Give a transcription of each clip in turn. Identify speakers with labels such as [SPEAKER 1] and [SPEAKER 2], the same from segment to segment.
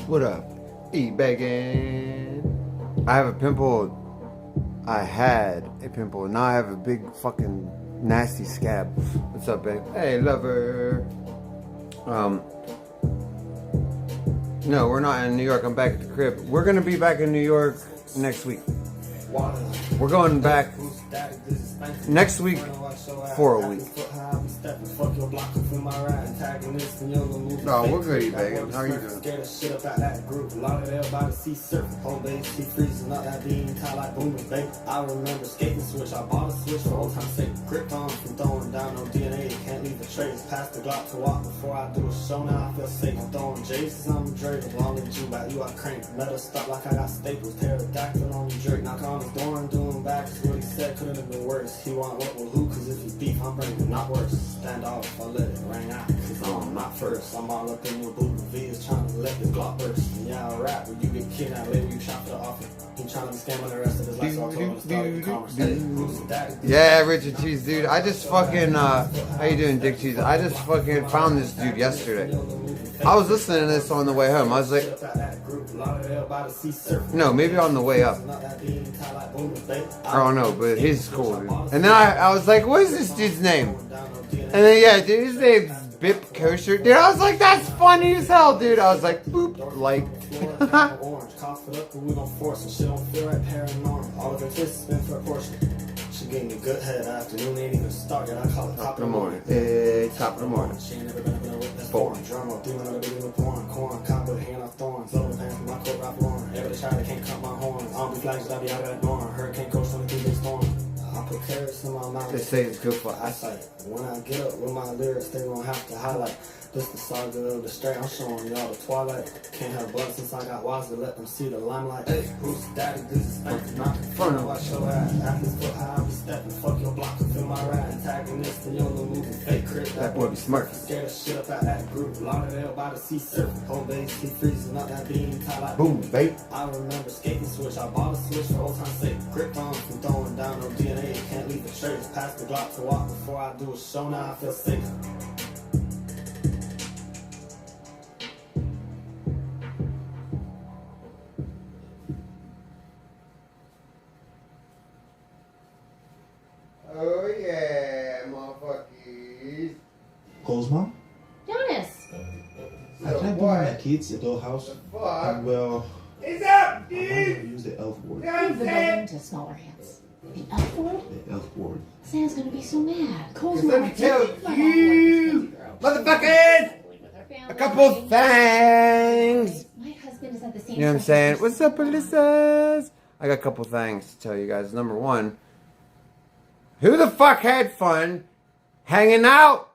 [SPEAKER 1] What up? Eat bacon. I have a pimple. I had a pimple. Now I have a big fucking nasty scab. What's up, babe? Hey, lover. No, we're not in New York. I'm back at the crib. We're gonna be back in New York next week. We're going back next week for a week. Oh, we're good, Megan. How are you doing?
[SPEAKER 2] I remember skating switch. I bought a switch for old time's sake. Grip on from throwing down no DNA. Can't leave a trace. Pass the Glock to walk before I do a show. Now I feel safe. I'm throwing J's. I'm Drake. Long as you back, you are crank. Let us stop like I got staples. Pterodactyl on you, Drake. Knock on his door and do him back. Cause what he said couldn't have been worse. He want what with who? Cause if you beef, I'm bringing not worse. Stand off, I let it ring out. Cause I'm not first. I'm all up in your booty V's trying to let the Glock burst. Yeah, I rap. When you get kidnapped, later you shop for the office. He trying to be scamming the rest of his life, so I told him to start the conversation.
[SPEAKER 1] Yeah, Richard Cheese, dude. I just fucking, how you doing, Dick Cheese? I just fucking found this dude yesterday. I was listening to this on the way home. I was like, no, maybe on the way up. I don't know, but he's cool, dude. And then I was like, what is this dude's name? And then, yeah, dude, his name's Bip Kosher. Dude, I was like, that's funny as hell, dude. I was like, boop, like.
[SPEAKER 2] She gave me good head afternoon, ain't even started. I call it top of the morning.
[SPEAKER 1] Hey, top of the morning.
[SPEAKER 2] She ain't never been a whip that's foreign. Drum up, doing another big porn. Corn, copper, hand off thorns. Lower pants with my coat wrap on. Every child can't cut my horns. I don't be flags, I be out of that norm. Hurricane coach on the big storm. I put carrots in my mouth.
[SPEAKER 1] They say it's good for
[SPEAKER 2] eyesight. When I get up with my lyrics, they gon' have to highlight. This the saga of the stray, I'm showing y'all the twilight. Can't have blood since I got wise to let them see the limelight. Hey, Bruce Daddy, this is Spankin. Not in front of watch your ass. Athletes foot high, I be stepping. Fuck your block, feel my ride. Antagonist and your little moving fake crib.
[SPEAKER 1] That boy be smart.
[SPEAKER 2] Scared of shit up at that group. Lauderdale by the sea surfing. Home base, sea freezing up that bean. Tie like
[SPEAKER 1] boom, babe.
[SPEAKER 2] I remember skating switch. I bought a switch for old time's sake. Grip on from throwing down no DNA. Can't leave a trace. Pass the Glock to walk before I do a show. Now I feel safe.
[SPEAKER 1] Oh yeah, motherfuckers.
[SPEAKER 3] Cosmo?
[SPEAKER 4] Jonas!
[SPEAKER 3] I tried to my kids at the house. And well,
[SPEAKER 1] It's up,
[SPEAKER 3] I'm
[SPEAKER 1] dude!
[SPEAKER 3] going to use the elf word.
[SPEAKER 4] Move the building to smaller hands. The F word?
[SPEAKER 3] The elf word.
[SPEAKER 4] Sam's gonna be so mad. Cole's
[SPEAKER 1] Let me tell you, motherfuckers, a couple
[SPEAKER 4] of
[SPEAKER 1] things.
[SPEAKER 4] My husband is at the same.
[SPEAKER 1] You know what I'm saying? What's up, Alyssa? I got a couple things to tell you guys. Number one, who the fuck had fun hanging out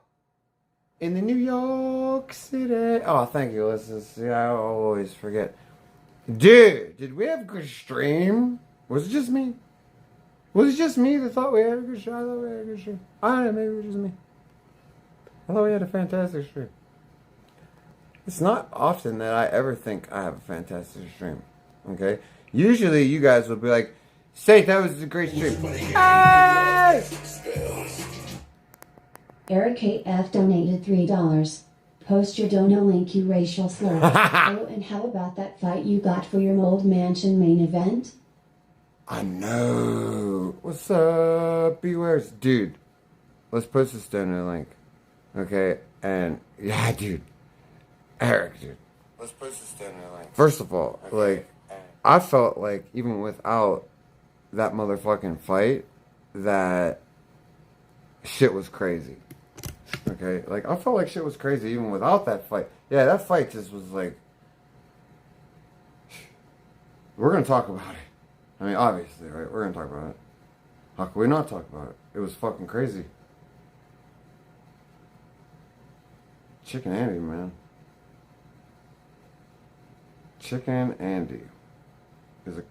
[SPEAKER 1] in the New York City? Oh, thank you, Alyssa. See, I always forget. Dude, did we have a good stream? Was it just me? Was it just me that thought we had a good show? I thought we had a good stream. I don't know, maybe it was just me. I thought we had a fantastic stream. It's not often that I ever think I have a fantastic stream. Okay? Usually you guys will be like, State, that was a great stream. Hey!
[SPEAKER 5] Eric KF donated $3. Post your dono link, you racial slur. Oh, and how about that fight you got for your mold mansion main event?
[SPEAKER 1] I know. What's up, Bewares? Dude, let's post this donor link. Okay? And, yeah, dude. Eric, dude. Let's post this donor link. First of all, like, I felt like even without that motherfucking fight, that shit was crazy. Okay? Like, I felt like shit was crazy even without that fight. Yeah, that fight just was like... We're gonna talk about it. I mean, obviously, right? We're gonna talk about it. How can we not talk about it? It was fucking crazy. Chicken Andy, man. Chicken Andy is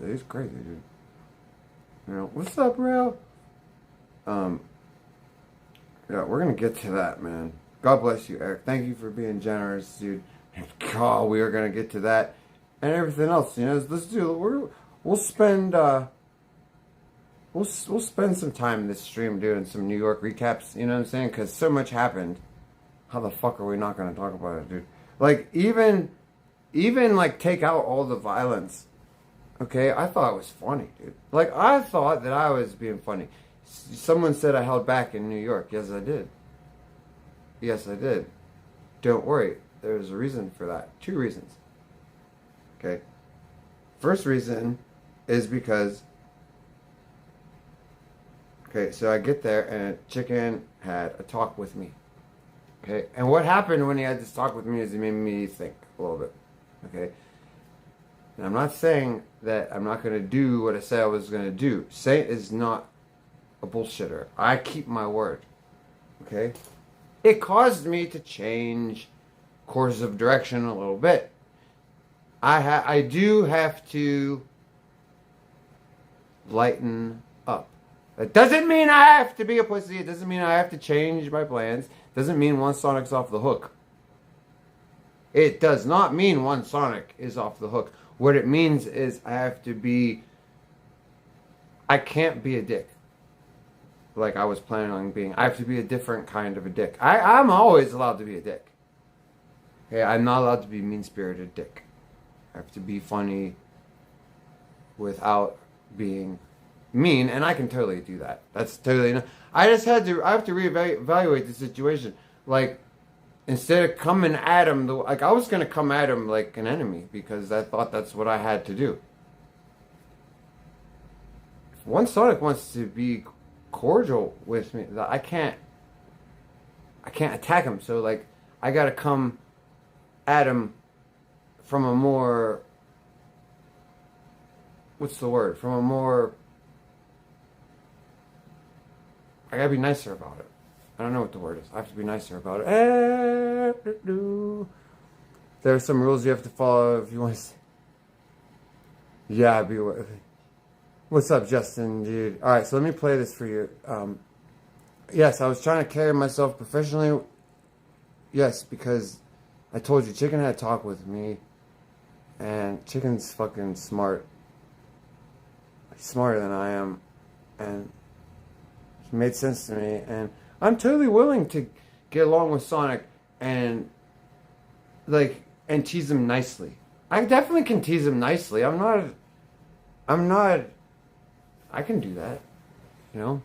[SPEAKER 1] he's crazy, dude. You know, what's up, bro? Yeah, we're gonna get to that, man. God bless you, Eric. Thank you for being generous, dude. And God, we are gonna get to that and everything else. You know, let's do. We'll spend we'll spend some time in this stream doing some New York recaps. You know what I'm saying? Because so much happened. How the fuck are we not gonna talk about it, dude? Like even like take out all the violence. Okay, I thought it was funny, dude. Like I thought that I was being funny. Someone said I held back in New York. Yes, I did. Yes, I did. Don't worry. There's a reason for that. 2 reasons. Okay. First reason is because... Okay, so I get there and Chicken had a talk with me. Okay, and what happened when he had this talk with me is he made me think a little bit. Okay. And I'm not saying that I'm not going to do what I said I was going to do. Saint is not a bullshitter. I keep my word. Okay? It caused me to change course of direction a little bit. I do have to lighten up. That doesn't mean I have to be a pussy. It doesn't mean I have to change my plans. It doesn't mean one Sonic's off the hook. It does not mean one Sonic is off the hook. What it means is I can't be a dick like I was planning on being. I have to be a different kind of a dick. I'm always allowed to be a dick. Okay, I'm not allowed to be mean-spirited dick. I have to be funny without being mean, and I can totally do that. That's totally... I have to reevaluate the situation. Like, instead of coming at him, like I was going to come at him like an enemy because I thought that's what I had to do. If one Sonic wants to be cordial with me, I can't attack him. So like I got to come at him from a more, what's the word? From a more, I got to be nicer about it. I don't know what the word is. I have to be nicer about it. There are some rules you have to follow if you want to... Yeah, be... What's up, Justin, dude? Alright, so let me play this for you. Yes, I was trying to carry myself professionally. Yes, because I told you, Chicken had a talk with me. And Chicken's fucking smart. He's smarter than I am. And he made sense to me. And I'm totally willing to get along with Sonic and tease him nicely. I definitely can tease him nicely. I can do that. You know?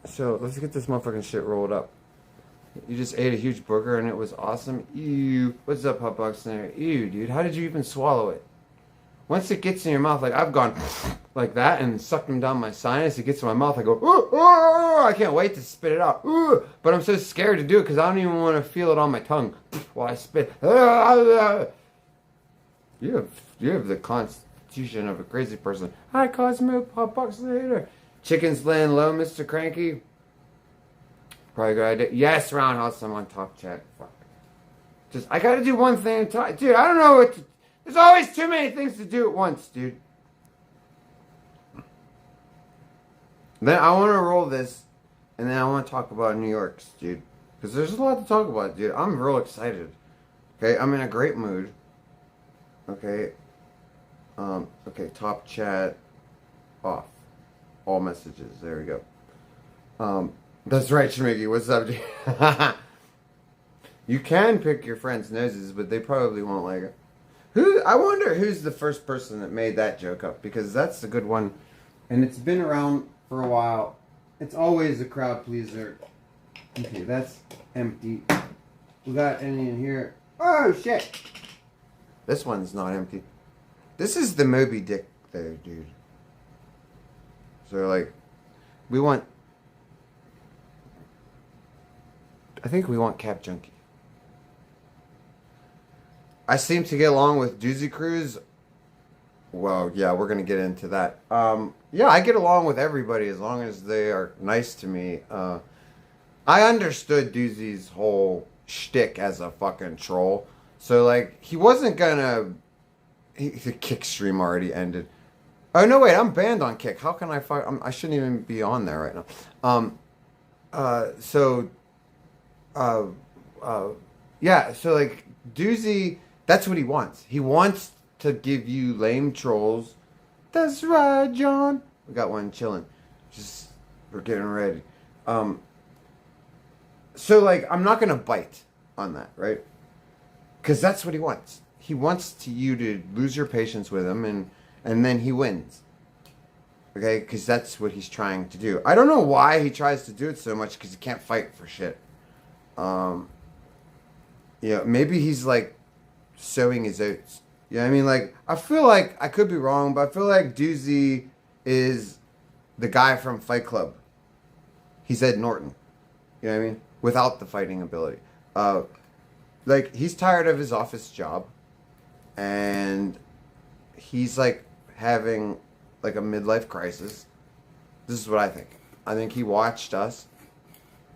[SPEAKER 1] So, let's get this motherfucking shit rolled up. You just ate a huge burger and it was awesome. Ew. What's up, Hotbox Center? Ew, dude. How did you even swallow it? Once it gets in your mouth, like I've gone like that and sucked them down my sinus, it gets in my mouth, I go, ooh, ooh, I can't wait to spit it out. Ooh, but I'm so scared to do it because I don't even want to feel it on my tongue while I spit. You have the constitution of a crazy person. Hi, Cosmo, Hotbox later. Chicken's laying low, Mr. Cranky. Probably a good idea. Yes, Roundhouse, I'm on top chat. Fuck. Just, I gotta do one thing at a time. Dude, I don't know what to... There's always too many things to do at once, dude. Then I want to roll this, and then I want to talk about New York, dude. Because there's a lot to talk about, dude. I'm real excited. Okay, I'm in a great mood. Okay. Okay, top chat off. All messages. There we go. That's right, Schmiggy. What's up, dude? You can pick your friends' noses, but they probably won't like it. I wonder who's the first person that made that joke up, because that's a good one. And it's been around for a while. It's always a crowd pleaser. Okay, that's empty. We got any in here? Oh, shit! This one's not empty. This is the Moby Dick there, dude. So, like, we want... I think we want Cap Junkie. I seem to get along with Doozy Cruz. Well, yeah, we're going to get into that. Yeah, I get along with everybody as long as they are nice to me. I understood Doozy's whole shtick as a fucking troll. So, like, he wasn't going to... The kick stream already ended. Oh no, wait, I'm banned on Kick. How can I fight? I shouldn't even be on there right now. So, uh, uh, yeah. So like Doozy, that's what he wants. He wants to give you lame trolls. That's right, John. We got one chilling. Just we're getting ready. So like I'm not gonna bite on that, right? Because that's what he wants. He wants you to lose your patience with him, and then he wins. Okay, because that's what he's trying to do. I don't know why he tries to do it so much, because he can't fight for shit. Yeah, maybe he's like sowing his oats. Yeah, I mean, like, I feel like, I could be wrong, but I feel like Doozy is the guy from Fight Club. He's Ed Norton. You know what I mean? Without the fighting ability. Like, he's tired of his office job. And he's, like, having, like, a midlife crisis. This is what I think. I think he watched us.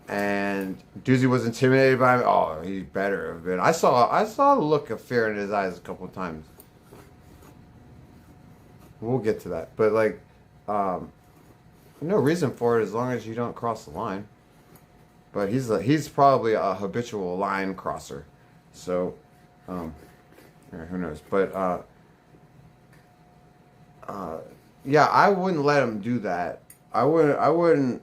[SPEAKER 1] And Doozy was intimidated by him. Oh, he better have been. I saw a look of fear in his eyes a couple of times. We'll get to that. But, like, no reason for it as long as you don't cross the line. But he's probably a habitual line crosser. So, who knows? But, yeah, I wouldn't let him do that. I wouldn't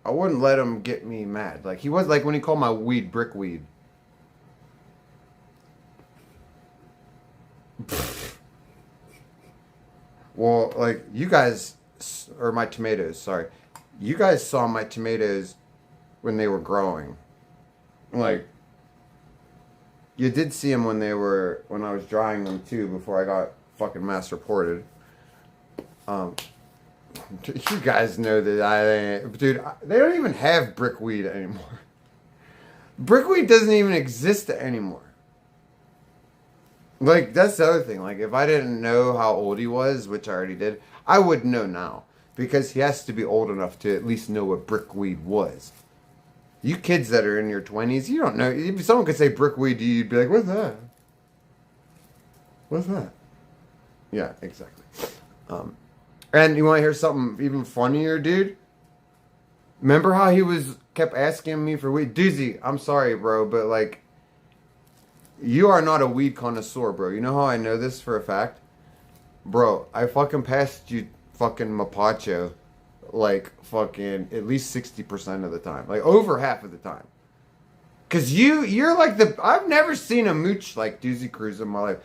[SPEAKER 1] let him get me mad. Like, he was like when he called my weed brickweed. Well, like, you guys, or my tomatoes, sorry. You guys saw my tomatoes when they were growing. Like, you did see them when I was drying them too, before I got fucking mass reported. You guys know that dude, they don't even have brickweed anymore. Brickweed doesn't even exist anymore. Like, that's the other thing. Like, if I didn't know how old he was, which I already did, I would know now. Because he has to be old enough to at least know what brickweed was. You kids that are in your 20s, you don't know. If someone could say brickweed to you, you'd be like, what's that? What's that? Yeah, exactly. And you want to hear something even funnier, dude? Remember how he kept asking me for weed? Doozy, I'm sorry, bro, but like, you are not a weed connoisseur, bro. You know how I know this for a fact? Bro, I fucking passed you fucking Mapacho like fucking at least 60% of the time. Like over half of the time. Cause you're like I've never seen a mooch like Doozy Cruz in my life.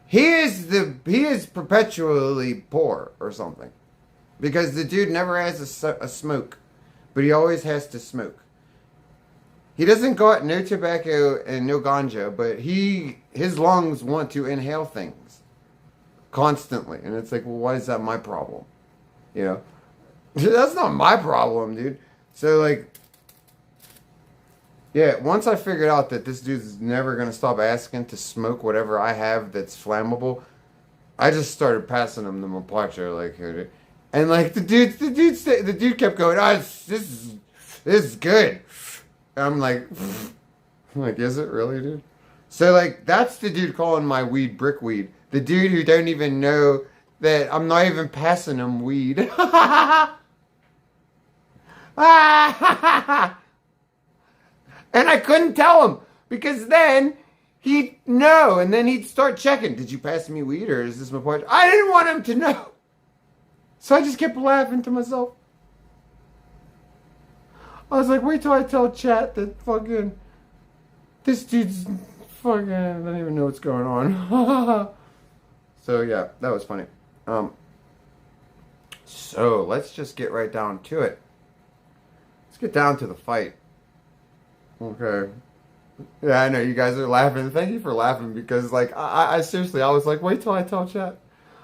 [SPEAKER 1] He is perpetually poor or something. Because the dude never has a smoke. But he always has to smoke. He doesn't got no tobacco and no ganja, but his lungs want to inhale things. Constantly. And it's like, well, why is that my problem? You know? That's not my problem, dude. So, like, yeah, once I figured out that this dude's never going to stop asking to smoke whatever I have that's flammable, I just started passing him the Mapacho, like, and like the dude kept going, oh, this is good. And I'm like, is it really, dude? So like, that's the dude calling my weed brickweed. The dude who don't even know that I'm not even passing him weed. And I couldn't tell him because then he'd know, and then he'd start checking. Did you pass me weed, or is this my point? I didn't want him to know. So I just kept laughing to myself. I was like, wait till I tell chat that fucking this dude's fucking, I don't even know what's going on. So yeah, that was funny. So let's just get right down to it. Let's get down to the fight. Okay. Yeah, I know you guys are laughing. Thank you for laughing because, like, I seriously, I was like, wait till I tell chat.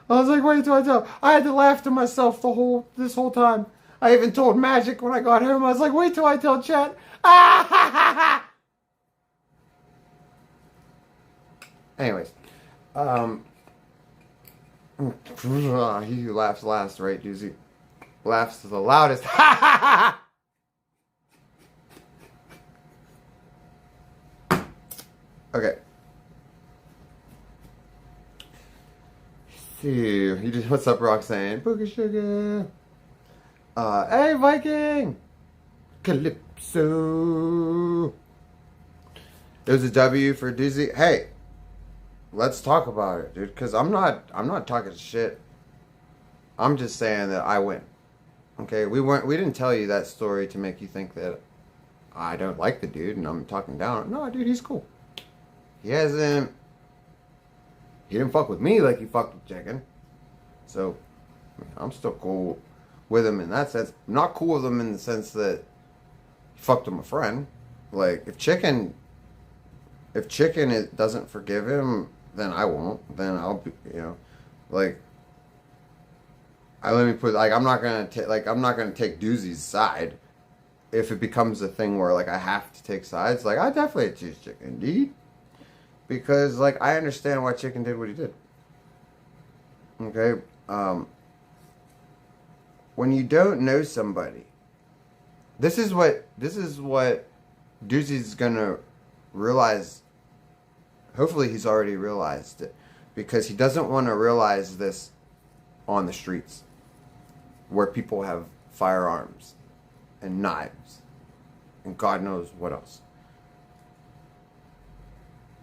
[SPEAKER 1] I was like, wait till I tell. I had to laugh to myself this whole time. I even told Magic when I got home. I was like, wait till I tell chat. Anyways, he who laughs last, right, Doozy? Laughs the loudest. Okay. see. He just, what's up, Roxanne? Boogie Sugar. Hey, Viking. Calypso. It was a W for Doozy. Hey, let's talk about it, dude. Because I'm not talking shit. I'm just saying that I win. Okay, we didn't tell you that story to make you think that I don't like the dude and I'm talking down. No, dude, he's cool. He didn't fuck with me like he fucked with Chicken. So, I'm still cool with him in that sense. I'm not cool with him in the sense that he fucked with my friend. Like, if Chicken doesn't forgive him, then I won't. Then I'll be, like, let me put, like, I'm not gonna take Doozy's side. If it becomes a thing where, like, I have to take sides, like, I definitely choose Chicken, indeed. Because, like, I understand why Chicken did what he did. Okay? When you don't know somebody, this is what Doozy's gonna realize. Hopefully he's already realized it. Because he doesn't want to realize this on the streets. Where people have firearms and knives and God knows what else.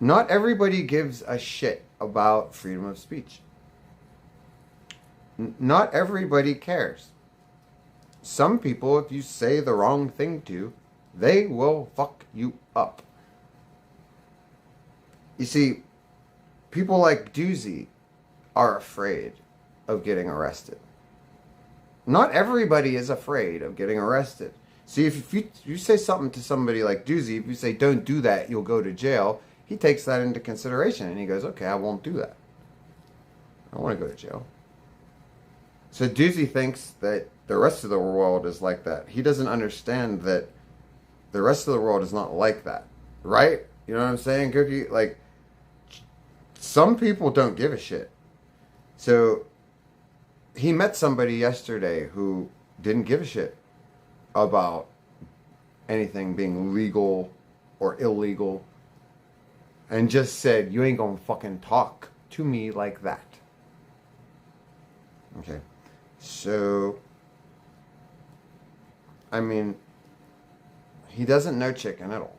[SPEAKER 1] Not everybody gives a shit about freedom of speech. Not everybody cares. Some people, if you say the wrong thing to, they will fuck you up. You see, people like Doozy are afraid of getting arrested. Not everybody is afraid of getting arrested. See, if you say something to somebody like Doozy, if you say, don't do that, you'll go to jail, he takes that into consideration and he goes, okay, I won't do that. I don't want to go to jail. So Doozy thinks that the rest of the world is like that. He doesn't understand that the rest of the world is not like that. Right? You know what I'm saying, Cookie? Like, some people don't give a shit. So, he met somebody yesterday who didn't give a shit about anything being legal or illegal. And just said, you ain't gonna fucking talk to me like that. Okay. So, I mean, he doesn't know Chicken at all.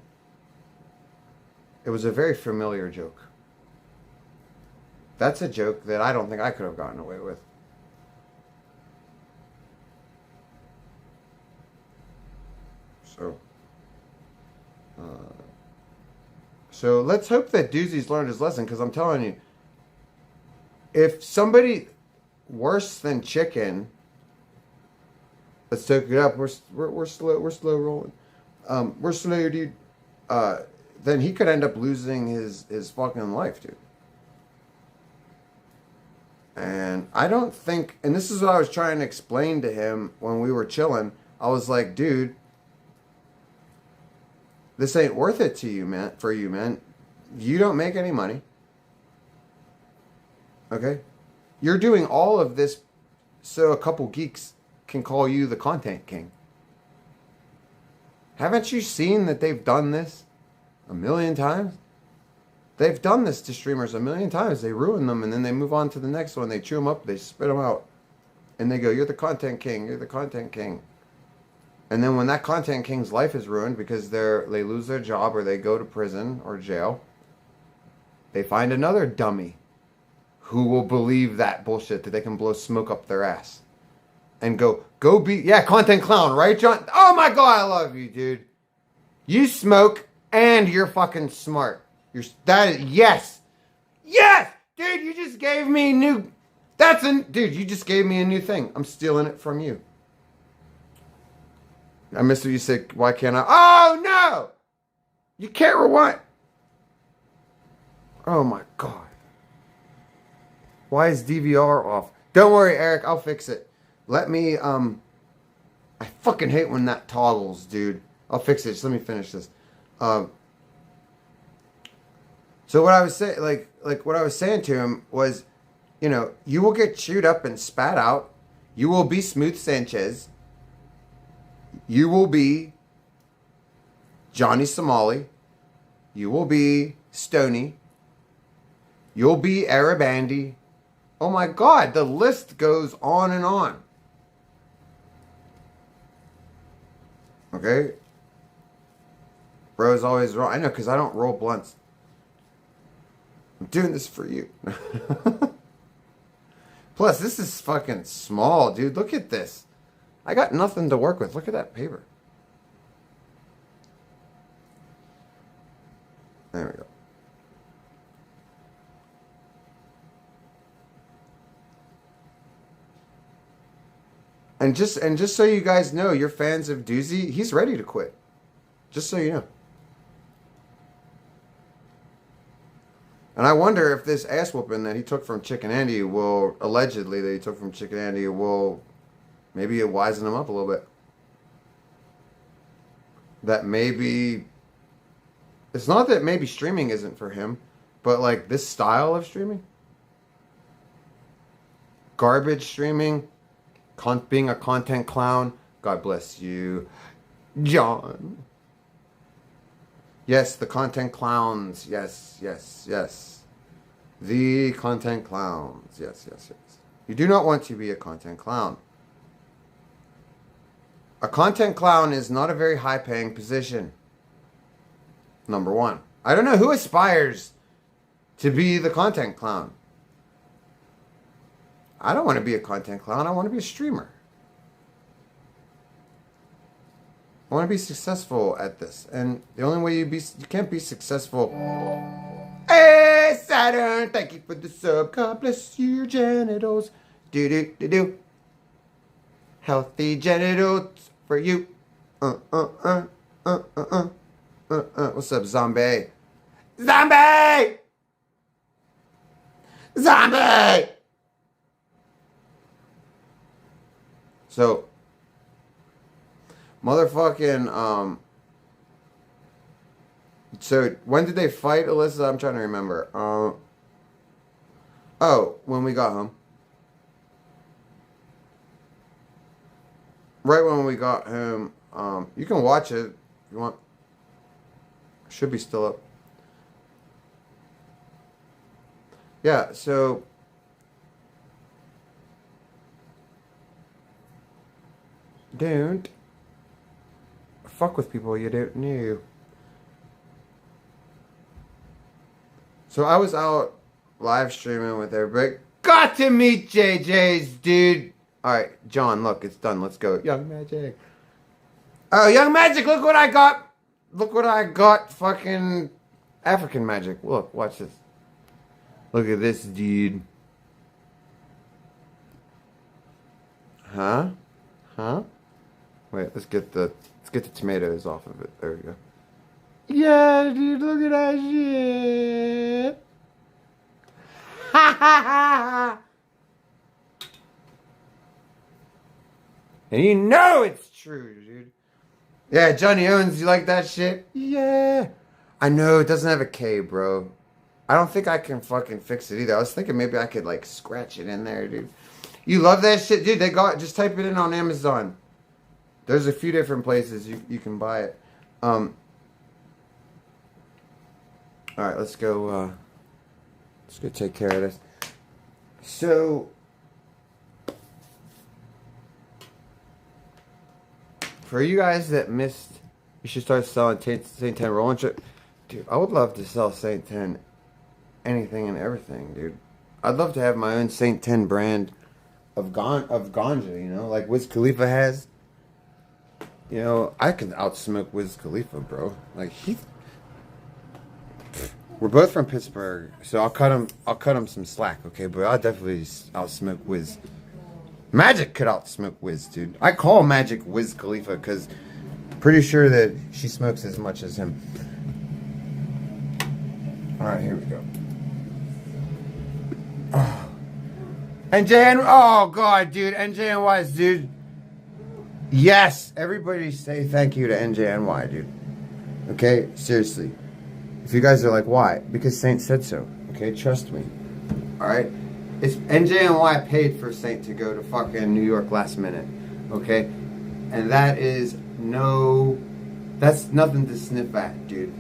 [SPEAKER 1] It was a very familiar joke. That's a joke that I don't think I could have gotten away with. So let's hope that Doozy's learned his lesson, because I'm telling you, if somebody worse than Chicken, let's take it up. We're slow rolling. We're slow, dude. Then he could end up losing his fucking life, dude. And I don't think, and this is what I was trying to explain to him when we were chilling. I was like, dude, this ain't worth it to you, man. For you, man. You don't make any money. Okay? You're doing all of this so a couple geeks can call you the content king. Haven't you seen that they've done this a million times? They've done this to streamers a million times. They ruin them and then they move on to the next one. They chew them up. They spit them out. And they go, you're the content king. You're the content king. And then when that content king's life is ruined because they lose their job or they go to prison or jail, they find another dummy who will believe that bullshit that they can blow smoke up their ass. And go be, yeah, content clown, right, John? Oh my God, I love you, dude. You smoke and you're fucking smart. Yes, dude, you just gave me dude, you just gave me a new thing. I'm stealing it from you. I missed what you said. Why can't I? Oh, no! You can't rewind. Oh, my God. Why is DVR off? Don't worry, Eric. I'll fix it. Let me, I fucking hate when that toggles, dude. I'll fix it. Just let me finish this. So what I was saying, like what I was saying to him was, you will get chewed up and spat out. You will be Smooth Sanchez. You will be Johnny Somali. You will be Stoney. You'll be Arab Andy. Oh my God, the list goes on and on. Okay? Bro's always wrong. I know, because I don't roll blunts. I'm doing this for you. Plus, this is fucking small, dude. Look at this. I got nothing to work with. Look at that paper. There we go. And just so you guys know, you're fans of Doozy, he's ready to quit. Just so you know. And I wonder if this ass whooping that he took from Chicken Andy will, allegedly that he took from Chicken Andy, will maybe it wisen him up a little bit. That maybe, it's not that maybe streaming isn't for him, but like this style of streaming, garbage streaming, being a content clown. God bless you, John. Yes, the content clowns. Yes, yes, yes. The content clowns. Yes, yes, yes. You do not want to be a content clown. A content clown is not a very high-paying position. Number one. I don't know who aspires to be the content clown. I don't want to be a content clown. I want to be a streamer. I want to be successful at this. And the only way you can't be successful. Hey, Saturn, thank you for the sub. God bless your genitals. Do. Healthy genitals for you. What's up, zombie? Zombie! Zombie! So, motherfucking, so when did they fight, Alyssa? I'm trying to remember. Oh, when we got home. Right when we got home. You can watch it if you want. Should be still up. Yeah, so don't fuck with people you don't know. So I was out live streaming with everybody. Got to meet JJ's, dude. Alright, John, look, it's done. Let's go. Young Magic. Oh, Young Magic, look what I got. Look what I got. Fucking African Magic. Look, watch this. Look at this, dude. Huh? Wait, let's get the tomatoes off of it. There we go. Yeah, dude, look at that shit. Ha ha ha. And you know it's true, dude. Yeah, Johnny Owens, you like that shit? Yeah. I know it doesn't have a K, bro. I don't think I can fucking fix it either. I was thinking maybe I could like scratch it in there, dude. You love that shit? Dude, they got, just type it in on Amazon. There's a few different places you can buy it. Alright, let's go take care of this. So, for you guys that missed, you should start selling Saint 10 rolling chip. Dude, I would love to sell Saint 10 anything and everything, dude. I'd love to have my own Saint 10 brand of ganja, you know, like Wiz Khalifa has. You know, I can outsmoke Wiz Khalifa, bro. Like we're both from Pittsburgh, so I'll cut him some slack, okay? But I'll definitely outsmoke Wiz. Magic could outsmoke Wiz, dude. I call Magic Wiz Khalifa because pretty sure that she smokes as much as him. All right, here we go. Oh. oh God, dude, NJNY's, dude. Yes, everybody say thank you to NJNY, dude. Okay, seriously. If you guys are like, why? Because Saint said so. Okay, trust me. All right, it's NJNY paid for Saint to go to fucking New York last minute. Okay, and that's nothing to sniff at, dude.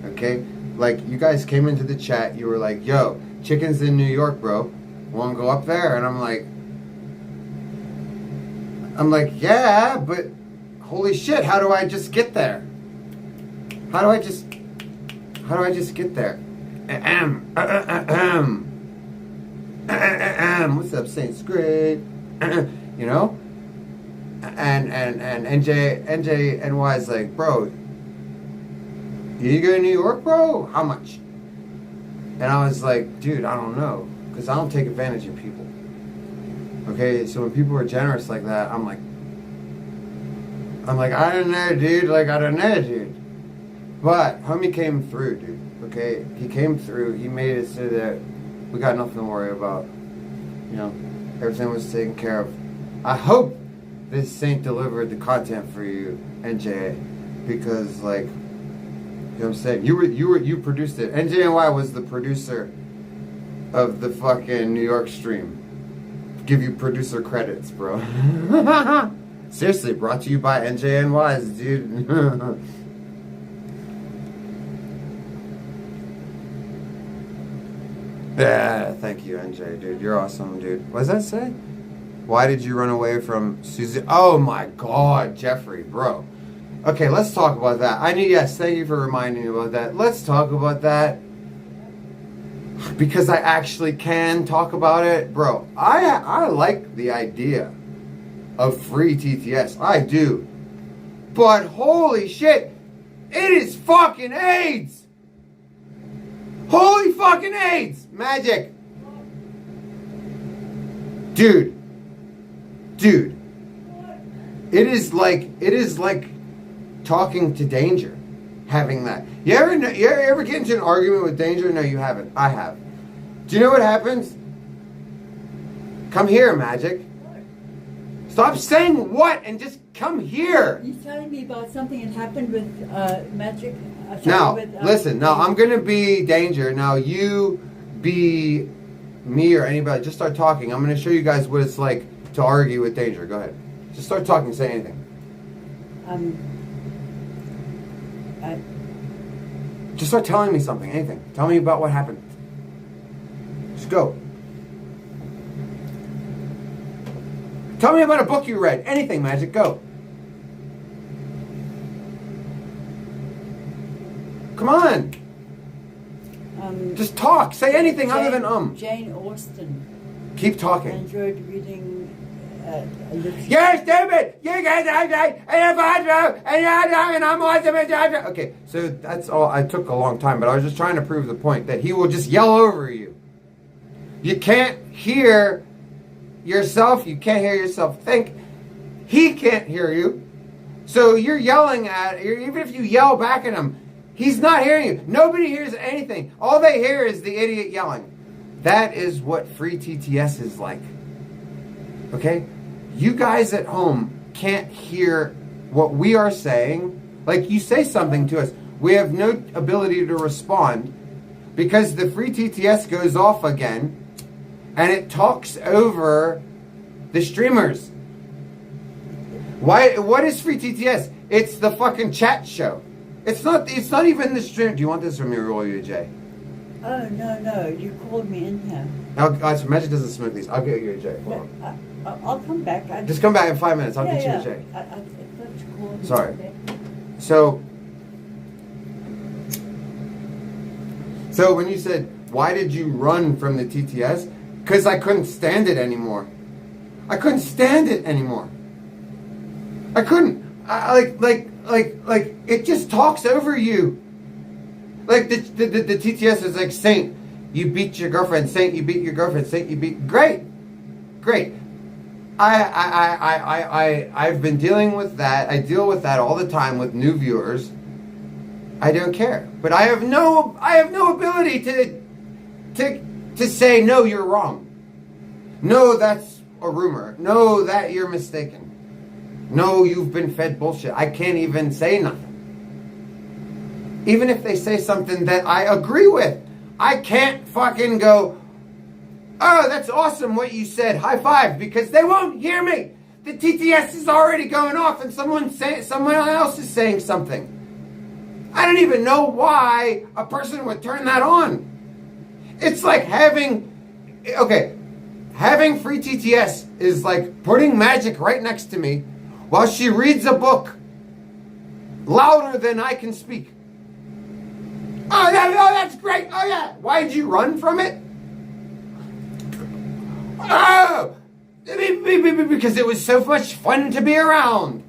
[SPEAKER 1] Okay, like you guys came into the chat, you were like, yo, Chicken's in New York, bro. Want to go up there? And I'm like, yeah, but holy shit, how do I just get there? How do I just get there? What's up, Saints? Great. You know? And NJ is like, bro, you go to New York, bro? How much? And I was like, dude, I don't know. Because I don't take advantage of people. Okay, so when people are generous like that, I'm like, I don't know, dude. Like, I don't know, dude. But homie came through, dude. Okay, he came through. He made it so that we got nothing to worry about. You know, everything was taken care of. I hope this Saint delivered the content for you, NJ, because like, you know what I'm saying. You produced it. NJNY was the producer of the fucking New York stream. Give you producer credits, bro. Seriously, brought to you by NJNY's, dude. Yeah, thank you, NJ, dude. You're awesome, dude. What does that say? Why did you run away from Susie? Oh my God, Jeffrey, bro. Okay, let's talk about that. Yes, thank you for reminding me about that. Let's talk about that. Because I actually can talk about it. Bro, I like the idea of free TTS. I do. But holy shit, it is fucking AIDS! Holy fucking AIDS! Magic! Dude. It is like talking to Danger. Having that. You ever get into an argument with Danger? No, you haven't. I have. Do you know what happens? Come here, Magic. Stop saying what and just come here.
[SPEAKER 6] He's telling me about something that happened with Magic.
[SPEAKER 1] Now, listen. Now, I'm going to be Danger. Now, you be me or anybody. Just start talking. I'm going to show you guys what it's like to argue with Danger. Go ahead. Just start talking. Say anything. Just start telling me something. Anything. Tell me about what happened. Just go. Tell me about a book you read. Anything, Magic. Go. Come on. Just talk. Say anything other than
[SPEAKER 6] Jane Austen.
[SPEAKER 1] Keep
[SPEAKER 6] I
[SPEAKER 1] talking.
[SPEAKER 6] enjoyed reading literature.
[SPEAKER 1] You're stupid. You guys are gay, and I'm awesome. Okay, so that's all. I took a long time, but I was just trying to prove the point that he will just yell over you. You can't hear yourself. You can't hear yourself think. He can't hear you. So you're yelling at, even if you yell back at him, he's not hearing you. Nobody hears anything. All they hear is the idiot yelling. That is what free TTS is like. Okay? You guys at home can't hear what we are saying. Like, you say something to us, we have no ability to respond because the free TTS goes off again and it talks over the streamers. Why? What is free TTS? It's the fucking chat show. It's not even the stream. Do you want this from me or roll you, Jay?
[SPEAKER 6] Oh, no. You called me in here.
[SPEAKER 1] So Magic doesn't smoke these. I'll get you a Jay. Hold on.
[SPEAKER 6] I'll come back.
[SPEAKER 1] Just come back in 5 minutes. I'll get you a Jay.
[SPEAKER 6] I thought you called me.
[SPEAKER 1] Sorry.
[SPEAKER 6] Okay.
[SPEAKER 1] So when you said, why did you run from the TTS? Because I couldn't stand it anymore. I couldn't stand it anymore. I couldn't. Like it just talks over you. Like the TTS is like, Saint, you beat your girlfriend. Saint, you beat your girlfriend. Saint, you beat. Great. I've been dealing with that. I deal with that all the time with new viewers. I don't care, but I have no ability to say no, you're wrong. No, that's a rumor. No, that you're mistaken. No, you've been fed bullshit. I can't even say nothing. Even if they say something that I agree with, I can't fucking go, oh, that's awesome what you said, high five, because they won't hear me. The TTS is already going off and someone else is saying something. I don't even know why a person would turn that on. It's like having, okay, Having free TTS is like putting magic right next to me while she reads a book louder than I can speak. Oh, yeah, oh, that's great. Oh, yeah. Why'd you run from it? Oh, because it was so much fun to be around.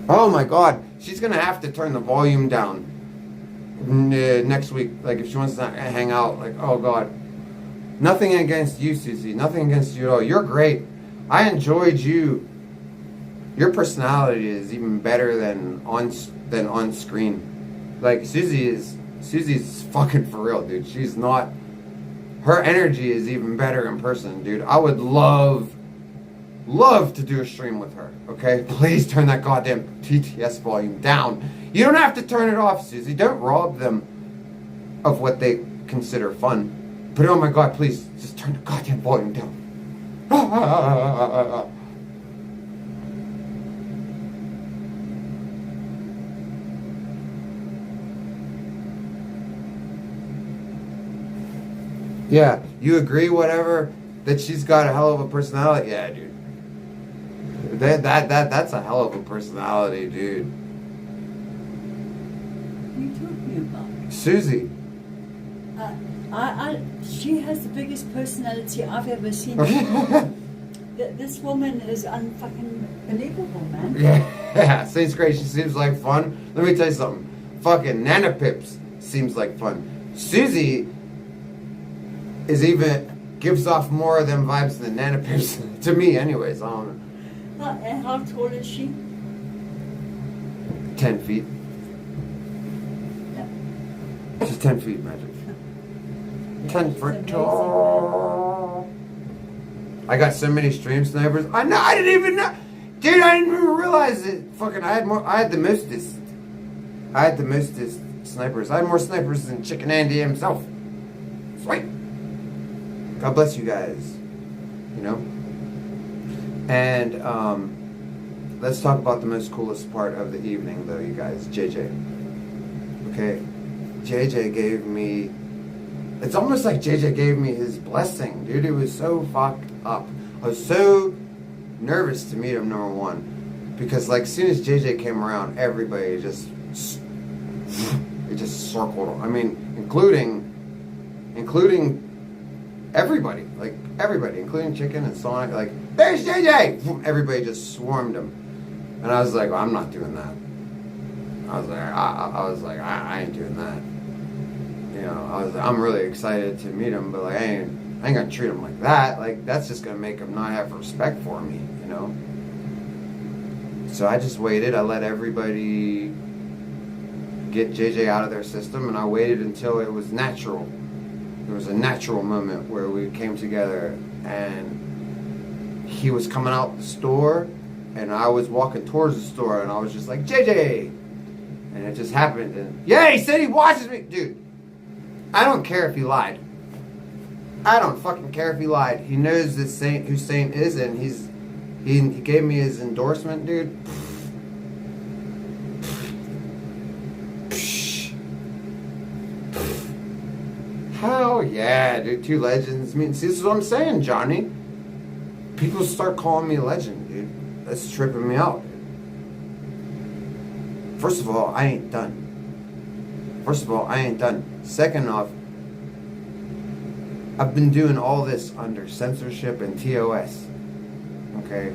[SPEAKER 1] Oh my God, she's gonna have to turn the volume down next week. Like if she wants to hang out, like oh God, nothing against you, Susie. Nothing against you at all. You're great. I enjoyed you. Your personality is even better than on screen. Like Susie's fucking for real, dude. She's not. Her energy is even better in person, dude. I would love to do a stream with her. Okay, please turn that goddamn TTS volume down. You don't have to turn it off, Susie. Don't rob them of what they consider fun. But oh my God, please just turn the goddamn volume down. Yeah, you agree, whatever, that she's got a hell of a personality? Yeah, dude. That's a hell of a personality, dude.
[SPEAKER 6] What are you talking about?
[SPEAKER 1] Susie.
[SPEAKER 6] She has the biggest personality I've ever seen. This woman is unfucking believable, man.
[SPEAKER 1] Yeah, Saints Grace, she seems like fun. Let me tell you something. Fucking Nana Pips seems like fun. Susie gives off more of them vibes than Nana Pips. To me, anyways. I don't know.
[SPEAKER 6] And how tall is she?
[SPEAKER 1] 10 feet.
[SPEAKER 6] Yeah.
[SPEAKER 1] She's 10 feet, Magic. 10
[SPEAKER 6] she's
[SPEAKER 1] foot
[SPEAKER 6] amazing.
[SPEAKER 1] tall. I got so many stream snipers. I know. I didn't even know, dude. I didn't even realize it. Fucking, I had the mostest snipers. I had more snipers than Chicken Andy himself. Sweet. God bless you guys. You know. And let's talk about the most coolest part of the evening, though, you guys. JJ. Okay, JJ gave me. It's almost like JJ gave me his blessing, dude. It was so fucked up. I was so nervous to meet him, number one, because like as soon as JJ came around, everybody it just circled him. I mean, including everybody, like everybody, including Chicken and Sonic. Like, there's JJ. Everybody just swarmed him, and I was like, well, I'm not doing that. I was like, I ain't doing that. You know, I'm really excited to meet him, but like, I ain't gonna treat him like that. Like, that's just gonna make him not have respect for me, you know? So I just waited. I let everybody get JJ out of their system, and I waited until it was natural. There was a natural moment where we came together, and he was coming out the store, and I was walking towards the store, and I was just like, JJ! And it just happened, and yeah, he said he watches me! Dude, I don't care if he lied. I don't fucking care if he lied. He knows this Saint who Saint is, and he gave me his endorsement, dude. Hell yeah, dude. 2 legends. I mean, see, this is what I'm saying, Johnny. People start calling me a legend, dude. That's tripping me out, dude. First of all, I ain't done. Second off, I've been doing all this under censorship and TOS. Okay?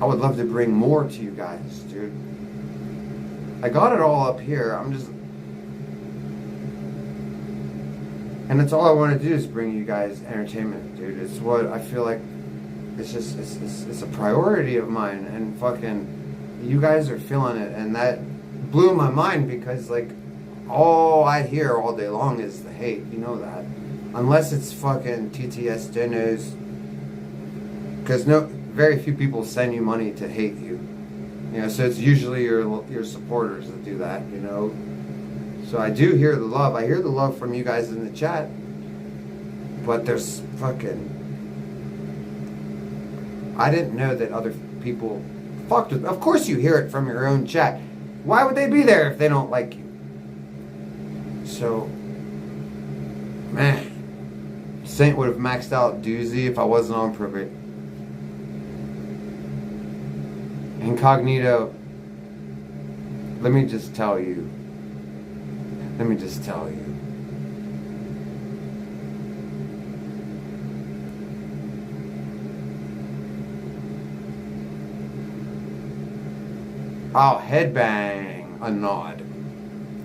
[SPEAKER 1] I would love to bring more to you guys, dude. I got it all up here. And that's all I want to do is bring you guys entertainment, dude. It's what I feel like. It's a priority of mine, and fucking, you guys are feeling it, and that blew my mind because like, all I hear all day long is the hate. You know that, unless it's fucking TTS dinos, because very few people send you money to hate you. You know, so it's usually your supporters that do that. You know. So I do hear the love. I hear the love from you guys in the chat. But there's fucking... I didn't know that other people fucked with... Of course you hear it from your own chat. Why would they be there if they don't like you? So, man, Saint would have maxed out Doozy if I wasn't on probate. Incognito, let me just tell you. I'll headbang a nod.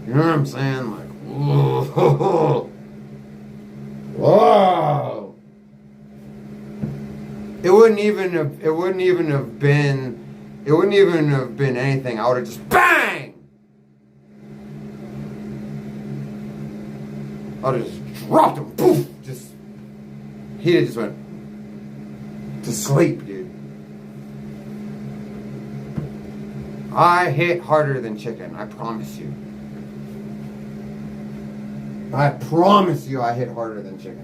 [SPEAKER 1] You know what I'm saying? Like, whoa. Whoa. It wouldn't even have been anything. I would have just bang! I would have just dropped him. Poof! He just went to sleep, dude. I hit harder than chicken, I promise you. I promise you I hit harder than chicken.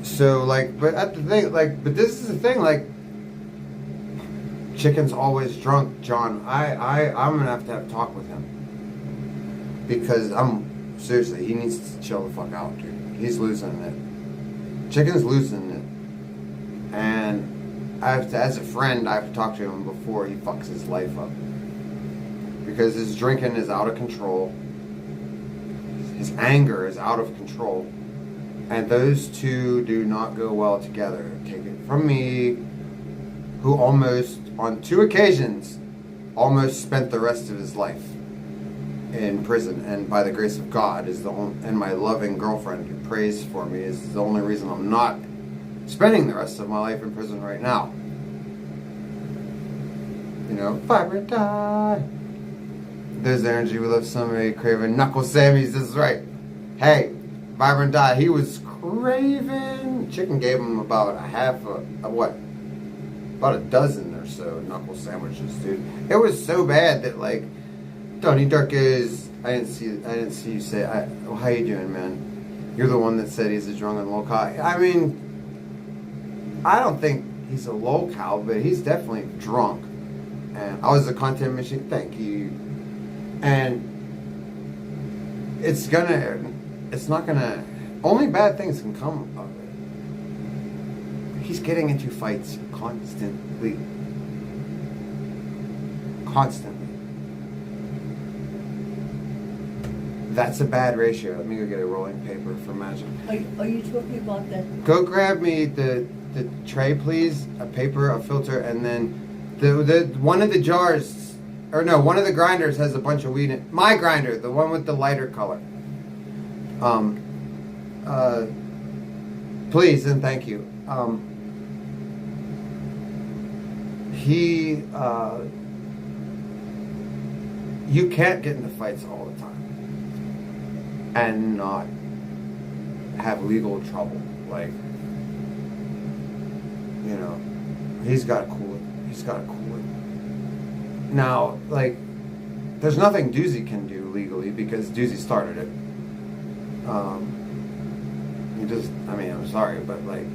[SPEAKER 1] So like, but at the thing, like, but this is the thing, like, chicken's always drunk, John. I'm gonna have to have a talk with him because seriously, he needs to chill the fuck out, dude. He's losing it. Chicken's losing it, and as a friend, I have to talk to him before he fucks his life up because his drinking is out of control. His anger is out of control. And those two do not go well together. Take it from me, who almost, on 2 occasions, almost spent the rest of his life in prison. And by the grace of God, and my loving girlfriend who prays for me is the only reason I'm not spending the rest of my life in prison right now. You know, vibrant die. There's energy we left somebody craving. Knuckle Sammys, this is right. Hey, Vibrant Die, he was craving. Chicken gave him about about a dozen or so knuckle sandwiches, dude. It was so bad that, like, Donnie Dark is. I didn't see you say. How you doing, man? You're the one that said he's a drunken lolcow. I mean, I don't think he's a lolcow, but he's definitely drunk. And I was a content machine. Thank you. And only bad things can come of it. He's getting into fights constantly. That's a bad ratio. Let me go get a rolling paper for magic.
[SPEAKER 6] Are you talking about that?
[SPEAKER 1] Go grab me the tray, please. A paper, a filter, and then the one of the jars, or no, one of the grinders has a bunch of weed in it. My grinder, the one with the lighter color. Please and thank you. You can't get into fights all the time and not have legal trouble. Like, you know, he's got to cool it. Now, like, there's nothing Doozy can do legally because Doozy started it. I'm sorry, but, like,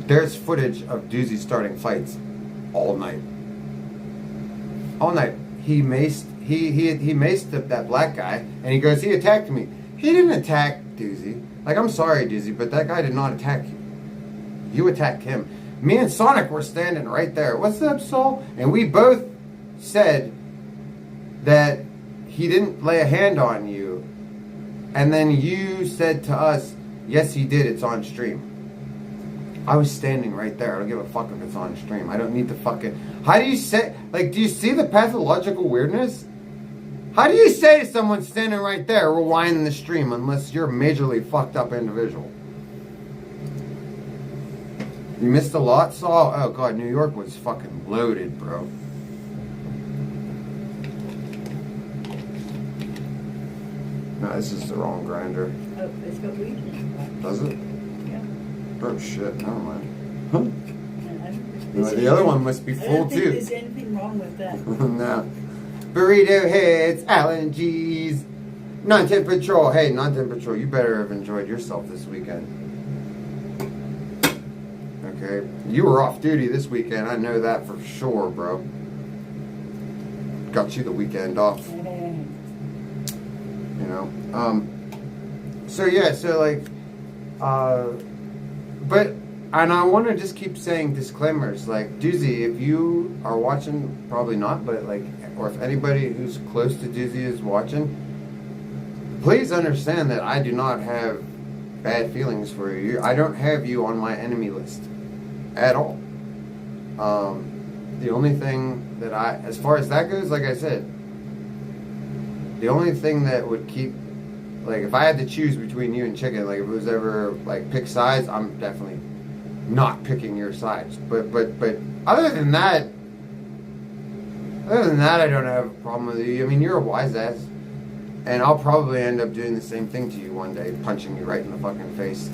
[SPEAKER 1] there's footage of Doozy starting fights all night. He maced that black guy, and he goes, he attacked me. He didn't attack Doozy. Like, I'm sorry, Doozy, but that guy did not attack you. You attacked him. Me and Sonic were standing right there. What's up, Soul? And we both said that he didn't lay a hand on you. And then you said to us, yes, he did. It's on stream. I was standing right there. I don't give a fuck if it's on stream. I don't need to fucking... How do you say... Like, do you see the pathological weirdness? How do you say to someone standing right there, rewinding the stream, unless you're a majorly fucked up individual? You missed a lot, Saul? Oh, God, New York was fucking loaded, bro. No, this is the wrong grinder.
[SPEAKER 6] Oh, it's got weed in it.
[SPEAKER 1] Does it?
[SPEAKER 6] Yeah.
[SPEAKER 1] Oh, shit. Never mind. Huh?
[SPEAKER 6] And
[SPEAKER 1] No, the other one must be
[SPEAKER 6] I
[SPEAKER 1] full,
[SPEAKER 6] don't think
[SPEAKER 1] too.
[SPEAKER 6] there's anything wrong with that.
[SPEAKER 1] No. Burrito Heads, Alan G's, Non-10 Patrol. Hey, Non-10 Patrol, you better have enjoyed yourself this weekend. Okay? You were off duty this weekend. I know that for sure, bro. Got you the weekend off. You know? So yeah, so like, but, and I want to just keep saying disclaimers, like, Doozy, if you are watching, probably not, but like, or if anybody who's close to Doozy is watching, please understand that I do not have bad feelings for you. I don't have you on my enemy list at all. The only thing that as far as that goes, like I said, the only thing that would keep, like, if I had to choose between you and Chicken, like, if it was ever, like, pick sides, I'm definitely not picking your sides. But other than that, I don't have a problem with you. I mean, you're a wise ass. And I'll probably end up doing the same thing to you one day, punching you right in the fucking face.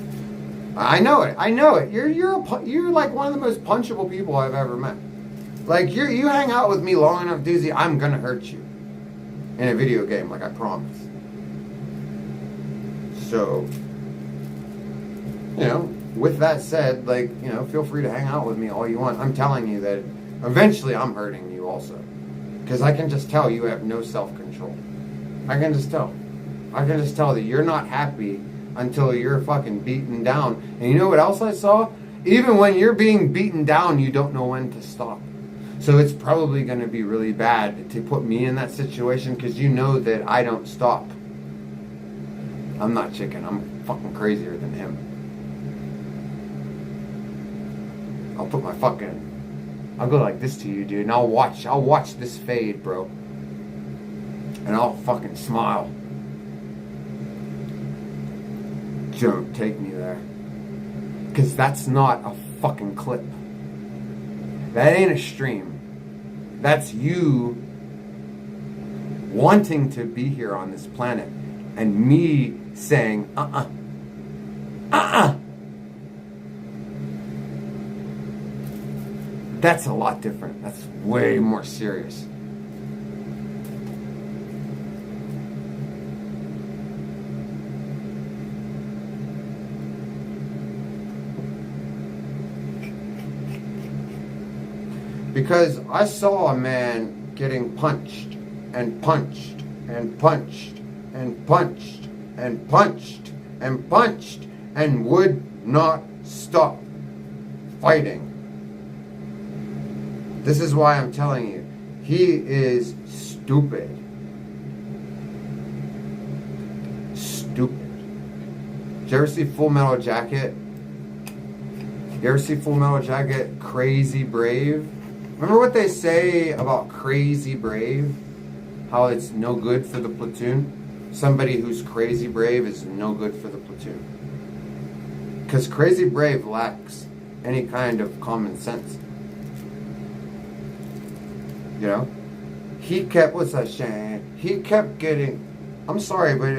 [SPEAKER 1] I know it. You're like one of the most punchable people I've ever met. Like, you hang out with me long enough, Doozy, I'm gonna hurt you. In a video game, like I promise. So, you know, with that said, like, you know, feel free to hang out with me all you want. I'm telling you that eventually I'm hurting you also. Because I can just tell you have no self-control. I can just tell. I can just tell that you're not happy until you're fucking beaten down. And you know what else I saw? Even when you're being beaten down, you don't know when to stop. So it's probably going to be really bad to put me in that situation because you know that I don't stop. I'm not Chicken. I'm fucking crazier than him. I'll put my fucking... I'll go like this to you, dude, and I'll watch this fade, bro. And I'll fucking smile. Don't take me there. Because that's not a fucking clip. That ain't a stream. That's you wanting to be here on this planet. And me saying, That's a lot different. That's way more serious. Because I saw a man getting punched and punched and punched and punched and punched and punched and would not stop fighting. This is why I'm telling you, he is stupid. Stupid. Did you ever see Full Metal Jacket? You ever see Full Metal Jacket Crazy Brave? Remember what they say about Crazy Brave? How it's no good for the platoon? Somebody who's crazy brave is no good for the platoon. Because Crazy Brave lacks any kind of common sense. You know? He kept, what's that saying? He kept getting, I'm sorry, but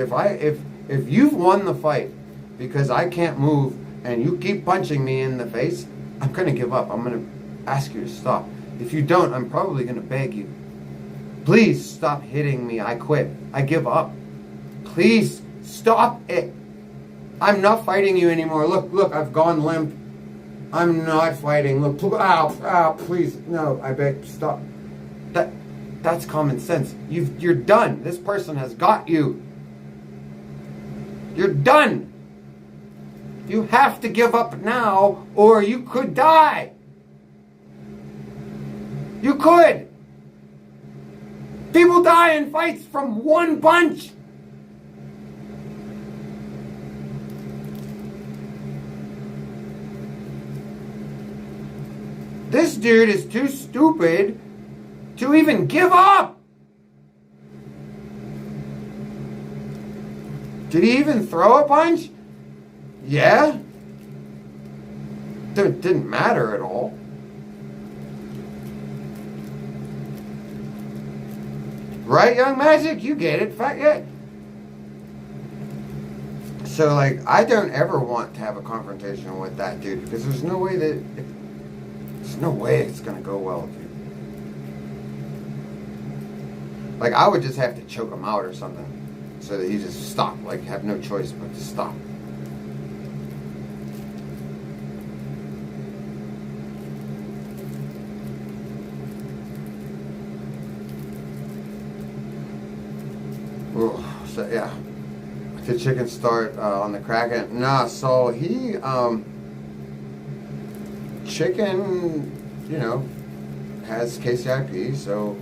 [SPEAKER 1] if you've won the fight because I can't move and you keep punching me in the face, I'm going to give up. I'm going to ask you to stop. If you don't, I'm probably going to beg you. Please stop hitting me. I quit. I give up. Please stop it. I'm not fighting you anymore. Look, I've gone limp. I'm not fighting. Look, ow, please. No, I beg, stop. That's common sense. You're done. This person has got you. You're done. You have to give up now or you could die. You could. People die in fights from one punch. This dude is too stupid to even give up. Did he even throw a punch? Yeah. Didn't matter at all. Right, Young Magic? You get it. Fact, yeah. So, like, I don't ever want to have a confrontation with that dude because there's no way it's going to go well, dude. Like, I would just have to choke him out or something so that he just stopped. Like, have no choice but to stop. Ooh, so yeah. Did Chicken start on the Kraken? Nah, so he, Chicken, you know, has KCIP, so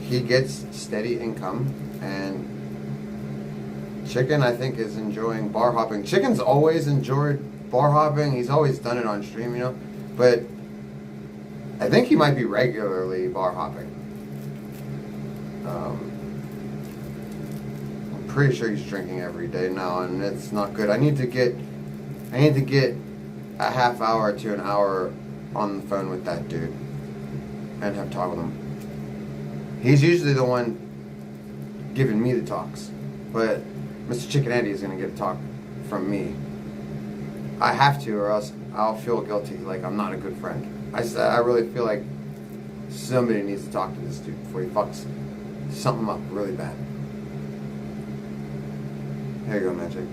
[SPEAKER 1] he gets steady income, and Chicken, I think, is enjoying bar hopping. Chicken's always enjoyed bar hopping. He's always done it on stream, you know, but I think he might be regularly bar hopping. I'm pretty sure he's drinking every day now, and it's not good. I need to get a half hour to an hour on the phone with that dude and have talk with him. He's usually the one giving me the talks, but Mr. Chicken Andy is going to get a talk from me. I have to, or else I'll feel guilty, like I'm not a good friend. I really feel like somebody needs to talk to this dude before he fucks something up really bad. There you go, Magic.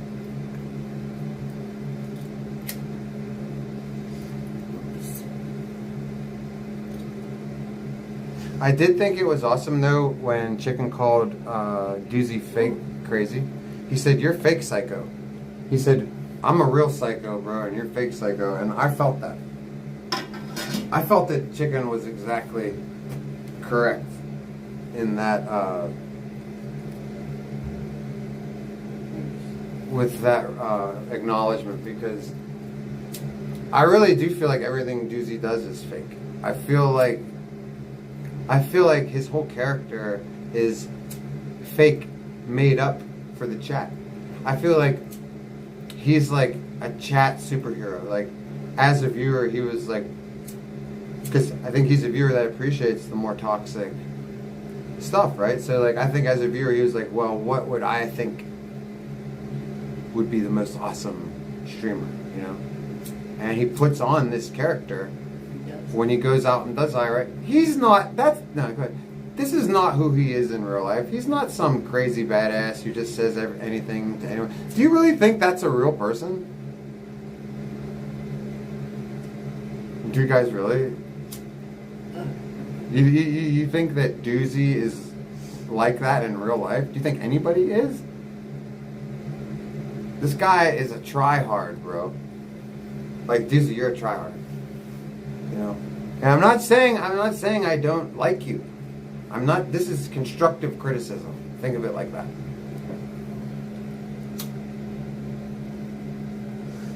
[SPEAKER 1] I did think it was awesome though when Chicken called Doozy fake crazy. He said, "You're fake psycho." He said, "I'm a real psycho, bro, and you're fake psycho," and I felt that. I felt that Chicken was exactly correct in that with that acknowledgement, because I really do feel like everything Doozy does is fake. I feel like his whole character is fake, made up for the chat. I feel like he's like a chat superhero. Like, as a viewer, he was like, because I think he's a viewer that appreciates the more toxic stuff, right? So like, I think as a viewer, he was like, well, what would I think would be the most awesome streamer, you know? And he puts on this character when he goes out and does right. He's not, go ahead. This is not who he is in real life. He's not some crazy badass who just says anything to anyone. Do you really think that's a real person? Do you guys really? You think that Doozy is like that in real life? Do you think anybody is? This guy is a tryhard, bro. Like, Doozy, you're a tryhard. You know? And I'm not saying I don't like you. This is constructive criticism. Think of it like that.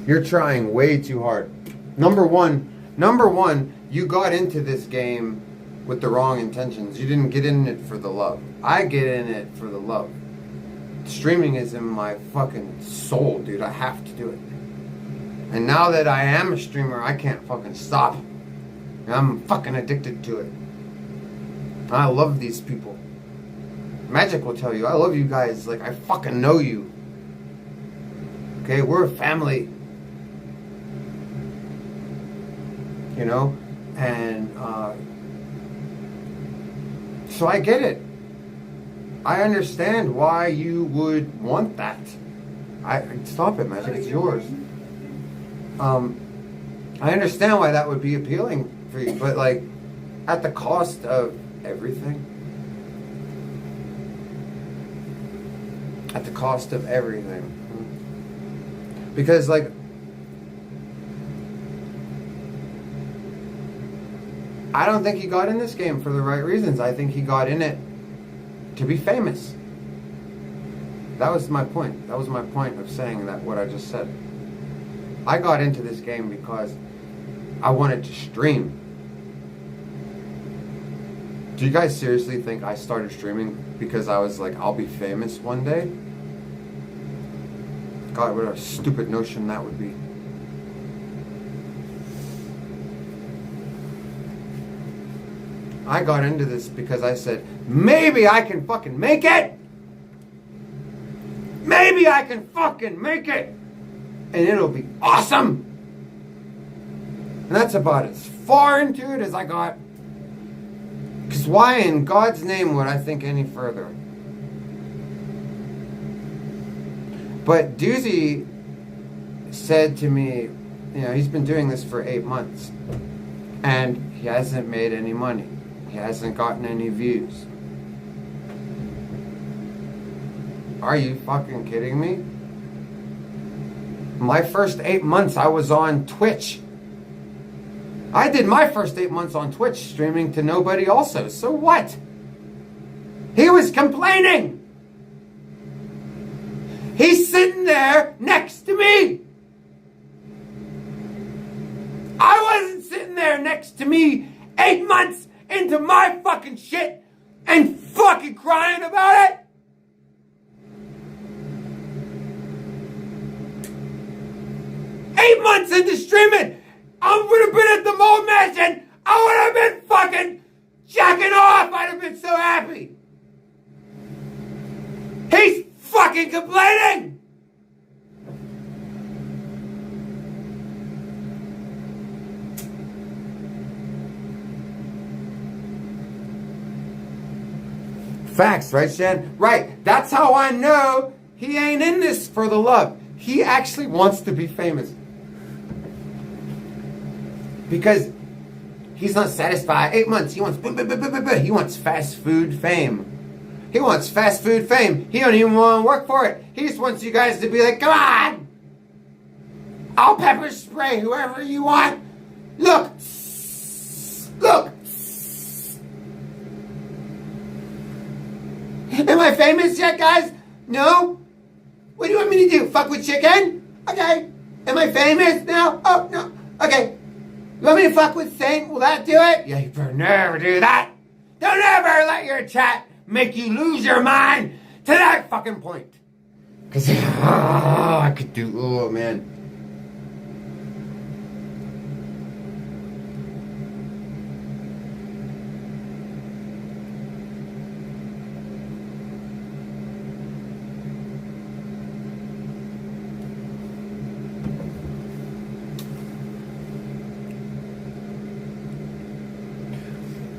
[SPEAKER 1] You're trying way too hard. Number one, you got into this game with the wrong intentions. You didn't get in it for the love. I get in it for the love. Streaming is in my fucking soul, dude. I have to do it. And now that I am a streamer, I can't fucking stop. I'm fucking addicted to it. I love these people. Magic will tell you, I love you guys like I fucking know you. Okay, we're a family. You know? And, so I get it. I understand why you would want that. Stop it, Magic, it's yours. I understand why that would be appealing for you, but like, at the cost of everything. At the cost of everything. Because like, I don't think he got in this game for the right reasons. I think he got in it to be famous. That was my point. That was my point of saying that, what I just said. I got into this game because I wanted to stream. Do you guys seriously think I started streaming because I was like, I'll be famous one day? God, what a stupid notion that would be. I got into this because I said, maybe I can fucking make it! Maybe I can fucking make it! And it'll be awesome! And that's about as far into it as I got. Because why in God's name would I think any further? But Doozy said to me, he's been doing this for 8 months. And he hasn't made any money. He hasn't gotten any views. Are you fucking kidding me? My first 8 months I was on Twitch. I did my first 8 months on Twitch streaming to nobody also. So what? He was complaining. He's sitting there next to me. I wasn't sitting there next to me 8 months into my fucking shit and fucking crying about it. Months into streaming, I would have been at the Mold Mansion. I would have been fucking jacking off. I'd have been so happy. He's fucking complaining. Facts, right, Shan? Right. That's how I know he ain't in this for the love. He actually wants to be famous. Because he's not satisfied. 8 months. He wants he wants fast food fame. He wants fast food fame. He don't even want to work for it. He just wants you guys to be like, come on! I'll pepper spray whoever you want. Look! Look! Am I famous yet, guys? No? What do you want me to do? Fuck with chicken? Okay. Am I famous now? Oh, no. Okay. You want me to fuck with Saint? Will that do it? Yeah, you better never do that. Don't ever let your chat make you lose your mind to that fucking point. Because, I could do, oh, man.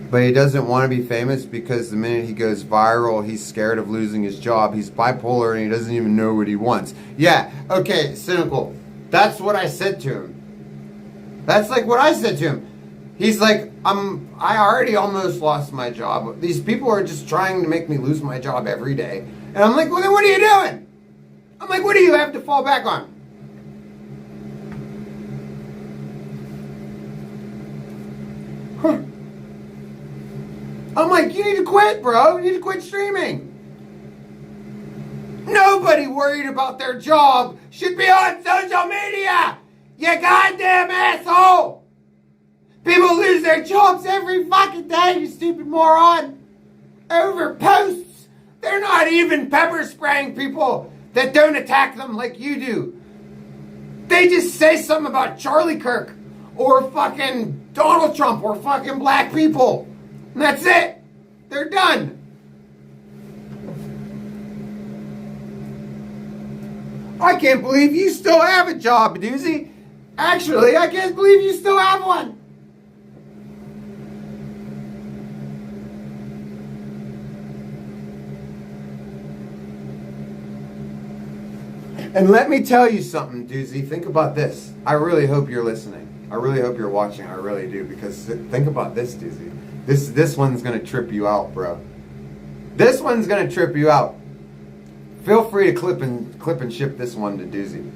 [SPEAKER 1] But he doesn't want to be famous because the minute he goes viral, he's scared of losing his job. He's bipolar and he doesn't even know what he wants. Yeah, okay, cynical. That's what I said to him. That's like what I said to him. He's like, I already almost lost my job. These people are just trying to make me lose my job every day. And I'm like, well, then what are you doing? I'm like, what do you have to fall back on? Huh. I'm like, you need to quit, bro. You need to quit streaming. Nobody worried about their job should be on social media. You goddamn asshole. People lose their jobs every fucking day, you stupid moron. Over posts. They're not even pepper spraying people that don't attack them like you do. They just say something about Charlie Kirk or fucking Donald Trump or fucking black people. And that's it. They're done. I can't believe you still have a job, Doozy. Actually, I can't believe you still have one. And let me tell you something, Doozy. Think about this. I really hope you're listening. I really hope you're watching. I really do. Because think about this, Doozy. This one's going to trip you out, bro. This one's going to trip you out. Feel free to clip and ship this one to Doozy.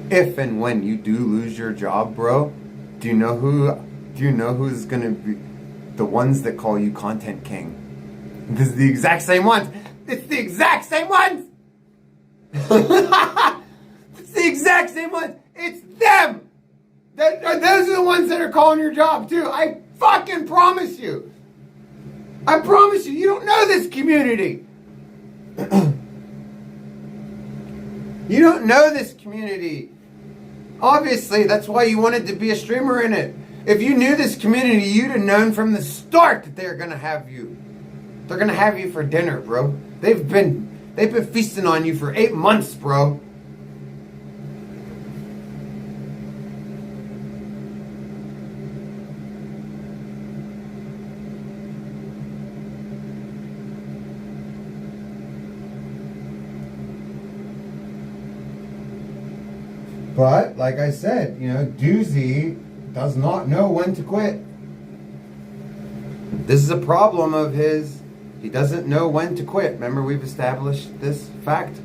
[SPEAKER 1] If and when you do lose your job, bro, do you know who's going to be the ones that call you content king? This is the exact same ones. It's the exact same ones. It's the exact same ones. It's them. Those are the ones that are calling your job too. I fucking promise you. I promise you. You don't know this community. You don't know this community. Obviously, that's why you wanted to be a streamer in it. If you knew this community, you'd have known from the start that they're gonna have you. They're gonna have you for dinner, bro. They've been feasting on you for 8 months, bro. But, like I said, Doozy does not know when to quit. This is a problem of his. He doesn't know when to quit. Remember, we've established this fact.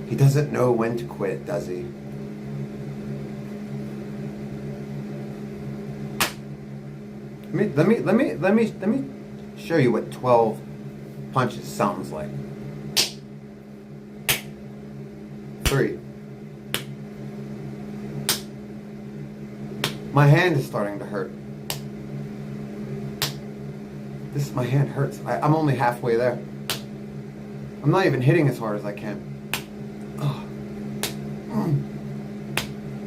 [SPEAKER 1] He doesn't know when to quit, does he? Let me show you what 12 punches sounds like. 3. My hand is starting to hurt. My hand hurts. I'm only halfway there. I'm not even hitting as hard as I can. Oh,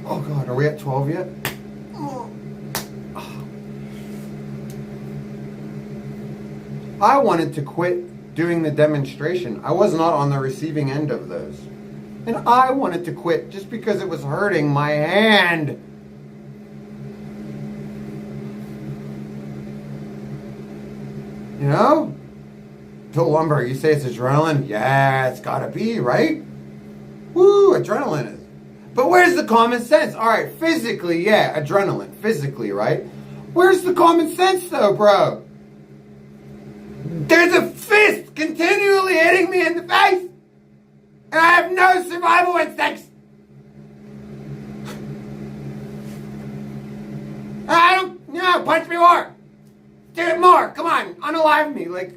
[SPEAKER 1] oh God, are we at 12 yet? Oh. I wanted to quit doing the demonstration. I was not on the receiving end of those. And I wanted to quit just because it was hurting my hand. Bill Lumber, you say it's adrenaline? Yeah, it's gotta be, right? Woo, adrenaline is. But where's the common sense? Alright, physically, yeah, adrenaline. Physically, right? Where's the common sense though, bro? There's a fist continually hitting me in the face! And I have no survival instincts! Punch me more! Do it more! Come on! Unalive me! Like...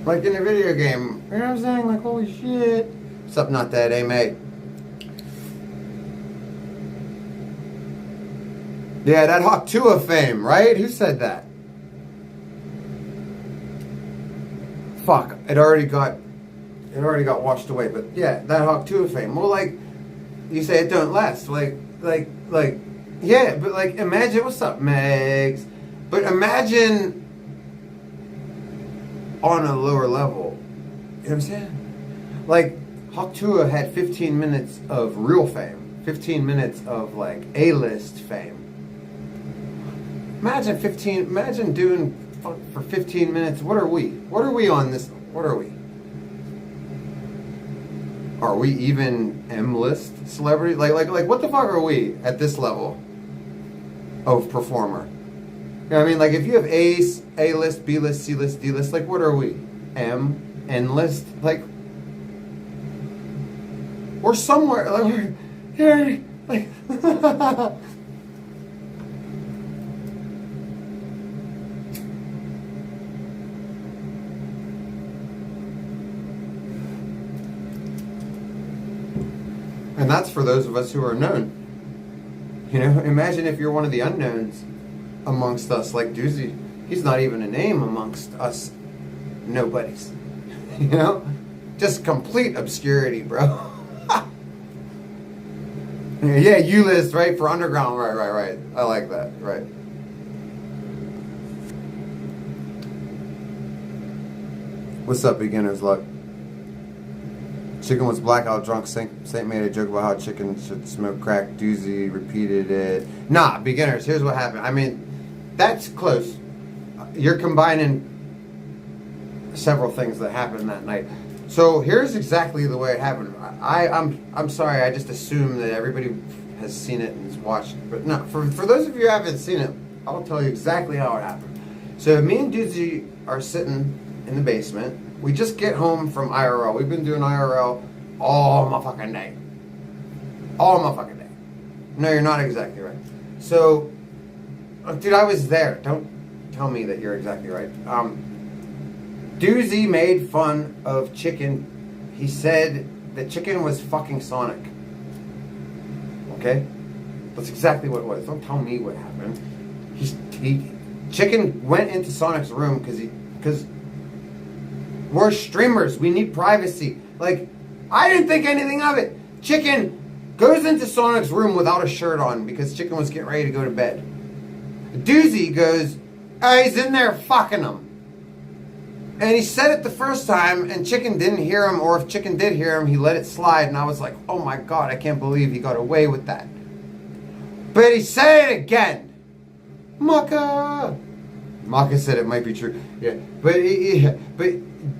[SPEAKER 1] like in a video game. You know what I'm saying? Like, holy shit. What's up, not that, mate? Yeah, that Hawk 2 of fame, right? Who said that? Fuck, it already got washed away, but yeah, that Hawk 2 of fame. Well, like, you say it don't last. Like, yeah, but like, imagine, what's up, Megs? But imagine on a lower level. You know what I'm saying? Like, Hawk 2 had 15 minutes of real fame. 15 minutes of, like, A-list fame. Imagine doing for 15 minutes. What are we? What are we on this? What are we? Are we even M-list celebrity? Like what the fuck are we at this level of performer? You know what I mean? Like, if you have A-list, B-list, C-list, D-list, like, what are we? M, N-list? Like, we're somewhere, like, we're here, like, and that's for those of us who are known. Imagine if you're one of the unknowns amongst us, like Doozy. He's not even a name amongst us nobodies. Just complete obscurity, bro. Yeah, U-list, right, for underground, right. I like that, right. What's up, beginner's luck? Chicken was blackout drunk. Saint made a joke about how chicken should smoke crack. Doozy repeated it. Nah, beginners, here's what happened. I mean, that's close. You're combining several things that happened that night. So here's exactly the way it happened. I'm sorry, I just assume that everybody has seen it and has watched it. But no, for those of you who haven't seen it, I'll tell you exactly how it happened. So me and Doozy are sitting in the basement. We just get home from IRL. We've been doing IRL all motherfucking day. All motherfucking day. No, you're not exactly right. So, dude, I was there. Don't tell me that you're exactly right. Doozy made fun of Chicken. He said that Chicken was fucking Sonic. Okay? That's exactly what it was. Don't tell me what happened. Chicken went into Sonic's room because we're streamers. We need privacy. Like, I didn't think anything of it. Chicken goes into Sonic's room without a shirt on because Chicken was getting ready to go to bed. Doozy goes, oh, he's in there fucking him. And he said it the first time, and Chicken didn't hear him, or if Chicken did hear him, he let it slide, and I was like, oh my God, I can't believe he got away with that. But he said it again. Mucka! Maka said it might be true. Yeah, but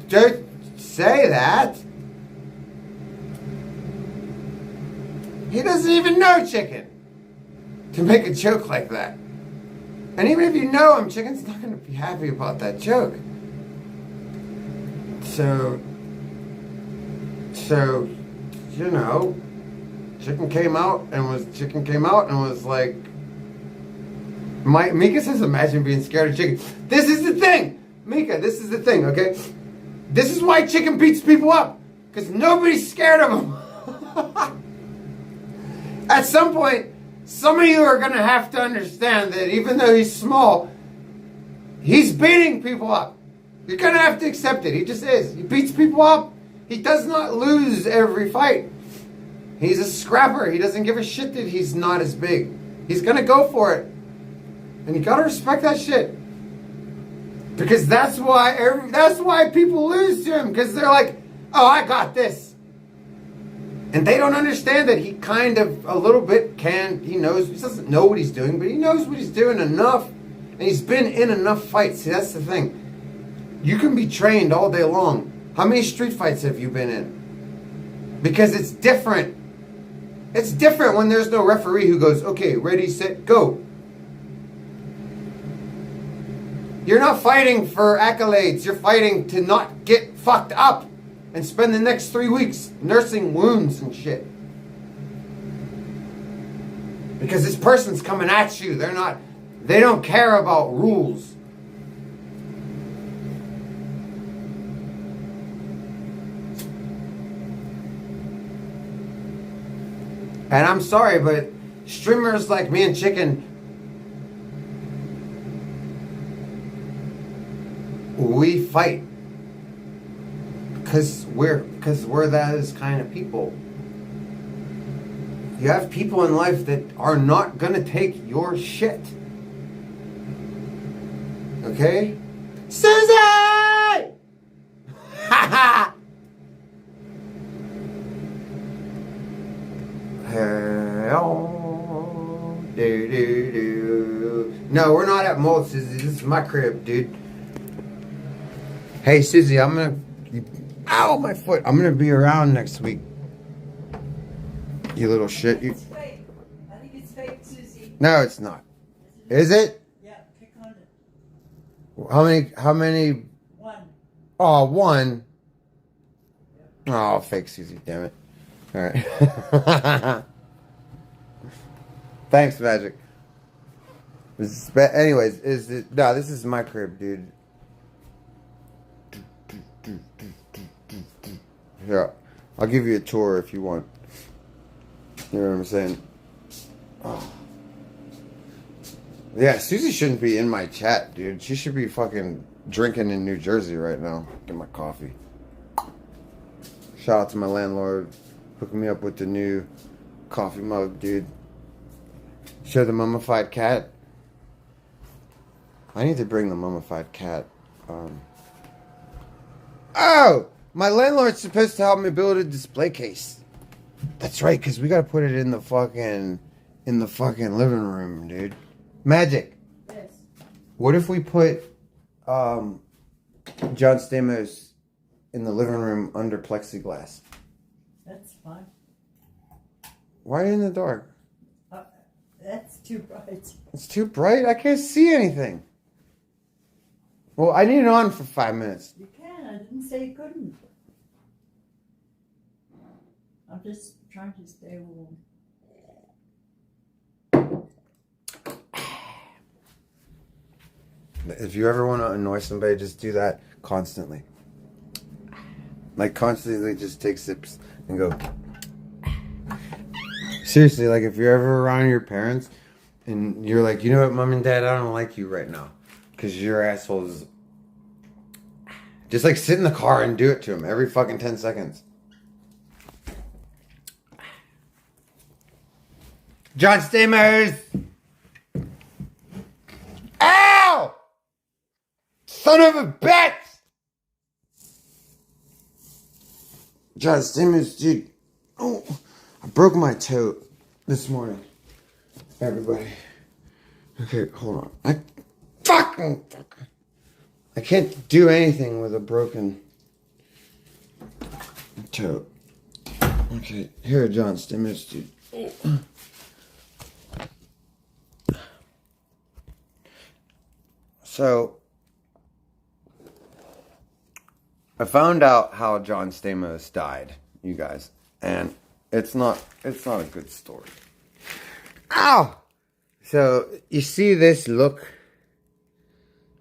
[SPEAKER 1] don't say that. He doesn't even know chicken to make a joke like that. And even if you know him, chicken's not going to be happy about that joke. So, you know, chicken came out and was like, Mika says, imagine being scared of chicken. This is the thing, Mika, this is the thing, okay? This is why chicken beats people up, because nobody's scared of him. At some point, some of you are going to have to understand that even though he's small, he's beating people up. You're going to have to accept it. He just is. He beats people up. He does not lose every fight. He's a scrapper. He doesn't give a shit that he's not as big. He's going to go for it. And you got to respect that shit. Because that's why people lose to him. Because they're like, oh, I got this. And they don't understand that he kind of a little bit he knows, he doesn't know what he's doing, but he knows what he's doing enough. And he's been in enough fights. See, that's the thing. You can be trained all day long. How many street fights have you been in? Because it's different. It's different when there's no referee who goes, okay, ready, set, go. You're not fighting for accolades. You're fighting to not get fucked up and spend the next 3 weeks nursing wounds and shit. Because this person's coming at you. They don't care about rules. And I'm sorry, but streamers like me and Chicken, we fight. Because we're those kind of people. You have people in life that are not gonna take your shit. Okay? Susie! Ha No, we're not at Mold, Susie. This is my crib, dude. Hey, Susie, ow, my foot. I'm gonna be around next week. You little shit.
[SPEAKER 6] It's fake. I think it's fake, Susie.
[SPEAKER 1] No, it's not. Is it?
[SPEAKER 6] Yeah, click on it.
[SPEAKER 1] How many?
[SPEAKER 6] One.
[SPEAKER 1] Oh, one. Oh, fake Susie, damn it. Alright. Thanks, Magic. Anyways, this is my crib, dude. Yeah, I'll give you a tour if you want. You know what I'm saying? Oh. Yeah, Susie shouldn't be in my chat, dude. She should be fucking drinking in New Jersey right now. Get my coffee. Shout out to my landlord hooking me up with the new coffee mug, dude. Show the mummified cat. I need to bring the mummified cat. Oh! My landlord's supposed to help me build a display case. That's right, because we got to put it in the fucking living room, dude. Magic.
[SPEAKER 6] Yes.
[SPEAKER 1] What if we put John Stamos in the living room under plexiglass?
[SPEAKER 6] That's fine.
[SPEAKER 1] Why in the dark?
[SPEAKER 6] That's too bright.
[SPEAKER 1] It's too bright? I can't see anything. Well, I need it on for 5 minutes.
[SPEAKER 6] You can. I didn't say you couldn't. I'm just trying to stay warm.
[SPEAKER 1] If you ever want to annoy somebody, just do that constantly. Like, constantly just take sips and go. Seriously, like, if you're ever around your parents and you're like, you know what, Mom and Dad, I don't like you right now. Because your asshole is... Just, like, sit in the car and do it to them every fucking 10 seconds. John Stamos! Ow! Son of a bitch! John Stamos, dude. Oh, I broke my toe this morning. Everybody. Okay, hold on. Fuck! fucking. I can't do anything with a broken toe. Okay, here, John Stamos, dude. So, I found out how John Stamos died, you guys, and it's not a good story. Ow! So, you see this look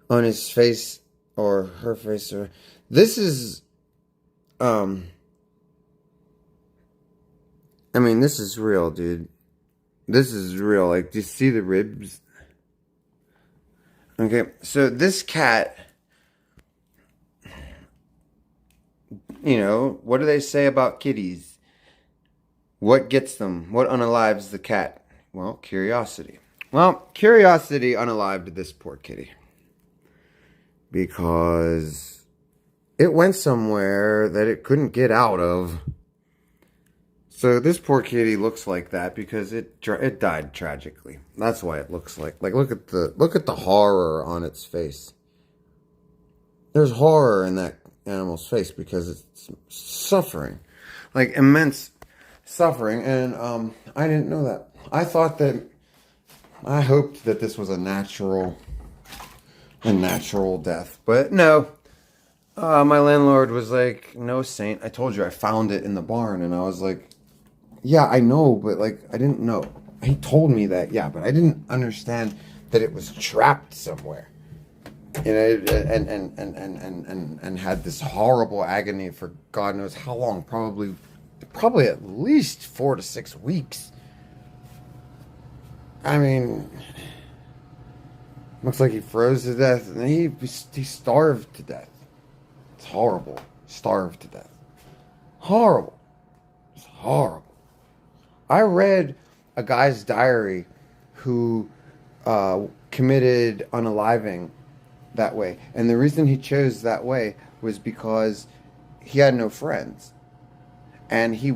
[SPEAKER 1] on his face, or her face, or this is, I mean, this is real, dude. This is real. Like, do you see the ribs? Okay, so this cat, you know, what do they say about kitties? What gets them? What unalives the cat? Well, curiosity. Well, curiosity unalived this poor kitty. Because it went somewhere that it couldn't get out of. So this poor kitty looks like that because it died tragically. That's why it looks like look at the horror on its face. There's horror in that animal's face because it's suffering, like immense suffering, and I didn't know that. I hoped that this was a natural death, but no. My landlord was like, "No, Saint, I told you I found it in the barn," and I was like, yeah, I know, but like I didn't know. He told me that, yeah, but I didn't understand that it was trapped somewhere. And had this horrible agony for God knows how long, probably at least 4 to 6 weeks. I mean, looks like he froze to death, and he starved to death. It's horrible. Starved to death. Horrible. It's horrible. I read a guy's diary who committed unaliving that way. And the reason he chose that way was because he had no friends. And he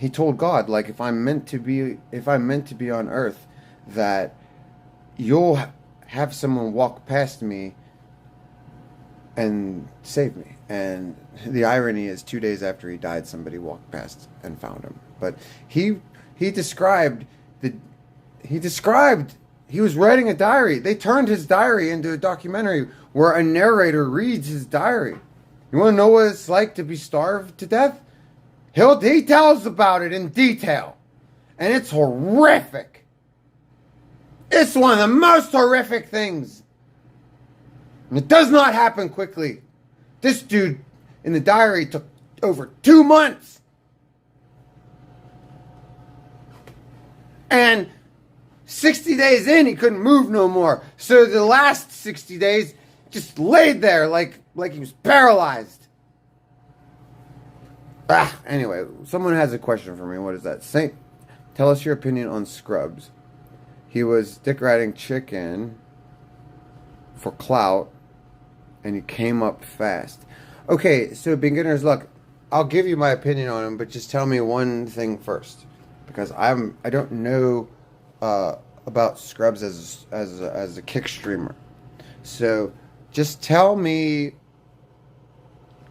[SPEAKER 1] told God, like, if I'm meant to be on earth, that you'll have someone walk past me and save me. And the irony is 2 days after he died, somebody walked past and found him. But he described he was writing a diary. They turned his diary into a documentary where a narrator reads his diary. You want to know what it's like to be starved to death? He tells about it in detail. And it's horrific. It's one of the most horrific things. And it does not happen quickly. This dude in the diary took over 2 months. And 60 days in, he couldn't move no more. So the last 60 days, just laid there like he was paralyzed. Anyway, someone has a question for me. What is that? Saint, tell us your opinion on Scrubs. He was dick riding chicken for clout, and he came up fast. Okay, so beginner's luck. I'll give you my opinion on him, but just tell me one thing first. Because I don't know about Scrubs as a kick streamer, so just tell me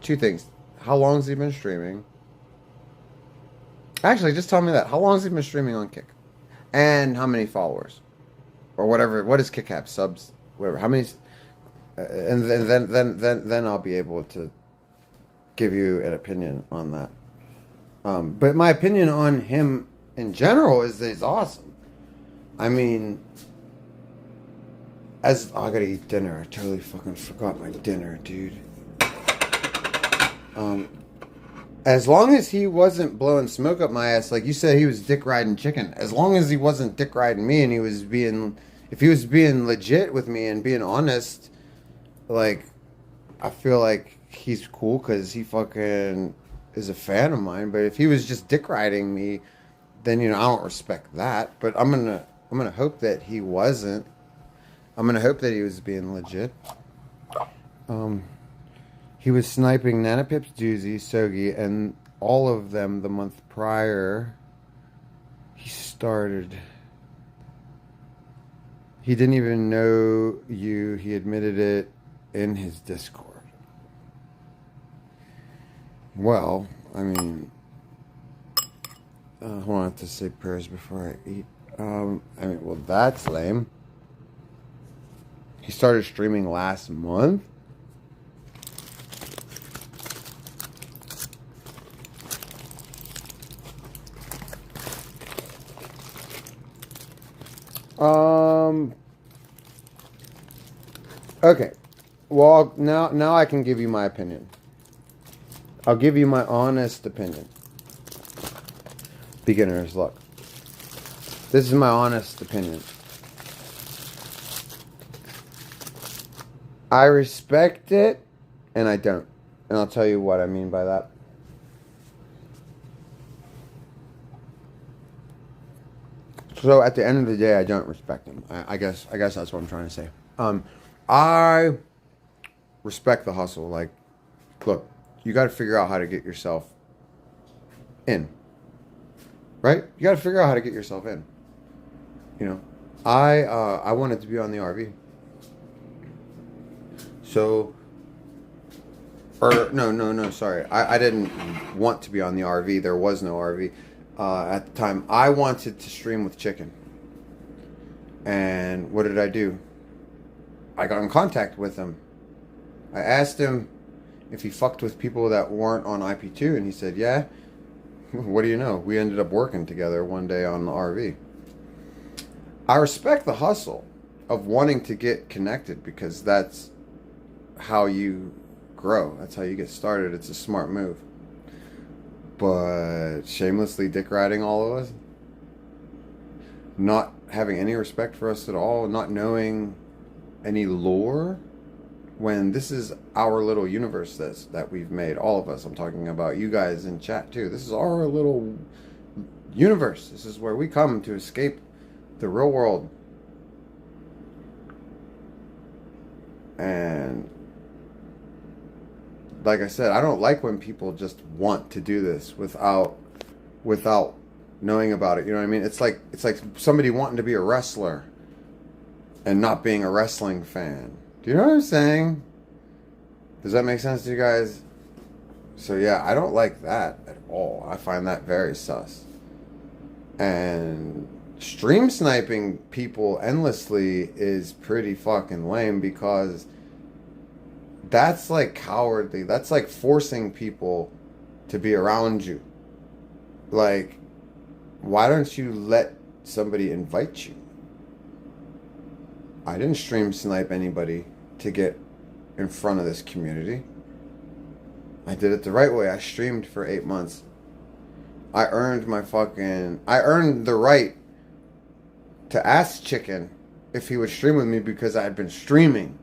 [SPEAKER 1] 2 things. How long has he been streaming? Actually, just tell me that. How long has he been streaming on Kick, and how many followers, or whatever? What is Kick have subs? Whatever. How many? And then I'll be able to give you an opinion on that. But my opinion on him in general is that he's awesome. I mean, I gotta eat dinner. I totally fucking forgot my dinner, dude. As long as he wasn't blowing smoke up my ass, like you said, he was dick riding chicken. As long as he wasn't dick riding me, and if he was being legit with me and being honest, like, I feel like he's cool because he fucking is a fan of mine. But if he was just dick riding me, then, I don't respect that. But I'm gonna hope that he wasn't. I'm gonna hope that he was being legit. He was sniping Nana Pips, Doozy, Sogi, and all of them the month prior. He He didn't even know you. He admitted it in his Discord. Well, I mean, hold on, I have to say prayers before I eat. Well, that's lame. He started streaming last month. Okay. Well, now I can give you my opinion. I'll give you my honest opinion. Beginner's luck. This is my honest opinion. I respect it, and I don't. And I'll tell you what I mean by that. So at the end of the day, I don't respect him. I guess that's what I'm trying to say. I respect the hustle. Like, look, you got to figure out how to get yourself in. Right? You got to figure out how to get yourself in. You know, I wanted to be on the RV. So, no, sorry. I didn't want to be on the RV. There was no RV at the time. I wanted to stream with Chicken. And what did I do? I got in contact with him. I asked him if he fucked with people that weren't on IP2, and he said, yeah. What do you know? We ended up working together one day on the RV. I respect the hustle of wanting to get connected because that's how you grow. That's how you get started. It's a smart move. But shamelessly dick riding all of us, not having any respect for us at all, not knowing any lore, when this is our little universe that we've made, all of us. I'm talking about you guys in chat too. This is our little universe. This is where we come to escape the real world. And like I said, I don't like when people just want to do this without knowing about it. You know what I mean? It's like somebody wanting to be a wrestler and not being a wrestling fan. Do you know what I'm saying? Does that make sense to you guys? So yeah, I don't like that at all. I find that very sus. And stream sniping people endlessly is pretty fucking lame because that's like cowardly. That's like forcing people to be around you. Like, why don't you let somebody invite you? I didn't stream snipe anybody to get in front of this community. I did it the right way. I streamed for 8 months. I earned the right to ask Chicken if he would stream with me because I had been streaming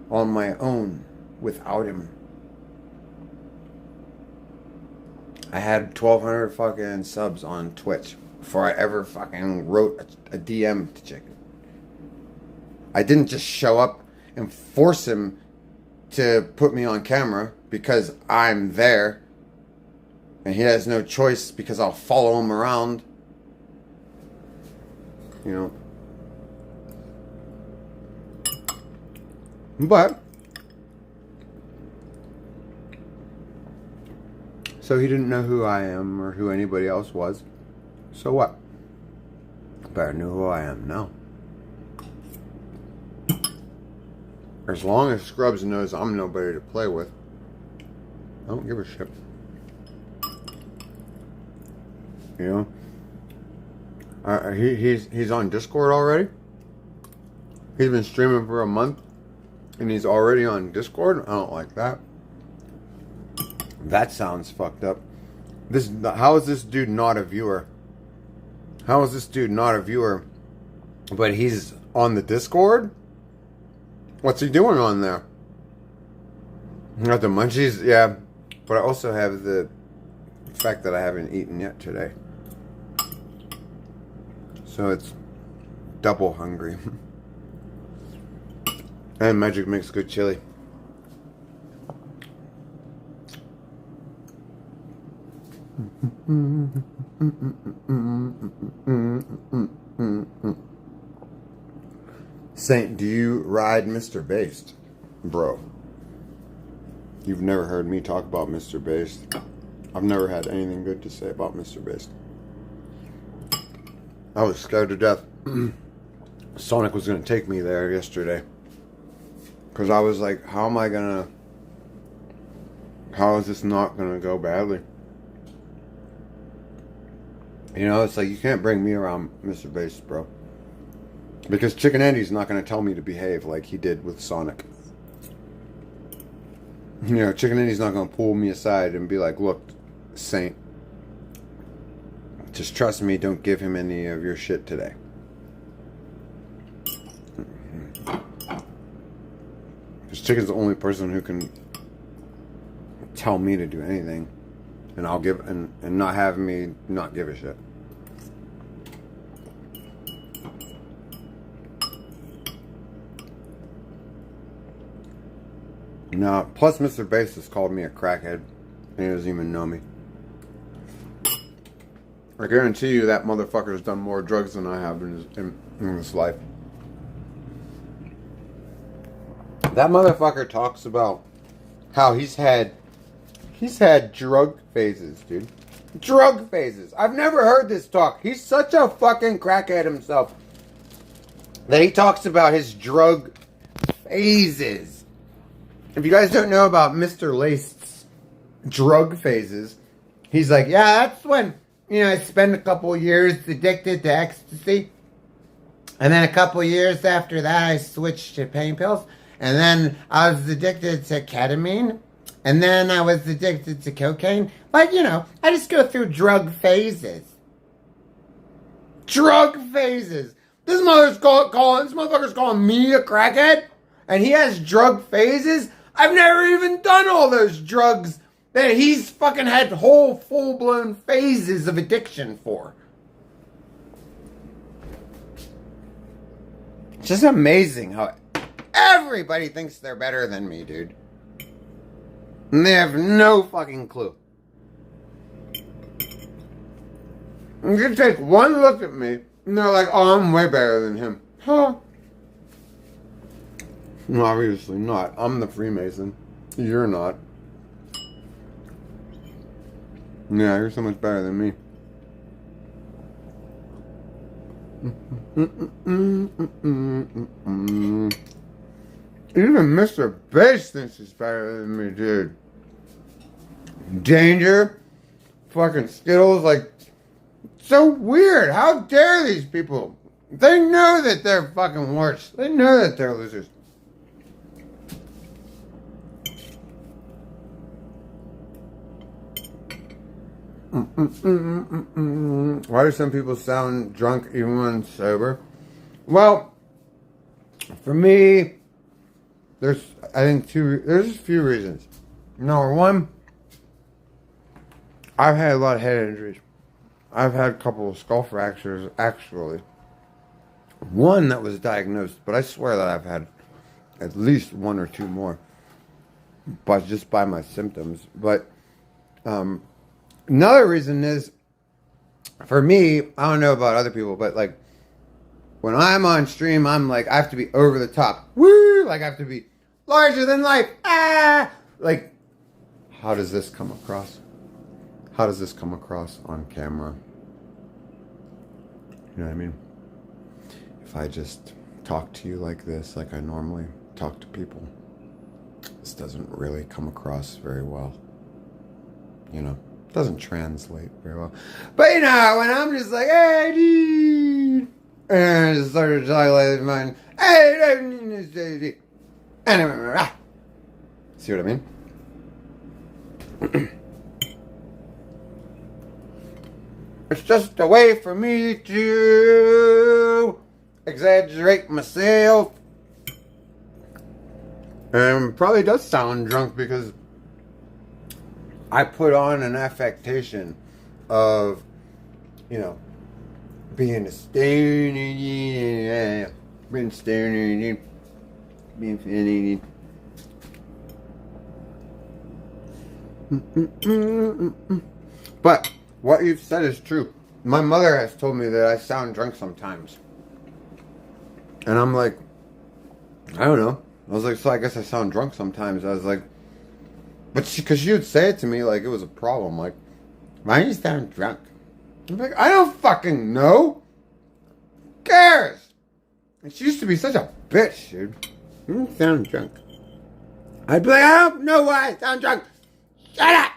[SPEAKER 1] on my own without him. I had 1,200 fucking subs on Twitch before I ever fucking wrote a DM to Chicken. I didn't just show up and force him to put me on camera because I'm there and he has no choice because I'll follow him around. You know. But so he didn't know who I am or who anybody else was. So what? Better know who I am now. As long as Scrubs knows I'm nobody to play with, I don't give a shit. You know? He's on Discord already. He's been streaming for a month, and he's already on Discord. I don't like that. That sounds fucked up. How is this dude not a viewer? How is this dude not a viewer, but he's on the Discord? What's he doing on there? Got the munchies, yeah. But I also have the fact that I haven't eaten yet today. So it's double hungry. And Magic makes good chili. Saint, do you ride Mr. Based? Bro. You've never heard me talk about Mr. Based. I've never had anything good to say about Mr. Based. I was scared to death. Sonic was going to take me there yesterday. Because I was like, how is this not going to go badly? You know, it's like, you can't bring me around Mr. Based, bro. Because Chicken Andy's not going to tell me to behave like he did with Sonic. You know, Chicken Andy's not going to pull me aside and be like, look, Saint, just trust me, don't give him any of your shit today. Because Chicken's the only person who can tell me to do anything. And I'll give, and not have me not give a shit. No, plus Mr. Basis called me a crackhead. And he doesn't even know me. I guarantee you that motherfucker has done more drugs than I have in his life. That motherfucker talks about how he's had drug phases, dude. Drug phases. I've never heard this talk. He's such a fucking crackhead himself that he talks about his drug phases. If you guys don't know about Mr. Laced's drug phases, he's like, yeah, that's when, you know, I spent a couple years addicted to ecstasy. And then a couple years after that, I switched to pain pills. And then I was addicted to ketamine. And then I was addicted to cocaine. But, you know, I just go through drug phases. Drug phases. This motherfucker's calling me a crackhead. And he has drug phases. I've never even done all those drugs that he's fucking had whole full-blown phases of addiction for. It's just amazing how everybody thinks they're better than me, dude. And they have no fucking clue. You can take one look at me, and they're like, oh, I'm way better than him. Huh? No, obviously not. I'm the Freemason. You're not. Yeah, you're so much better than me. Even Mr. Bass thinks he's better than me, dude. Danger. Fucking Skittles, like, so weird. How dare these people? They know that they're fucking worse. They know that they're losers. Why do some people sound drunk even when sober? Well, for me, there's a few reasons. Number one, I've had a lot of head injuries. I've had a couple of skull fractures, actually. One that was diagnosed, but I swear that I've had at least one or two more, but just by my symptoms. But another reason is, for me, I don't know about other people, but like, when I'm on stream, I'm like, I have to be over the top. Woo! Like, I have to be larger than life. Ah! Like, how does this come across? How does this come across on camera? You know what I mean? If I just talk to you like this, like I normally talk to people, this doesn't really come across very well. You know? Doesn't translate very well. But you know, when I'm just like, hey, dude, and I just started talking like mine, hey, anyway, see what I mean? It's just a way for me to exaggerate myself. And probably does sound drunk because I put on an affectation of, you know, being a stoner, being stoner, being funny. But what you've said is true. My mother has told me that I sound drunk sometimes. And I'm like, I don't know. I was like, so I guess I sound drunk sometimes. I was like, but because she would say it to me like it was a problem. Like, why do you sound drunk? I'm like, I don't fucking know. Who cares? And she used to be such a bitch, dude. You sound drunk. I'd be like, I don't know why I sound drunk. Shut up.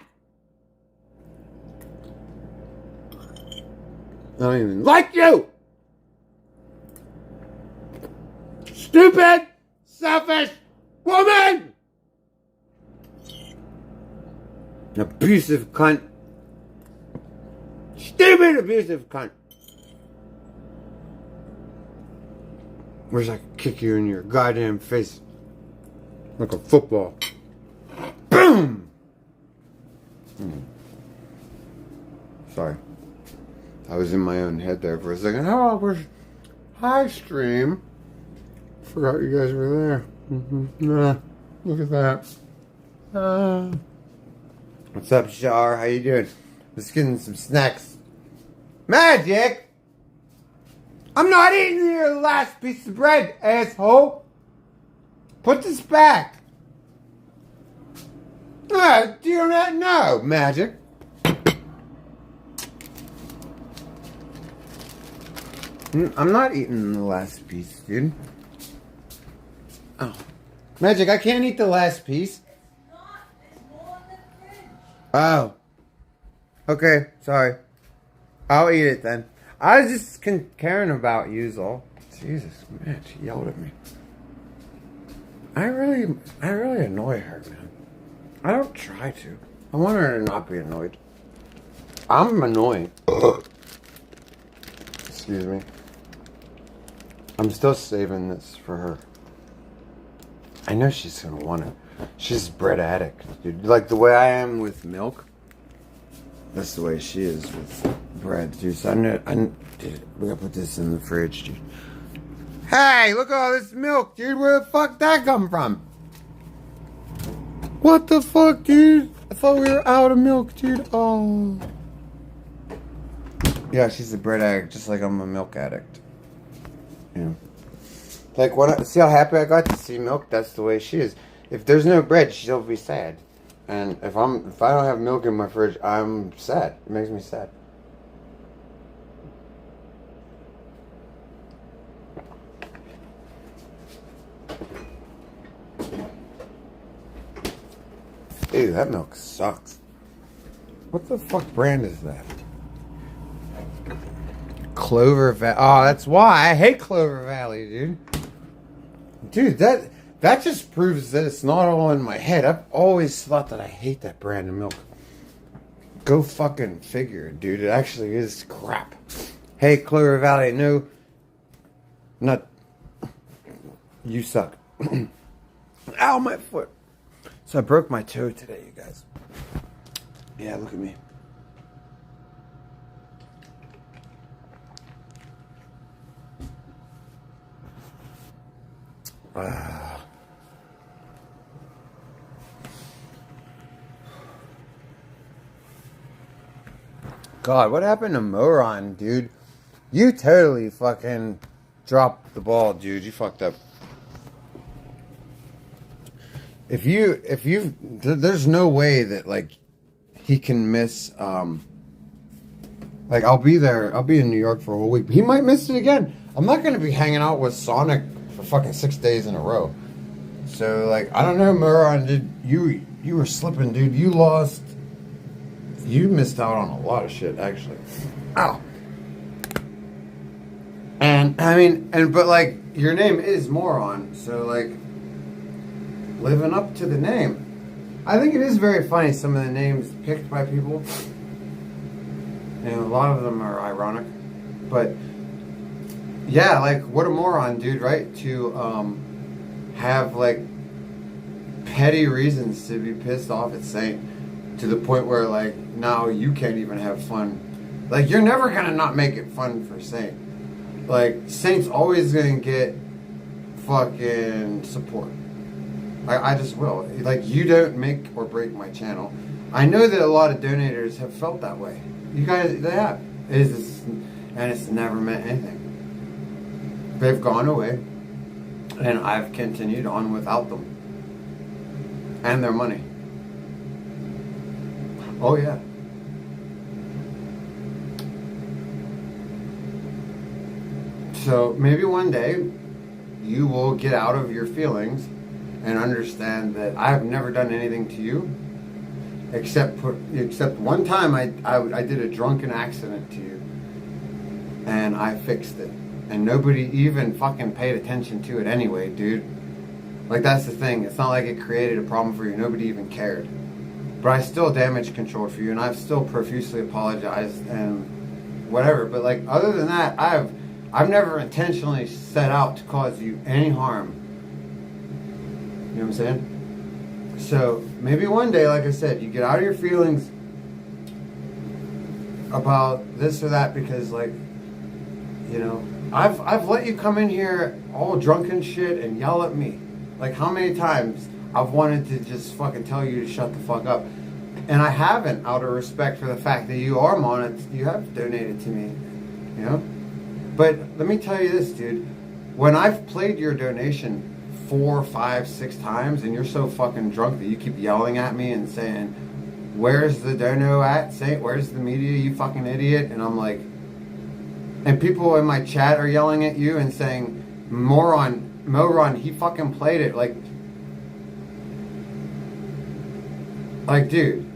[SPEAKER 1] I don't even like you. Stupid, selfish woman. An abusive cunt. Stupid, abusive cunt. Wish I could kick you in your goddamn face like a football. Boom! Sorry. I was in my own head there for a second. Oh, where's hi stream? Forgot you guys were there. Nah, look at that. What's up, Shar? How you doing? Just getting some snacks. Magic! I'm not eating your last piece of bread, asshole! Put this back! Do you not know, Magic? I'm not eating the last piece, dude. Oh. Magic, I can't eat the last piece. Oh. Okay, sorry. I'll eat it then. I was just caring about yous all. Jesus, man, she yelled at me. I really annoy her, man. I don't try to. I want her to not be annoyed. I'm annoying. Excuse me. I'm still saving this for her. I know she's gonna want it. She's a bread addict, dude. Like the way I am with milk. That's the way she is with bread, dude. So dude, we gotta put this in the fridge, dude. Hey, look at all this milk, dude. Where the fuck that come from? What the fuck, dude? I thought we were out of milk, dude. Oh. Yeah, she's a bread addict, just like I'm a milk addict. Yeah. Like see how happy I got to see milk? That's the way she is. If there's no bread, she'll be sad. And if I don't have milk in my fridge, I'm sad. It makes me sad. Ew, that milk sucks. What the fuck brand is that? Clover Valley. Oh, that's why I hate Clover Valley, dude. Dude, that just proves that it's not all in my head. I've always thought that I hate that brand of milk. Go fucking figure, dude. It actually is crap. Hey, Clover Valley, no. Not. You suck. Ow, my foot. So I broke my toe today, you guys. Yeah, look at me. God, what happened to Moron, dude? You totally fucking dropped the ball, dude. You fucked up. If you, there's no way that, like, he can miss, like, I'll be in New York for a whole week. He might miss it again. I'm not going to be hanging out with Sonic for fucking 6 days in a row. So, like, I don't know, Moron, dude, you were slipping, dude. You missed out on a lot of shit, actually. Ow. And, but, like, your name is Moron, so, like, living up to the name. I think it is very funny, some of the names picked by people. And a lot of them are ironic. But, yeah, like, what a moron, dude, right? To have, like, petty reasons to be pissed off at Saint. To the point where, like, now you can't even have fun. Like, you're never gonna not make it fun for Saint. Like, Saint's always gonna get fucking support. I just will. Like, you don't make or break my channel. I know that a lot of donators have felt that way. You guys, they have. And it's never meant anything. They've gone away. And I've continued on without them. And their money. Oh yeah. So maybe one day you will get out of your feelings and understand that I have never done anything to you except one time I did a drunken accident to you and I fixed it. And nobody even fucking paid attention to it anyway, dude. Like, that's the thing. It's not like it created a problem for you. Nobody even cared. But I still damage controlled for you, and I've still profusely apologized and whatever. But, like, other than that, I've never intentionally set out to cause you any harm. You know what I'm saying? So, maybe one day, like I said, you get out of your feelings about this or that because, like, you know, I've let you come in here all drunk and shit and yell at me. Like, how many times I've wanted to just fucking tell you to shut the fuck up. And I haven't, out of respect for the fact that you have donated to me, you know? But let me tell you this, dude. When I've played your donation 4, 5, 6 times and you're so fucking drunk that you keep yelling at me and saying, where's the dono at? Where's the media, you fucking idiot? And I'm like, and people in my chat are yelling at you and saying, Moron, he fucking played it. Like, dude,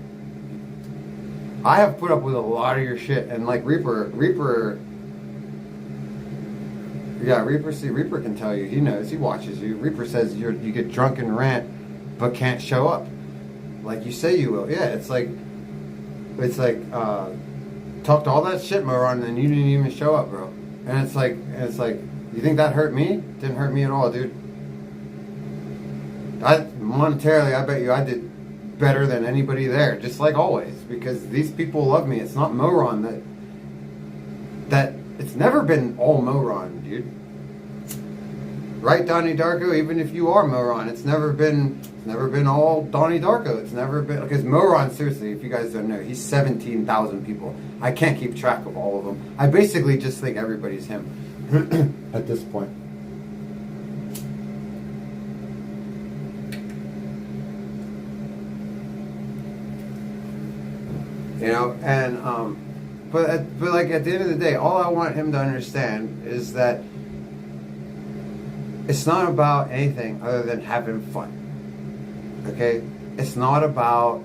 [SPEAKER 1] I have put up with a lot of your shit, and like Reaper can tell you. He knows. He watches you. Reaper says you get drunk and rant, but can't show up, like you say you will. Yeah, it's like talked all that shit, Moron, and you didn't even show up, bro. And it's like, you think that hurt me? Didn't hurt me at all, dude. Monetarily, I bet you I did better than anybody there, just like always, because these people love me. It's not Moron that it's never been all Moron, dude. Right, Donnie Darko? Even if you are Moron, it's never been all Donnie Darko. It's never been, because Moron, seriously, if you guys don't know, he's 17,000 people. I can't keep track of all of them. I basically just think everybody's him at this point. You know, and but like at the end of the day, all I want him to understand is that it's not about anything other than having fun. Okay? It's not about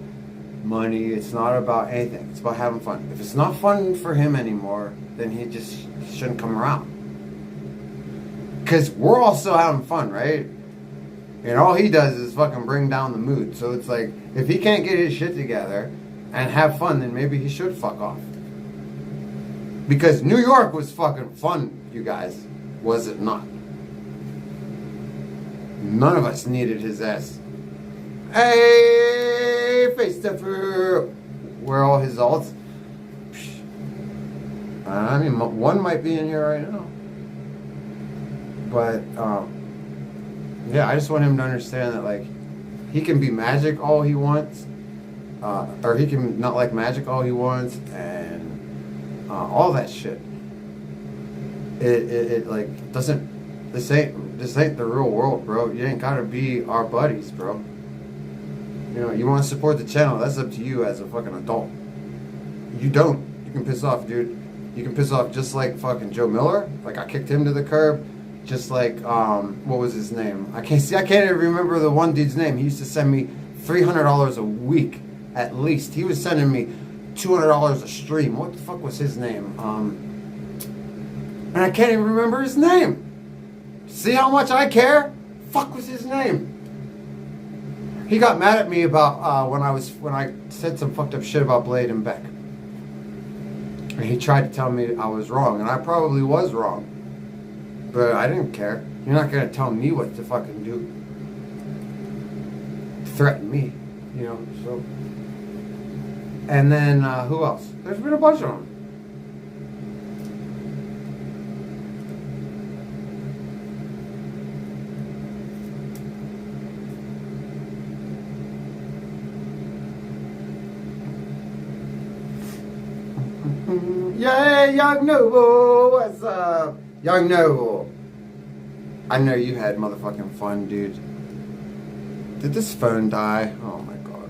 [SPEAKER 1] money. It's not about anything. It's about having fun. If it's not fun for him anymore, then he just shouldn't come around. Because we're all still having fun, right? And all he does is fucking bring down the mood. So it's like, if he can't get his shit together and have fun, then maybe he should fuck off. Because New York was fucking fun, you guys. Was it not? None of us needed his ass. Hey, face stuffer. Where are all his alts? I mean, one might be in here right now. But, yeah, I just want him to understand that, like, he can be magic all he wants. Or he can not like magic all he wants. And all that shit. It like, doesn't... This ain't the real world, bro. You ain't gotta be our buddies, bro. You know, you want to support the channel, that's up to you as a fucking adult. You don't. You can piss off, dude. You can piss off just like fucking Joe Miller. Like, I kicked him to the curb. Just like, what was his name? I can't even remember the one dude's name. He used to send me $300 a week, at least. He was sending me $200 a stream. What the fuck was his name? And I can't even remember his name. See how much I care? Fuck was his name? He got mad at me about when I said some fucked up shit about Blade and Beck. And he tried to tell me I was wrong, and I probably was wrong. But I didn't care. You're not gonna tell me what to fucking do. Threaten me, you know, so. And then, who else? There's been a bunch of them. Yeah, Young Noble, what's up? Young Noble. I know you had motherfucking fun, dude. Did this phone die? Oh my god.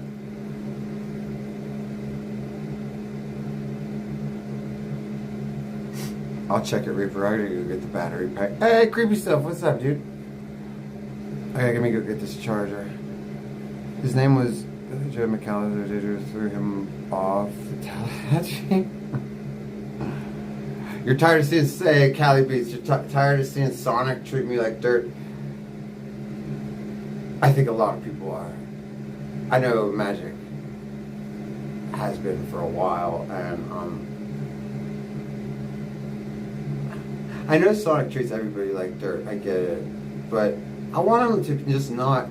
[SPEAKER 1] I'll check it, Reaper. I gotta go get the battery pack. Hey, creepy stuff. What's up, dude? Okay, let me go get this charger. His name was Joe McAllister. Threw him off the telemetry. You're tired of seeing, Cali Beats, you're tired of seeing Sonic treat me like dirt. I think a lot of people are. I know Magic has been for a while, and I know Sonic treats everybody like dirt. I get it, but I want him to just not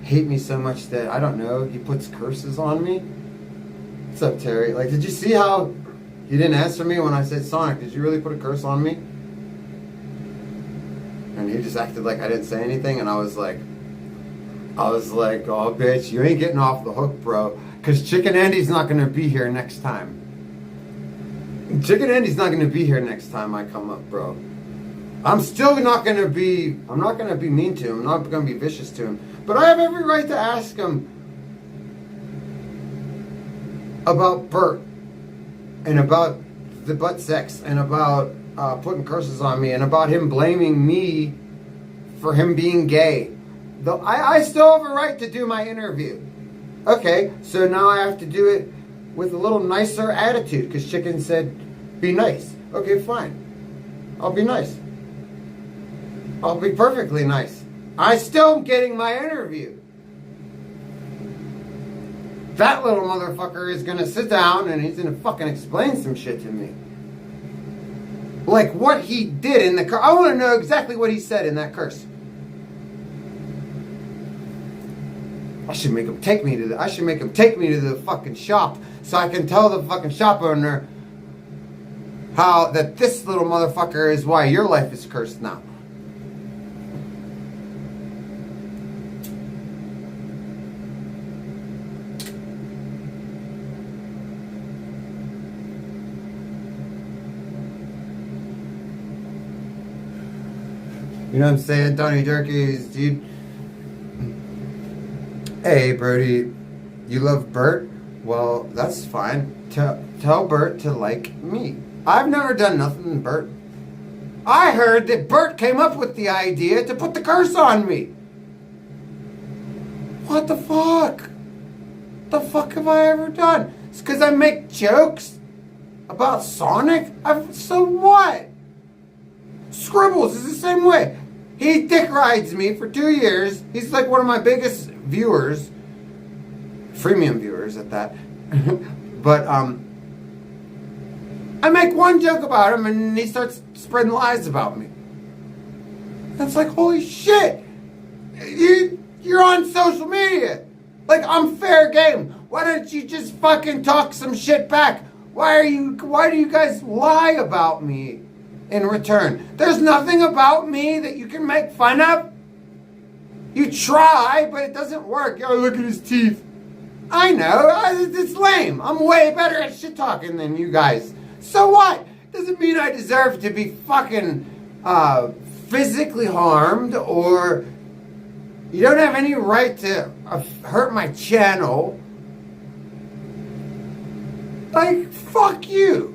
[SPEAKER 1] hate me so much that, I don't know, he puts curses on me. What's up, Terry? Like, did you see how he didn't answer me when I said, Sonic, did you really put a curse on me? And he just acted like I didn't say anything, and I was like, oh, bitch, you ain't getting off the hook, bro. Because Chicken Andy's not going to be here next time. Chicken Andy's not going to be here next time I come up, bro. I'm still not going to be, I'm not going to be mean to him. I'm not going to be vicious to him. But I have every right to ask him about Bert. And about the butt sex. And about putting curses on me. And about him blaming me for him being gay. Though I still have a right to do my interview. Okay, so now I have to do it with a little nicer attitude. Because Chicken said, be nice. Okay, fine. I'll be nice. I'll be perfectly nice. I still am getting my interview. That little motherfucker is gonna sit down and he's gonna fucking explain some shit to me. Like what he did in the curse. I want to know exactly what he said in that curse. I should make him take me to the fucking shop so I can tell the fucking shop owner how that this little motherfucker is why your life is cursed now. You know what I'm saying, Donnie Jerkies, dude? Hey, Brody, you love Bert? Well, that's fine. Tell Bert to like me. I've never done nothing to Bert. I heard that Bert came up with the idea to put the curse on me. What the fuck? The fuck have I ever done? It's because I make jokes about Sonic? So what? Scribbles is the same way. He dick rides me for 2 years. He's like one of my biggest viewers. Freemium viewers at that. But, I make one joke about him and he starts spreading lies about me. That's like, holy shit. You're on social media. Like, I'm fair game. Why don't you just fucking talk some shit back? Why do you guys lie about me in return? There's nothing about me that you can make fun of. You try, but it doesn't work. Yo, look at his teeth. I know, it's lame. I'm way better at shit talking than you guys. So what? Doesn't mean I deserve to be fucking physically harmed, or you don't have any right to hurt my channel. Like, fuck you.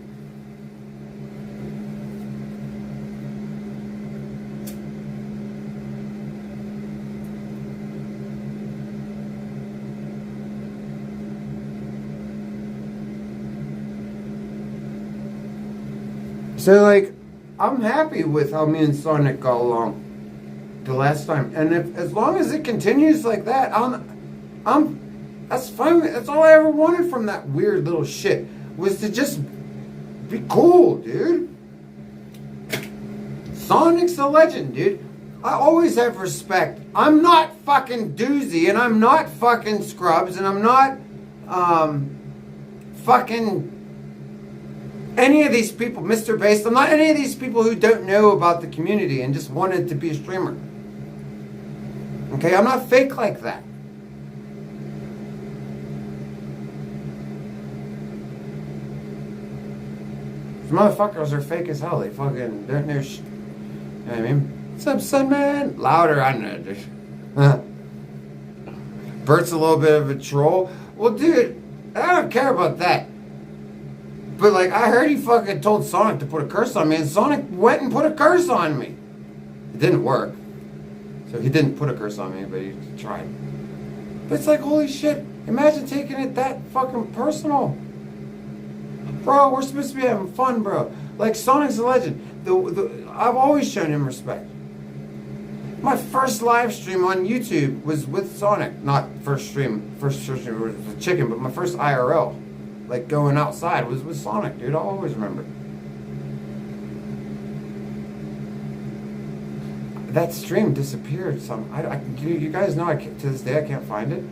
[SPEAKER 1] So, like, I'm happy with how me and Sonic got along the last time, and as long as it continues like that, that's fine. That's all I ever wanted from that weird little shit, was to just be cool, dude. Sonic's a legend, dude. I always have respect. I'm not fucking Doozy, and I'm not fucking Scrubs, and I'm not fucking any of these people, Mr. Based. I'm not any of these people who don't know about the community and just wanted to be a streamer. Okay, I'm not fake like that. These motherfuckers are fake as hell. They fucking don't know shit. You know what I mean? What's up, son, man? Louder, I know, dude. Bert's a little bit of a troll. Well, dude, I don't care about that. But, like, I heard he fucking told Sonic to put a curse on me, and Sonic went and put a curse on me. It didn't work. So he didn't put a curse on me, but he tried. But it's like, holy shit, imagine taking it that fucking personal. Bro, we're supposed to be having fun, bro. Like, Sonic's a legend. I've always shown him respect. My first live stream on YouTube was with Sonic. Not first stream was with Chicken, but my first IRL, like going outside, was with Sonic, dude. I'll always remember. That stream disappeared. You guys know, to this day I can't find it.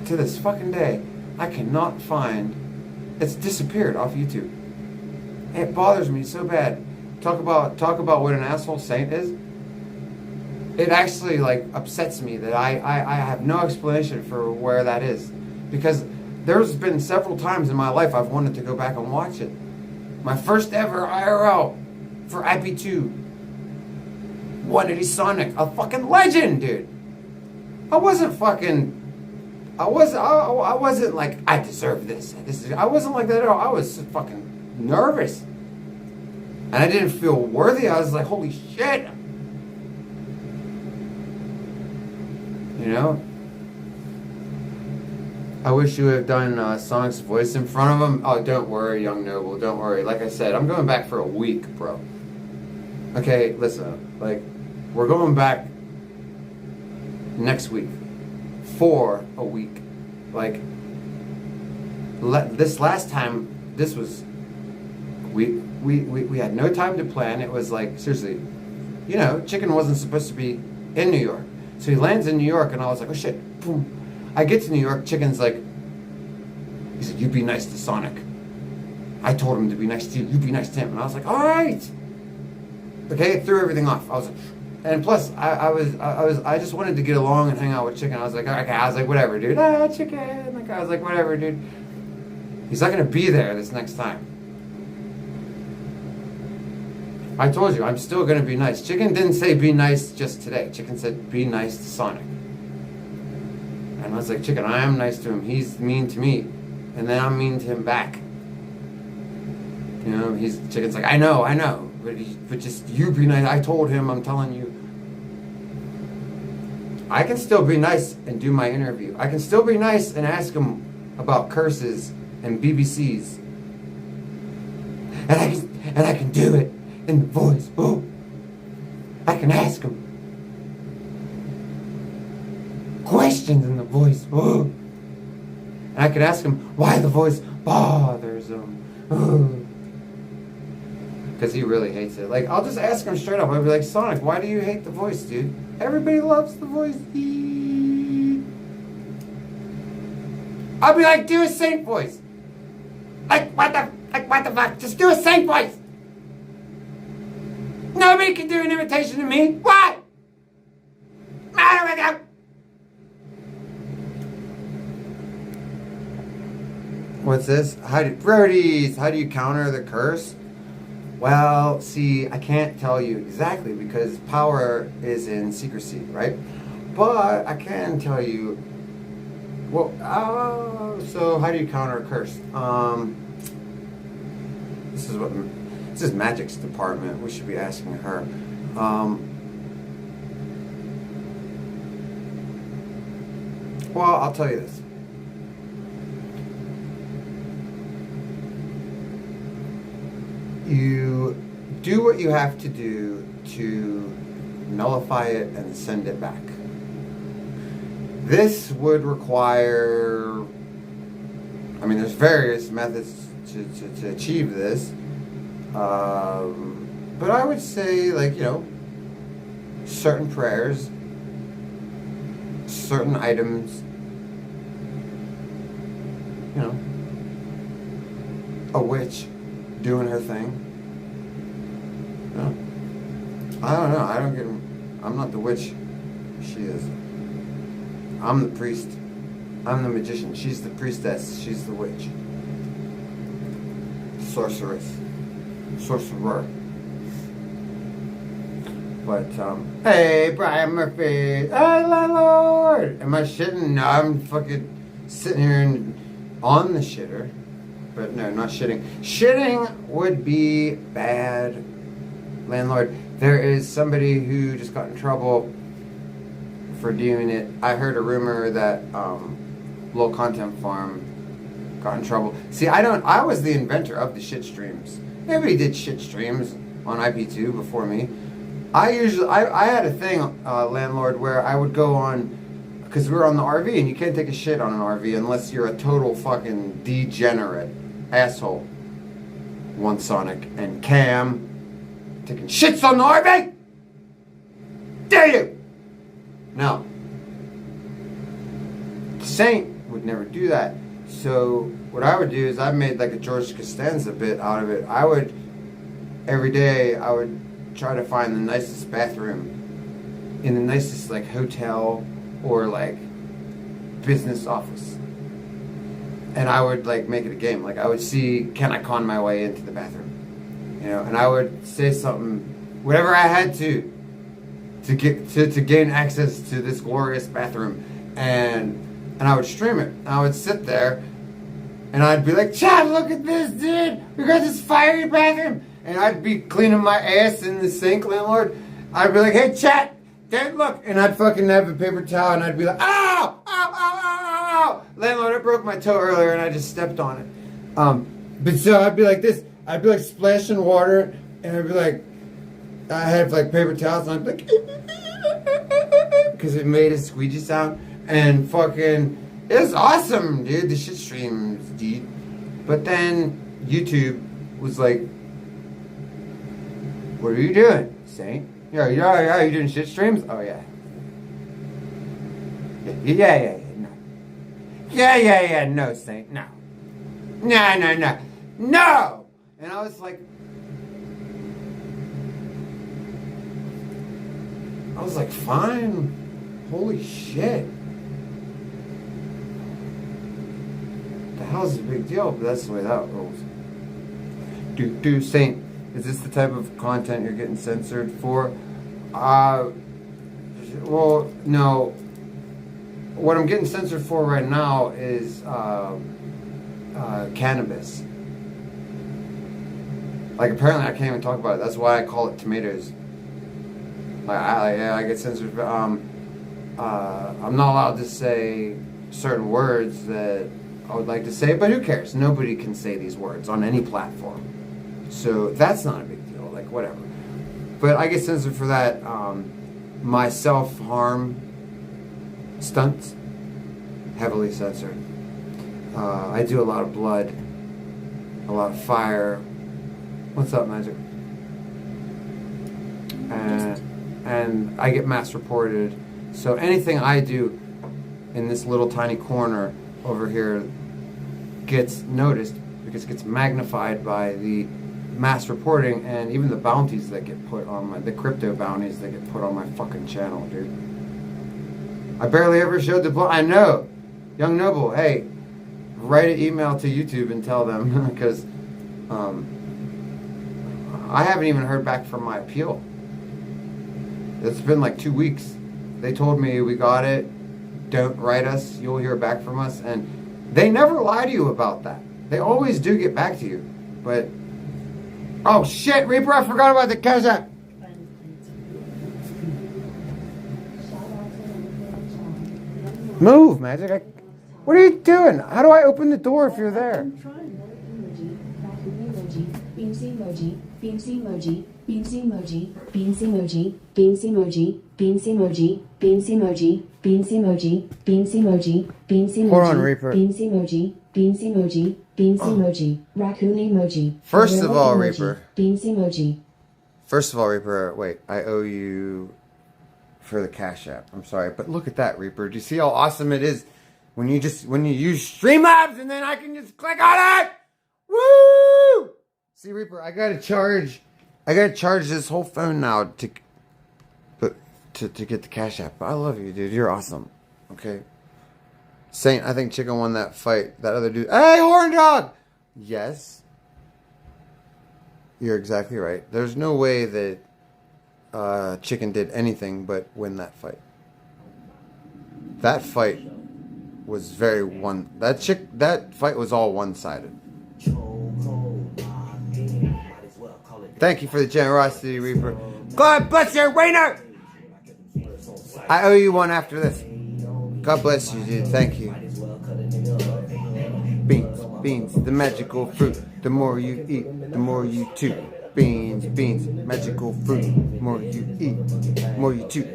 [SPEAKER 1] To this fucking day, I cannot find. It's disappeared off YouTube. It bothers me so bad. Talk about what an asshole Saint is. It actually like upsets me that I have no explanation for where that is, because there's been several times in my life I've wanted to go back and watch it. My first ever IRL for IP2. 180 Sonic, a fucking legend, dude. I wasn't like, I deserve this. I wasn't like that at all. I was fucking nervous. And I didn't feel worthy. I was like, holy shit. You know? I wish you would have done Sonic's voice in front of him. Oh, don't worry, young noble. Don't worry. Like I said, I'm going back for a week, bro. Okay, listen. Like, we're going back next week for a week. Like, this last time, this was... We had no time to plan. It was like, seriously, you know, Chicken wasn't supposed to be in New York. So he lands in New York, and I was like, oh shit, boom. I get to New York, Chicken's like, he said, you be nice to Sonic. I told him to be nice to you, you be nice to him. And I was like, all right. Okay, it threw everything off. I was like, and plus, I just wanted to get along and hang out with Chicken. I was like, okay, I was like, whatever, dude. Ah, Chicken. Like, I was like, whatever, dude. He's not gonna be there this next time. I told you, I'm still going to be nice. Chicken didn't say be nice just today. Chicken said be nice to Sonic. And I was like, Chicken, I am nice to him. He's mean to me. And then I'm mean to him back. You know, Chicken's like, I know. But just you be nice. I told him, I'm telling you. I can still be nice and do my interview. I can still be nice and ask him about curses and BBCs. And I can do it. In the voice, oh, I can ask him questions in the voice, oh, and I can ask him why the voice bothers him, oh, because he really hates it. Like, I'll just ask him straight up. I'll be like, Sonic, why do you hate the voice, dude? Everybody loves the voice. I'll be like, do a Saint voice. Like what the fuck? Just do a Saint voice. Nobody can do an imitation of me. What? What's this? Brodies, how do you counter the curse? Well, see, I can't tell you exactly because power is in secrecy, right? But I can tell you. Well, so how do you counter a curse? This is Magic's department. We should be asking her. Well, I'll tell you this. You do what you have to do to nullify it and send it back. This would require... I mean, there's various methods to achieve this. But I would say, like, you know, certain prayers, certain items, you know, a witch doing her thing. You know? I don't know. I'm not the witch. She is. I'm the priest. I'm the magician. She's the priestess. She's the witch. Sorceress. Sorcerer. But, hey, Brian Murphy. Hey, landlord. Am I shitting? No, I'm fucking sitting here on the shitter. But no, not shitting. Shitting would be bad, landlord. There is somebody who just got in trouble for doing it. I heard a rumor that Low Content Farm got in trouble. See, I was the inventor of the shit streams. Nobody did shit streams on IP2 before me. I had a thing, landlord, where I would go on, because we were on the RV, and you can't take a shit on an RV unless you're a total fucking degenerate asshole. One Sonic and Cam taking shits on the RV? Dare you? No. Saint would never do that. So what I would do is I made like a George Costanza bit out of it. Every day I would try to find the nicest bathroom in the nicest like hotel or like business office. And I would like make it a game. Like I would see, can I con my way into the bathroom? You know, and I would say something, whatever I had to gain access to this glorious bathroom. And I would stream it. I would sit there and I'd be like, Chad, look at this, dude. We got this fiery bathroom. And I'd be cleaning my ass in the sink, landlord. I'd be like, hey, Chad, Dad, look. And I'd fucking have a paper towel and I'd be like, ow, ow, ow, ow, ow. Landlord, I broke my toe earlier and I just stepped on it. But so I'd be like this. I'd be like splashing water and I'd be like, I had like paper towels and I'd be like, because it made a squeegee sound. And fucking, it was awesome, dude. The shit streams, dude. But then YouTube was like, what are you doing, Saint? Yeah, you doing shit streams? Oh, yeah. Yeah, no. Yeah, no, Saint, no. No. No! And I was like, fine. Holy shit. The hell's the big deal? But that's the way that rolls. Saint, is this the type of content you're getting censored for? Well, no. What I'm getting censored for right now is cannabis. Like, apparently I can't even talk about it. That's why I call it tomatoes. I get censored. I'm not allowed to say certain words that I would like to say, but who cares? Nobody can say these words on any platform. So that's not a big deal, like whatever. But I get censored for that. My self-harm stunts, heavily censored. I do a lot of blood, a lot of fire. What's up, Magic? And I get mass reported. So anything I do in this little tiny corner over here gets noticed because it gets magnified by the mass reporting and even the bounties that get put on the crypto bounties that get put on my fucking channel, dude. I barely ever showed the I know. Young Noble, hey, write an email to YouTube and tell them because I haven't even heard back from my appeal. It's been like 2 weeks. They told me we got it. Don't write us. You'll hear back from us. And they never lie to you about that. They always do get back to you. But, oh shit, Reaper, I forgot about the Cash App. Move, Magic. What are you doing? How do I open the door if you're there?
[SPEAKER 5] Beans emoji, beans emoji, beans emoji, beans emoji, beans emoji, beans emoji, beans emoji, beans emoji, beans emoji, beans emoji.
[SPEAKER 1] Hold on, Reaper.
[SPEAKER 5] Beans emoji, beans emoji, beans emoji, raccoon emoji.
[SPEAKER 1] First of all,
[SPEAKER 5] emoji,
[SPEAKER 1] Reaper.
[SPEAKER 5] Beans emoji.
[SPEAKER 1] First of all, Reaper, wait, I owe you for the Cash App. I'm sorry, but look at that, Reaper. Do you see how awesome it is when you use Streamlabs and then I can just click on it? Woo! See, Reaper, I gotta charge this whole phone now to get the Cash App. But I love you, dude. You're awesome. Okay. Saint, I think Chicken won that fight. That other dude. Hey, Horn Dog! Yes. You're exactly right. There's no way that Chicken did anything but win that fight. That fight was very that fight was all one-sided. Thank you for the generosity, Reaper. God bless you, Rainer! I owe you one after this. God bless you, dude. Thank you. Beans, beans, the magical fruit. The more you eat, the more you toot. Beans, beans, magical fruit. The more you eat, the more you toot.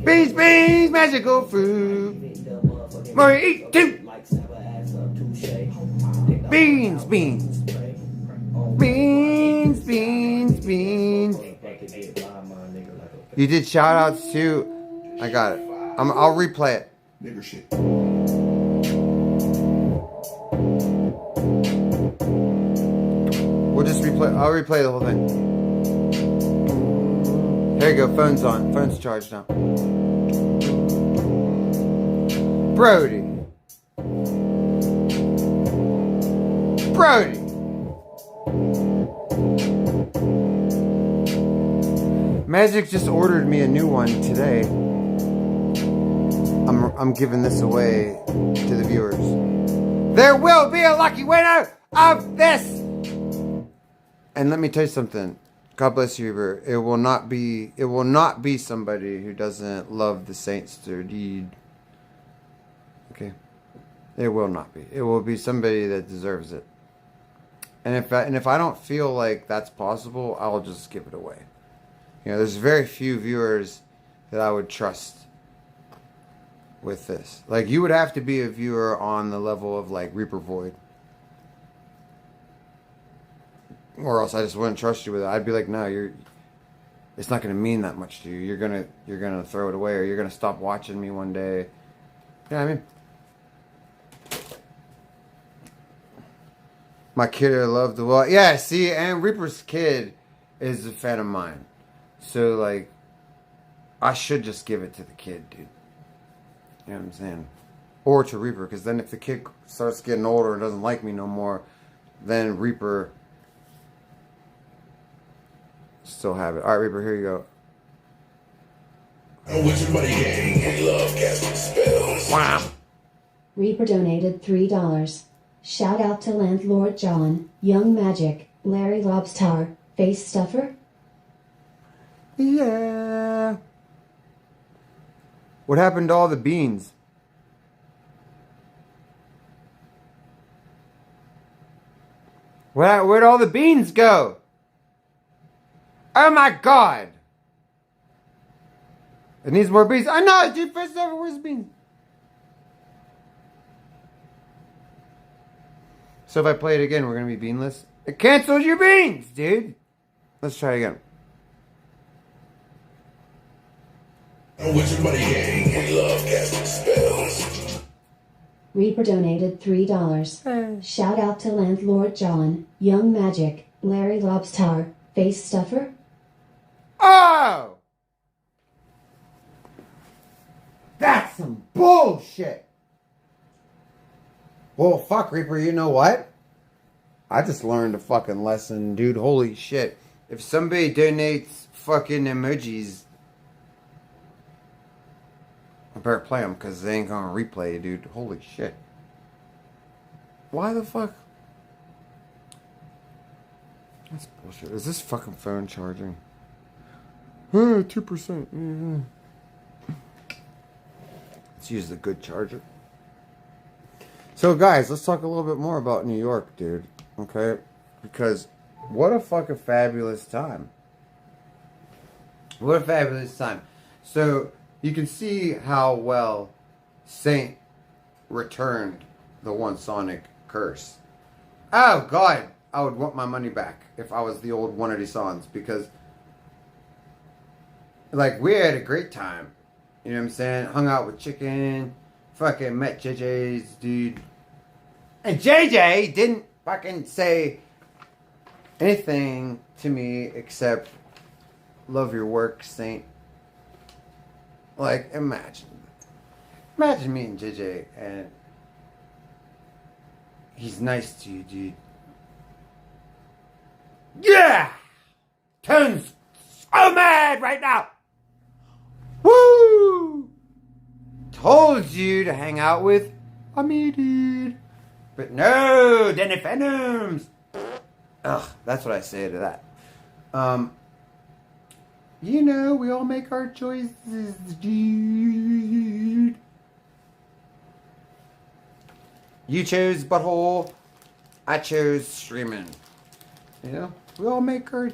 [SPEAKER 1] Beans, beans, magical fruit. The more you eat, toot. Beans, beans. Beans, beans, beans. You did shout outs too. I got it. I'll replay it.
[SPEAKER 3] Nigger shit.
[SPEAKER 1] We'll just replay. I'll replay the whole thing. There you go. Phone's on. Phone's charged now. Brody. Brody. Magic just ordered me a new one today. I'm giving this away to the viewers. There will be a lucky winner of this. And let me tell you something. God bless you, Reaper. It will not be somebody who doesn't love the saints their deed. Okay? It will not be. It will be somebody that deserves it. And if I don't feel like that's possible, I'll just give it away. You know, there's very few viewers that I would trust with this. Like, you would have to be a viewer on the level of, like, Reaper Void. Or else I just wouldn't trust you with it. I'd be like, no, it's not going to mean that much to you. You're gonna throw it away, or you're going to stop watching me one day. You know what I mean? My kid loved the wall. Yeah, see, and Reaper's kid is a fan of mine. So, like, I should just give it to the kid, dude. You know what I'm saying? Or to Reaper, because then if the kid starts getting older and doesn't like me no more, then Reaper still have it. Alright, Reaper, here you go.
[SPEAKER 7] Wizard Money Gang, we love casting spells.
[SPEAKER 1] Wow.
[SPEAKER 5] Reaper donated $3. Shout out to Landlord John, Young Magic, Larry Lobstar, Face Stuffer.
[SPEAKER 1] Yeah. What happened to all the beans? Where'd all the beans go? Oh my god! It needs more beans. I know, dude. First ever, where's the beans? So if I play it again, we're gonna be beanless. It canceled your beans, dude. Let's try again.
[SPEAKER 7] Wizard Money Gang, we love casting spells.
[SPEAKER 5] Reaper donated $3. Shout out to Landlord John, Young Magic, Larry Lobstar, Face Stuffer.
[SPEAKER 1] Oh! That's some bullshit! Well, fuck, Reaper, you know what? I just learned a fucking lesson, dude. Holy shit. If somebody donates fucking emojis, I better play them, because they ain't gonna replay, dude. Holy shit. Why the fuck? That's bullshit. Is this fucking phone charging? 2%. Let's use the good charger. So, guys, let's talk a little bit more about New York, dude. Okay? Because what a fucking fabulous time. What a fabulous time. So, you can see how well Saint returned the one Sonic curse. Oh, God. I would want my money back if I was the old one of these songs. Because, like, we had a great time. You know what I'm saying? Hung out with Chicken. Fucking met JJ's, dude. And JJ didn't fucking say anything to me except, love your work, Saint. Like, imagine me and JJ, and he's nice to you, dude. Yeah! Tones so mad right now. Woo! Told you to hang out with a me dude. But no, Danny Phantoms. Ugh, that's what I say to that. You know, we all make our choices, dude. You chose butthole. I chose streaming. You know, we all make our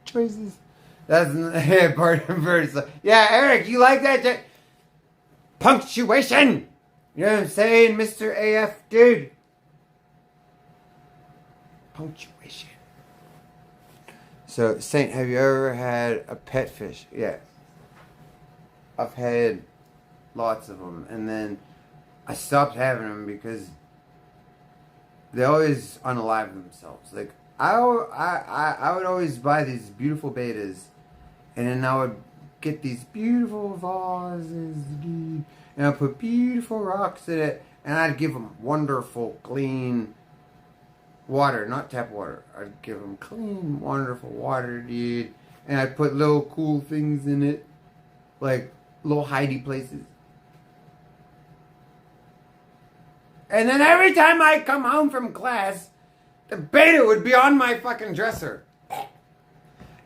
[SPEAKER 1] choices. That's part of verse. Yeah, Eric, you like that? Punctuation. You know what I'm saying, Mr. AF, dude? Punctuation. So, Saint, have you ever had a pet fish? Yeah. I've had lots of them. And then I stopped having them because they always unalive themselves. Like, I would always buy these beautiful betas. And then I would get these beautiful vases. And I'd put beautiful rocks in it. And I'd give them wonderful, clean water, not tap water. I'd give them clean, wonderful water, dude. And I'd put little cool things in it. Like little hidey places. And then every time I come home from class, the beta would be on my fucking dresser.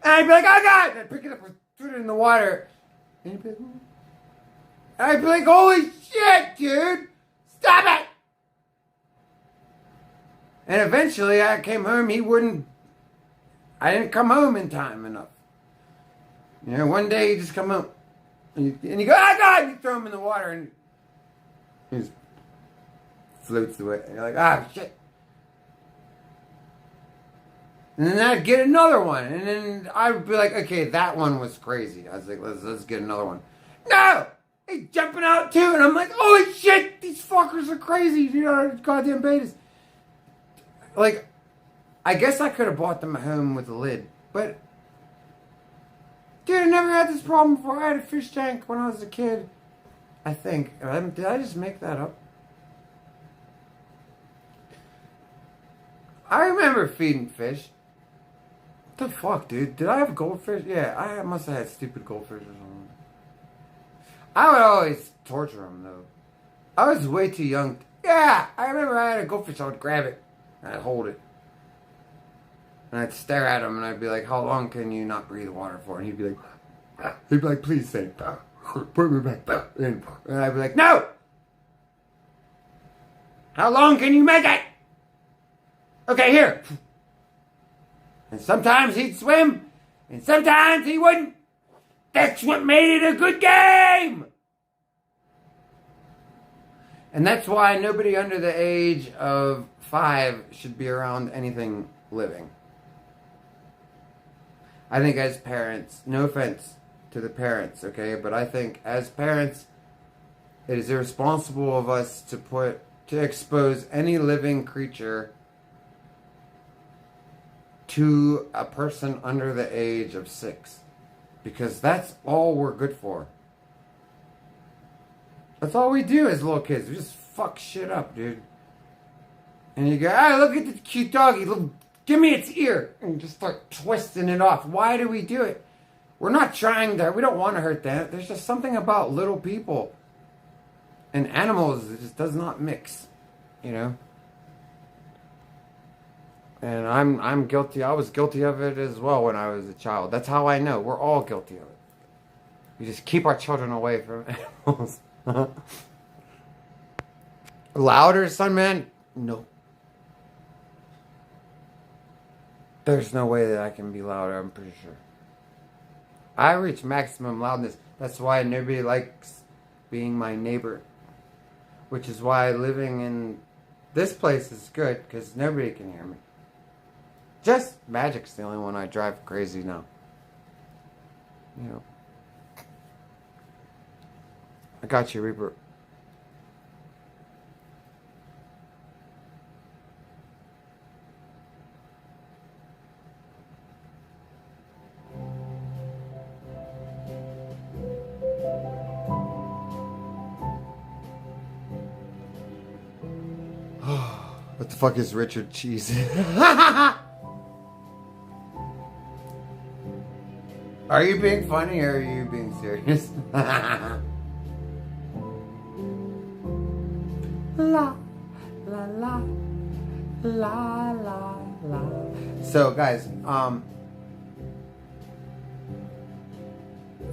[SPEAKER 1] And I'd be like, oh God! And I'd pick it up and put it in the water. And he'd be like, and I'd be like, holy shit, dude! Stop it! And eventually I came home, I didn't come home in time enough. You know, one day you just come home, and you go, oh God! And you throw him in the water, and he just floats away. And you're like, ah, shit. And then I'd get another one, and then I'd be like, okay, that one was crazy. I was like, let's get another one. No! He's jumping out too, and I'm like, holy shit, these fuckers are crazy, you know, goddamn betas. Like, I guess I could have bought them at home with a lid, but, dude, I never had this problem before. I had a fish tank when I was a kid, I think. Did I just make that up? I remember feeding fish. What the fuck, dude? Did I have goldfish? Yeah, I must have had stupid goldfish or something. I would always torture them, though. I was way too young. Yeah, I remember I had a goldfish. I would grab it. And I'd hold it. And I'd stare at him and I'd be like, how long can you not breathe water for? And he'd be like, please say, put me back in. And I'd be like, no! How long can you make it? Okay, here. And sometimes he'd swim, and sometimes he wouldn't. That's what made it a good game! And that's why nobody under the age of 5 should be around anything living. I think as parents, no offense to the parents, okay, but I think as parents, it is irresponsible of us to expose any living creature to a person under the age of 6. Because that's all we're good for. That's all we do as little kids. We just fuck shit up, dude. And you go, ah, look at the cute doggy. Look, give me its ear. And just start twisting it off. Why do we do it? We're not trying to, we don't want to hurt that. There's just something about little people and animals that just does not mix, you know? And I'm guilty. I was guilty of it as well when I was a child. That's how I know. We're all guilty of it. We just keep our children away from animals. Louder, son, man? No. There's no way that I can be louder, I'm pretty sure. I reach maximum loudness. That's why nobody likes being my neighbor. Which is why living in this place is good, because nobody can hear me. Just Magic's the only one I drive crazy now. You know. I got you, Reaper. What the fuck is Richard Cheese? Are you being funny or are you being serious? La, la, la, la, la, la. So, guys,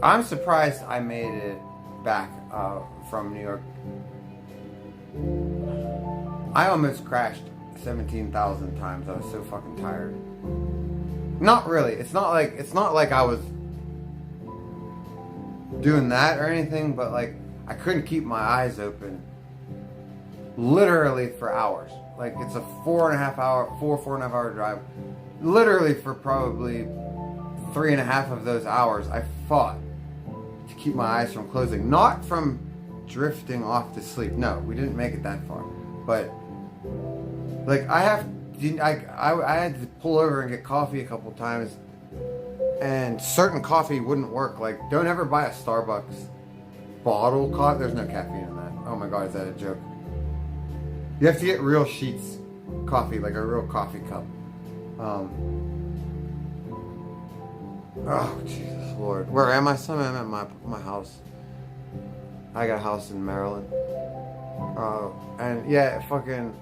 [SPEAKER 1] I'm surprised I made it back from New York. I almost crashed 17,000 times. I was so fucking tired. Not really. It's not like I was doing that or anything, but like I couldn't keep my eyes open literally for hours. Like it's a 4.5 hour drive. Literally for probably 3.5 of those hours, I fought to keep my eyes from closing. Not from drifting off to sleep. No, we didn't make it that far. But like I had to pull over and get coffee a couple times, and certain coffee wouldn't work. Like, don't ever buy a Starbucks bottle coffee. There's no caffeine in that. Oh my god, is that a joke? You have to get real sheets coffee, like a real coffee cup. Oh Jesus Lord, where am I? Son, I'm at my house. I got a house in Maryland. And yeah, fucking.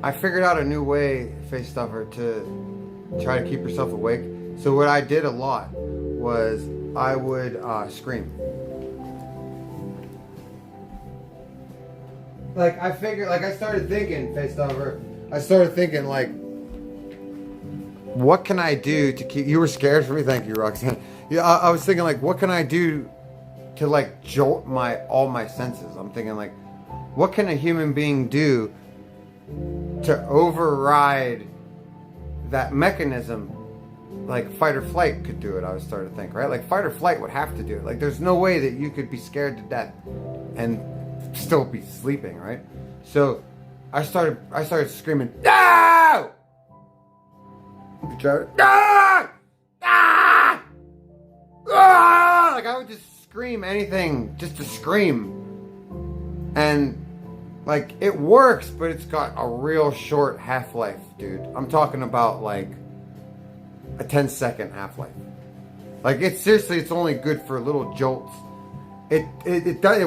[SPEAKER 1] I figured out a new way, face stuffer, to try to keep yourself awake. So what I did a lot was I would scream. Like I figured, like I started thinking, face stuffer. I started thinking like, what can I do to keep? You were scared for me, thank you, Roxanne. Yeah, I was thinking like, what can I do to like jolt all my senses? I'm thinking like, what can a human being do to override that mechanism? Like fight or flight could do it. I was starting to think, right? Like fight or flight would have to do it. Like there's no way that you could be scared to death and still be sleeping, right? So I started screaming, no! No! Ah! Ah! Like I would just scream anything just to scream. And like it works, but it's got a real short half-life, dude. I'm talking about like a 10-second half-life. Like it's seriously, it's only good for little jolts. It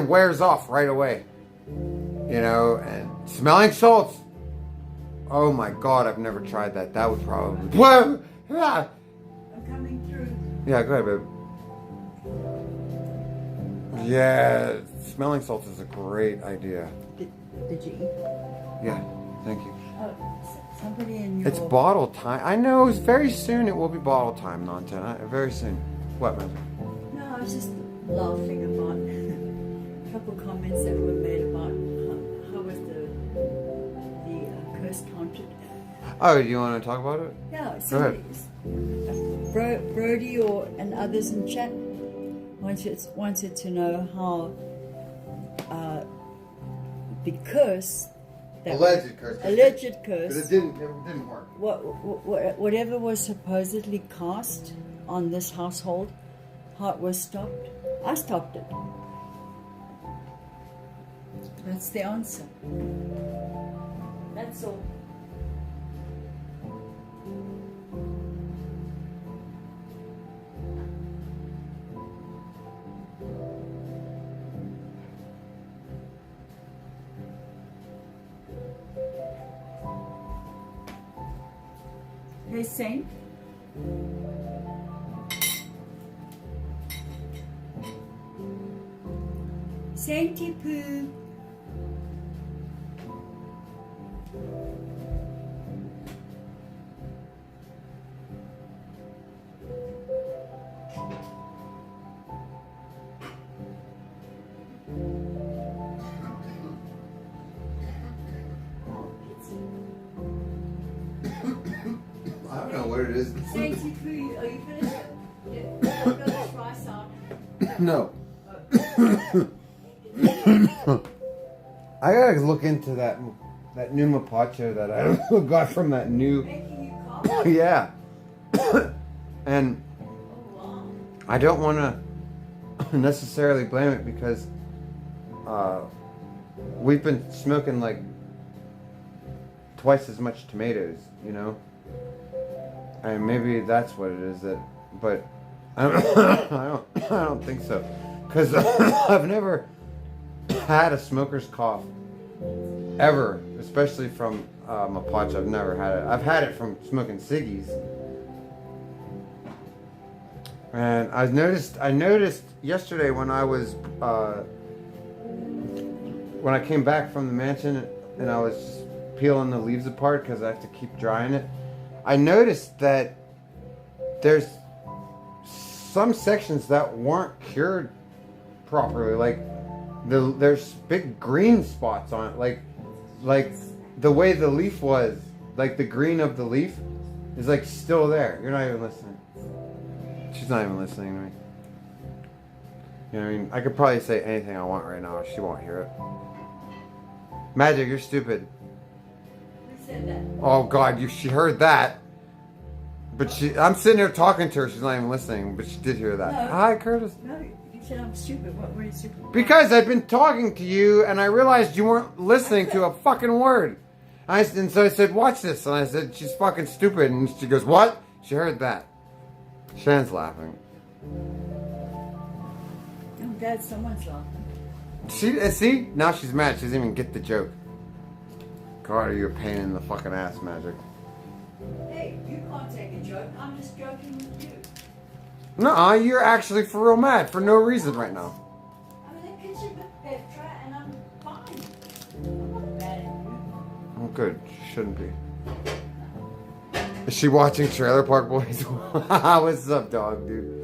[SPEAKER 1] wears off right away. You know, and smelling salts. Oh my god, I've never tried that. That would probably. Whoa! Ah!
[SPEAKER 6] I'm coming through.
[SPEAKER 1] Yeah, go ahead, babe. Yeah, smelling salts is a great idea.
[SPEAKER 6] Did you eat?
[SPEAKER 1] Yeah, thank you.
[SPEAKER 6] Somebody in your...
[SPEAKER 1] It's bottle time. I know. Very soon it will be bottle time, Nonten. Very soon. What, man?
[SPEAKER 6] No, I was just laughing about a couple comments that were made about how was the curse counted.
[SPEAKER 1] Oh, do you want to talk about it?
[SPEAKER 6] Yeah,
[SPEAKER 1] Go ahead.
[SPEAKER 6] Brody and others in chat wanted to know how the curse,
[SPEAKER 1] Alleged curse.
[SPEAKER 6] curse,
[SPEAKER 1] But it didn't work.
[SPEAKER 6] whatever was supposedly cast on this household, how it was stopped. I stopped it. That's the answer. That's all. Hey, Saint. Sainty Poo.
[SPEAKER 1] I don't know what it is.
[SPEAKER 6] Sainty Poo, are you finished? Yeah. Got this rice out.
[SPEAKER 1] No. I gotta look into that new mapacho that I got from that new.
[SPEAKER 6] Making you cough?
[SPEAKER 1] Yeah. And
[SPEAKER 6] Oh, wow.
[SPEAKER 1] I don't want to necessarily blame it because we've been smoking like twice as much tomatoes, you know. And maybe that's what it is. But I don't think so. Because I've never had a smoker's cough ever, especially from Mapache. I've never had it. I've had it from smoking ciggies. And I noticed yesterday when I was when I came back from the mansion and I was just peeling the leaves apart because I have to keep drying it. I noticed that there's some sections that weren't cured properly. Like there's big green spots on it. Like the way the leaf was, like the green of the leaf is like still there. You're not even listening. She's not even listening to me. You know what I mean? I could probably say anything I want right now. She won't hear it. Magic, you're stupid.
[SPEAKER 6] Who said that?
[SPEAKER 1] Oh God, she heard that. But I'm sitting here talking to her. She's not even listening, but she did hear that.
[SPEAKER 6] No.
[SPEAKER 1] Hi, Curtis.
[SPEAKER 6] No, you said I'm stupid. What were you stupid?
[SPEAKER 1] Because I've been talking to you, and I realized you weren't listening to a fucking word. And so I said, watch this. And I said, she's fucking stupid. And she goes, what? She heard that. Shan's laughing.
[SPEAKER 6] I'm glad someone's laughing.
[SPEAKER 1] See? Now she's mad. She doesn't even get the joke. God, are you a pain in the fucking ass, Magic?
[SPEAKER 6] Hey, you can't take a joke. I'm just joking with you.
[SPEAKER 1] Nuh-uh, you're actually for real mad for no reason right now.
[SPEAKER 6] I'm in the kitchen with Petra and I'm fine. I'm not bad at you.
[SPEAKER 1] Oh, good. She shouldn't be. Is she watching Trailer Park Boys? What's up, dog, dude?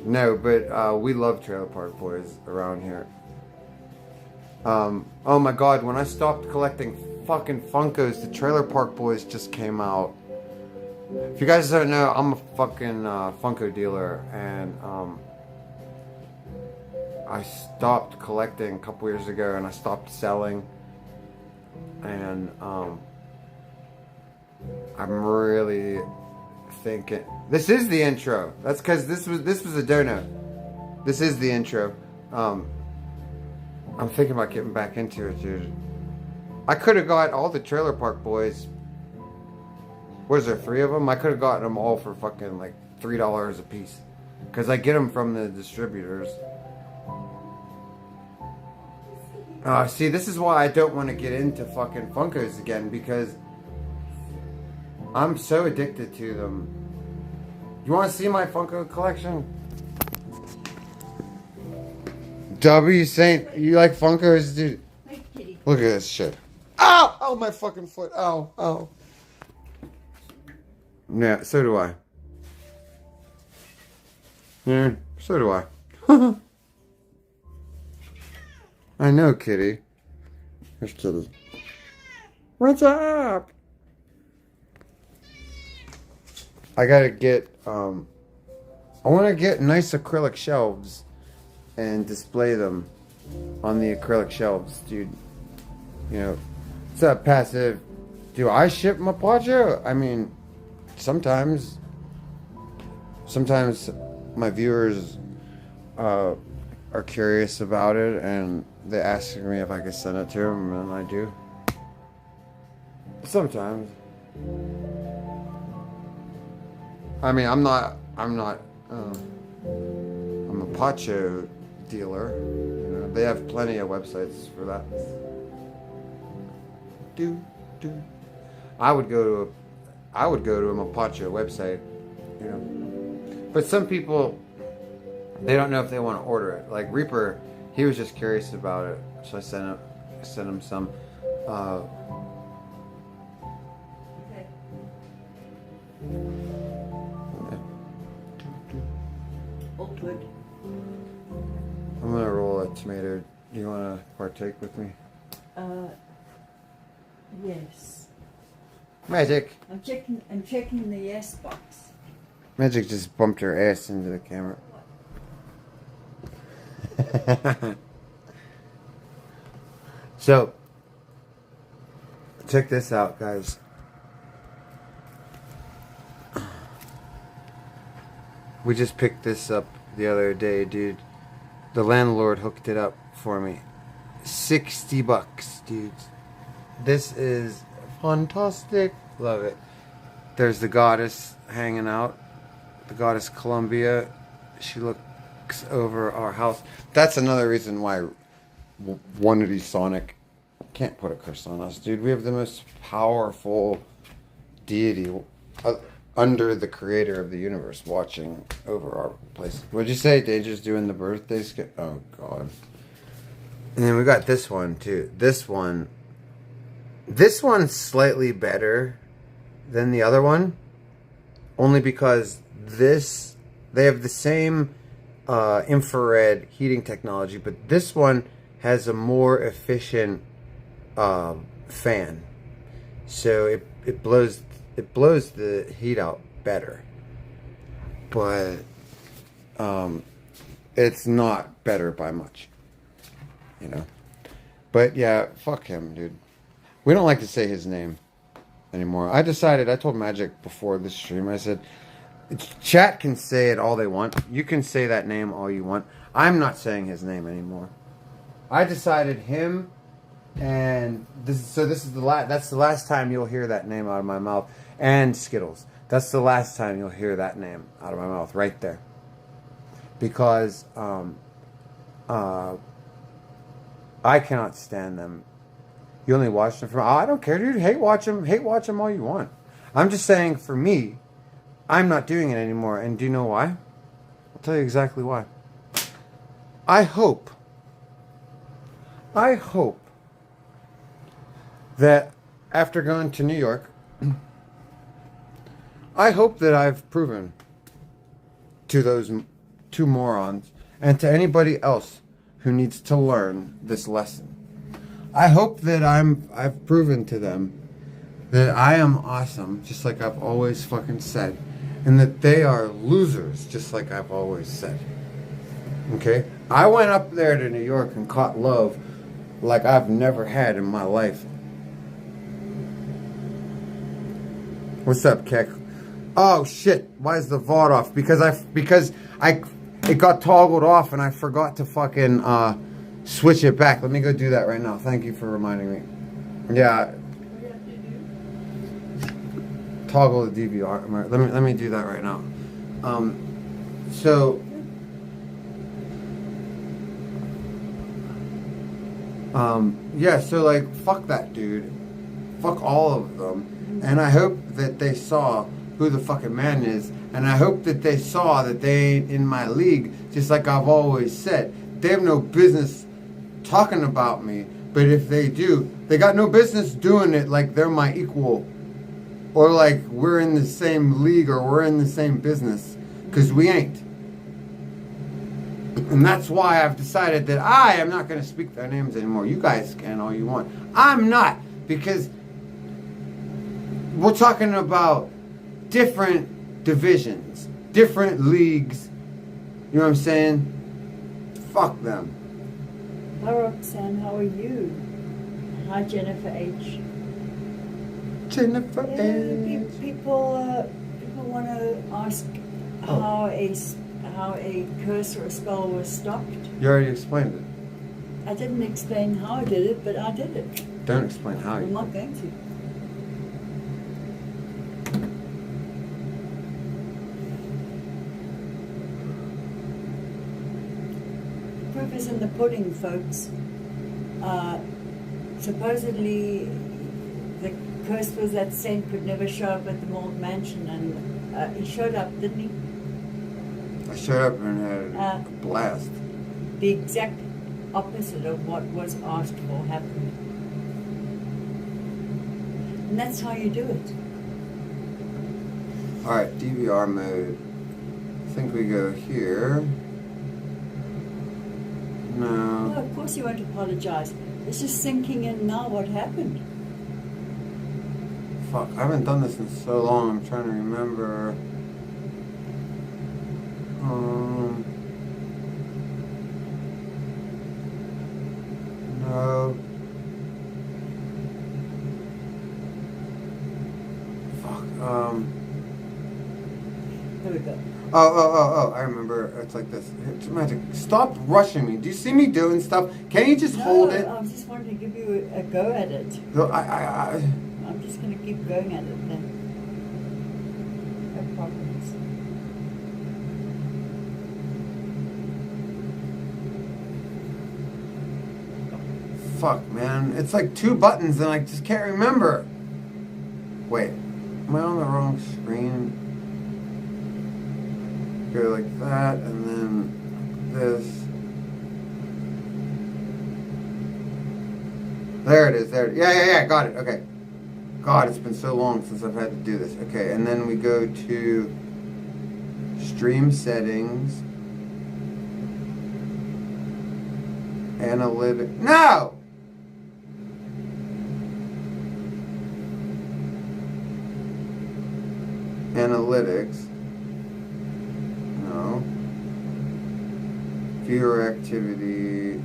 [SPEAKER 1] No, but we love Trailer Park Boys around here. Oh my God, when I stopped collecting fucking Funkos, the Trailer Park Boys just came out. If you guys don't know, I'm a fucking Funko dealer, and I stopped collecting a couple years ago, and I stopped selling, and I'm really thinking this is the intro. That's because this was a donut. This is the intro. I'm thinking about getting back into it, dude. I could have got all the Trailer Park Boys. What is there, 3 of them? I could have gotten them all for fucking like $3 a piece, because I get them from the distributors. See, this is why I don't want to get into fucking Funkos again, because I'm so addicted to them. You want to see my Funko collection? W saying you like Funkos, dude. Look at this shit. Ow! Oh, my fucking foot. Ow, ow. Yeah, so do I. Yeah, so do I. I know, kitty. Here's kitty. What's up? I gotta get, I want to get nice acrylic shelves and display them on the acrylic shelves, dude. You know, what's up, Passive? Do I ship Mapache? I mean, sometimes my viewers are curious about it, and they ask me if I can send it to them, and I do. Sometimes. I mean, I'm a Mapache dealer. You know, they have plenty of websites for that. I would go to a Mapache website, you know. But some people, they don't know if they want to order it. Like Reaper, he was just curious about it, so I sent him some.
[SPEAKER 6] Okay. Awkward.
[SPEAKER 1] I'm gonna roll a tomato. Do you want to partake with me?
[SPEAKER 6] Yes.
[SPEAKER 1] Magic.
[SPEAKER 6] I'm checking the yes box.
[SPEAKER 1] Magic just bumped her ass into the camera. So, check this out, guys. We just picked this up the other day, dude. The landlord hooked it up for me. $60, dude. This is fantastic. Love it. There's the goddess hanging out. The goddess Columbia. She looks over our house. That's another reason why Wonderly Sonic can't put a curse on us, dude. We have the most powerful deity under the creator of the universe watching over our place. What'd you say? Danger's doing the birthday skit? Oh, God. And then we got this one, too. This one's slightly better than the other one. Only because they have the same infrared heating technology, but this one has a more efficient fan. So it blows the heat out better. But it's not better by much. You know. But yeah, fuck him, dude. We don't like to say his name anymore. I told Magic before the stream, I said, chat can say it all they want. You can say that name all you want. I'm not saying his name anymore. I decided him, and that's the last time you'll hear that name out of my mouth. And Skittles. That's the last time you'll hear that name out of my mouth, right there. Because I cannot stand them. You only watch them from... Oh, I don't care, dude. Hate watch them all you want. I'm just saying, for me, I'm not doing it anymore. And do you know why? I'll tell you exactly why. I hope that after going to New York, I hope that I've proven to those two morons and to anybody else who needs to learn this lesson. I hope that I've proven to them that I am awesome, just like I've always fucking said, and that they are losers, just like I've always said. Okay? I went up there to New York and caught love like I've never had in my life. What's up, Keck? Oh shit! Why is the VOD off? Because it got toggled off and I forgot to fucking switch it back. Let me go do that right now. Thank you for reminding me. Yeah. Toggle the DVR. Let me do that right now. Yeah, so like, fuck that dude. Fuck all of them. And I hope that they saw who the fucking man is. And I hope that they saw that they ain't in my league, just like I've always said. They have no business talking about me. But if they do, they got no business doing it like they're my equal. Or like we're in the same league or we're in the same business. Because we ain't. And that's why I've decided that I am not going to speak their names anymore. You guys can all you want. I'm not. Because we're talking about different divisions. Different leagues. You know what I'm saying? Fuck them.
[SPEAKER 6] Hi Roxanne, how are you? Hi Jennifer H.
[SPEAKER 1] Jennifer H.
[SPEAKER 6] People want to ask how a curse or a spell was stopped.
[SPEAKER 1] You already explained it.
[SPEAKER 6] I didn't explain how I did it, but I did it.
[SPEAKER 1] Don't explain how you
[SPEAKER 6] I'm not going to. The proof is in the pudding, folks. Supposedly, the curse was that Saint could never show up at the Mold Mansion, and he showed up, didn't he?
[SPEAKER 1] I showed up and had a blast.
[SPEAKER 6] The exact opposite of what was asked for happened. And that's how you do it.
[SPEAKER 1] Alright, DVR mode. I think we go here. No.
[SPEAKER 6] Oh, of course you won't apologize. It's just sinking in now what happened.
[SPEAKER 1] Fuck, I haven't done this in so long. I'm trying to remember. No. Fuck,
[SPEAKER 6] There we go.
[SPEAKER 1] Oh, I remember. It's like this. It's magic. Stop rushing me. Do you see me doing stuff? Can you just hold it?
[SPEAKER 6] I was just wanting to give you a go at it.
[SPEAKER 1] No,
[SPEAKER 6] I'm just going to keep going at it then. of problems.
[SPEAKER 1] Fuck, man. It's like 2 buttons and I just can't remember. Wait. Am I on the wrong screen? Go like that and then this. There it is. There. Yeah. Got it. Okay. God, it's been so long since I've had to do this. Okay, and then we go to stream settings. Analytic. No! Analytics. No. Viewer activity.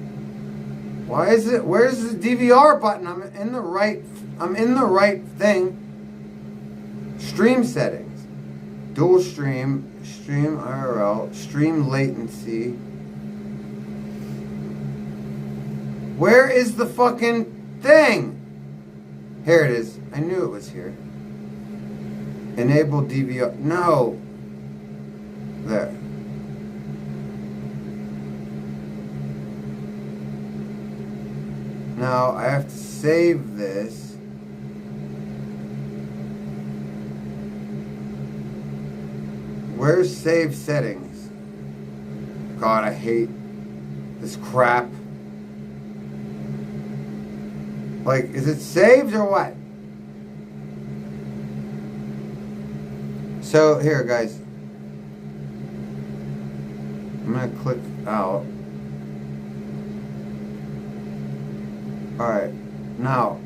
[SPEAKER 1] Why is it? Where's the DVR button? I'm in the right thing. Stream settings. Dual stream. Stream IRL. Stream latency. Where is the fucking thing? Here it is. I knew it was here. Enable DVR. No. There. Now I have to save this. Where's save settings? God, I hate this crap. Like, is it saved or what? So, here, guys. I'm gonna click out. Alright. Now.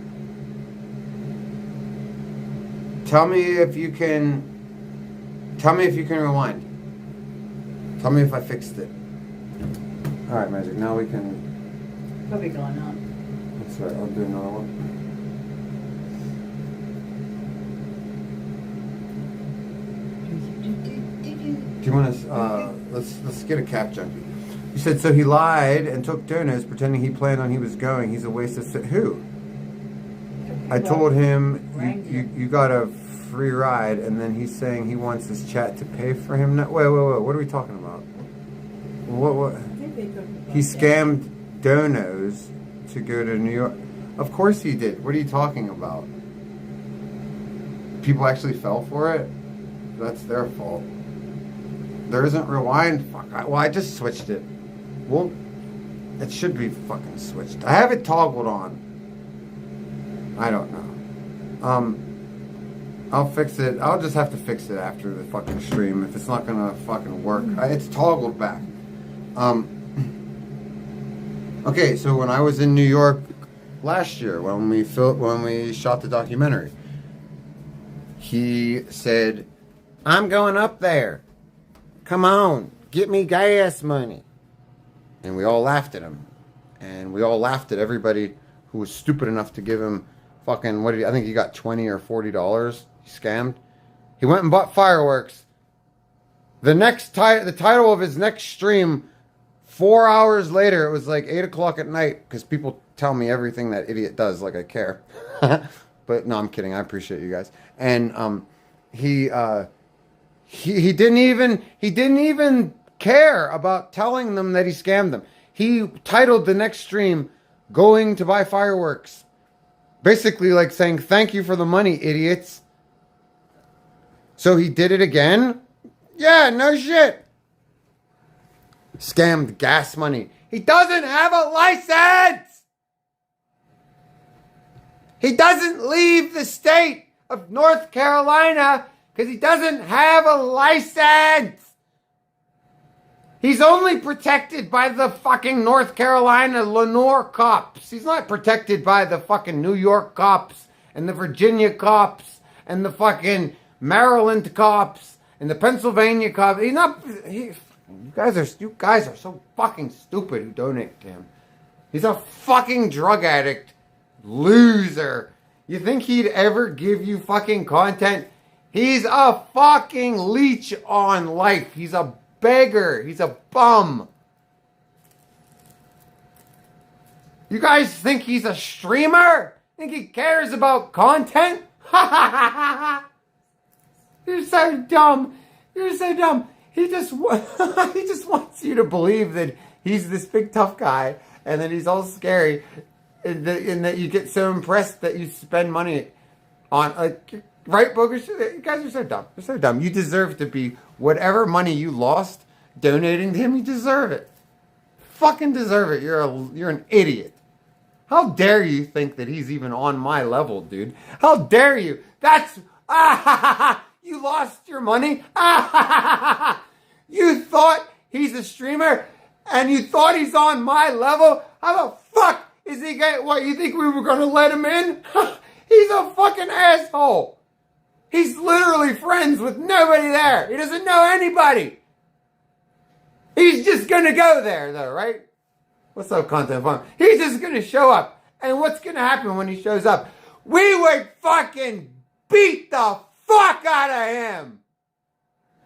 [SPEAKER 1] Tell me if you can rewind. Tell me if I fixed it. Alright, Magic. Now we can...
[SPEAKER 6] Probably going on.
[SPEAKER 1] That's right. I'll do another one. Do you want to, let's get a cap junkie. You said, so he lied and took donuts pretending he planned on he was going. He's a waste of... Who? I told him you got a free ride, and then he's saying he wants his chat to pay for him. No, wait. What are we talking about? What? He scammed donos to go to New York. Of course he did. What are you talking about? People actually fell for it? That's their fault. There isn't rewind. Fuck. Well, I just switched it. Well, it should be fucking switched. I have it toggled on. I don't know. I'll fix it. I'll just have to fix it after the fucking stream if it's not gonna fucking work. It's toggled back. Okay, so when I was in New York last year, when we shot the documentary, he said, "I'm going up there. Come on, get me gas money." And we all laughed at him, and we all laughed at everybody who was stupid enough to give him fucking I think he got $20 or $40. He scammed. He went and bought fireworks. The title of his next stream, 4 hours later, it was like 8 o'clock at night, because people tell me everything that idiot does, like I care. But no, I'm kidding. I appreciate you guys. And he didn't even care about telling them that he scammed them. He titled the next stream, "Going to buy fireworks." Basically like saying, "Thank you for the money, idiots." So he did it again? Yeah, no shit. Scammed gas money. He doesn't have a license! He doesn't leave the state of North Carolina because he doesn't have a license! He's only protected by the fucking North Carolina Lenore cops. He's not protected by the fucking New York cops and the Virginia cops and the fucking Maryland cops and the Pennsylvania cops. You guys are so fucking stupid who donate to him. He's a fucking drug addict. Loser. You think he'd ever give you fucking content? He's a fucking leech on life. He's a beggar. He's a bum. You guys think he's a streamer? Think he cares about content? He You're so dumb. You're so dumb. He just he just wants you to believe that he's this big tough guy and that he's all scary, and that you get so impressed that you spend money on right, bogus. You guys are so dumb. You're so dumb. You deserve to be whatever money you lost donating to him. You deserve it. Fucking deserve it. You're an idiot. How dare you think that he's even on my level, dude? How dare you? That's you lost your money. You thought he's a streamer and you thought he's on my level? How the fuck is he going? What, you think we were going to let him in? He's a fucking asshole. He's literally friends with nobody there. He doesn't know anybody. He's just going to go there though, right? What's up, Content Farm? He's just going to show up. And what's going to happen when he shows up? We would fucking beat the fuck out of him.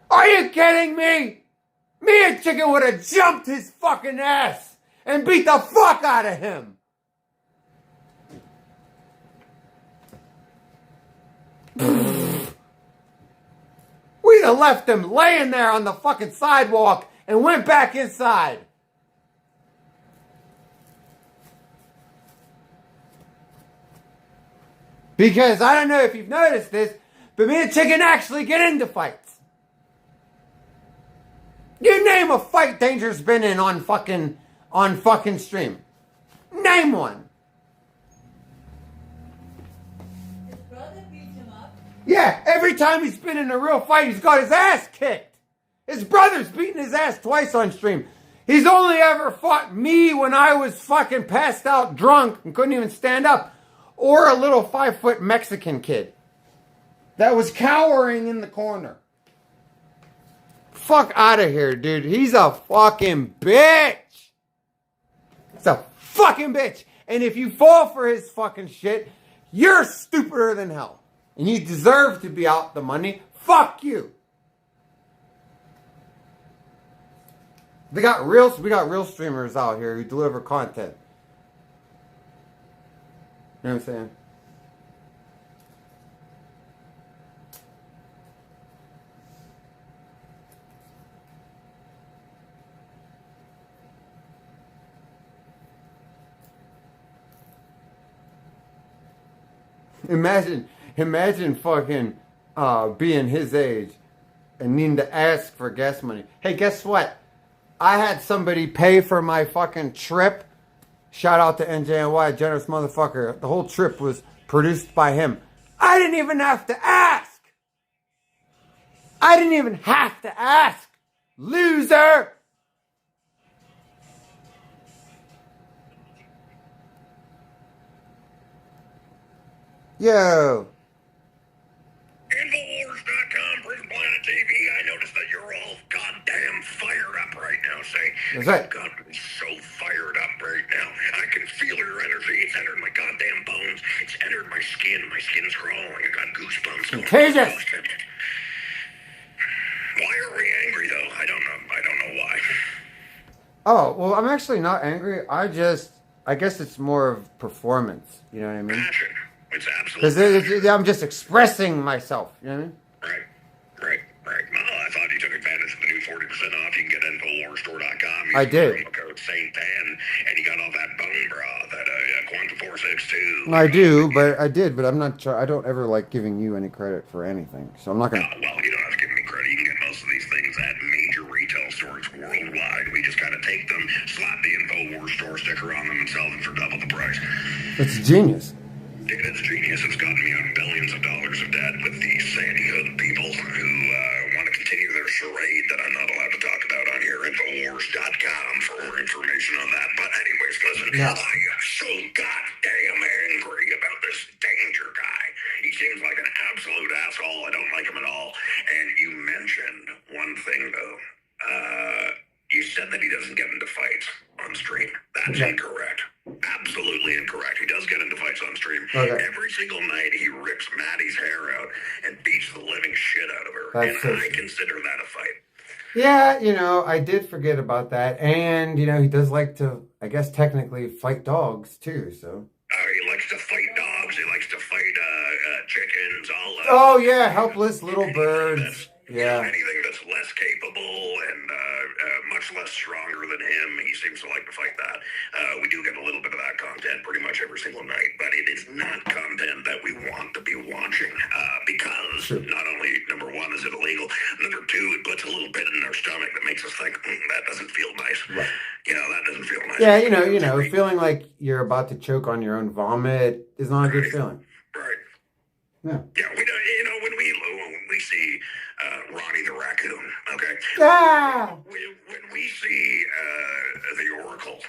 [SPEAKER 1] Are you kidding me? Me and Chicken would have jumped his fucking ass and beat the fuck out of him. We'd have left him laying there on the fucking sidewalk and went back inside. Because I don't know if you've noticed this, but me and Chicken actually get into fights. You name a fight Danger's been in on fucking stream. Name one.
[SPEAKER 6] His brother beat him up.
[SPEAKER 1] Yeah, every time he's been in a real fight, he's got his ass kicked. His brother's beaten his ass twice on stream. He's only ever fought me when I was fucking passed out drunk and couldn't even stand up. Or a little 5-foot Mexican kid that was cowering in the corner. Fuck out of here, dude. He's a fucking bitch. He's a fucking bitch. And if you fall for his fucking shit, you're stupider than hell. And you deserve to be out the money. Fuck you. We got real streamers out here who deliver content. You know what I'm saying? Imagine fucking being his age and needing to ask for gas money. Hey, guess what? I had somebody pay for my fucking trip. Shout out to NJNY, generous motherfucker. The whole trip was produced by him. I didn't even have to ask. I didn't even have to ask. Loser. Yo.
[SPEAKER 7] Infowars.com, Prison Planet TV. I noticed that you're all goddamn fired up right now, say.
[SPEAKER 1] That's right.
[SPEAKER 7] God, I'm so fired up right now. I can feel your energy. It's entered my goddamn bones. It's entered my skin. My skin's crawling. I got goosebumps.
[SPEAKER 1] Contagious.
[SPEAKER 7] Why are we angry, though? I don't know why.
[SPEAKER 1] Oh, well, I'm actually not angry. I guess it's more of performance. You know what I mean?
[SPEAKER 7] Passion. It's absolutely.
[SPEAKER 1] Because I'm just expressing myself. You know what I mean?
[SPEAKER 7] Right. Well, I thought you took advantage of the new 40% off. You can get InfoWarsStore.com.
[SPEAKER 1] I did.
[SPEAKER 7] Promo code St. Pan, and you got all that bone broth, that Quantum 462.
[SPEAKER 1] I do, but I'm not sure. I don't ever like giving you any credit for anything. So I'm not going to.
[SPEAKER 7] Well, you don't have to give me credit. You can get most of these things at major retail stores worldwide. We just got to take them, slap the InfoWars Store sticker on them, and sell them for double the price.
[SPEAKER 1] It's genius.
[SPEAKER 7] It is genius. It's gotten me out billions of dollars of debt with the Sandy Hook people who want to continue their charade that I'm not allowed to talk about on here. Infowars.com for more information on that. But anyways, listen,
[SPEAKER 1] Yeah.
[SPEAKER 7] I am so goddamn angry about this Danger guy. He seems like an absolute asshole. I don't like him at all. And you mentioned one thing, though. You said that he doesn't get into fights on stream. That's incorrect. Absolutely incorrect. He does get into fights on stream.
[SPEAKER 1] Okay.
[SPEAKER 7] Every single night he rips Maddie's hair out and beats the living shit out of her.
[SPEAKER 1] That's so
[SPEAKER 7] and I
[SPEAKER 1] true.
[SPEAKER 7] consider that a fight.
[SPEAKER 1] Yeah, I did forget about that. And, he does like to, I guess, technically fight dogs, too, so.
[SPEAKER 7] He likes to fight dogs. He likes to fight chickens, all
[SPEAKER 1] Oh yeah, helpless little birds. Yeah.
[SPEAKER 7] anything that's less capable and much less stronger than him, he seems to like to fight that. We do get a little bit of that content pretty much every single night, but it is not content that we want to be watching because not only, number one, is it illegal, number two, it puts a little bit in our stomach that makes us think, that doesn't feel nice.
[SPEAKER 1] Right.
[SPEAKER 7] That doesn't feel nice.
[SPEAKER 1] Yeah, you know, feeling like you're about to choke on your own vomit is not a good feeling.
[SPEAKER 7] Right.
[SPEAKER 1] Yeah.
[SPEAKER 7] Yeah, we don't, when we see Ronnie the raccoon, okay?
[SPEAKER 1] Yeah.
[SPEAKER 7] When we see the Oracle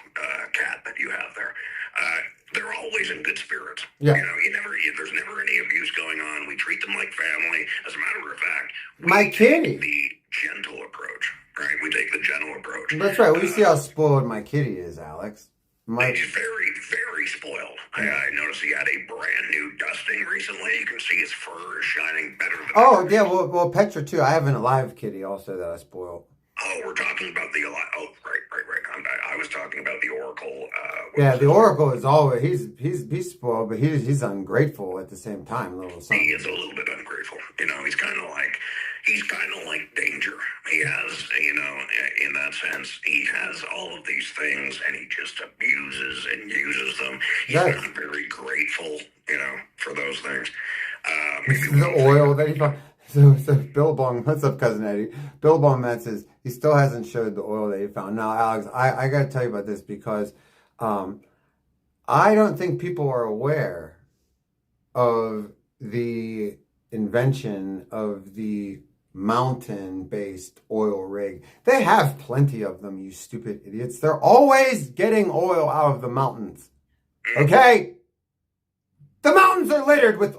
[SPEAKER 7] cat that you have there, they're always in good spirits.
[SPEAKER 1] Yeah.
[SPEAKER 7] There's never any abuse going on. We treat them like family. As a matter of fact,
[SPEAKER 1] My kitty.
[SPEAKER 7] the gentle approach, right? We take the gentle approach.
[SPEAKER 1] That's right. We see how spoiled my kitty is, Alex.
[SPEAKER 7] He's very, very spoiled. I noticed he had a brand new dusting recently. You can see his fur is shining better than
[SPEAKER 1] Oh
[SPEAKER 7] ever.
[SPEAKER 1] yeah, well, Petra too. I have an alive kitty also that I spoiled.
[SPEAKER 7] Oh, we're talking about the oh, right. I was talking about the Oracle.
[SPEAKER 1] Yeah, the Oracle is always he's spoiled, but he's ungrateful at the same time. Little
[SPEAKER 7] He
[SPEAKER 1] son.
[SPEAKER 7] is a little bit ungrateful. He's kind of like danger. He has, in that sense, he has all of these things, and he just abuses and uses them. He's
[SPEAKER 1] Yes.
[SPEAKER 7] not very grateful, for those things.
[SPEAKER 1] The oil that he found. So Billabong, what's up, cousin Eddie? Billabong Matt says he still hasn't showed the oil that he found. Now, Alex, I got to tell you about this because I don't think people are aware of the invention of the mountain-based oil rig. They have plenty of them, you stupid idiots. They're always getting oil out of the mountains. Okay? The mountains are littered with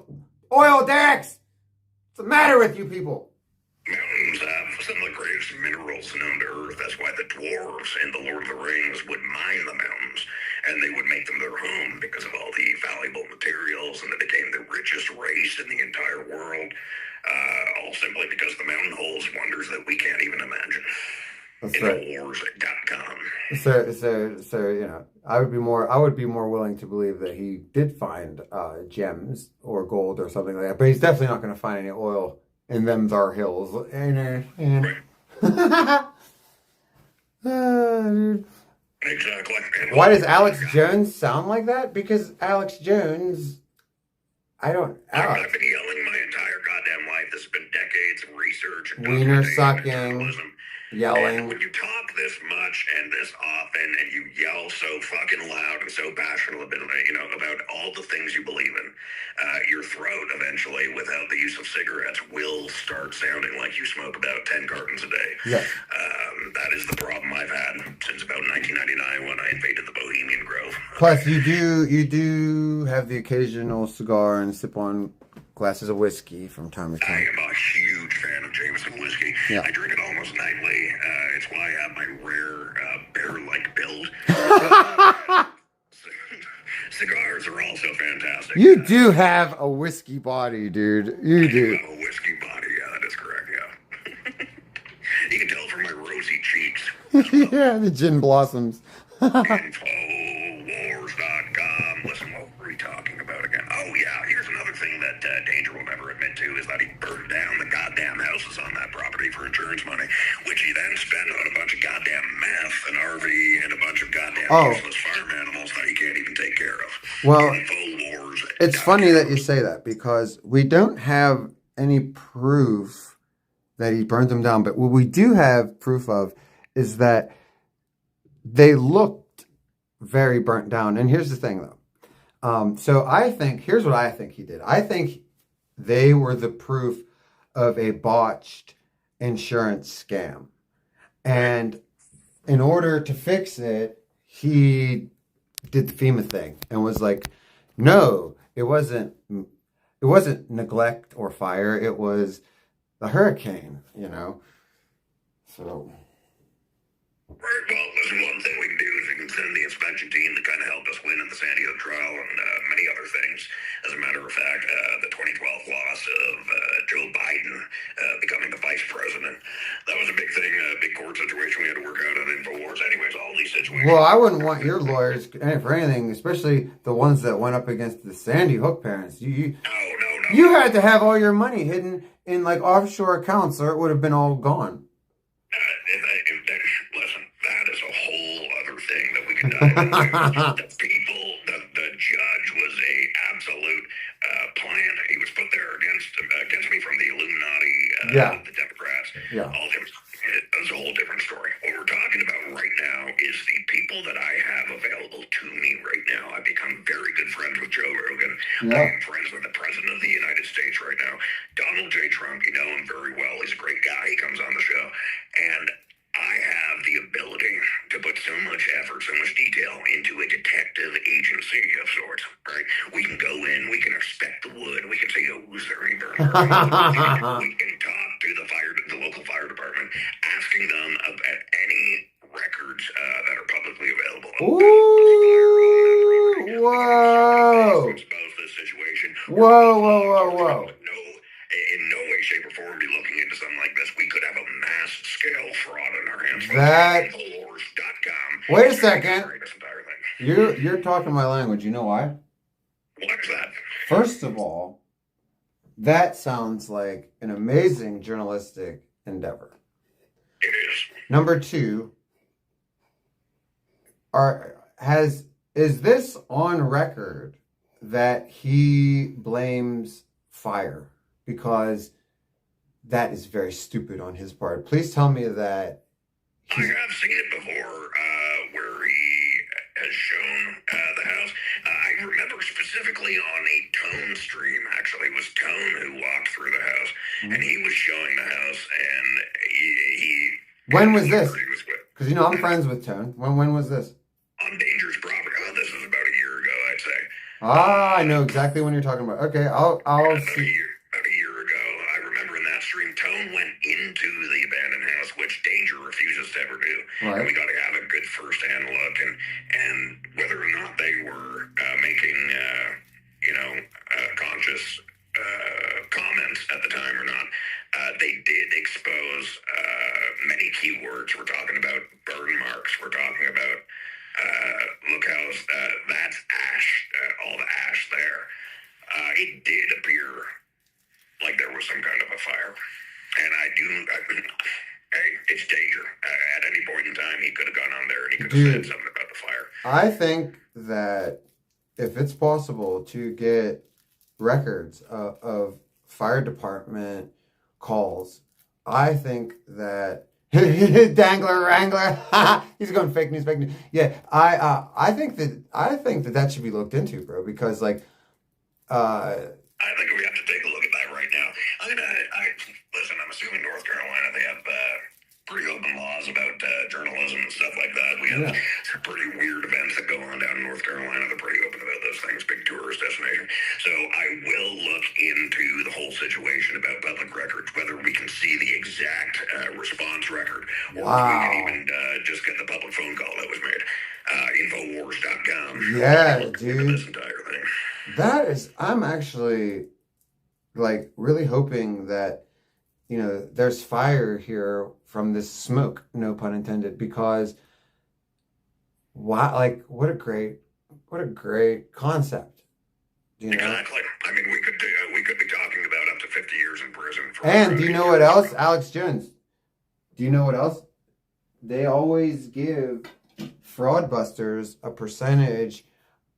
[SPEAKER 1] oil derricks. What's the matter with you people?
[SPEAKER 7] Mountains have some of the greatest minerals known to Earth. That's why the dwarves in The Lord of the Rings would mine the mountains, and they would make them their home because of all the valuable materials, and they became the richest race in the entire world, all simply because the mountain holds wonders that we can't even imagine.
[SPEAKER 1] That's right.
[SPEAKER 7] Infowars.com.
[SPEAKER 1] So I would be more willing to believe that he did find gems or gold or something like that, but he's definitely not going to find any oil in them thar hills. Dude.
[SPEAKER 7] Exactly.
[SPEAKER 1] Why does Alex Jones sound like that? Because Alex Jones,
[SPEAKER 7] I've been yelling my entire goddamn life. This has been decades of research and
[SPEAKER 1] Wiener
[SPEAKER 7] documentation and
[SPEAKER 1] sucking,
[SPEAKER 7] journalism. And
[SPEAKER 1] yelling.
[SPEAKER 7] when you talk this much and this often, and you yell so fucking loud and so passionately, about all the things you believe in, your throat eventually, without the use of cigarettes, will start sounding like you smoke about 10 cartons a day.
[SPEAKER 1] Yes.
[SPEAKER 7] That is the problem I've had since about 1999 when I invaded the Bohemian Grove.
[SPEAKER 1] Plus, you do have the occasional cigar and sip on glasses of whiskey from time to
[SPEAKER 7] I
[SPEAKER 1] time.
[SPEAKER 7] am a huge fan of Jameson whiskey.
[SPEAKER 1] Yeah.
[SPEAKER 7] I drink it almost nightly. It's why I have my rare bear-like build. Cigars are also fantastic.
[SPEAKER 1] You do have a whiskey body, dude. You do.
[SPEAKER 7] I have a whiskey body. Yeah, that is correct. Yeah. You can tell from my rosy cheeks.
[SPEAKER 1] Yeah, the gin blossoms.
[SPEAKER 7] Infowars.com. Listen, what were we talking about again? Oh, yeah. Here's another thing that Danger will never admit to is that he burned down the goddamn houses on that property for insurance money, which he then spent on a bunch of goddamn meth, an RV, and a bunch of goddamn useless farm animals that he can't even take care of.
[SPEAKER 1] Well,
[SPEAKER 7] Infowars.
[SPEAKER 1] it's funny that you say that because we don't have any proof that he burned them down, but what we do have proof of is that they looked very burnt down. And here's the thing, though. So here's what I think he did. I think they were the proof of a botched insurance scam. And in order to fix it, he did the FEMA thing and was like, no, it wasn't neglect or fire. It was the hurricane, So...
[SPEAKER 7] Right, well, listen, one thing we can do is we can send the inspection team that kind of helped us win in the San Diego trial and many other things. As a matter of fact, the 2012 loss of Joe Biden becoming the vice president, that was a big thing, a big court situation we had to work out on InfoWars. Anyways, all these situations...
[SPEAKER 1] Well, I wouldn't want your lawyers for anything, especially the ones that went up against the Sandy Hook parents.
[SPEAKER 7] No.
[SPEAKER 1] You had to have all your money hidden in like offshore accounts, or it would have been all gone.
[SPEAKER 7] Listen, that is a whole other thing that we could dive into. The judge was a absolute plant. He was put there against me from the Illuminati,
[SPEAKER 1] Yeah.
[SPEAKER 7] the Democrats.
[SPEAKER 1] Yeah.
[SPEAKER 7] All different. It's a whole different story. What we're talking about right now is the people that I have available to me right now. I've become very good friends with Joe Rogan.
[SPEAKER 1] Yeah.
[SPEAKER 7] I am friends with the President of the United States right now, Donald J. Trump. You know him very well. He's a great guy. He comes on the show. And I have the ability to put so much effort, so much detail into a detective agency of sorts, right? We can go in, we can inspect the wood, we can say, oh, who's there any burn? We can talk to the local fire department, asking them about any records that are publicly available.
[SPEAKER 1] Ooh, whoa.
[SPEAKER 7] Expose this situation.
[SPEAKER 1] Whoa.
[SPEAKER 7] In no way, shape, or form be looking into something like this. We could have a mass scale fraud in our hands.
[SPEAKER 1] That- Wait a second.
[SPEAKER 7] This entire thing.
[SPEAKER 1] You're talking my language. You know why?
[SPEAKER 7] What is that?
[SPEAKER 1] First of all, that sounds like an amazing journalistic endeavor.
[SPEAKER 7] It is.
[SPEAKER 1] Number two, is this on record that he blames fire? Because that is very stupid on his part. Please tell me that.
[SPEAKER 7] I have seen it before, where he has shown the house. I remember specifically on a Tone stream. Actually, it was Tone who walked through the house, and he was showing the house, and he
[SPEAKER 1] When was this?
[SPEAKER 7] he was with.
[SPEAKER 1] Because I'm friends with Tone. When was this?
[SPEAKER 7] On Dangerous Property. Oh, this is about a year ago, I'd say.
[SPEAKER 1] I know exactly when you're talking about. Okay, I'll
[SPEAKER 7] About
[SPEAKER 1] see.
[SPEAKER 7] a year ago, I remember in that stream, Tone went into the abandoned house, which Danger refuses to ever do.
[SPEAKER 1] Right.
[SPEAKER 7] And we got to have a good first-hand look, and whether or not they were making, conscious comments at the time or not, they did expose many keywords. We're talking about burn marks. We're talking about look how that's ash, all the ash there. It did appear like there was some kind of a fire. And hey, it's Danger. At any point in time, he could have gone on there and he could have said something about the fire.
[SPEAKER 1] I think that if it's possible to get records of fire department calls, I think that Dangler Wrangler, he's going fake news. Yeah, I think that should be looked into, bro. Because like,
[SPEAKER 7] I think we have to take a look at that right now. Listen, I'm assuming North Carolina, they have pretty open laws about journalism and stuff like that. We have some pretty weird events that go on down in North Carolina. They're pretty open about those things, big tourist destination. So I will look into the whole situation about public records, whether we can see the exact response record, or if we can even just get the public phone call that was made. Infowars.com.
[SPEAKER 1] Yeah,
[SPEAKER 7] Look into
[SPEAKER 1] dude.
[SPEAKER 7] this entire thing.
[SPEAKER 1] I'm actually like really hoping that, there's fire here from this smoke, no pun intended, because what a great concept.
[SPEAKER 7] Exactly. I mean, we could be talking about up to 50 years in prison.
[SPEAKER 1] And do you know what else, Alex Jones? Do you know what else? They always give fraudbusters a percentage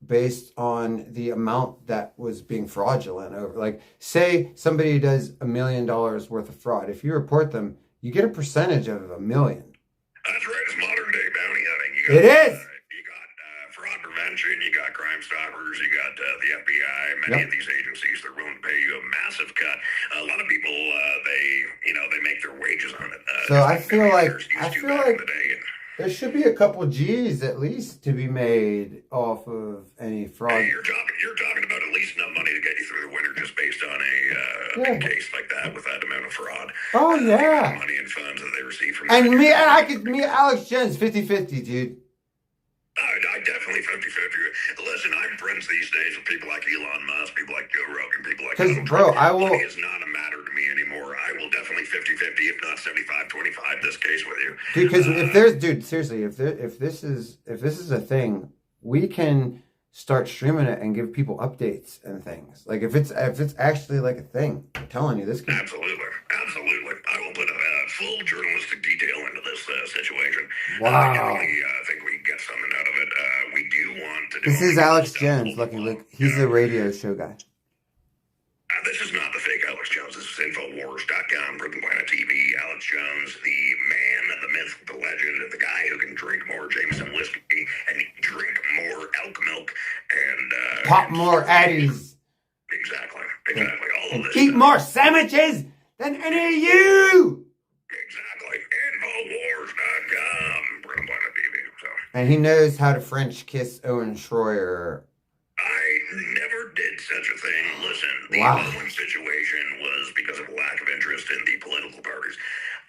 [SPEAKER 1] based on the amount that was being fraudulent over. Like, say somebody does $1 million worth of fraud. If you report them, you get a percentage of $1 million.
[SPEAKER 7] That's right. It's modern day bounty hunting.
[SPEAKER 1] It is.
[SPEAKER 7] You got fraud prevention. You got Crime Stoppers. You got the FBI. Many of these agencies, they're willing to pay you a massive cut. A lot of people, they make their wages on it.
[SPEAKER 1] So I feel like
[SPEAKER 7] the day.
[SPEAKER 1] there should be a couple G's at least to be made off of any fraud.
[SPEAKER 7] Hey, you're talking about at least enough money to get you through the winter just based on a case like that with that amount of fraud.
[SPEAKER 1] Oh yeah.
[SPEAKER 7] Money and funds that they receive from
[SPEAKER 1] And me and Alex Jones 50-50, dude.
[SPEAKER 7] I definitely 50-50. Listen, I'm friends these days with people like Elon Musk, people like Joe Rogan, people like
[SPEAKER 1] Because, bro, I will...
[SPEAKER 7] Money is not a matter to me anymore. I will definitely 50-50, if not 75-25 this case with you.
[SPEAKER 1] Dude, because if there's... Dude, seriously, if this is a thing, we can start streaming it and give people updates and things. Like if it's actually like a thing, I'm telling you, this could.
[SPEAKER 7] Absolutely. I will put a full journalistic detail into this situation.
[SPEAKER 1] Wow.
[SPEAKER 7] I really think we can get something out of it. We do want to do.
[SPEAKER 1] This is Alex Jones. Look, he's the radio show guy.
[SPEAKER 7] This is not the fake Alex Jones. This is Infowars.com, Brooklyn Planet TV. Alex Jones, the man, the myth, the legend, the guy who can drink more Jameson whiskey and drink more elk milk and
[SPEAKER 1] pop more Addies.
[SPEAKER 7] Exactly. All
[SPEAKER 1] And
[SPEAKER 7] of this.
[SPEAKER 1] eat more sandwiches than any of you.
[SPEAKER 7] Exactly. Infowars.com, Brooklyn Planet TV. So.
[SPEAKER 1] And he knows how to French kiss Owen Schroyer.
[SPEAKER 7] I never did such a thing. Listen, the
[SPEAKER 1] Wow.
[SPEAKER 7] Owen situation was because of a lack of interest in the political parties.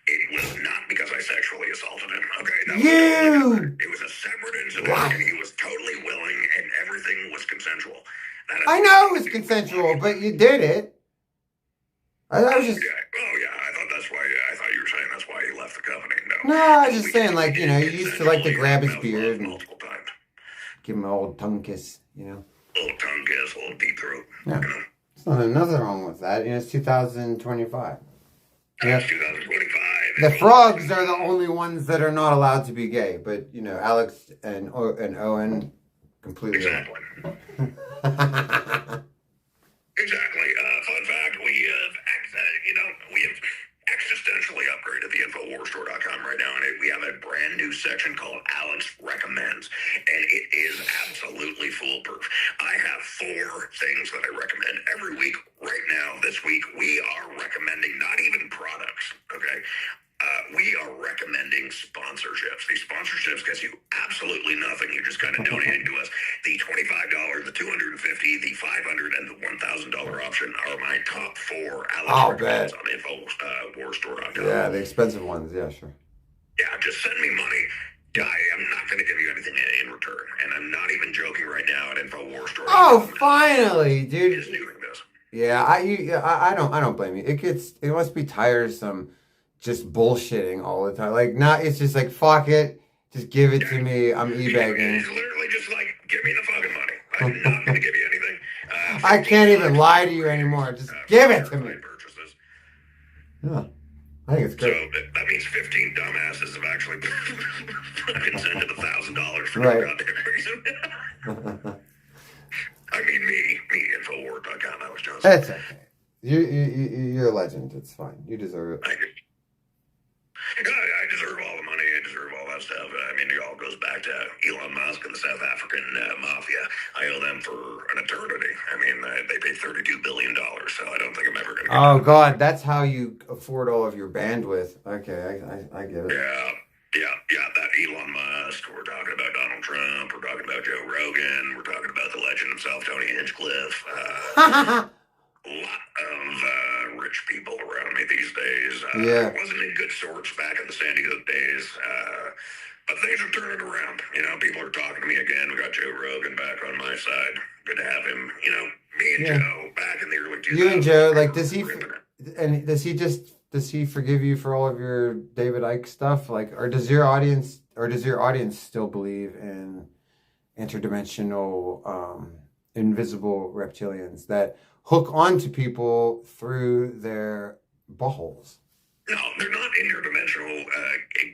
[SPEAKER 7] It was not because I sexually assaulted him. Okay, that was
[SPEAKER 1] You!
[SPEAKER 7] it was a separate incident,
[SPEAKER 1] Wow.
[SPEAKER 7] and he was totally willing, and everything was consensual. That is-
[SPEAKER 1] I know it was consensual, but you did it. I was just.
[SPEAKER 7] I thought that's why. I thought you were saying that's why he left the company.
[SPEAKER 1] No, I was just saying, like, you know, you used to like to grab his beard and
[SPEAKER 7] multiple times.
[SPEAKER 1] give him an old tongue kiss, you know.
[SPEAKER 7] Little tongue kiss, little deep throat.
[SPEAKER 1] Yeah.
[SPEAKER 7] You know?
[SPEAKER 1] There's nothing wrong with that. You know, it's 2025.
[SPEAKER 7] That's 2025.
[SPEAKER 1] The frogs are the only ones that are not allowed to be gay, but you know, Alex and Owen completely.
[SPEAKER 7] Exactly. Exactly. Fun fact: we have existentially upgraded the Infowarstore.com right now, and we have a brand new section called Alex Recommends, and it is absolutely foolproof. I have 4 things that I recommend every week. Right now, this week, we are recommending not even products, okay? We are recommending sponsorships. These sponsorships get you absolutely nothing. You're just kind of donating to us. The $25, the $250, the $500, and the $1,000 option are my top 4
[SPEAKER 1] I'll
[SPEAKER 7] Alex recommends
[SPEAKER 1] bet.
[SPEAKER 7] on Infowarstore.com.
[SPEAKER 1] Yeah, the expensive ones. Yeah, sure.
[SPEAKER 7] Yeah, just send me money. I'm not going to give you anything in return. And I'm not even joking right now at Infowarstore.
[SPEAKER 1] Oh, finally, dude.
[SPEAKER 7] Is doing this.
[SPEAKER 1] Yeah, I don't blame you. It must be tiresome, just bullshitting all the time. Like, it's just like, fuck it, just give it to me. I'm e-bagging.
[SPEAKER 7] It's literally just like, give me the fucking money. I'm not going to give you anything.
[SPEAKER 1] I can't even lie to you anymore. Just give it to me.
[SPEAKER 7] Purchases.
[SPEAKER 1] Yeah, I think it's
[SPEAKER 7] So
[SPEAKER 1] great.
[SPEAKER 7] that means 15 dumbasses have actually fucking sent it $1,000 for
[SPEAKER 1] Right.
[SPEAKER 7] no goddamn reason. I mean, me, Infowar.com, Alex Jones.
[SPEAKER 1] That's okay. You're a legend. It's fine. You deserve it.
[SPEAKER 7] Thank you. I deserve all the money. I deserve all that stuff. I mean, it all goes back to Elon Musk and the South African mafia. I owe them for an eternity. I mean, they paid $32 billion, so I don't think I'm ever going to get
[SPEAKER 1] Oh God, that's how you afford all of your bandwidth. Okay, I get it.
[SPEAKER 7] Yeah, that Elon Musk. We're talking about Donald Trump. We're talking about Joe Rogan. We're talking about the legend himself, Tony Hinchcliffe. A lot of rich people around me these days.
[SPEAKER 1] Yeah.
[SPEAKER 7] I wasn't in good sorts back in the Sandy Hook days, but things are turning around. You know, people are talking to me again. We got Joe Rogan back on my side. Good to have him. You know, me and
[SPEAKER 1] Yeah.
[SPEAKER 7] Joe back in the early 2000s.
[SPEAKER 1] You and Joe, like, does he forgive you for all of your David Icke stuff? Like, or does your audience still believe in interdimensional, invisible reptilians that hook onto people through their buttholes?
[SPEAKER 7] No, they're not interdimensional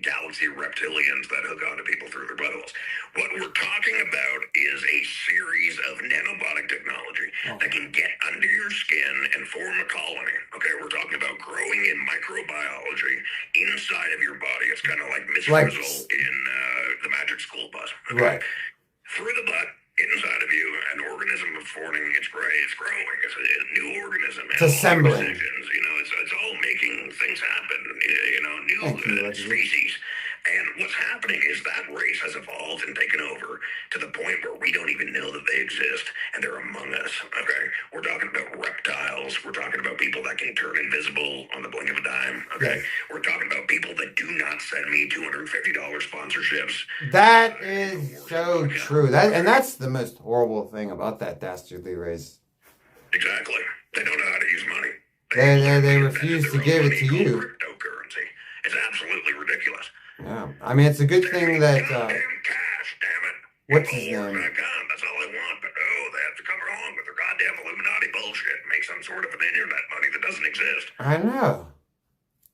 [SPEAKER 7] galaxy reptilians that hook onto people through their buttholes. What we're talking about is a series of nanobotic technology that can get under your skin and form a colony. Okay, we're talking about growing in microbiology inside of your body. It's kind of like Miss
[SPEAKER 1] Like-
[SPEAKER 7] Frizzle in the Magic School Bus. Okay?
[SPEAKER 1] Right.
[SPEAKER 7] Through the butt, inside of you, an organism is forming. It's growing. It's a new organism.
[SPEAKER 1] It's assembling.
[SPEAKER 7] Decisions, you know, it's all making things happen. You know,
[SPEAKER 1] Thank you,
[SPEAKER 7] new
[SPEAKER 1] Leslie.
[SPEAKER 7] species. And what's happening is that race has evolved and taken over to the point where we don't even know that they exist, and they're among us. Okay, we're talking about reptiles. We're talking about people that can turn invisible on the blink of a dime. Okay, we're talking about people that do not send me $250 sponsorships.
[SPEAKER 1] That is so true. That's the most horrible thing about that dastardly race.
[SPEAKER 7] Exactly. They don't know how to use money.
[SPEAKER 1] They refuse to give it to you.
[SPEAKER 7] Cryptocurrency. It's absolutely ridiculous.
[SPEAKER 1] Yeah, I mean, it's a good thing that
[SPEAKER 7] Goddamn cash, damn it.
[SPEAKER 1] what's his name?
[SPEAKER 7] Infowars.com, that's all I want, goddamn Illuminati bullshit and make some sort of an internet money that doesn't exist.
[SPEAKER 1] I know.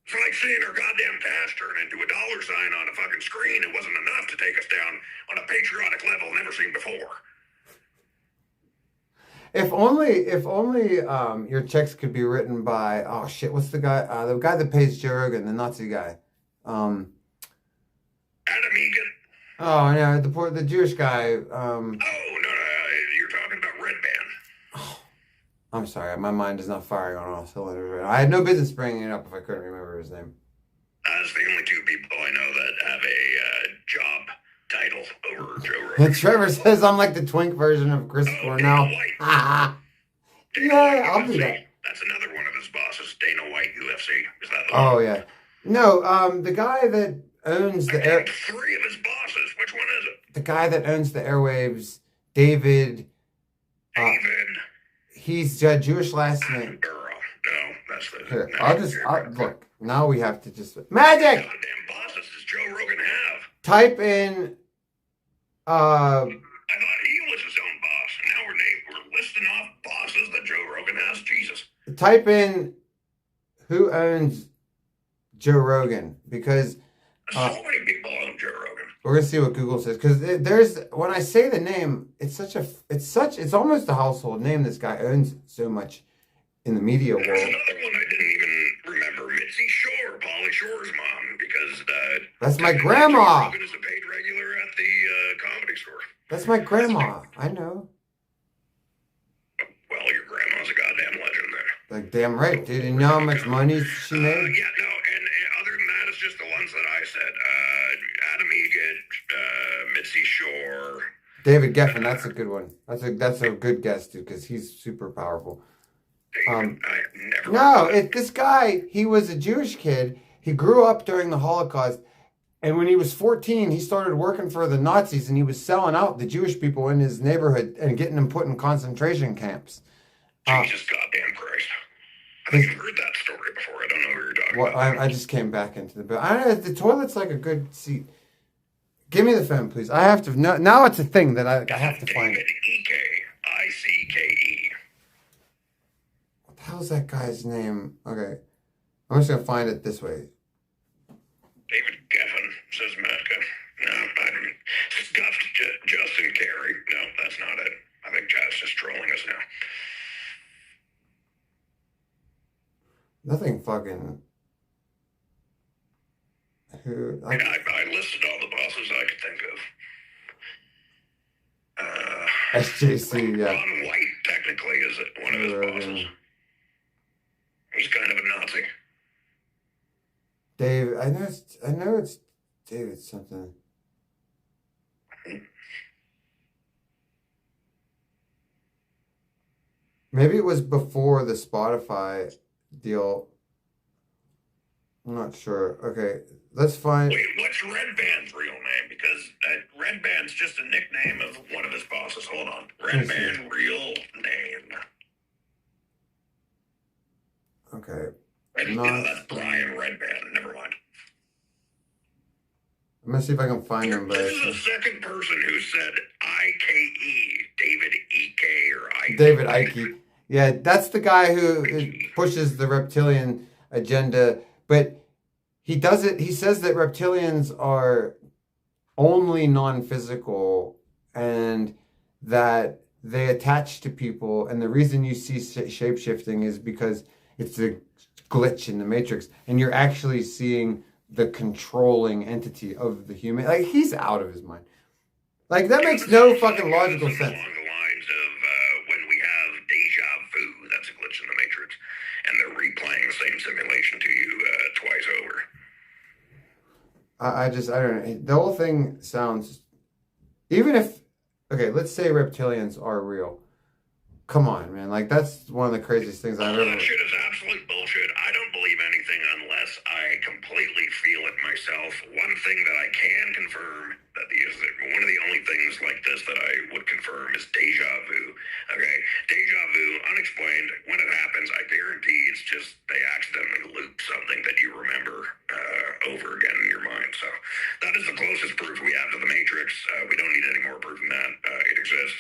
[SPEAKER 7] It's like seeing our goddamn past turn into a dollar sign on a fucking screen. It wasn't enough to take us down on a patriotic level never seen before.
[SPEAKER 1] If only your checks could be written by, oh shit, what's the guy that pays Joe Rogan, the Nazi guy?
[SPEAKER 7] Adam Egan.
[SPEAKER 1] Oh yeah, the Jewish guy.
[SPEAKER 7] Oh, no, you're talking about Red Band.
[SPEAKER 1] I'm sorry, my mind is not firing on all cylinders right now. I had no business bringing it up if I couldn't remember his name.
[SPEAKER 7] That's the only two people I know that have a job title over Joe Rogan.
[SPEAKER 1] And Trevor says I'm like the twink version of Chris Cornell.
[SPEAKER 7] Dana
[SPEAKER 1] Yeah, I'll
[SPEAKER 7] White,
[SPEAKER 1] do
[SPEAKER 7] UFC.
[SPEAKER 1] that.
[SPEAKER 7] That's another one of his bosses, Dana White, UFC. Is that the
[SPEAKER 1] Oh
[SPEAKER 7] one?
[SPEAKER 1] yeah. No, the guy that owns
[SPEAKER 7] I
[SPEAKER 1] the
[SPEAKER 7] named three of his bosses. Which one is it?
[SPEAKER 1] the guy that owns the airwaves, David.
[SPEAKER 7] David
[SPEAKER 1] He's Jewish last name.
[SPEAKER 7] Burrow. No, that's the...
[SPEAKER 1] Here,
[SPEAKER 7] no,
[SPEAKER 1] look. Now we have to just magic.
[SPEAKER 7] Goddamn bosses does Joe Rogan have?
[SPEAKER 1] Type in.
[SPEAKER 7] I thought he was his own boss. Now we're listing off bosses that Joe Rogan has. Jesus.
[SPEAKER 1] Type in who owns Joe Rogan, because
[SPEAKER 7] So many people own Joe Rogan.
[SPEAKER 1] we're gonna see what Google says. Because there's, when I say the name, it's almost a household name. This guy owns so much in the media
[SPEAKER 7] There's
[SPEAKER 1] world.
[SPEAKER 7] another one I didn't even remember. Mitzi Shore, Pauly Shore's mom, because
[SPEAKER 1] That's my
[SPEAKER 7] Joe
[SPEAKER 1] grandma.
[SPEAKER 7] Rogan is a paid regular at the comedy store.
[SPEAKER 1] That's my grandma. I know.
[SPEAKER 7] Well, your grandma's a goddamn legend there.
[SPEAKER 1] Like damn right, dude. And you know how much money she made?
[SPEAKER 7] Yeah, no, and other than that, it's just the ones that I said. Adam Egan, Mitzi Shore.
[SPEAKER 1] David Geffen. That's a good one. That's a good guess, dude, because he's super powerful.
[SPEAKER 7] David, I have never
[SPEAKER 1] No,
[SPEAKER 7] heard of that.
[SPEAKER 1] this guy, he was a Jewish kid. He grew up during the Holocaust. And when he was 14, he started working for the Nazis, and he was selling out the Jewish people in his neighborhood and getting them put in concentration camps.
[SPEAKER 7] Jesus goddamn Christ. I think I've heard that story before. I don't know who you're talking
[SPEAKER 1] Well,
[SPEAKER 7] about.
[SPEAKER 1] I just came back into the building. I don't know, the toilet's like a good seat. Give me the phone, please. I have to, now it's a thing that I have to find
[SPEAKER 7] David
[SPEAKER 1] it.
[SPEAKER 7] E.K. I-C-K-E.
[SPEAKER 1] What the hell's that guy's name? Okay. I'm just going to find it this way.
[SPEAKER 7] David Geffen, says Mecca. No, I'm stuffed Justin Carey. No, that's not it. I think Jazz is trolling us now.
[SPEAKER 1] Nothing fucking... Who...
[SPEAKER 7] I listed all the bosses I could think of.
[SPEAKER 1] SJC, yeah.
[SPEAKER 7] Ron White, technically, is one of his bosses. He's kind of a Nazi.
[SPEAKER 1] Dave, I know it's David something. Maybe it was before the Spotify deal. I'm not sure. Okay, let's find.
[SPEAKER 7] Wait, what's Red Band's real name? Because Red Band's just a nickname of one of his bosses. Hold on. Red Band real name.
[SPEAKER 1] Okay.
[SPEAKER 7] No, that's Brian Red Band. Never mind.
[SPEAKER 1] I'm gonna see if I can find him. But
[SPEAKER 7] This is the second person who said I-K-E. David E-K or I.
[SPEAKER 1] David Icke. Yeah, that's the guy who pushes the reptilian agenda. But he does it. He says that reptilians are only non-physical and that they attach to people. And the reason you see shape-shifting is because it's a glitch in the matrix. And you're actually seeing the controlling entity of the human. Like, he's out of his mind. Like, that makes no fucking logical sense.
[SPEAKER 7] Along the lines of when we have deja vu, that's a glitch in the matrix, and they're replaying the same simulation to you twice over.
[SPEAKER 1] I don't know. The whole thing sounds, even if, okay, let's say reptilians are real. Come on, man. Like, that's one of the craziest things I've
[SPEAKER 7] All
[SPEAKER 1] ever.
[SPEAKER 7] that shit is absolute bullshit. I don't believe anything unless I completely feel it myself. One thing that I can confirm, that is one of the only things like this that I would confirm, is deja vu. Okay, deja vu, unexplained. When it happens, I guarantee it's just they accidentally loop something that you remember over again in your mind. So that is the closest proof we have to the Matrix. We don't need any more proof than that. It exists.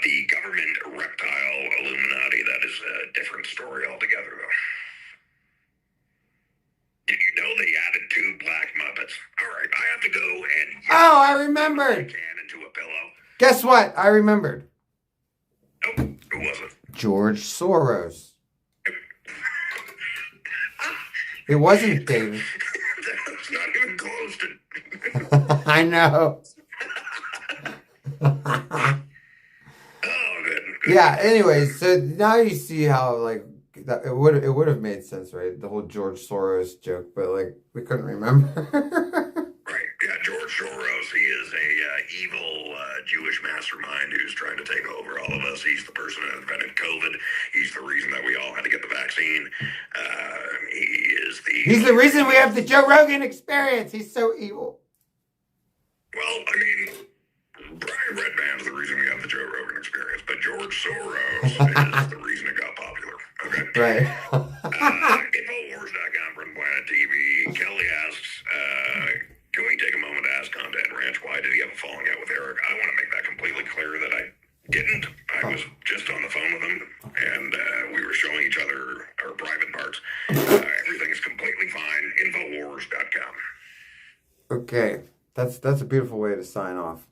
[SPEAKER 7] The government reptile Illuminati, that is a different story altogether, though. Did you know they added 2 black Muppets? All right, I have to go and...
[SPEAKER 1] Oh, I remembered.
[SPEAKER 7] ...can into a pillow.
[SPEAKER 1] Guess what? I remembered.
[SPEAKER 7] Oh, who was it?
[SPEAKER 1] George Soros. It wasn't David.
[SPEAKER 7] That's not even close to...
[SPEAKER 1] I know.
[SPEAKER 7] Oh, good.
[SPEAKER 1] Yeah, anyways, so now you see how, like, that it would have made sense, right? The whole George Soros joke, but, like, we couldn't remember.
[SPEAKER 7] Right, yeah, George Soros, he is a evil Jewish mastermind who's trying to take over all of us. He's the person who invented COVID. He's the reason that we all had to get the vaccine.
[SPEAKER 1] He's the reason we have the Joe Rogan experience. He's so evil.
[SPEAKER 7] Well, I mean, Brian Redman's the reason we have the Joe Rogan experience, but George Soros is the reason it got popular. Okay?
[SPEAKER 1] Right.
[SPEAKER 7] Infowars.com from Planet TV. Kelly asks, can we take a moment to ask Content Ranch why did he have a falling out with Eric? I want to make that completely clear that I didn't. I was just on the phone with him, and we were showing each other our private parts. Everything's completely fine. Infowars.com.
[SPEAKER 1] Okay. That's a beautiful way to sign off.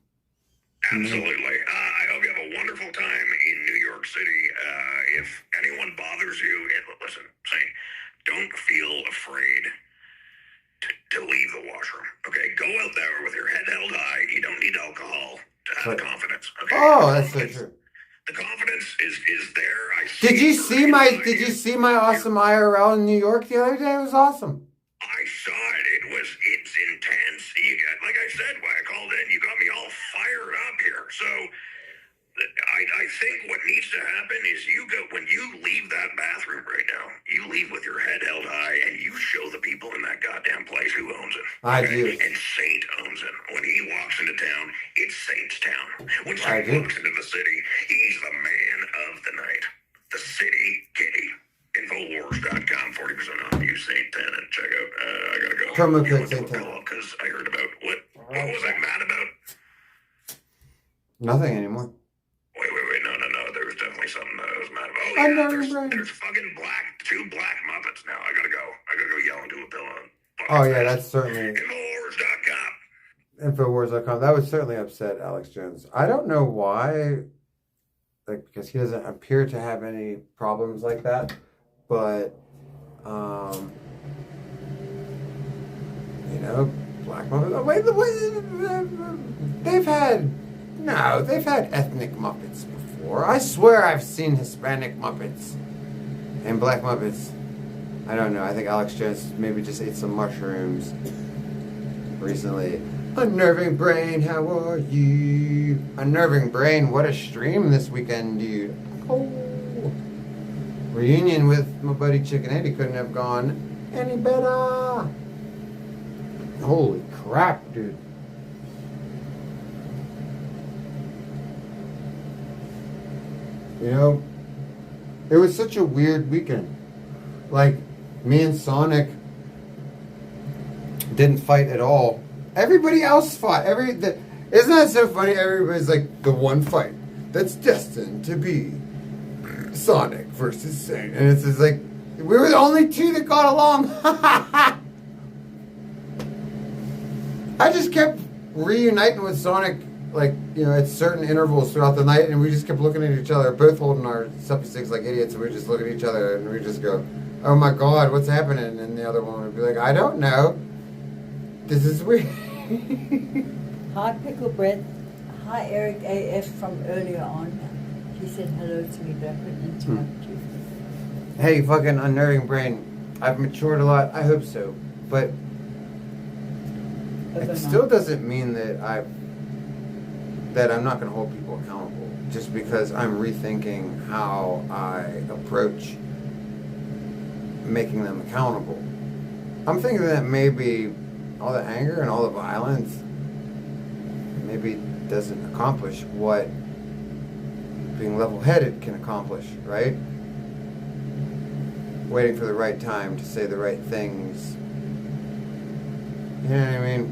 [SPEAKER 7] Absolutely. I hope you have a wonderful time in New York City. If anyone bothers you, listen, Saint, don't feel afraid to leave the washroom. Okay, go out there with your head held high. You don't need alcohol to have confidence. Okay.
[SPEAKER 1] Oh, that's so true.
[SPEAKER 7] The confidence is there.
[SPEAKER 1] Did you see my awesome IRL in New York the other day? It was awesome.
[SPEAKER 7] I saw it. It's intense. Like I said, when I called in, you got me all fired up here. So I think what needs to happen is when you leave that bathroom right now, you leave with your head held high and you show the people in that goddamn place who owns it.
[SPEAKER 1] I do.
[SPEAKER 7] And Saint owns it. When he walks into town, it's Saint's town. When Saint walks into the city, he's the man of the night. The city kitty. Infowars.com, 40% off. Use Saint 10 and check out. I gotta go.
[SPEAKER 1] Promo code Saint 10.
[SPEAKER 7] Because I heard about what was I mad about?
[SPEAKER 1] Nothing anymore.
[SPEAKER 7] Wait, no. There was definitely something that I was mad about. Oh,
[SPEAKER 1] I
[SPEAKER 7] yeah,
[SPEAKER 1] know,
[SPEAKER 7] there's fucking 2 black Muppets now. I gotta go yell into a pillow.
[SPEAKER 1] Oh, yeah, that's certainly...
[SPEAKER 7] Infowars.com.
[SPEAKER 1] Infowars.com. That would certainly upset Alex Jones. I don't know why, like, because he doesn't appear to have any problems like that, but, you know, Black Muppets... They've had ethnic Muppets before. I swear I've seen Hispanic Muppets and Black Muppets. I don't know. I think Alex Jones maybe just ate some mushrooms recently. Unnerving Brain, how are you? Unnerving Brain, what a stream this weekend, dude. Oh. Reunion with my buddy Chicken Eddie couldn't have gone any better. Holy crap, dude. You know, it was such a weird weekend. Like, me and Sonic didn't fight at all. Everybody else fought. Isn't that so funny? Everybody's like, the one fight that's destined to be Sonic versus Saint. And it's just like, we were the only 2 that got along. I just kept reuniting with Sonic, like, you know, at certain intervals throughout the night, and we just kept looking at each other, both holding our suppy sticks like idiots, and we just look at each other, and we just go, oh my God, what's happening? And the other one would be like, I don't know. This is weird.
[SPEAKER 6] Hi, Pickle Bread. Hi, Eric AF from earlier on. He said hello to me, but I couldn't interrupt you.
[SPEAKER 1] Hey, fucking Unnerving Brain. I've matured a lot. I hope so. But it still doesn't mean that I'm not going to hold people accountable just because I'm rethinking how I approach making them accountable. I'm thinking that maybe all the anger and all the violence maybe doesn't accomplish what being level-headed can accomplish, right? Waiting for the right time to say the right things. You know what I mean?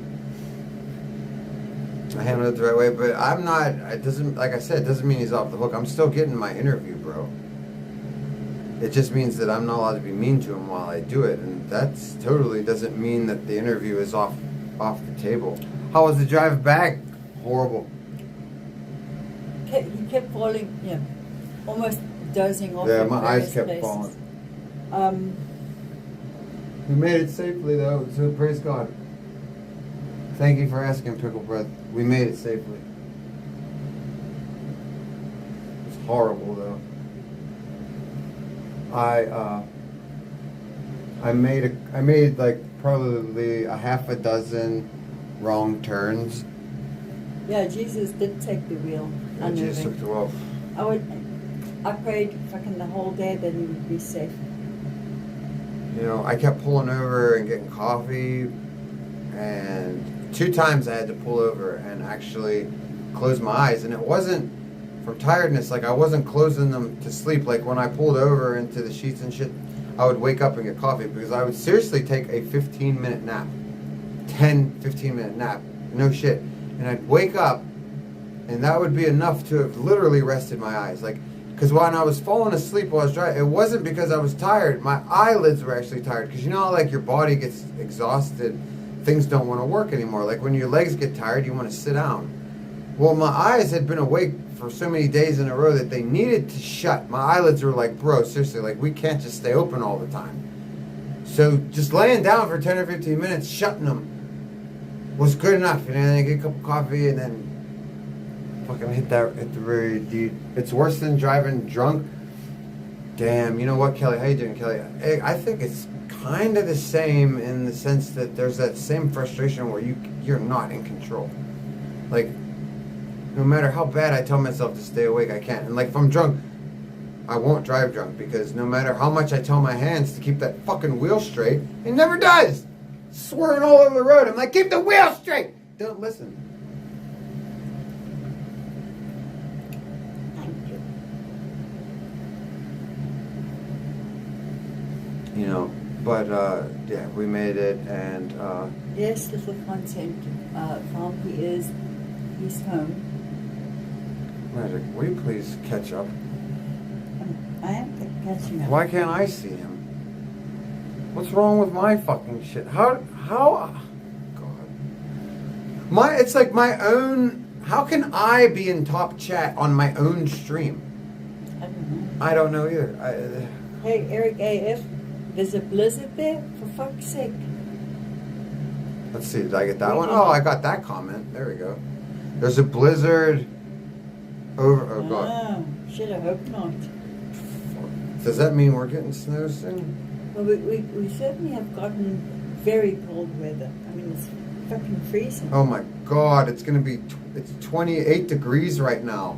[SPEAKER 1] I handled it the right way, but I'm not. It doesn't, like I said, it doesn't mean he's off the hook. I'm still getting my interview, bro. It just means that I'm not allowed to be mean to him while I do it, and that's totally doesn't mean that the interview is off the table. How was the drive back? Horrible.
[SPEAKER 6] He kept falling, yeah, almost dozing off.
[SPEAKER 1] Yeah,
[SPEAKER 6] in
[SPEAKER 1] my eyes
[SPEAKER 6] various
[SPEAKER 1] kept
[SPEAKER 6] places.
[SPEAKER 1] falling. We made it safely though, so praise God. Thank you for asking, Pickle Breath. We made it safely. It's horrible though. I made like probably a half a dozen wrong turns.
[SPEAKER 6] Yeah, Jesus did take the wheel.
[SPEAKER 1] I just took the wheel.
[SPEAKER 6] I prayed fucking the whole day that he would be safe.
[SPEAKER 1] You know, I kept pulling over and getting coffee, and 2 times I had to pull over and actually close my eyes, and it wasn't from tiredness. Like, I wasn't closing them to sleep. Like, when I pulled over into the sheets and shit, I would wake up and get coffee, because I would seriously take a 15-minute nap. 15-minute nap. No shit. And I'd wake up, and that would be enough to have literally rested my eyes. Like, because when I was falling asleep while I was driving, it wasn't because I was tired. My eyelids were actually tired. Because you know how, like, your body gets exhausted, things don't want to work anymore. Like, when your legs get tired, you want to sit down. Well, my eyes had been awake for so many days in a row that they needed to shut. My eyelids were like, bro, seriously, like, we can't just stay open all the time. So just laying down for 10 or 15 minutes, shutting them, was good enough. And then I get a cup of coffee and then fucking hit the road, dude. It's worse than driving drunk. Damn, you know what, Kelly? How you doing, Kelly? I think it's kind of the same in the sense that there's that same frustration where you're not in control. Like, no matter how bad I tell myself to stay awake, I can't. And like, if I'm drunk, I won't drive drunk, because no matter how much I tell my hands to keep that fucking wheel straight, it never does. Swerving all over the road. I'm like, keep the wheel straight. Don't listen. You know, but yeah, we made it, and
[SPEAKER 6] Yes, little content farm. He's home.
[SPEAKER 1] Magic, will you please catch up?
[SPEAKER 6] I am catching up.
[SPEAKER 1] Why can't I see him? What's wrong with my fucking shit? How God. It's like my own. How can I be in top chat on my own stream?
[SPEAKER 6] I don't know.
[SPEAKER 1] I don't know either.
[SPEAKER 6] Hey, Eric AF, there's a blizzard there? For fuck's sake.
[SPEAKER 1] Let's see, did I get that one? Oh, I got that comment. There we go. There's a blizzard over. Oh, God.
[SPEAKER 6] Oh, shit, I hope not.
[SPEAKER 1] Does that mean we're getting snow soon?
[SPEAKER 6] Well, we certainly have gotten very cold weather. I mean, it's fucking freezing.
[SPEAKER 1] Oh my God, it's gonna be, it's 28 degrees right now.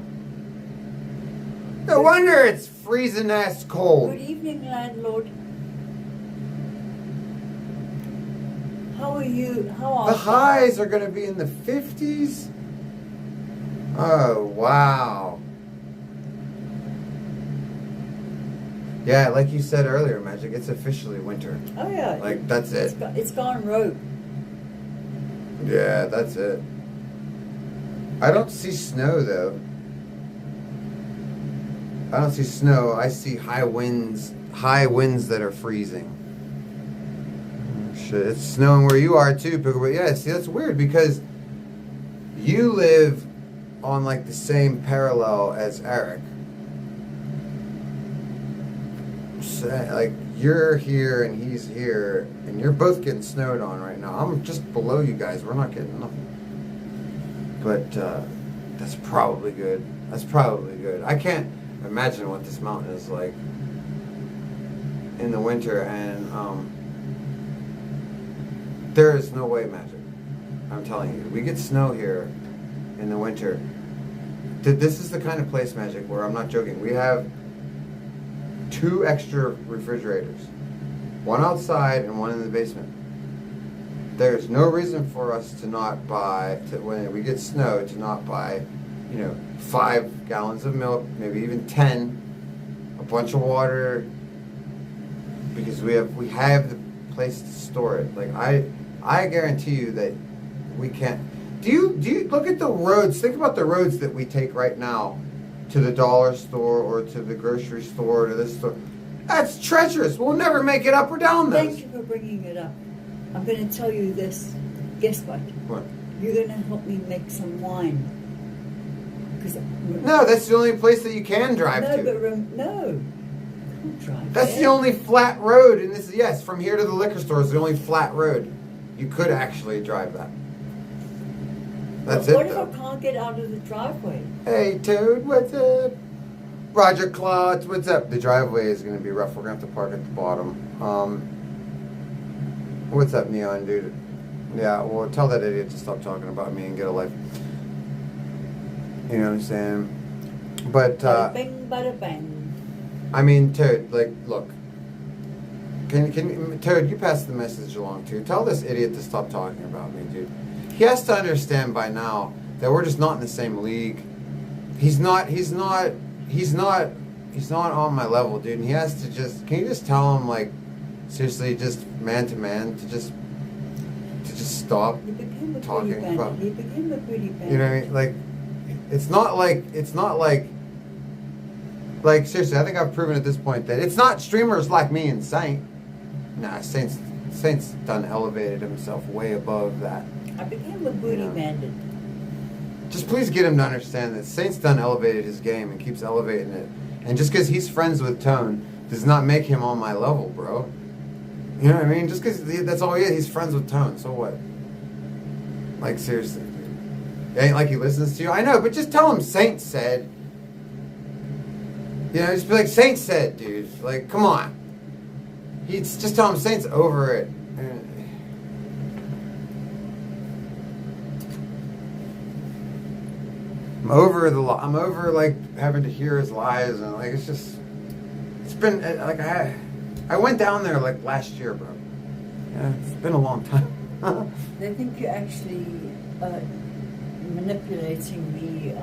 [SPEAKER 1] No wonder it's freezing ass cold.
[SPEAKER 6] Good evening, landlord. How are you? How are
[SPEAKER 1] The highs are gonna be in the 50s. Oh, wow. Yeah, like you said earlier, Magic, it's officially winter.
[SPEAKER 6] Oh, yeah.
[SPEAKER 1] Like, that's it.
[SPEAKER 6] It's gone rogue.
[SPEAKER 1] Yeah, that's it. I don't see snow, though. I don't see snow. I see high winds that are freezing. Shit, it's snowing where you are, too, Pickle. But yeah, see, that's weird, because you live on, like, the same parallel as Eric. So, like, you're here and he's here, and you're both getting snowed on right now. I'm just below you guys. We're not getting nothing. But that's probably good. That's probably good. I can't imagine what this mountain is like in the winter, and there is no way, Magic. I'm telling you. We get snow here in the winter. This is the kind of place, Magic, where I'm not joking. We have 2 extra refrigerators, one outside and one in the basement. There's no reason for us to not buy, when we get snow, to not buy, 5 gallons of milk, maybe even 10, a bunch of water, because we have the place to store it. Like, I guarantee you that we can't. Do you look at the roads? Think about the roads that we take right now to the dollar store or to the grocery store or to this store. That's treacherous. We'll never make it up or down those.
[SPEAKER 6] Thank you for bringing it up. I'm going to tell you this. Guess what?
[SPEAKER 1] What?
[SPEAKER 6] You're going to help me make some wine.
[SPEAKER 1] No, that's the only place that you can drive
[SPEAKER 6] no,
[SPEAKER 1] to.
[SPEAKER 6] But no. Can't drive
[SPEAKER 1] That's
[SPEAKER 6] there.
[SPEAKER 1] the only flat road, and this is, yes, from here to the liquor store is the only flat road. You could actually drive that. That's
[SPEAKER 6] What
[SPEAKER 1] it,
[SPEAKER 6] if
[SPEAKER 1] though.
[SPEAKER 6] I can't get out of the driveway?
[SPEAKER 1] Hey, Toad, what's up? Roger Klotz, what's up? The driveway is going to be rough. We're going to have to park at the bottom. What's up, Neon, dude? Yeah, well, tell that idiot to stop talking about me and get a life. You know what I'm saying? But,
[SPEAKER 6] Bada bing, bada bang.
[SPEAKER 1] I mean, Toad, like, look. Toad, you pass the message along, too. Tell this idiot to stop talking about me, dude. He has to understand by now that we're just not in the same league. He's not on my level, dude. And he has to just, can you just tell him, like, seriously, just man to man, to just stop
[SPEAKER 6] He became a
[SPEAKER 1] talking
[SPEAKER 6] pretty
[SPEAKER 1] about,
[SPEAKER 6] bandit. He became a pretty bandit.
[SPEAKER 1] you know what I mean? Like, it's not like, seriously, I think I've proven at this point that it's not streamers like me and Saint. Nah, Saint's done elevated himself way above that.
[SPEAKER 6] I became a booty bandit.
[SPEAKER 1] Just please get him to understand that Saint's done elevated his game and keeps elevating it. And just because he's friends with Tone does not make him on my level, bro. You know what I mean? Just because that's all he is. He's friends with Tone. So what? Like, seriously, dude. It ain't like he listens to you. I know, but just tell him Saint said. You know, just be like, Saint said, dude. Like, come on. Just tell him Saint's over it. I'm over like having to hear his lies and like it's been like I went down there like last year, bro. Yeah, it's been a long time.
[SPEAKER 6] They think you're actually manipulating the.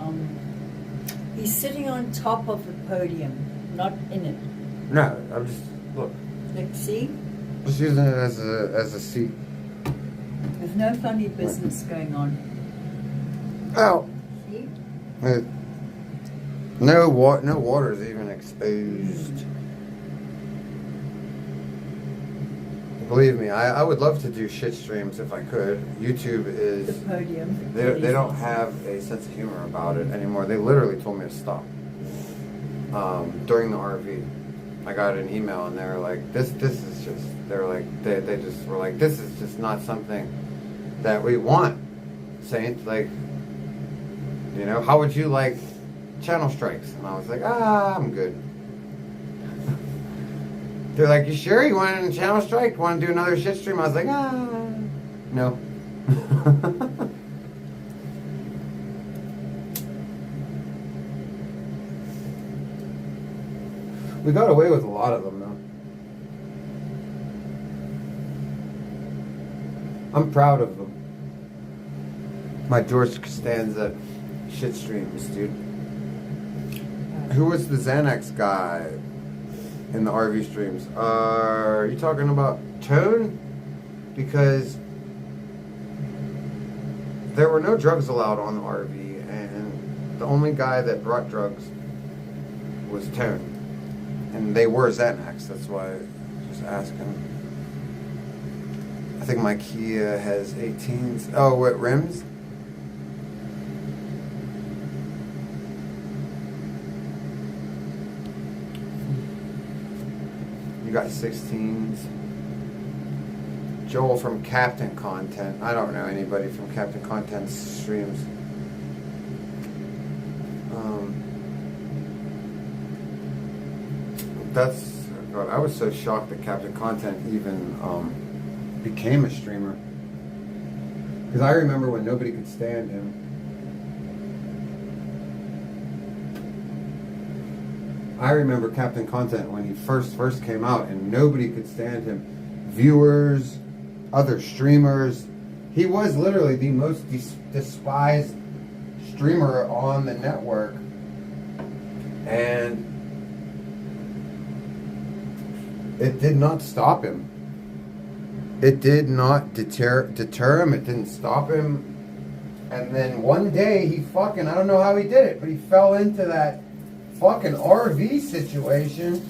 [SPEAKER 6] He's sitting on top of the podium, not in it.
[SPEAKER 1] No, I'm just look.
[SPEAKER 6] Like, see?
[SPEAKER 1] Just using it as a seat.
[SPEAKER 6] There's no funny business going on.
[SPEAKER 1] Oh.
[SPEAKER 6] See?
[SPEAKER 1] No water is even exposed. Believe me, I would love to do shit streams if I could. YouTube is
[SPEAKER 6] The podium.
[SPEAKER 1] they don't have a sense of humor about it anymore. They literally told me to stop. During the RV, I got an email and they were like, this is just. They're like they just were like, this is just not something that we want. Saint, like, you know, how would you like channel strikes? And I was like, I'm good. They're like, you sure you want a channel strike? Want to do another shit stream? I was like, no. We got away with a lot of them, though. I'm proud of them. My George Costanza shit streams, dude. Who was the Xanax guy in the RV streams? Are you talking about Tone? Because there were no drugs allowed on the RV, and the only guy that brought drugs was Tone. And they were Xanax, that's why I was just asking. I think my Kia has 18s. Oh, what, rims? You got 16s. Joel from Captain Content. I don't know anybody from Captain Content streams. God, I was so shocked that Captain Content even became a streamer. Because I remember when nobody could stand him. I remember Captain Content when he first came out and nobody could stand him. Viewers, other streamers. He was literally the most despised streamer on the network. And it did not stop him. It did not deter him. It didn't stop him. And then one day he fucking, I don't know how he did it, but he fell into that fucking RV situation.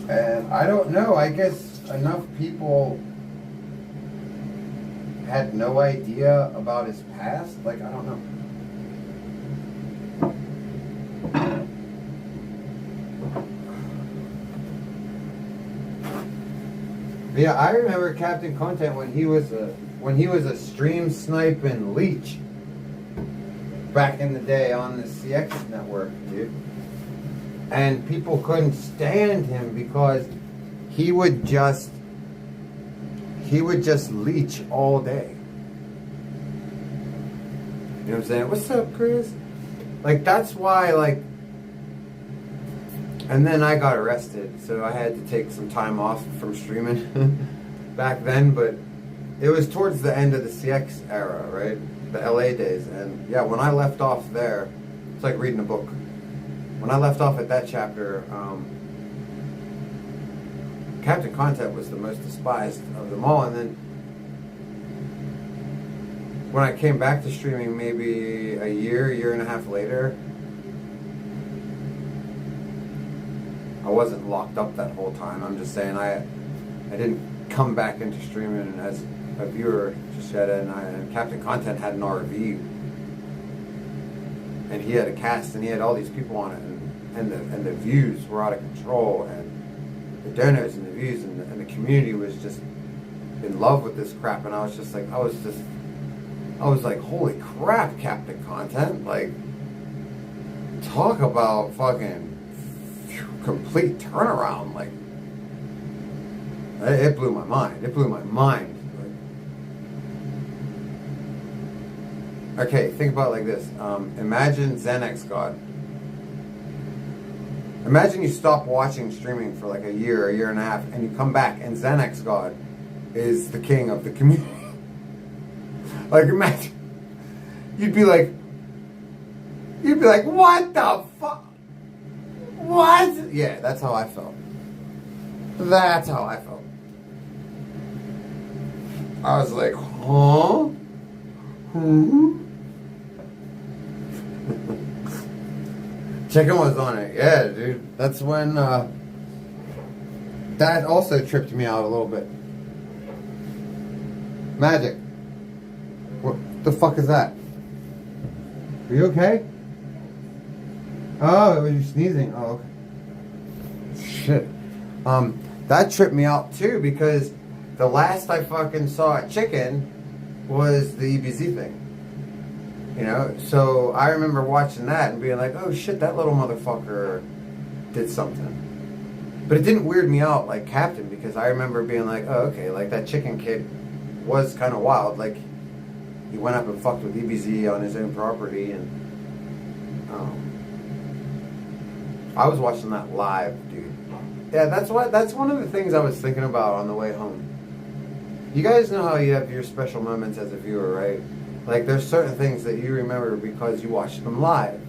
[SPEAKER 1] And I don't know, I guess enough people had no idea about his past. Like, I don't know. Yeah, I remember Captain Content when he was a stream sniping leech back in the day on the CX network, dude. And people couldn't stand him because he would just leech all day. You know what I'm saying? What's up, Chris? Like, that's why, like, and then I got arrested, so I had to take some time off from streaming back then, but it was towards the end of the CX era, right? The LA days. And yeah, when I left off there, it's like reading a book. When I left off at that chapter, Captain Content was the most despised of them all. And then when I came back to streaming maybe a year and a half later, I wasn't locked up that whole time. I'm just saying I didn't come back into streaming as a viewer just yet, and Captain Content had an RV, and he had a cast, and he had all these people on it, and the views were out of control, and the donors and the views and the community was just in love with this crap, and I was like, holy crap, Captain Content, like, talk about fucking complete turnaround. Like, it blew my mind. It blew my mind. Like, okay, think about it like this. Imagine Xanax God. Imagine you stop watching streaming for like a year and a half, and you come back, and Xanax God is the king of the community. Like, imagine. You'd be like, what the fuck? What? Yeah, that's how I felt. That's how I felt. I was like, huh? Who? Chicken was on it. Yeah, dude. That's when, that also tripped me out a little bit. Magic. What the fuck is that? Are you okay? Oh, it was you sneezing. Oh, okay. Shit. That tripped me out too, because the last I fucking saw a chicken was the EBZ thing. You know, so I remember watching that and being like, oh shit, that little motherfucker did something. But it didn't weird me out like Captain, because I remember being like, oh, okay, like that chicken kid was kind of wild. Like, he went up and fucked with EBZ on his own property, and I was watching that live, dude. Yeah, that's one of the things I was thinking about on the way home. You guys know how you have your special moments as a viewer, right? Like, there's certain things that you remember because you watched them live.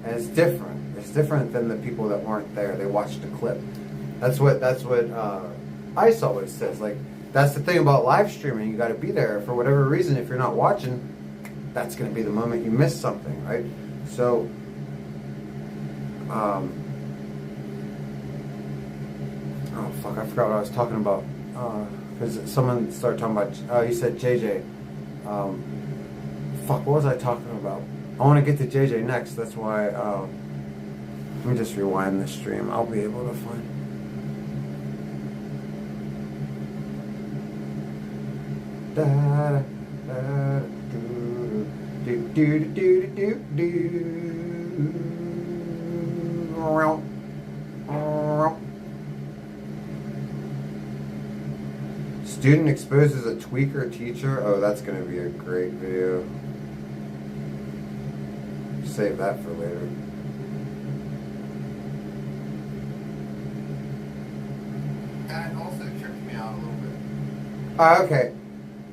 [SPEAKER 1] And it's different. It's different than the people that weren't there. They watched a clip. That's what ICE always says. Like, that's the thing about live streaming. You got to be there. For whatever reason, if you're not watching, that's going to be the moment you miss something, right? So, oh fuck, I forgot what I was talking about. Because someone started talking about, he said JJ. Fuck, what was I talking about? I want to get to JJ next. That's why, let me just rewind the stream. I'll be able to find. Da, da, da, do, do, do, do, do, do. Student exposes a tweaker teacher. Oh, that's going to be a great video. Save that for later. That also tripped me out a little bit. Okay.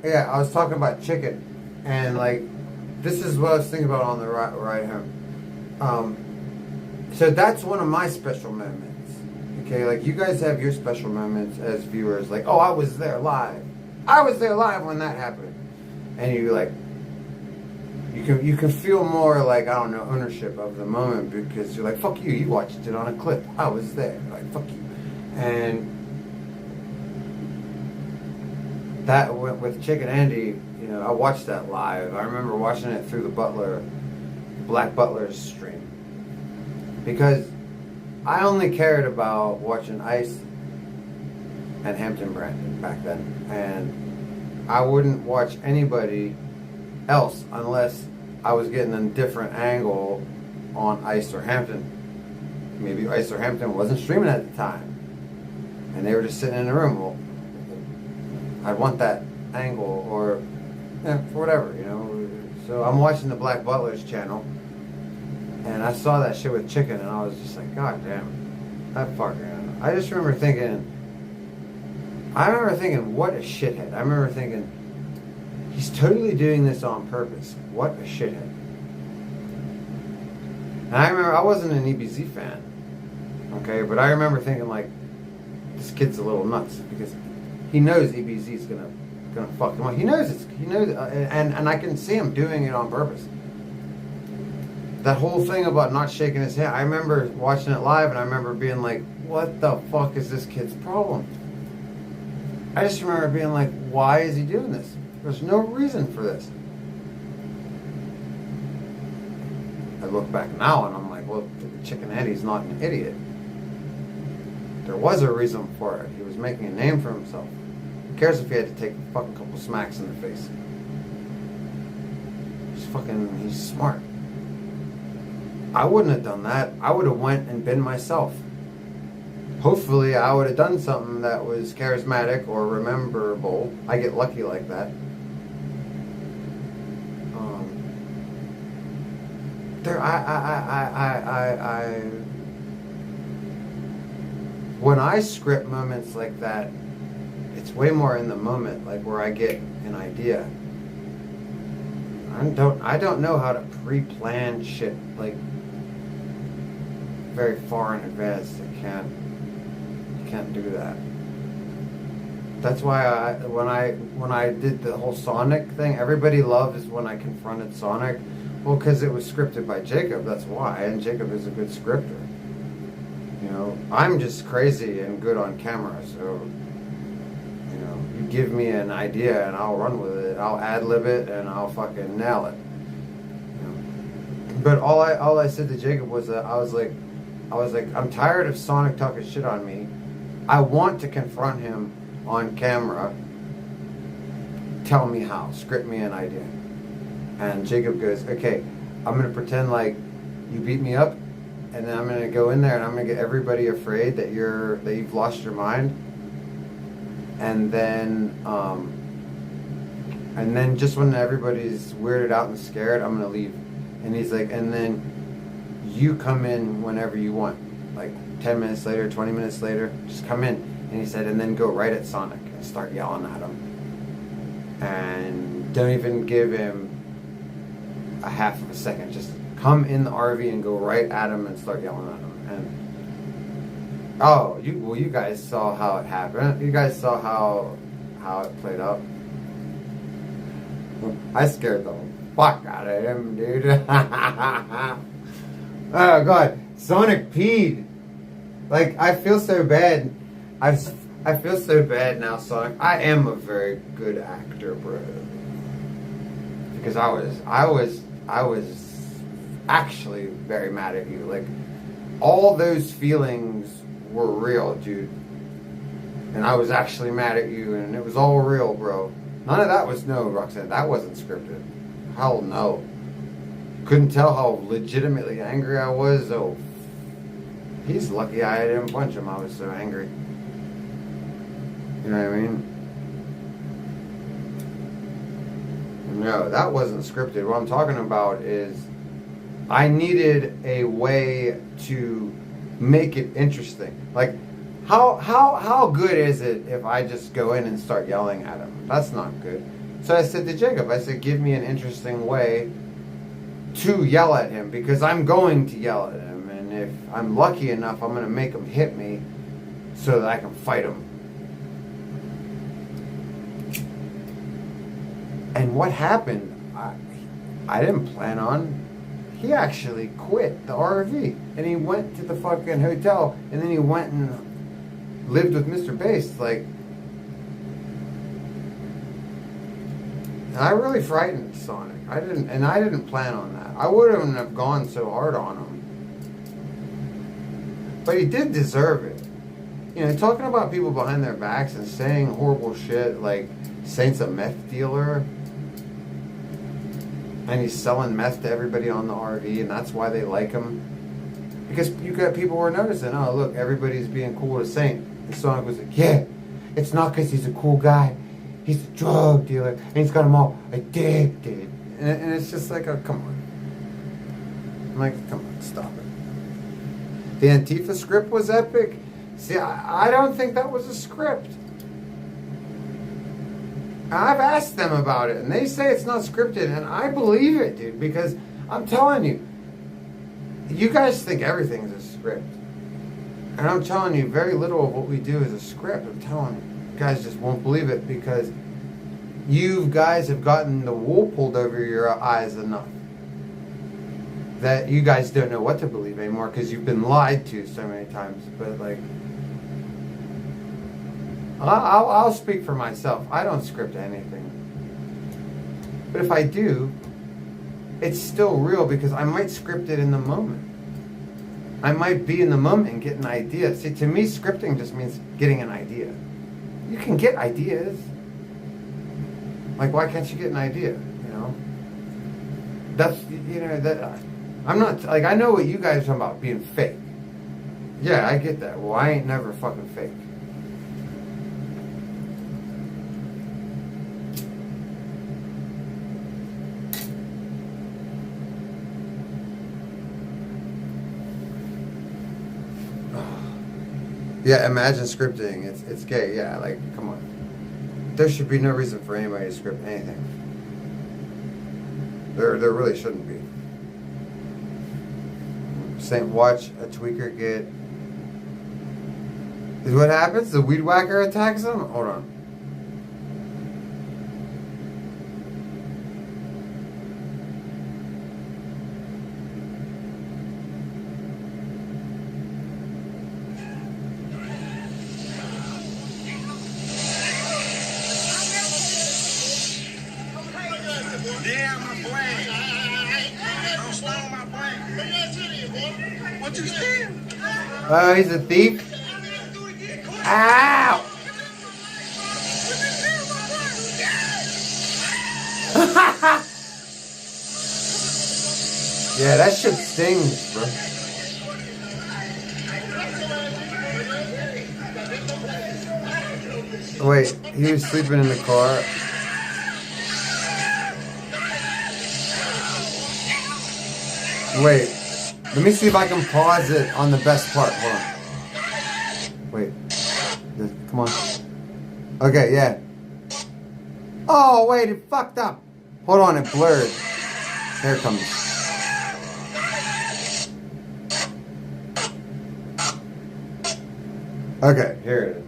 [SPEAKER 1] Yeah, I was talking about chicken. And, like, this is what I was thinking about on the ride home. So that's one of my special moments. Okay, like, you guys have your special moments as viewers. Like, oh, I was there live. I was there live when that happened. And you like, you can feel more like, I don't know, ownership of the moment because you're like, fuck you watched it on a clip. I was there. Like, fuck you. And that with Chick and Andy, you know, I watched that live. I remember watching it through the Black Butler's stream. Because I only cared about watching Ice and Hampton Brandon back then. And I wouldn't watch anybody else unless I was getting a different angle on Ice or Hampton. Maybe Ice or Hampton wasn't streaming at the time. And they were just sitting in the room. Well, I'd want that angle or for whatever, you know. So I'm watching the Black Butler's channel. And I saw that shit with Chicken, and I was just like, God damn it. That fucker. I just remember thinking, what a shithead. I remember thinking, he's totally doing this on purpose. What a shithead. And I remember, I wasn't an EBZ fan. Okay, but I remember thinking, like, this kid's a little nuts, because he knows EBZ's gonna fuck him up. He knows and I can see him doing it on purpose. That whole thing about not shaking his hand, I remember watching it live and I remember being like, what the fuck is this kid's problem? I just remember being like, why is he doing this? There's no reason for this. I look back now and I'm like, well, Chicken Eddie's not an idiot. There was a reason for it. He was making a name for himself. Who cares if he had to take a fucking couple smacks in the face? He's smart. I wouldn't have done that. I would have went and been myself. Hopefully I would have done something that was charismatic or rememberable. I get lucky like that. When I script moments like that, it's way more in the moment, like where I get an idea. I don't know how to pre-plan shit like very far in advance. I can't do that. That's why when I did the whole Sonic thing, everybody loves when I confronted Sonic. Well, because it was scripted by Jacob, that's why, and Jacob is a good scripter. You know, I'm just crazy and good on camera, so, you know, you give me an idea and I'll run with it. I'll ad-lib it and I'll fucking nail it. You know? But all I said to Jacob was that I was like, I'm tired of Sonic talking shit on me. I want to confront him on camera. Tell me how. Script me an idea. And Jacob goes, okay, I'm going to pretend like you beat me up, and then I'm going to go in there and I'm going to get everybody afraid that you've lost your mind. And then just when everybody's weirded out and scared, I'm going to leave. And he's like, and then you come in whenever you want. Like 10 minutes later, 20 minutes later, just come in. And he said, and then go right at Sonic and start yelling at him. And don't even give him a half of a second. Just come in the RV and go right at him and start yelling at him. And you guys saw how it happened. You guys saw how it played out. I scared the fuck out of him, dude. Oh god, Sonic peed. Like, I feel so bad. I feel so bad now, Sonic. I am a very good actor, bro. Because I was actually very mad at you. Like, all those feelings were real, dude. And I was actually mad at you, and it was all real, bro. None of that was, no, Roxanne, that wasn't scripted. Hell no. Couldn't tell how legitimately angry I was. Oh, he's lucky I didn't punch him. I was so angry. You know what I mean? No, that wasn't scripted. What I'm talking about is I needed a way to make it interesting. Like, how good is it if I just go in and start yelling at him? That's not good. So I said to Jacob, I said, give me an interesting way to yell at him, because I'm going to yell at him. And if I'm lucky enough, I'm going to make him hit me so that I can fight him. And what happened, I didn't plan on. He actually quit the RV and he went to the fucking hotel and then he went and lived with Mr. Bass. Like, I really frightened Sonic. I didn't plan on that. I wouldn't have gone so hard on him. But he did deserve it. You know, talking about people behind their backs and saying horrible shit like Saint's a meth dealer and he's selling meth to everybody on the RV and that's why they like him. Because you got people who are noticing, oh look, everybody's being cool to Saint. And Sonic was like, yeah, it's not because he's a cool guy. He's a drug dealer and he's got them all addicted. And it's just like, oh, come on. I'm like, come on, stop it. The Antifa script was epic. See, I don't think that was a script. I've asked them about it, and they say it's not scripted, and I believe it, dude, because I'm telling you, you guys think everything's a script. And I'm telling you, very little of what we do is a script. I'm telling you, you guys just won't believe it because you guys have gotten the wool pulled over your eyes enough that you guys don't know what to believe anymore because you've been lied to so many times. But like, I'll speak for myself. I don't script anything. But if I do, it's still real because I might script it in the moment. I might be in the moment and get an idea. See, to me, scripting just means getting an idea. You can get ideas. Like, why can't you get an idea? You know? That's, you know, that... I'm not, like, I know what you guys are talking about, being fake. Yeah, I get that. Well, I ain't never fucking fake. Yeah, imagine scripting. It's gay. Yeah, like, come on. There should be no reason for anybody to script anything. There really shouldn't be. Saint, watch a tweaker get... Is what happens? The weed whacker attacks him? Hold on.
[SPEAKER 7] Yeah, my brain. Don't steal my brain. What you steal?
[SPEAKER 1] Oh, he's a thief? Ow! Yeah, that shit stings, bro. Wait, he was sleeping in the car. Wait, let me see if I can pause it on the best part. Hold on. Wait. Come on. Okay, yeah. Oh, wait, it fucked up. Hold on, it blurred. Here it comes. Okay, here it is.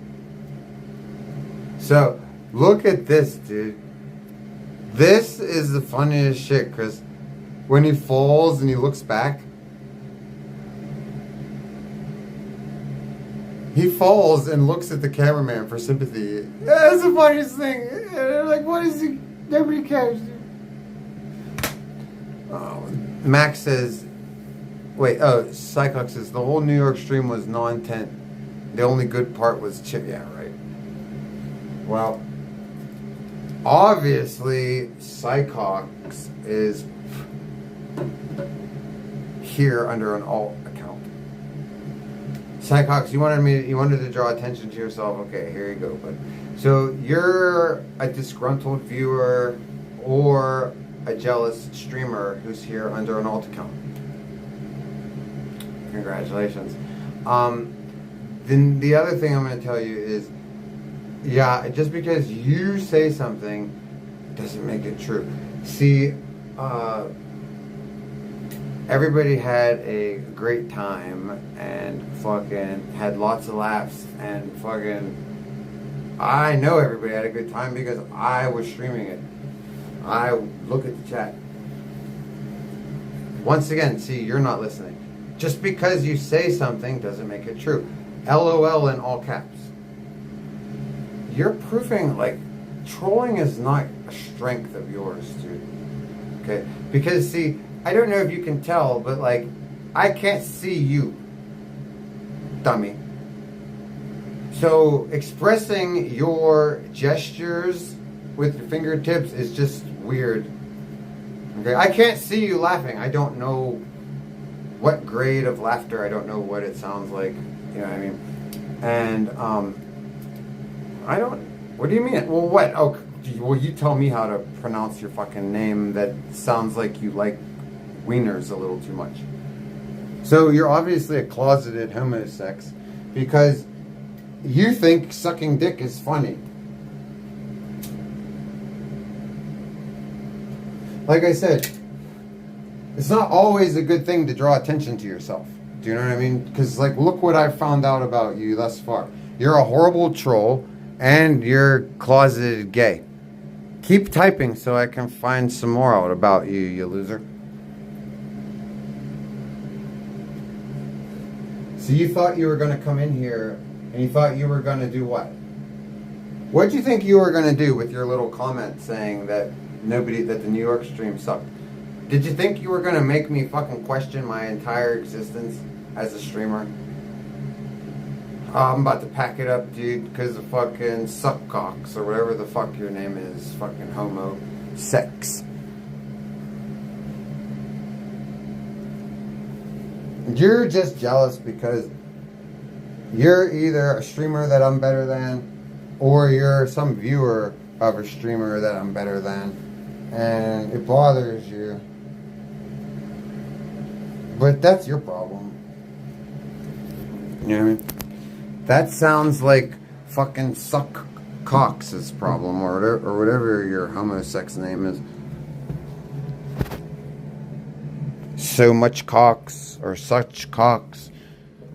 [SPEAKER 1] So, look at this, dude. This is the funniest shit, because when he falls and he looks back, he falls and looks at the cameraman for sympathy. That's the funniest thing. Like, what is he? Nobody cares. Oh, Max says, wait, Cyclox says, the whole New York stream was non-tent. The only good part was Chip. Yeah, right. Well, obviously, Cyclox is here under an alt account. Cyclox, you wanted to draw attention to yourself. Okay, here you go, bud. So you're a disgruntled viewer or a jealous streamer who's here under an alt account. Congratulations. Then the other thing I'm going to tell you is, yeah, just because you say something doesn't make it true. See, everybody had a great time and fucking had lots of laughs and fucking... I know everybody had a good time because I was streaming it. I look at the chat. Once again, see, you're not listening. Just because you say something doesn't make it true. LOL in all caps. You're proving, like, trolling is not a strength of yours, dude. Okay? Because, see, I don't know if you can tell, but, like, I can't see you, dummy. So, expressing your gestures with your fingertips is just weird. Okay? I can't see you laughing. I don't know what grade of laughter. I don't know what it sounds like. You know what I mean? And, I don't... What do you mean? Well, what? Oh, well, you tell me how to pronounce your fucking name that sounds like you like wieners a little too much. So you're obviously a closeted homosex because you think sucking dick is funny. Like I said, it's not always a good thing to draw attention to yourself. Do you know what I mean? Because, like, look what I've found out about you thus far. You're a horrible troll, and you're closeted gay. Keep typing so I can find some more out about you, you loser. So you thought you were going to come in here, and you thought you were going to do what? What did you think you were going to do with your little comment saying that that the New York stream sucked? Did you think you were going to make me fucking question my entire existence as a streamer? Oh, I'm about to pack it up, dude, because of fucking suckcocks or whatever the fuck your name is. Fucking homo sex. You're just jealous because you're either a streamer that I'm better than, or you're some viewer of a streamer that I'm better than, and it bothers you. But that's your problem. You know what I mean? That sounds like fucking Suck Cox's problem, or whatever your homosex name is. So much cocks, or such cocks,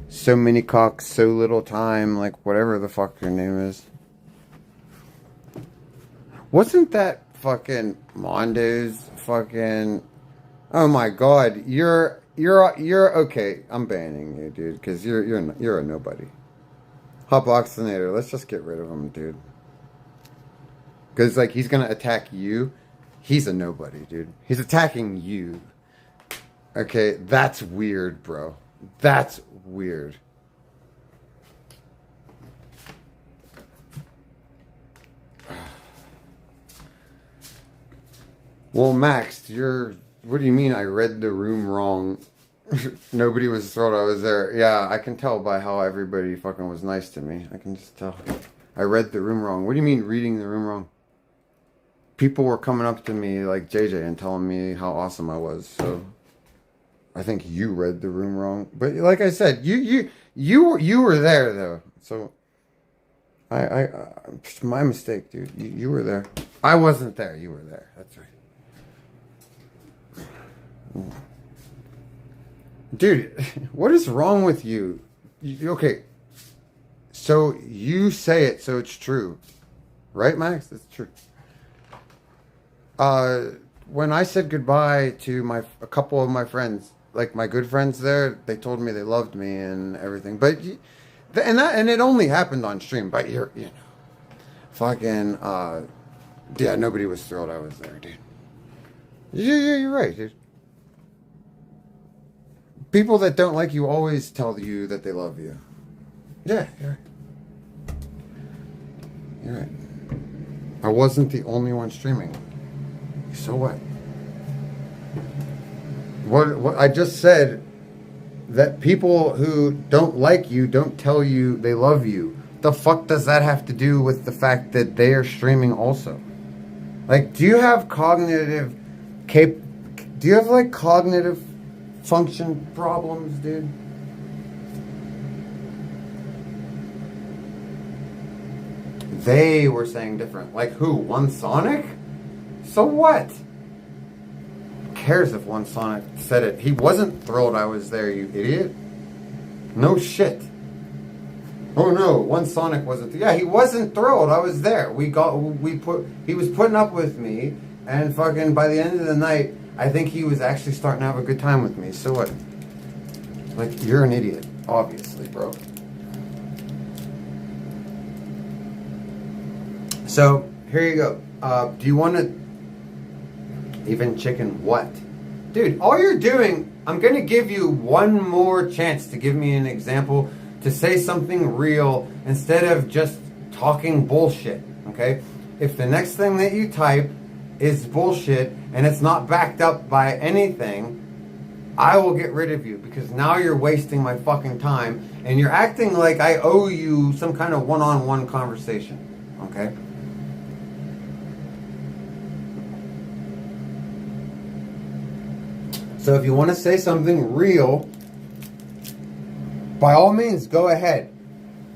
[SPEAKER 1] so many cocks, so little time, like whatever the fuck your name is. Wasn't that fucking Mondo's fucking... Oh my god, you're okay. I'm banning you, dude, because you're a nobody. Hotboxinator, let's just get rid of him, dude. Because, like, he's gonna attack you. He's a nobody, dude. He's attacking you. Okay, that's weird, bro. That's weird. Well, Max, what do you mean I read the room wrong? Nobody was thrilled I was there. Yeah, I can tell by how everybody fucking was nice to me. I can just tell. I read the room wrong. What do you mean reading the room wrong? People were coming up to me like JJ and telling me how awesome I was. So I think you read the room wrong. But like I said, you were there though. So it's my mistake, dude. You were there. I wasn't there. You were there. That's right. Dude, what is wrong with you? Okay, so you say it so it's true. Right, Max? It's true. When I said goodbye to a couple of my friends, like my good friends there, they told me they loved me and everything. But, and it only happened on stream, but you know, fucking, yeah, nobody was thrilled I was there, dude. Yeah, you're right, dude. People that don't like you always tell you that they love you. Yeah, you're right. You're right. I wasn't the only one streaming. So what? What I just said that people who don't like you don't tell you they love you. The fuck does that have to do with the fact that they are streaming also? Like, do you have cognitive function problems, dude? They were saying different. Like who? One Sonic? So what? Who cares if One Sonic said it? He wasn't thrilled I was there, you idiot. No shit. Oh no, One Sonic wasn't. Yeah, he wasn't thrilled I was there. He was putting up with me, And fucking by the end of the night, I think he was actually starting to have a good time with me. So what? Like, you're an idiot, obviously, bro. So, here you go. Do you want to... Even chicken what? Dude, all you're doing... I'm going to give you one more chance to give me an example, to say something real instead of just talking bullshit, okay? If the next thing that you type is bullshit and it's not backed up by anything, I will get rid of you, because now you're wasting my fucking time and you're acting like I owe you some kind of one-on-one conversation, okay? So if you want to say something real, by all means, go ahead.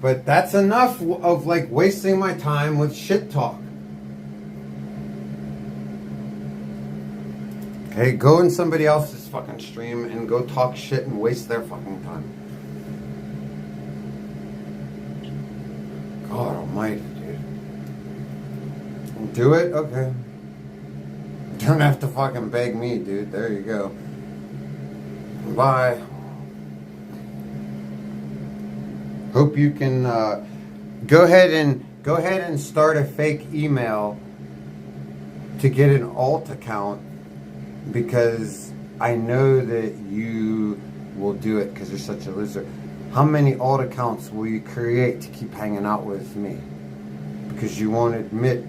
[SPEAKER 1] But that's enough of like wasting my time with shit talk. Okay, go in somebody else's fucking stream and go talk shit and waste their fucking time. God almighty, dude. Do it? Okay. Don't have to fucking beg me, dude. There you go. Bye. Hope you can go ahead and start a fake email to get an alt account, because I know that you will do it because you're such a loser. How many alt accounts will you create to keep hanging out with me? Because you won't admit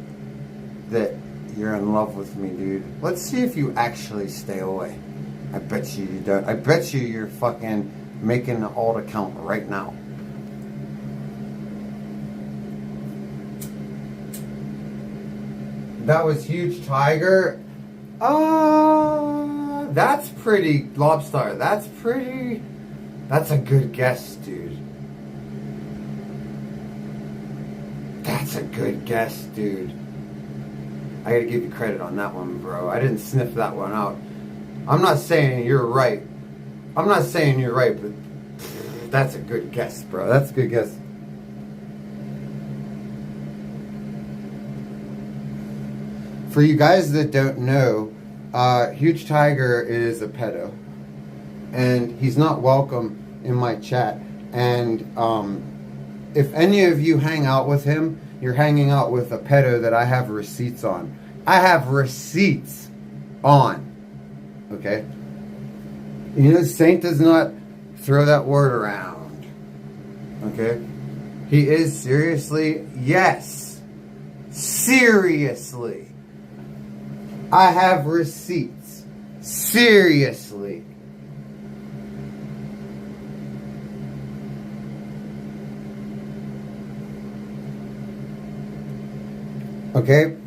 [SPEAKER 1] that you're in love with me, dude. Let's see if you actually stay away. I bet you don't. I bet you're fucking making an alt account right now. That was Huge Tiger. That's pretty, Lobstar. That's a good guess, dude. That's a good guess, dude. I gotta give you credit on that one, bro. I didn't sniff that one out. I'm not saying you're right. But that's a good guess, bro. That's a good guess. For you guys that don't know, Huge Tiger is a pedo. And he's not welcome in my chat. And if any of you hang out with him, you're hanging out with a pedo that I have receipts on. I have receipts on. Okay? You know, Saint does not throw that word around. Okay? He is seriously, yes. Seriously. I have receipts. Seriously. Okay?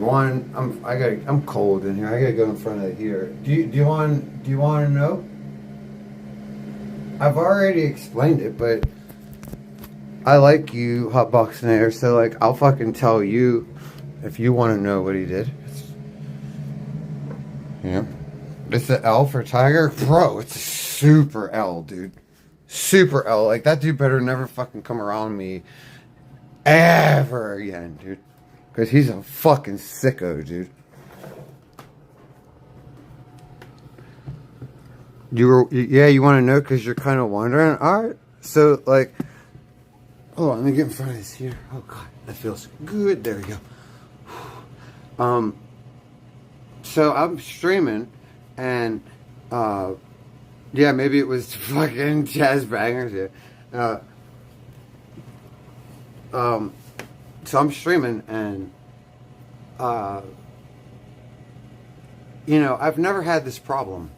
[SPEAKER 1] I'm cold in here. I gotta go in front of here. Do you want to know? I've already explained it, but I like you, Hotbox Nair, so like I'll fucking tell you if you want to know what he did. It's the L for Tiger, bro. It's a super L, dude. Super L. Like, that dude better never fucking come around me ever again, dude. Because he's a fucking sicko, dude. You want to know because you're kind of wondering? Alright. So, like, hold on, let me get in front of this here. Oh, God, that feels good. There we go. So I'm streaming, and, yeah, maybe it was fucking jazz bangers, yeah. So I'm streaming, and, you know, I've never had this problem,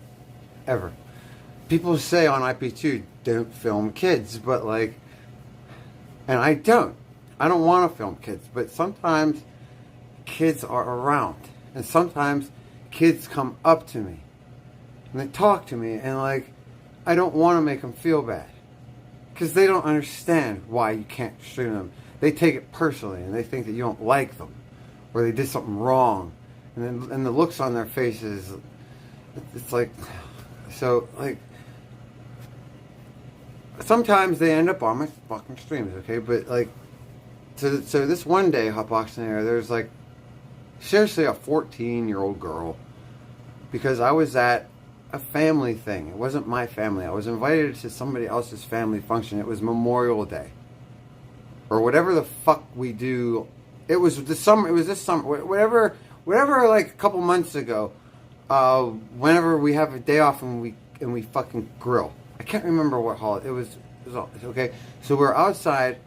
[SPEAKER 1] ever. People say on IP2, don't film kids, but like, and I don't want to film kids, but sometimes kids are around, and sometimes kids come up to me, and they talk to me, and like, I don't want to make them feel bad, because they don't understand why you can't stream them. They take it personally, and they think that you don't like them, or they did something wrong, and the looks on their faces, it's like, so, like, sometimes they end up on my fucking streams, okay, but, like, so this one day, Hotbox in there, there's, like, seriously a 14-year-old girl, because I was at a family thing. It wasn't my family. I was invited to somebody else's family function. It was Memorial Day, or whatever the fuck we do. It was this summer. Whatever. Like a couple months ago, whenever we have a day off and we fucking grill. I can't remember what holiday it was. Okay. So we're outside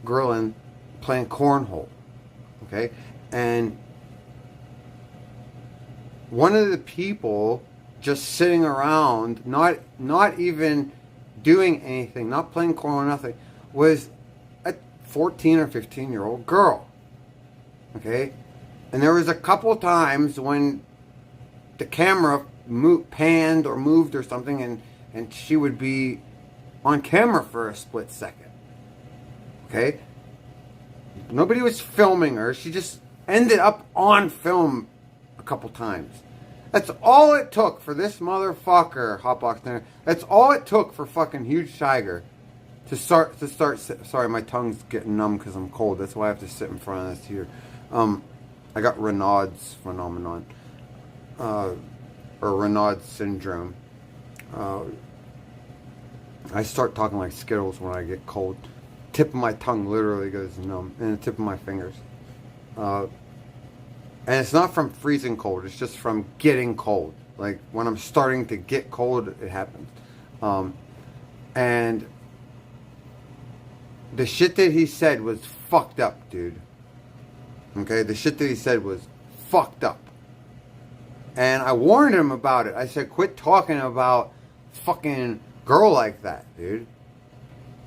[SPEAKER 1] grilling, playing cornhole. Okay, and one of the people just sitting around, not even doing anything, not playing cornhole, nothing, was a 14 or 15-year-old girl. Okay, and there was a couple times when the camera panned or moved or something, and she would be on camera for a split second. Okay, nobody was filming her. She just ended up on film a couple times. That's all it took for this motherfucker, Hotbox Dinner. That's all it took for fucking Huge Tiger to start. Sorry, my tongue's getting numb because I'm cold. That's why I have to sit in front of this here. I got Raynaud's phenomenon, or Raynaud's syndrome. I start talking like Skittles when I get cold. Tip of my tongue literally goes numb, and the tip of my fingers. And it's not from freezing cold, it's just from getting cold. Like, when I'm starting to get cold, it happens. And the shit that he said was fucked up, dude. Okay, the shit that he said was fucked up. And I warned him about it. I said, quit talking about fucking girl like that, dude.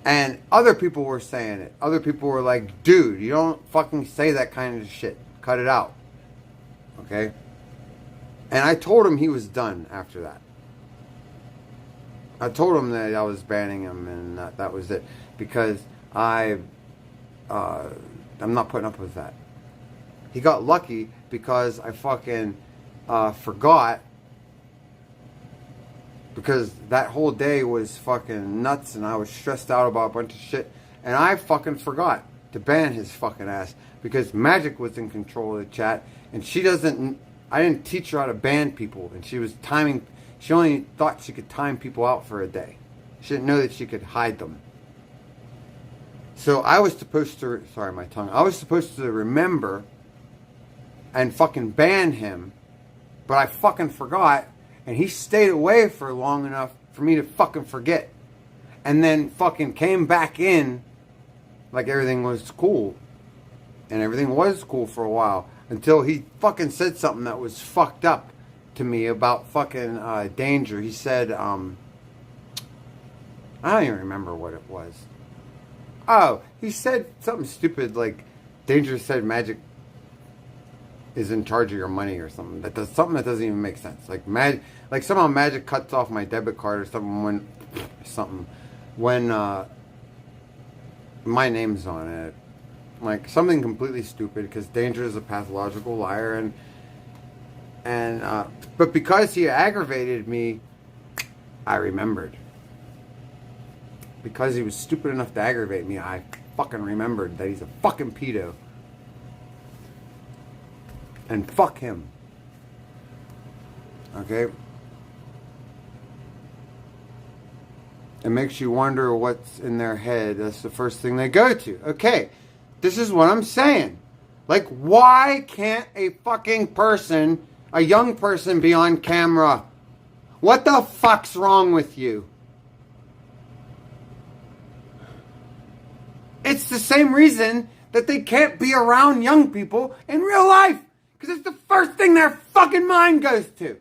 [SPEAKER 1] And other people were saying it. Other people were like, dude, you don't fucking say that kind of shit. Cut it out. Okay? And I told him he was done after that. I told him that I was banning him and that was it. Because I'm not putting up with that. He got lucky because I fucking forgot. Because that whole day was fucking nuts and I was stressed out about a bunch of shit. And I fucking forgot to ban his fucking ass. Because Magic was in control of the chat. And I didn't teach her how to ban people. And she was timing, she only thought she could time people out for a day. She didn't know that she could hide them. So I was supposed to, sorry my tongue, I was supposed to remember and fucking ban him. But I fucking forgot. And he stayed away for long enough for me to fucking forget. And then fucking came back in like everything was cool. And everything was cool for a while. Until he fucking said something that was fucked up to me about fucking Danger. He said, I don't even remember what it was. Oh, he said something stupid like Danger said Magic is in charge of your money or something. Something that doesn't even make sense. Like somehow Magic cuts off my debit card or something when my name's on it. Like something completely stupid because Danger is a pathological liar but because he aggravated me, I remembered. Because he was stupid enough to aggravate me, I fucking remembered that he's a fucking pedo. And fuck him. Okay? It makes you wonder what's in their head. That's the first thing they go to. Okay, this is what I'm saying. Like, why can't a fucking person, a young person, be on camera? What the fuck's wrong with you? It's the same reason that they can't be around young people in real life. Because it's the first thing their fucking mind goes to.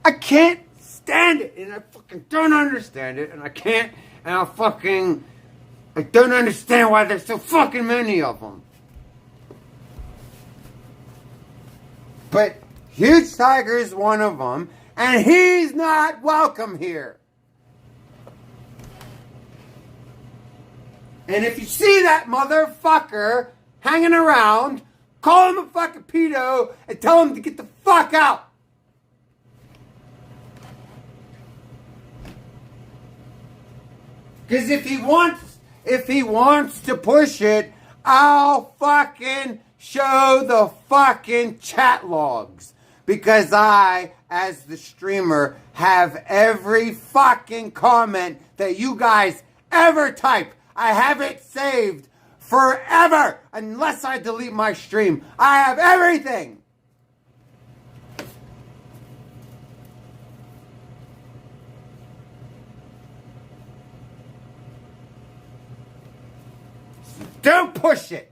[SPEAKER 1] I can't stand it. And I fucking don't understand it. And I can't. And I don't understand why there's so fucking many of them. But Huge Tiger is one of them. And he's not welcome here. And if you see that motherfucker hanging around, call him a fucking pedo and tell him to get the fuck out. Because if he wants to push it, I'll fucking show the fucking chat logs. Because I, as the streamer, have every fucking comment that you guys ever type. I have it saved forever unless I delete my stream. I have everything. Don't push it.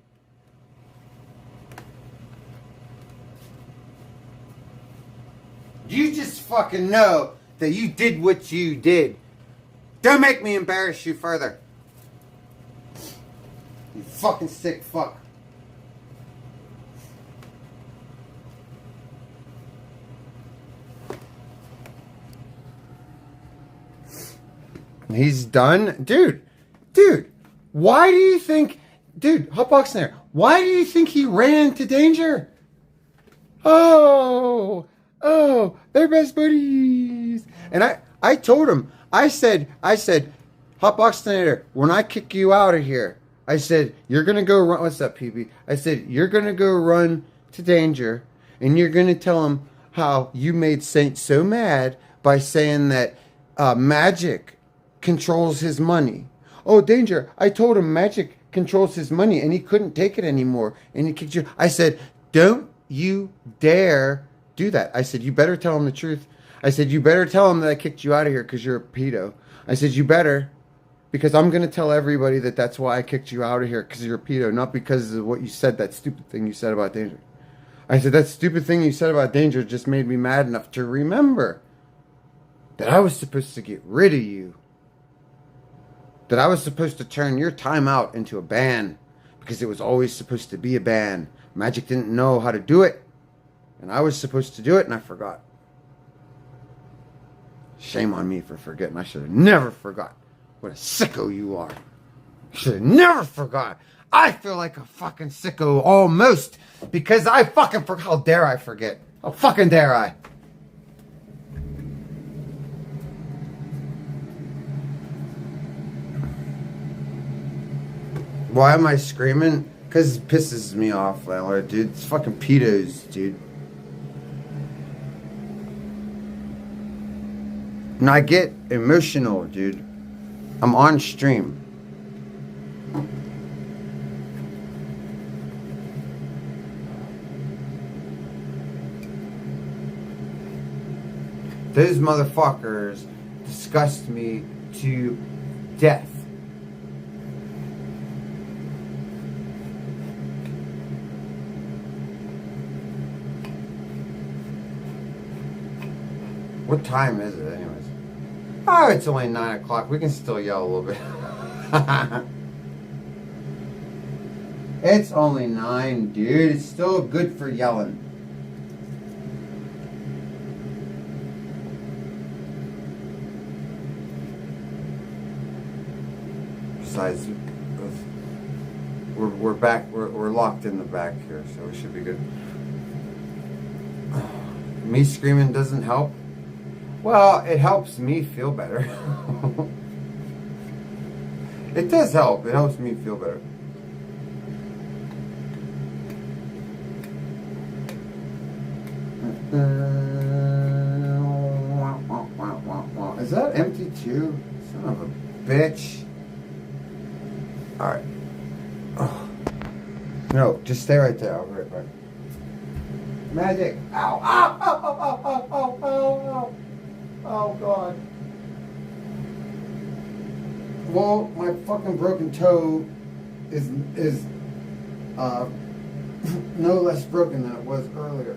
[SPEAKER 1] You just fucking know that you did what you did. Don't make me embarrass you further. You fucking sick fuck. He's done? Dude, why do you think... Dude, Hotbox there. Why do you think he ran to danger? Oh, they're best buddies. And I told him, I said, Hotbox Senator, when I kick you out of here, I said, you're going to go run, what's up, PB? I said, you're going to go run to danger, and you're going to tell him how you made Saint so mad by saying that Magic controls his money. Oh, danger, I told him Magic controls his money, and he couldn't take it anymore, and he kicked you. I said, don't you dare do that. I said, you better tell him the truth. I said, you better tell him that I kicked you out of here because you're a pedo. I said, you better, because I'm going to tell everybody that that's why I kicked you out of here, because you're a pedo, not because of what you said, that stupid thing you said about danger. I said, that stupid thing you said about danger just made me mad enough to remember that I was supposed to get rid of you. That I was supposed to turn your timeout into a ban, because it was always supposed to be a ban. Magic didn't know how to do it, and I was supposed to do it, and I forgot. Shame on me for forgetting. I should have never forgot. What a sicko you are. I should have never forgot. I feel like a fucking sicko almost, because I fucking forgot. How dare I forget? How fucking dare I? Why am I screaming? Because it pisses me off, landlord, dude. It's fucking pedos, dude. And I get emotional, dude. I'm on stream. Those motherfuckers disgust me to death. What time is it anyways? Oh, it's only 9 o'clock. We can still yell a little bit. It's only 9, dude. It's still good for yelling. Besides, we're back. We're locked in the back here, so we should be good. Me screaming doesn't help. Well, it helps me feel better. It does help. It helps me feel better. Is that empty too? Son of a bitch. Alright. Oh. No, just stay right there. I'll be right back. Magic. Ow, ow, ow, ow, ow, ow, ow, ow, ow. Oh, God. Well, my fucking broken toe is no less broken than it was earlier.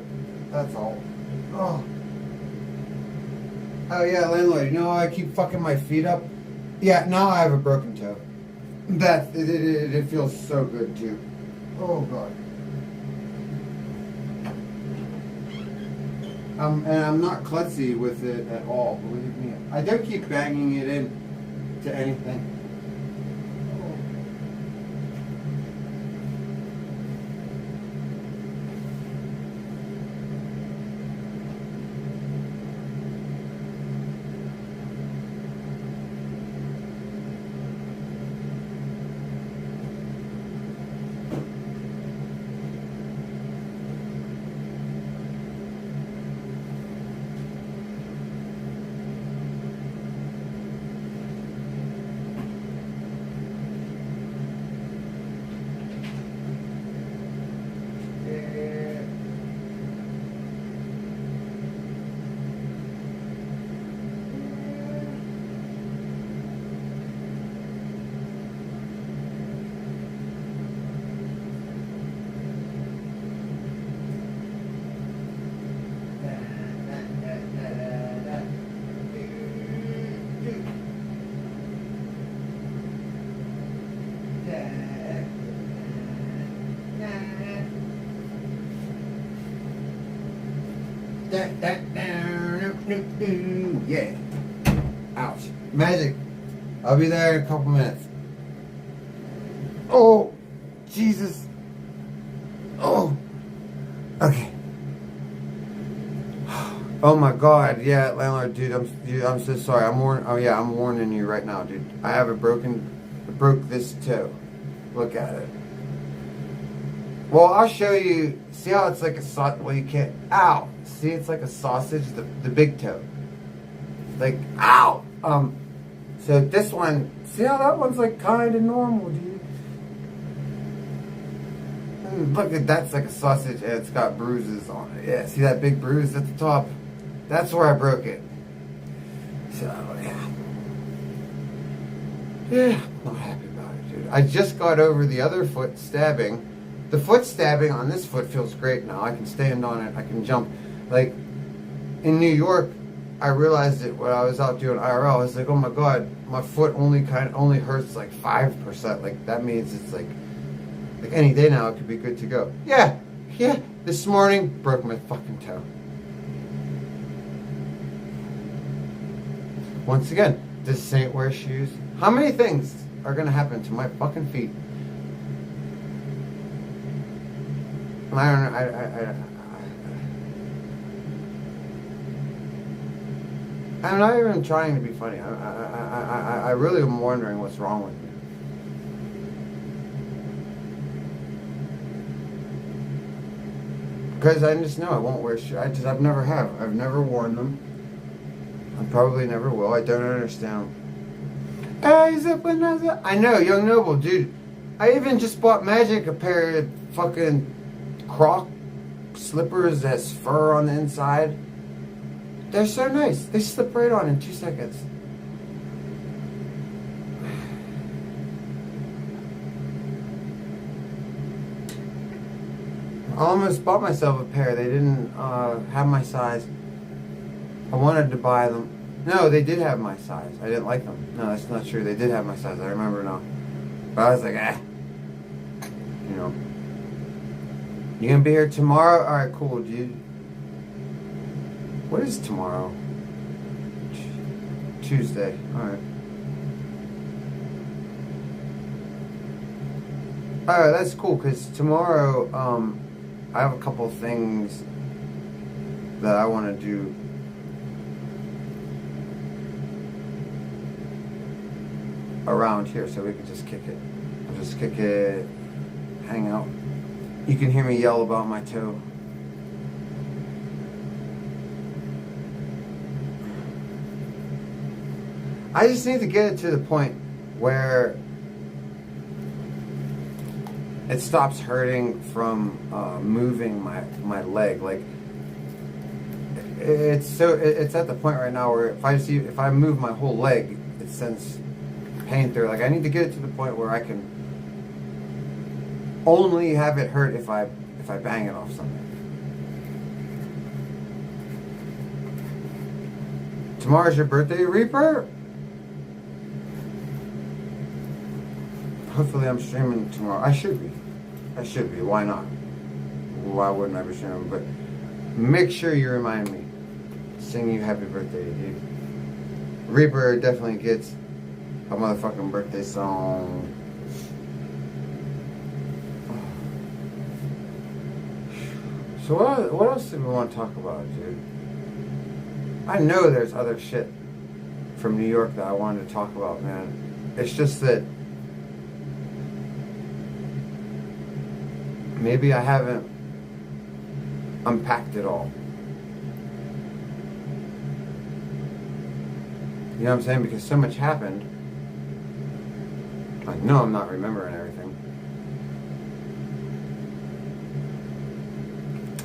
[SPEAKER 1] That's all. Oh. Oh, yeah, landlord, you know how I keep fucking my feet up? Yeah, now I have a broken toe. It feels so good, too. Oh, God. And I'm not klutzy with it at all, believe me. I don't keep banging it in to anything. Yeah. Ouch. Magic. I'll be there in a couple minutes. Oh, Jesus. Oh. Okay. Oh my God. Yeah, landlord, dude. I'm so sorry. I'm warning you right now, dude. I broke this toe. Look at it. Well, I'll show you. See how it's like a sausage? Well, you can't. Ow. See, it's like a sausage. The big toe. Like, ow. So this one. See how that one's like kind of normal, dude. Look at that's like a sausage and it's got bruises on it. Yeah, see that big bruise at the top? That's where I broke it. So yeah. Yeah, not happy about it, dude. I just got over the other foot stabbing. The foot stabbing on this foot feels great now. I can stand on it. I can jump. Like in New York, I realized it when I was out doing IRL. I was like, oh my God, my foot only hurts like 5%. Like that means it's like any day now it could be good to go. Yeah. This morning broke my fucking toe. Once again, this Saint wear shoes. How many things are gonna happen to my fucking feet? I don't know. I'm not even trying to be funny. I really am wondering what's wrong with me. Because I just know I won't wear shoes. I've never have. I've never worn them. I probably never will. I don't understand. I know, Young Noble, dude. I even just bought Magic a pair of fucking Croc slippers that has fur on the inside. They're so nice. They slip right on in 2 seconds. I almost bought myself a pair. They didn't have my size. I wanted to buy them. No, they did have my size. I didn't like them. No, that's not true. They did have my size. I remember now. But I was like, you know. You gonna be here tomorrow? Alright, cool, dude. What is tomorrow? Tuesday. Alright. Alright, that's cool, because tomorrow, I have a couple things that I want to do. Around here, so we could just kick it. I'll just kick it, hang out. You can hear me yell about my toe. I just need to get it to the point where it stops hurting from moving my leg. Like it's at the point right now where if I move my whole leg, it sends pain through. Like I need to get it to the point where I can only have it hurt if I bang it off something. Tomorrow's your birthday, Reaper? Hopefully I'm streaming tomorrow. I should be. Why not? Why wouldn't I be streaming? But make sure you remind me. Sing you happy birthday, dude. Reaper definitely gets a motherfucking birthday song. So what else do we want to talk about, dude? I know there's other shit from New York that I wanted to talk about, man. It's just that maybe I haven't unpacked it all. You know what I'm saying? Because so much happened. I know I'm not remembering everything.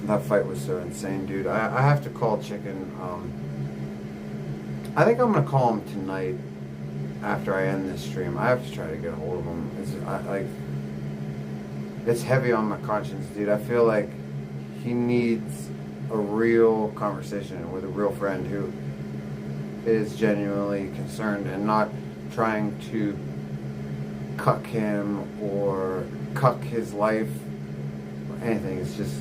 [SPEAKER 1] That fight was so insane, dude. I have to call Chicken. I think I'm gonna call him tonight after I end this stream. I have to try to get a hold of him. It's heavy on my conscience, dude. I feel like he needs a real conversation with a real friend who is genuinely concerned and not trying to cuck him or cuck his life or anything. It's just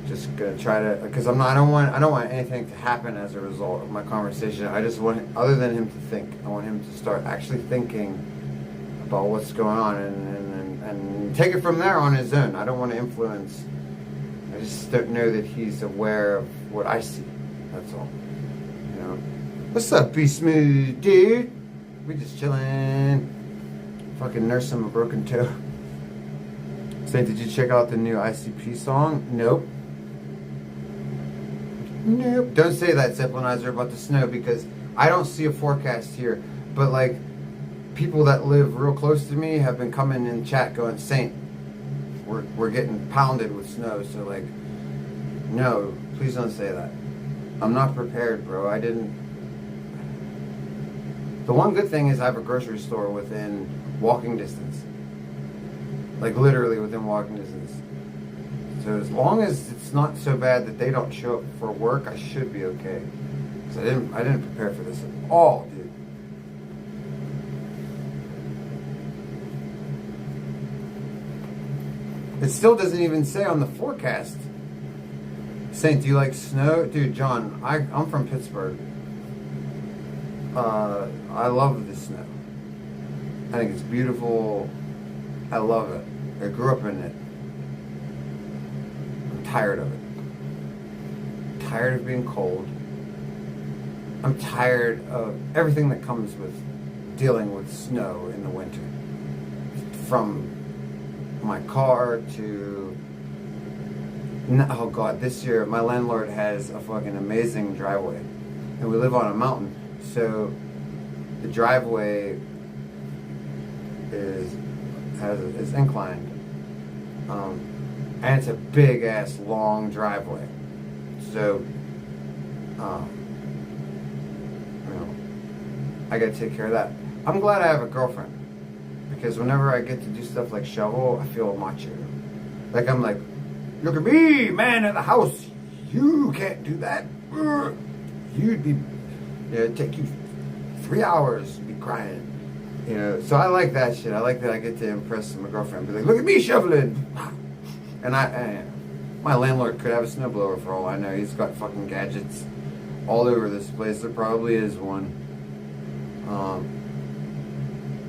[SPEAKER 1] just gonna try to, because I don't want anything to happen as a result of my conversation. I just want, other than him to think, I want him to start actually thinking about what's going on and take it from there on his own. I don't want to influence. I just don't know that he's aware of what I see. That's all. You know. What's up, Be Smooth, dude? We just chilling. Fucking nursing a broken toe. Say, did you check out the new ICP song? Nope. Nope. Don't say that, Zeppelinizer, about the snow, because I don't see a forecast here. But like, people that live real close to me have been coming in chat going, Saint, we're getting pounded with snow. So like, no, please don't say that. I'm not prepared, bro. I didn't. The one good thing is I have a grocery store within walking distance. Like literally within walking distance. So as long as it's not so bad that they don't show up for work, I should be okay. Because I didn't prepare for this at all, dude. It still doesn't even say on the forecast. Saint, do you like snow? Dude, John, I'm from Pittsburgh. I love the snow. I think it's beautiful. I love it. I grew up in it. I'm tired of it. I'm tired of being cold. I'm tired of everything that comes with dealing with snow in the winter. From my car to... Oh God, this year my landlord has a fucking amazing driveway. And we live on a mountain. So the driveway is inclined, and it's a big ass long driveway. So, you know, I gotta take care of that. I'm glad I have a girlfriend, because whenever I get to do stuff like shovel, I feel macho. Like I'm like, look at me, man of the house. You can't do that. You'd be. It'd take you 3 hours to be crying. You know, so I like that shit. I like that I get to impress my girlfriend. Be like, look at me shoveling. And my landlord could have a snowblower for all I know. He's got fucking gadgets all over this place. There probably is one.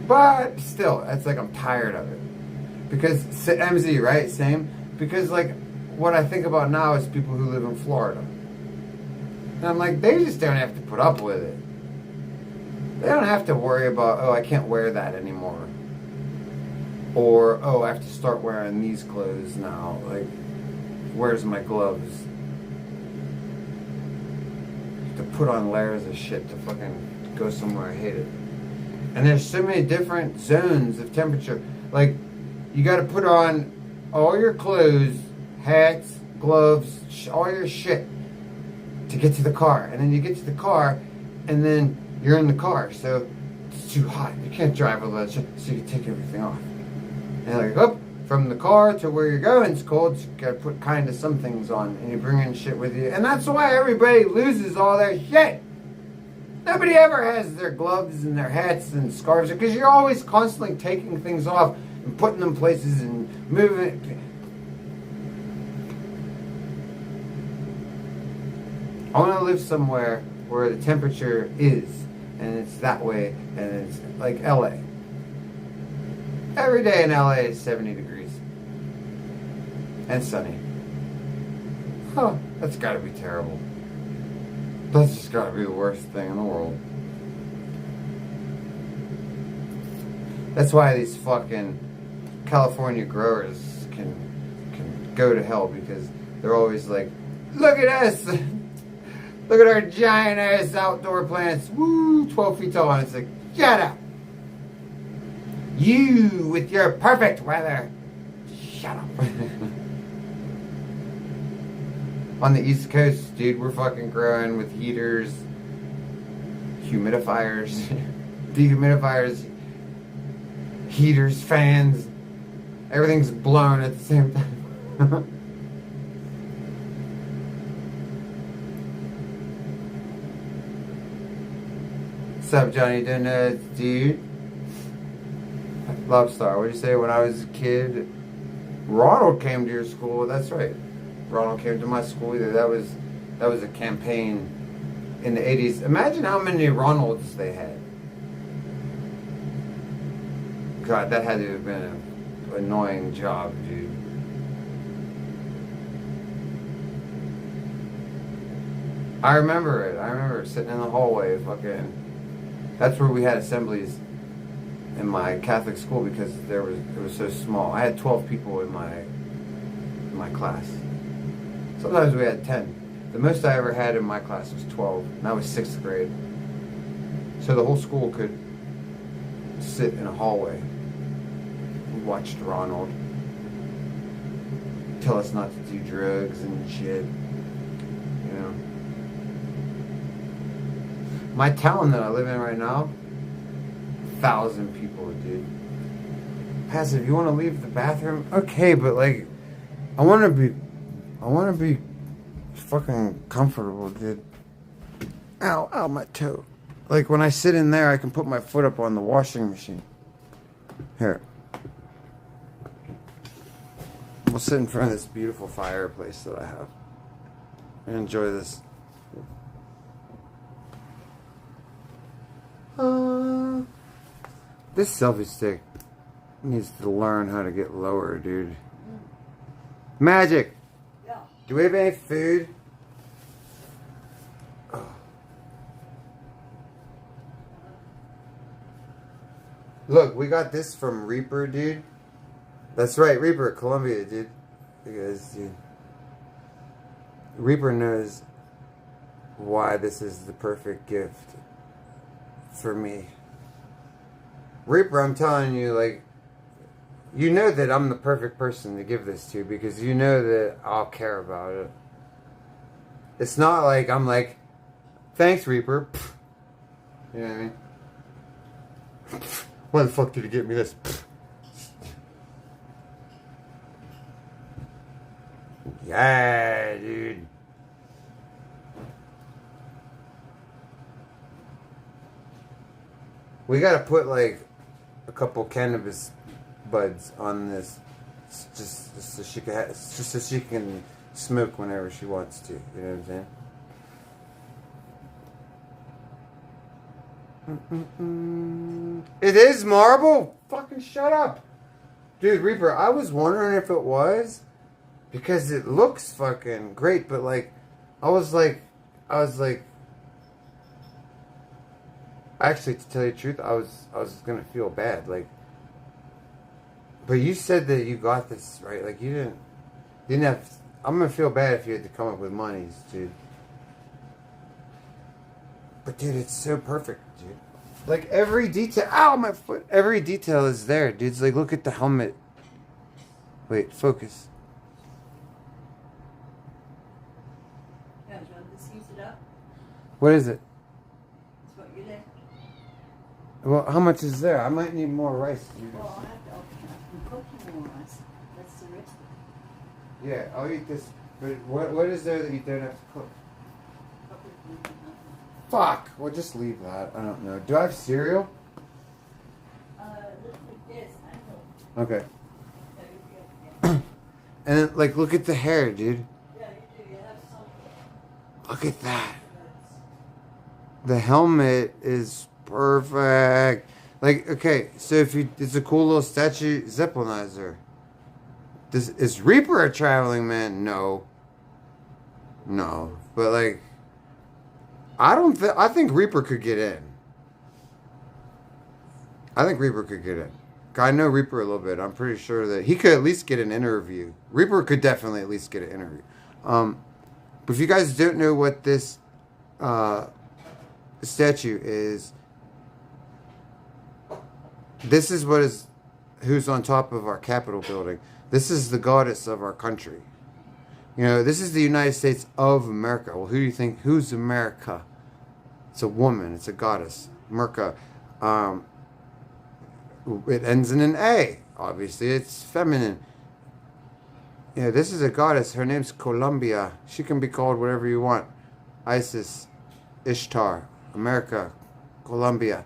[SPEAKER 1] But still, it's like I'm tired of it. Because, MZ, right? Same. Because like, what I think about now is people who live in Florida. And I'm like, they just don't have to put up with it. They don't have to worry about, oh, I can't wear that anymore. Or, oh, I have to start wearing these clothes now. Like, where's my gloves? To put on layers of shit to fucking go somewhere I hate it. And there's so many different zones of temperature. Like, you gotta put on all your clothes, hats, gloves, all your shit to get to the car. And then you get to the car, and then you're in the car, so it's too hot. You can't drive all that shit, so you take everything off. And like, up from the car to where you're going, it's cold, so you gotta put kind of some things on, and you bring in shit with you. And that's why everybody loses all their shit. Nobody ever has their gloves and their hats and scarves, because you're always constantly taking things off and putting them places and moving it. I want to live somewhere where the temperature is, and it's that way, and it's like LA. Every day in LA is 70 degrees. And sunny. Huh, that's gotta be terrible. That's just gotta be the worst thing in the world. That's why these fucking California growers can go to hell, because they're always like, look at us! Look at our giant ass outdoor plants. Woo, 12 feet tall. And it's like, shut up. You with your perfect weather. Shut up. On the East Coast, dude, we're fucking growing with heaters, humidifiers, dehumidifiers, heaters, fans. Everything's blown at the same time. What's up, Johnny Donuts, dude? Lobstar, what did you say? When I was a kid, Ronald came to your school. That's right. Ronald came to my school either. That was a campaign in the 80s. Imagine how many Ronalds they had. God, that had to have been an annoying job, dude. I remember it. I remember sitting in the hallway, fucking. That's where we had assemblies in my Catholic school because it was so small. I had 12 people in my class. Sometimes we had 10. The most I ever had in my class was 12, and that was 6th grade. So the whole school could sit in a hallway and watch Ronald tell us not to do drugs and shit. You know. My town that I live in right now, 1,000 people, dude. Passive, you want to leave the bathroom? Okay, but like, I want to be fucking comfortable, dude. Ow, my toe. Like when I sit in there, I can put my foot up on the washing machine. Here. We'll sit in front of this beautiful fireplace that I have and enjoy this. This selfie stick needs to learn how to get lower, dude. Magic!
[SPEAKER 6] Yeah.
[SPEAKER 1] Do we have any food? Oh. Look, we got this from Reaper, dude. That's right, Reaper, Colombia, dude. Because, dude, Reaper knows why this is the perfect gift for me. Reaper, I'm telling you, like, you know that I'm the perfect person to give this to because you know that I'll care about it. It's not like I'm like, thanks, Reaper. You know what I mean? Why the fuck did you get me this? Yeah, dude. We gotta put like a couple cannabis buds on this, just so she can, just so she can smoke whenever she wants to. You know what I'm saying? It is marble. Fucking shut up, dude. Reaper, I was wondering if it was because it looks fucking great, but like, I was like. Actually, to tell you the truth, I was gonna feel bad, like. But you said that you got this, right? Like you didn't have. I'm gonna feel bad if you had to come up with monies, dude. But dude, it's so perfect, dude. Like every detail. Ow, my foot. Every detail is there, dude. It's like look at the helmet. Wait, focus.
[SPEAKER 6] Yeah, do you want to heat it up?
[SPEAKER 1] What is it?
[SPEAKER 6] That's what you did.
[SPEAKER 1] Well, how much is there? I might need more rice, dude.
[SPEAKER 6] Well, I'll have to cook you more rice. That's the recipe.
[SPEAKER 1] Yeah, I'll eat this. But what is there that you don't have to cook? Fuck! Well, just leave that. I don't know. Do I have cereal?
[SPEAKER 6] Yes, I know.
[SPEAKER 1] Okay.
[SPEAKER 6] Yeah, you
[SPEAKER 1] And then, like, look at the hair, dude.
[SPEAKER 6] yeah, you do. You have some.
[SPEAKER 1] Look at that. The helmet is perfect. Like, okay, so if you, it's a cool little statue Zeppelinizer. Is Reaper a traveling man? No. No. But like, I think Reaper could get in. I think Reaper could get in. I know Reaper a little bit. I'm pretty sure that he could at least get an interview. Reaper could definitely at least get an interview. But if you guys don't know what this statue is, this is who's on top of our Capitol building. This is the goddess of our country. You know, this is the United States of America. Well, who do you think? Who's America? It's a woman. It's a goddess. Merca. It ends in an A. Obviously, it's feminine. Yeah, this is a goddess. Her name's Columbia. She can be called whatever you want. Isis, Ishtar, America, Columbia,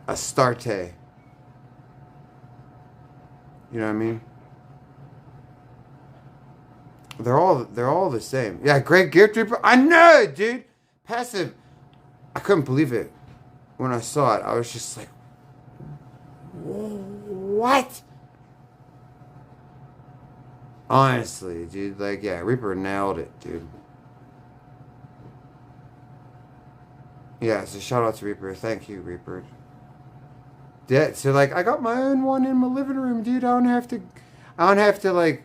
[SPEAKER 1] Astarte. You know what I mean? They're all the same. Yeah, Great Gear Trooper. I know it, dude. Passive. I couldn't believe it when I saw it. I was just like, what? Honestly, dude. Like, yeah, Reaper nailed it, dude. Yeah, so shout out to Reaper. Thank you, Reaper. Yeah, so like I got my own one in my living room, dude. I don't have to like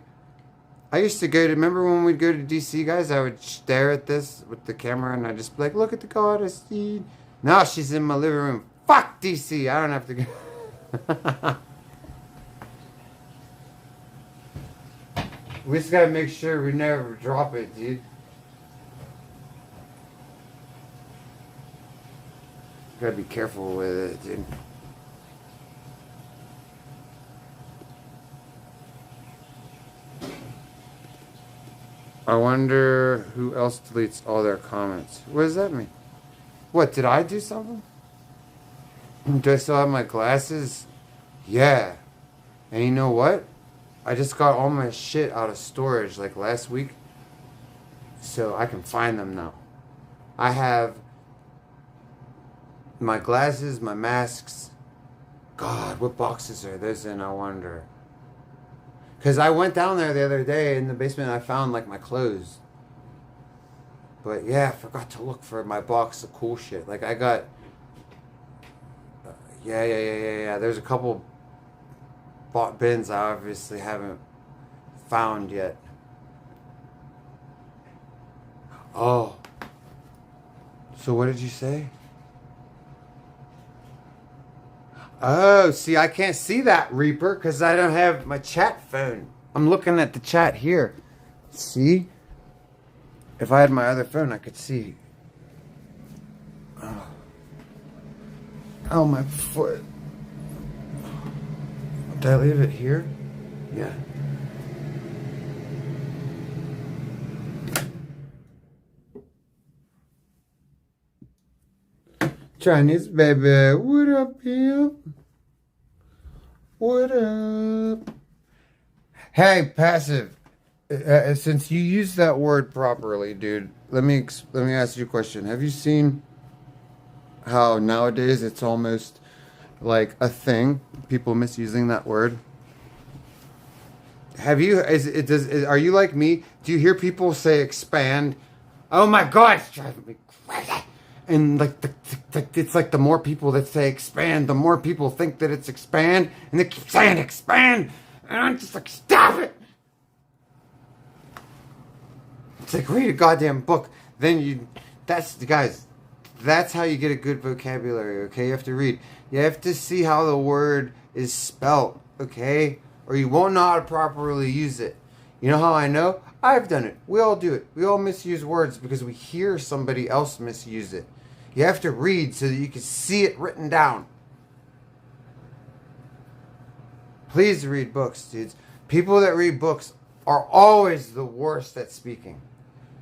[SPEAKER 1] I used to go to remember when we'd go to DC, guys, I would stare at this with the camera and I'd just be like, look at the goddess, dude. Now she's in my living room. Fuck DC. I don't have to go. We just gotta make sure we never drop it, dude. Gotta be careful with it, dude. I wonder who else deletes all their comments. What does that mean? What, did I do something? Do I still have my glasses? Yeah. And you know what? I just got all my shit out of storage like last week. So I can find them now. I have my glasses, my masks. God, what boxes are those in, I wonder? Because I went down there the other day in the basement and I found like my clothes. But yeah, I forgot to look for my box of cool shit. Like I got... Yeah. There's a couple bins I obviously haven't found yet. Oh. So what did you say? Oh, see, I can't see that, Reaper, because I don't have my chat phone. I'm looking at the chat here. See? If I had my other phone, I could see. Oh, my foot. Did I leave it here? Yeah. Chinese baby, what up, pimp? What up? Hey, Passive. Since you use that word properly, dude, let me ask you a question. Have you seen how nowadays it's almost like a thing? People misusing that word. Have you? Are you like me? Do you hear people say expand? Oh my God, it's driving me crazy. And like it's like the more people that say expand, the more people think that it's expand, and they keep saying expand, and I'm just like, stop it. It's like, read a goddamn book. Then that's how you get a good vocabulary, okay? You have to read. You have to see how the word is spelt, okay? Or you won't know how to properly use it. You know how I know? I've done it. We all do it. We all misuse words because we hear somebody else misuse it. You have to read so that you can see it written down. Please read books, dudes. People that read books are always the worst at speaking.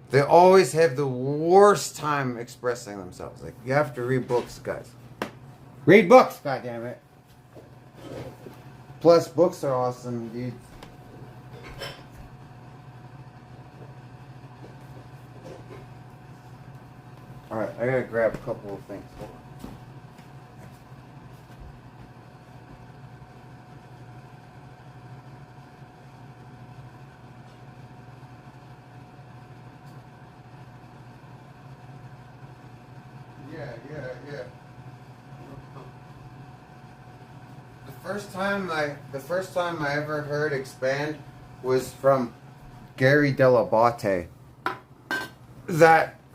[SPEAKER 1] They always have the worst time expressing themselves. Like, you have to read books, guys. Read books, goddammit. Plus, books are awesome, dude. Alright, I gotta grab a couple of things. Hold on. Yeah. The first time I ever heard expand was from Gary Delabate.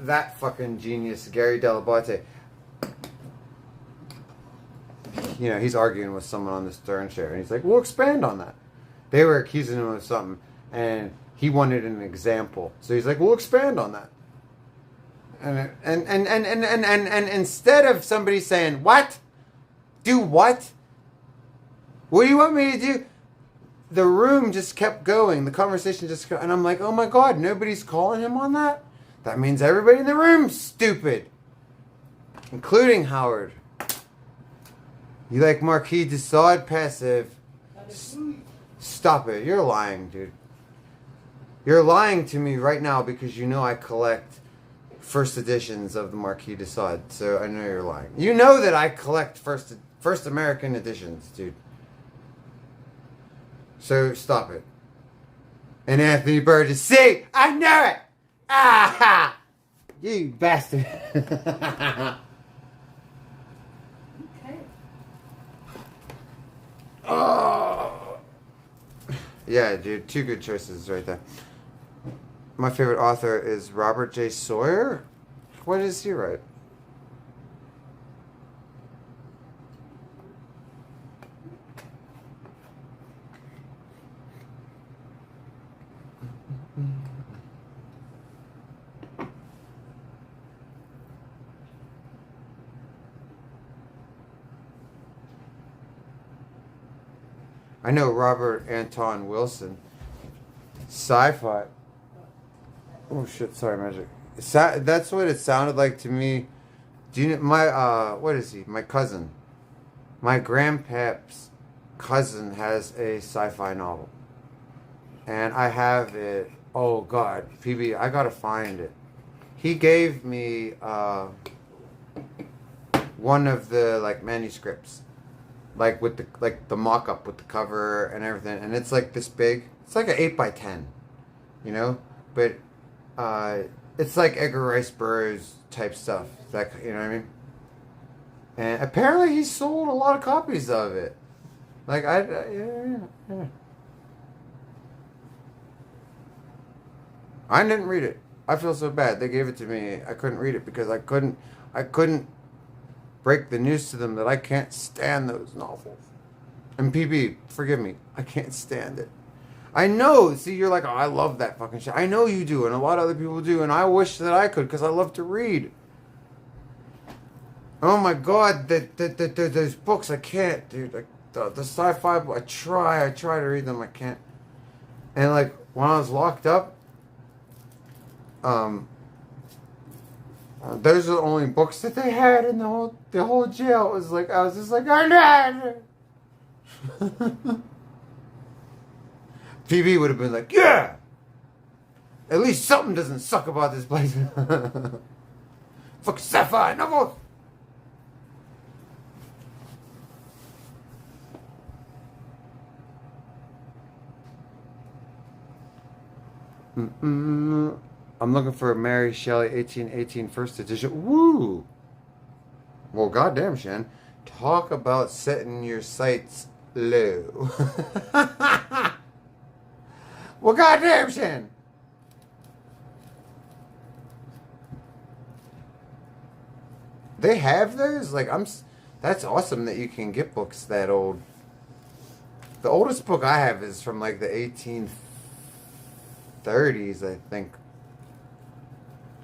[SPEAKER 1] That fucking genius, Gary Delabate. You know, he's arguing with someone on the Stern Chair, and he's like, "We'll expand on that." They were accusing him of something, and he wanted an example. So he's like, "We'll expand on that." And instead of somebody saying, "What? Do what? What do you want me to do?" The room just kept going. The conversation just kept, and I'm like, "Oh my God, nobody's calling him on that? That means everybody in the room's stupid, including Howard. You like Marquis de Sade, Passive? Stop it! You're lying, dude. You're lying to me right now because you know I collect first editions of the Marquis de Sade, so I know you're lying. You know that I collect first American editions, dude. So stop it. And Anthony Burgess, see, I know it. Ah, you bastard.
[SPEAKER 6] Okay.
[SPEAKER 1] Oh. Yeah, dude, two good choices right there. My favorite author is Robert J. Sawyer. What does he write? I know Robert Anton Wilson. Sci-fi. Oh shit! Sorry, magic. That's what it sounded like to me. Do you know my what is he? My cousin. My grandpa's cousin has a sci-fi novel, and I have it. Oh God, PB, I gotta find it. He gave me one of the like manuscripts, like with the mock-up with the cover and everything, and it's like this big. It's like an 8x10, you know, but it's like Edgar Rice Burroughs type stuff. That, you know what I mean? And apparently he sold a lot of copies of it. Like yeah. I didn't read it. I feel so bad. They gave it to me. I couldn't read it because I couldn't break the news to them that I can't stand those novels. And PB, forgive me, I can't stand it. I know. See, you're like, oh, I love that fucking shit. I know you do, and a lot of other people do, and I wish that I could because I love to read. Oh my God, those books, I can't, dude. Like the sci-fi, I try to read them, I can't. And like when I was locked up, those are the only books that they had in the whole jail. It was like I was just like, oh no. PB would have been like, yeah! At least something doesn't suck about this place. Fuck sci-fi novels! I'm looking for a Mary Shelley 1818 first edition. Woo! Well, goddamn, Shan. Talk about setting your sights low. Well, goddamn, Shan. They have those? Like, that's awesome that you can get books that old. The oldest book I have is from like the 1830s, I think.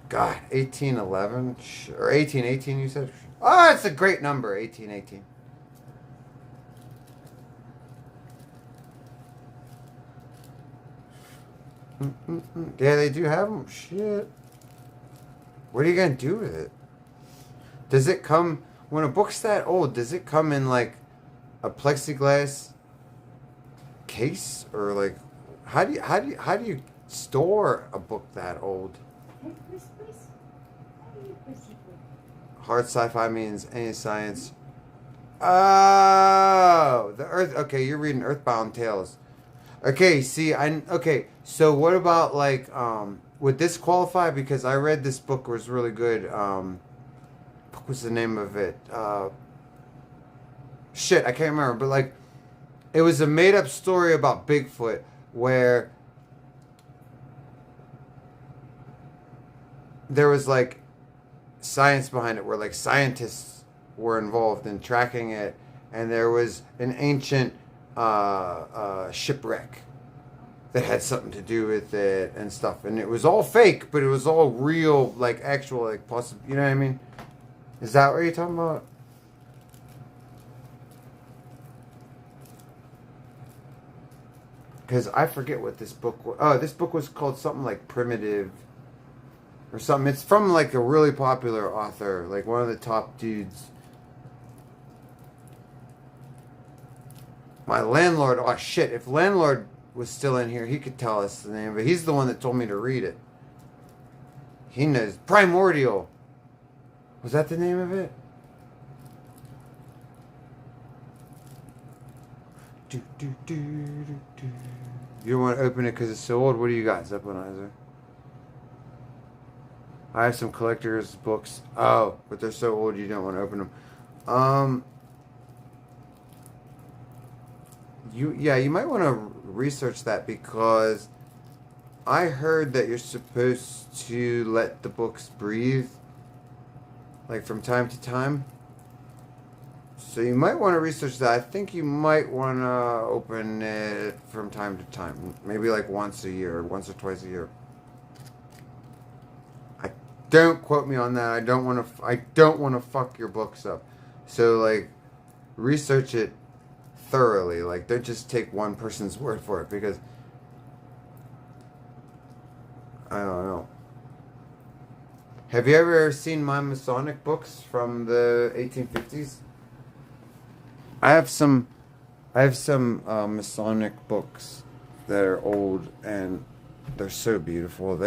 [SPEAKER 1] God, 1811 or 1818 you said? Oh, it's a great number, 1818. Yeah, they do have them. Shit. What are you going to do with it? Does it come, when a book's that old, does it come in like a plexiglass case? Or like, how do you store a book that old? Hard sci-fi means any science. Oh, the Earth. Okay, you're reading Earthbound Tales. Okay, see, okay. So what about like, would this qualify? Because I read this book, was really good. What was the name of it? Shit, I can't remember. But like, it was a made-up story about Bigfoot where there was like science behind it, where like scientists were involved in tracking it, and there was an ancient shipwreck that had something to do with it and stuff, and it was all fake, but it was all real, like actual, like possible. You know what I mean? Is that what you're talking about? Because I forget what this book was. Oh, this book was called something like Primitive or something. It's from like a really popular author, like one of the top dudes. My landlord, oh shit, if landlord was still in here, he could tell us the name, but he's the one that told me to read it. He knows. Primordial. Was that the name of it? You don't want to open it because it's so old? What do you got, Zeppelinizer? I have some collector's books. Oh, but they're so old you don't want to open them. You might want to research that, because I heard that you're supposed to let the books breathe, like from time to time. So you might want to research that. I think you might want to open it from time to time, maybe like once a year, once or twice a year. Don't quote me on that. I don't want to fuck your books up. So like, research it thoroughly. Like, don't just take one person's word for it, because I don't know. Have you ever seen my Masonic books from the 1850s? I have some Masonic books that are old, and they're so beautiful.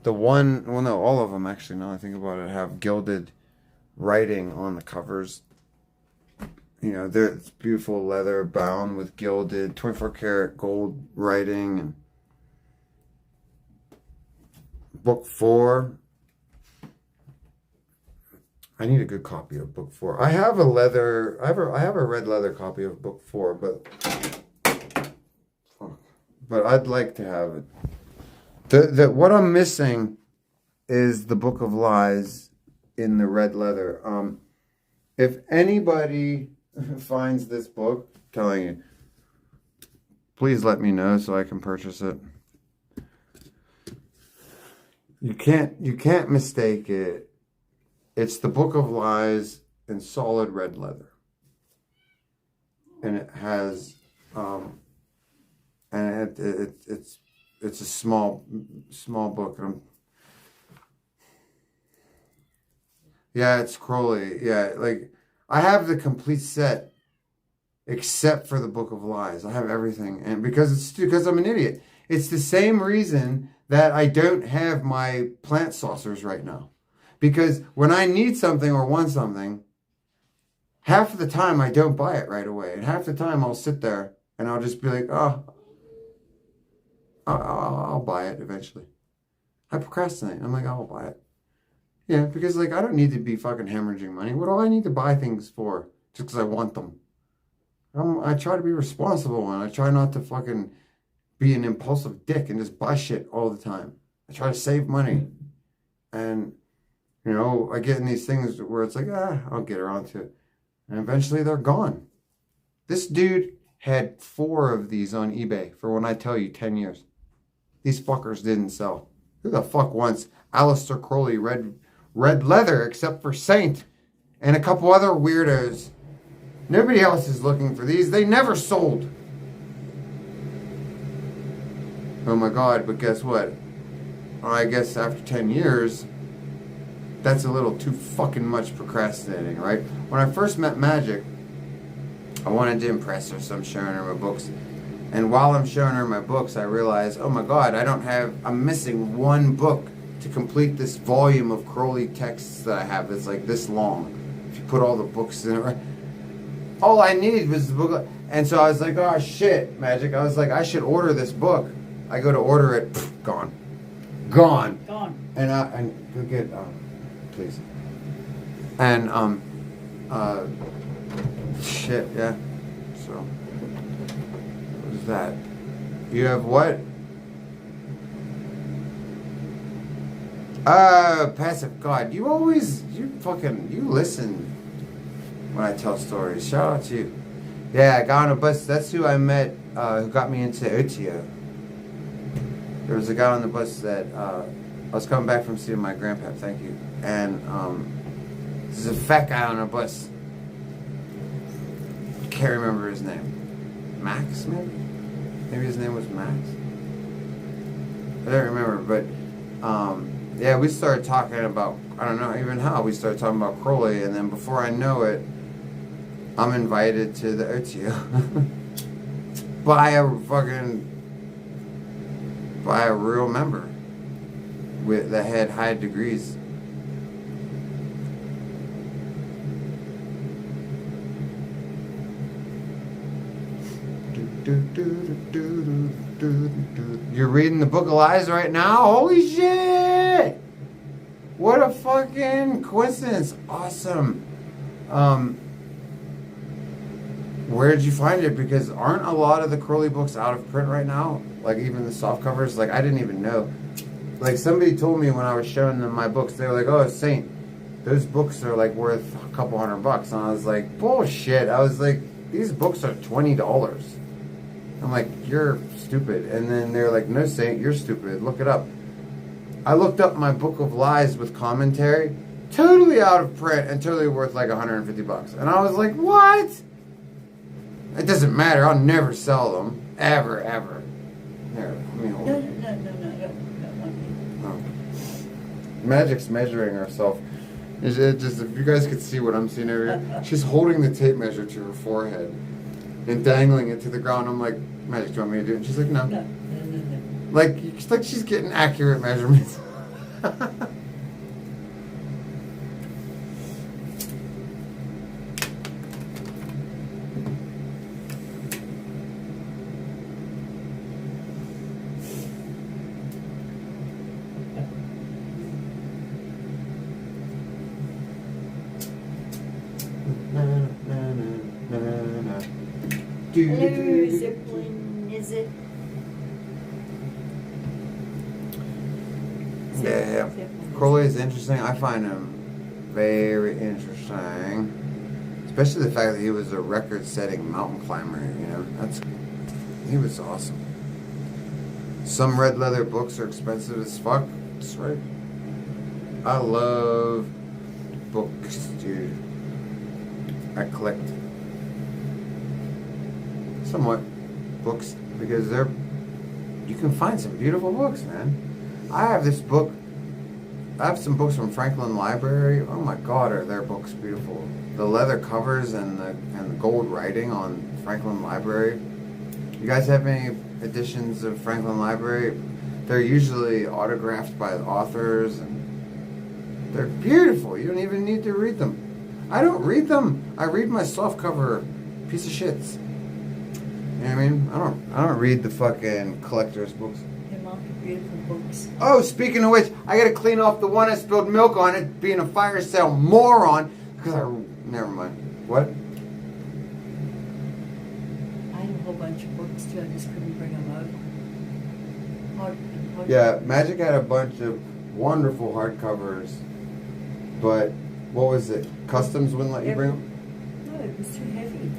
[SPEAKER 1] All of them actually, now I think about it, have gilded writing on the covers. You know, it's beautiful leather bound with gilded 24 karat gold writing. And book 4. I need a good copy of book 4. I have a red leather copy of book 4, but I'd like to have it. What I'm missing is the Book of Lies in the red leather. If anybody finds this book, I'm telling you, please let me know so I can purchase it. You can't mistake it. It's the Book of Lies in solid red leather, and it has it's a small book. It's Crowley. Yeah, like, I have the complete set except for the Book of Lies. I have everything, and because I'm an idiot. It's the same reason that I don't have my plant saucers right now. Because when I need something or want something, half of the time I don't buy it right away. And half the time I'll sit there and I'll just be like, oh, I'll buy it eventually. I procrastinate. I'm like, I'll buy it. Yeah, because like, I don't need to be fucking hemorrhaging money. What do I need to buy things for? Just because I want them. I try to be responsible, and I try not to fucking be an impulsive dick and just buy shit all the time. I try to save money. And you know, I get in these things where it's like, I'll get around to it. And eventually they're gone. This dude had 4 of these on eBay for, when I tell you, 10 years. These fuckers didn't sell. Who the fuck wants Aleister Crowley red leather except for Saint and a couple other weirdos? Nobody else is looking for these. They never sold. Oh my God, but guess what? I guess after 10 years... that's a little too fucking much procrastinating, right? When I first met Magic, I wanted to impress her, so I'm showing her my books. And while I'm showing her my books, I realize, oh my God, I'm missing one book to complete this volume of Crowley texts that I have that's like this long. If you put all the books in it, right? All I needed was the book. And so I was like, oh shit, Magic. I was like, I should order this book. I go to order it, gone. And I go get, please. And, shit, yeah. So, what is that? You have what? Passive God. You listen when I tell stories. Shout out to you. Yeah, I got on a bus. That's who I met, who got me into OTO. There was a guy on the bus that, I was coming back from seeing my grandpa, thank you. And there's a fat guy on a bus. Can't remember his name. Max, maybe? Maybe his name was Max. I don't remember, but yeah, we started talking about, I don't know even how, we started talking about Crowley, and then before I know it, I'm invited to the OTO by a fucking by a real member that had high degrees. You're reading the Book of Lies right now? Holy shit! What a fucking coincidence. Awesome. Where did you find it? Because aren't a lot of the Crowley books out of print right now? Like even the soft covers? Like I didn't even know. Like somebody told me when I was showing them my books, they were like, oh, Saint, those books are like worth a couple $100. And I was like, bullshit. I was like, these books are $20. I'm like, you're stupid. And then they're like, no, Saint, you're stupid. Look it up. I looked up my Book of Lies with commentary. Totally out of print and totally worth like $150. And I was like, what? It doesn't matter. I'll never sell them. Ever, ever. Here, let me hold
[SPEAKER 6] No,
[SPEAKER 1] it.
[SPEAKER 6] no, no, no, no, no,
[SPEAKER 1] Oh. Magic's measuring herself. It just, if you guys could see what I'm seeing over here, she's holding the tape measure to her forehead and dangling it to the ground. I'm like, Magic, do you want me to do it? And she's like, no.
[SPEAKER 6] no, no, no, no.
[SPEAKER 1] Like she's getting accurate measurements.
[SPEAKER 6] Hello, Zeppelin, is it?
[SPEAKER 1] Yeah, Crowley is interesting. I find him very interesting, especially the fact that he was a record-setting mountain climber. You know, he was awesome. Some red leather books are expensive as fuck. That's right. I love books, dude. I collect somewhat books because you can find some beautiful books, man. I have this book. I have some books from Franklin Library. Oh my God, are their books beautiful? The leather covers and the gold writing on Franklin Library. You guys have any editions of Franklin Library? They're usually autographed by the authors, and they're beautiful. You don't even need to read them. I don't read them. I read my softcover piece of shits. You know what I mean? I don't read the fucking collector's books.
[SPEAKER 6] They're not beautiful books.
[SPEAKER 1] Oh, speaking of which, I gotta clean off the one I spilled milk on it, being a fire sale moron. Because never mind. What?
[SPEAKER 6] I had a whole bunch of books too. I just couldn't bring them out. Hard
[SPEAKER 1] Yeah, Magic had a bunch of wonderful hardcovers, but what was it? Customs wouldn't let you bring them?
[SPEAKER 6] No, it was too heavy.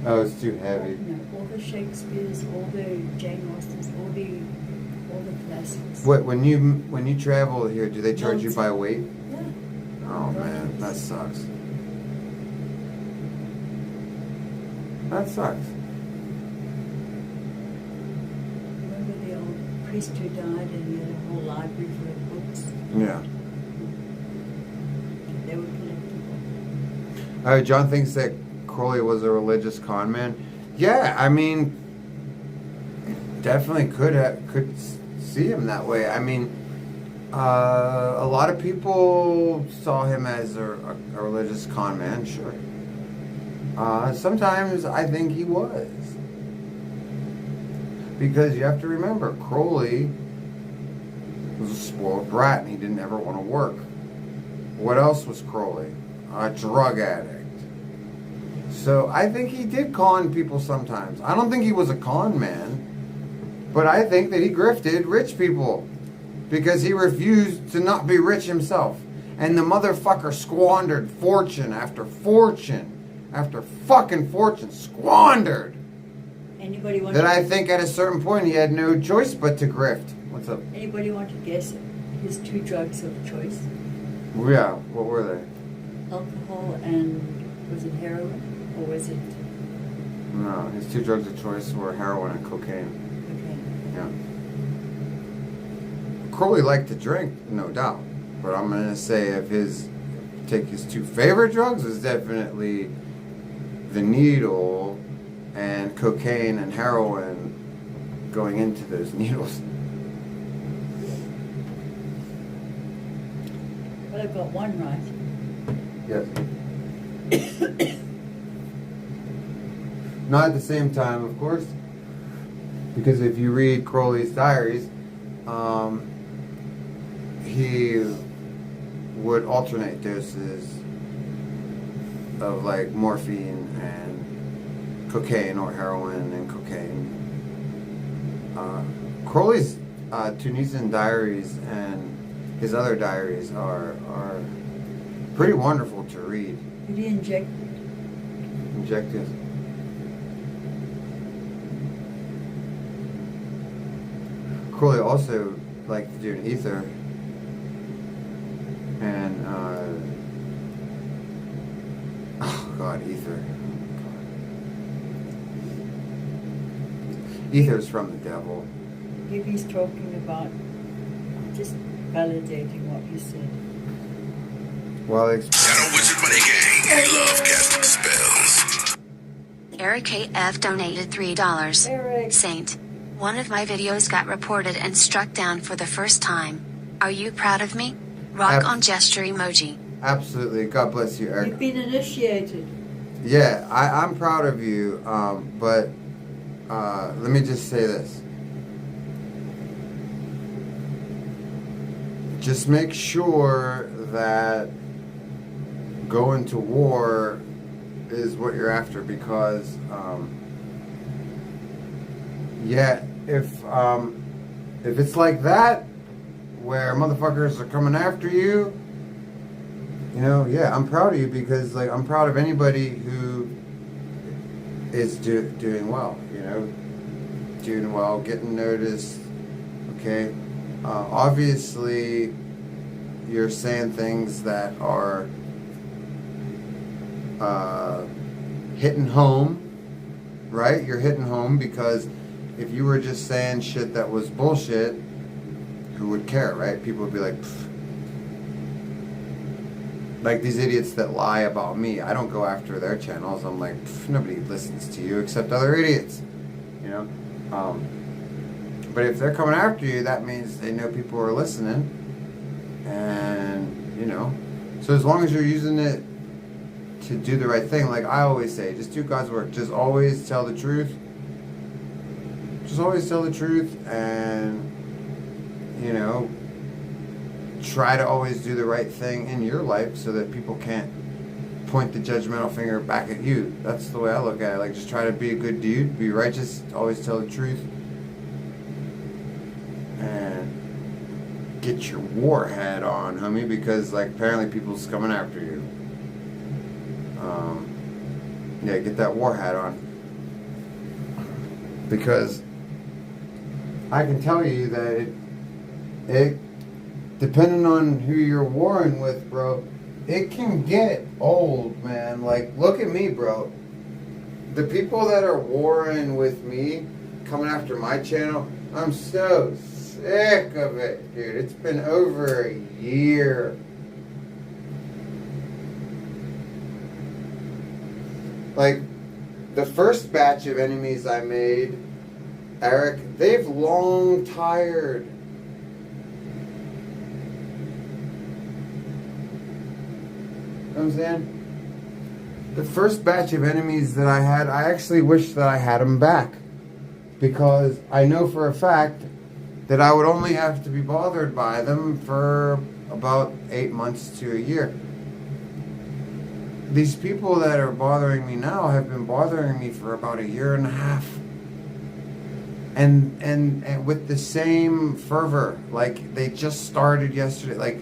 [SPEAKER 1] Oh, it's too heavy.
[SPEAKER 6] No, all the Shakespeare's, all the Jane Austens, all the classics.
[SPEAKER 1] What when you travel here, do they charge you by weight?
[SPEAKER 6] Yeah.
[SPEAKER 1] Oh man, that sucks. That sucks.
[SPEAKER 6] Remember the old priest who died and he had a whole library full of books?
[SPEAKER 1] Yeah.
[SPEAKER 6] They were collectible.
[SPEAKER 1] Oh, John thinks that Crowley was a religious con man. Yeah, I mean, definitely could see him that way. I mean, a lot of people saw him as a religious con man. Sure. Sometimes I think he was, because you have to remember Crowley was a spoiled brat and he didn't ever want to work. What else was Crowley? A drug addict. So I think he did con people sometimes. I don't think he was a con man, but I think that he grifted rich people because he refused to not be rich himself. And the motherfucker squandered fortune after fortune after fucking fortune. Squandered.
[SPEAKER 6] Anybody want
[SPEAKER 1] That
[SPEAKER 6] to,
[SPEAKER 1] I think at a certain point he had no choice but to grift. What's up?
[SPEAKER 6] Anybody want to guess his two drugs of choice?
[SPEAKER 1] Yeah, what were they?
[SPEAKER 6] Alcohol and, was it heroin? Or was it
[SPEAKER 1] No, his two drugs of choice were heroin and cocaine.
[SPEAKER 6] cocaine?
[SPEAKER 1] Yeah. Crowley liked to drink, no doubt. But I'm going to say if take his two favorite drugs was definitely the needle and cocaine and heroin. going into those needles.
[SPEAKER 6] Well, I've got one right.
[SPEAKER 1] Yes. Not at the same time, of course, because if you read Crowley's diaries, he would alternate doses of like morphine and cocaine or heroin and cocaine. Crowley's Tunisian diaries and his other diaries are pretty wonderful to read.
[SPEAKER 6] Did he inject?
[SPEAKER 1] Injected. Crowley also liked to do an ether, and oh god, ether. Ether's from the devil.
[SPEAKER 6] Gibby's talking about just validating what you said.
[SPEAKER 1] Well,
[SPEAKER 7] Shadow Wizard Money Gang. I love casting spells.
[SPEAKER 8] Eric KF donated $3.
[SPEAKER 6] Eric.
[SPEAKER 8] Saint. One of my videos got reported and struck down for the first time. Are you proud of me? Rock on gesture emoji.
[SPEAKER 1] absolutely. God bless you, Eric.
[SPEAKER 6] You've been initiated.
[SPEAKER 1] Yeah, I'm proud of you, but let me just say this. Just make sure that going to war is what you're after, because yeah, if it's like that, where motherfuckers are coming after you, you know, yeah, I'm proud of you, because like I'm proud of anybody who is doing well, you know, doing well, getting noticed. Okay, obviously you're saying things that are hitting home, right? You're hitting home, because if you were just saying shit that was bullshit, who would care, right? People would be like, pfft. Like these idiots that lie about me. I don't go after their channels. I'm like, pfft, nobody listens to you except other idiots, you know? But if they're coming after you, that means they know people are listening. And, you know, so as long as you're using it to do the right thing, like I always say, just do God's work. Just always tell the truth. Just always tell the truth, and, you know, try to always do the right thing in your life so that people can't point the judgmental finger back at you. That's the way I look at it. Like, just try to be a good dude, be righteous, always tell the truth, and get your war hat on, homie, because like apparently people's coming after you. Yeah, get that war hat on, because I can tell you that it depending on who you're warring with, bro, it can get old, man. Like, look at me, bro. The people that are warring with me, coming after my channel, I'm so sick of it, dude. It's been over a year. Like, the first batch of enemies I made, Eric, they've long tired. You know what I'm saying? The first batch of enemies that I had, I actually wish that I had them back. Because I know for a fact that I would only have to be bothered by them for about 8 months to a year. These people that are bothering me now have been bothering me for about a year and a half. And with the same fervor. Like, they just started yesterday. Like,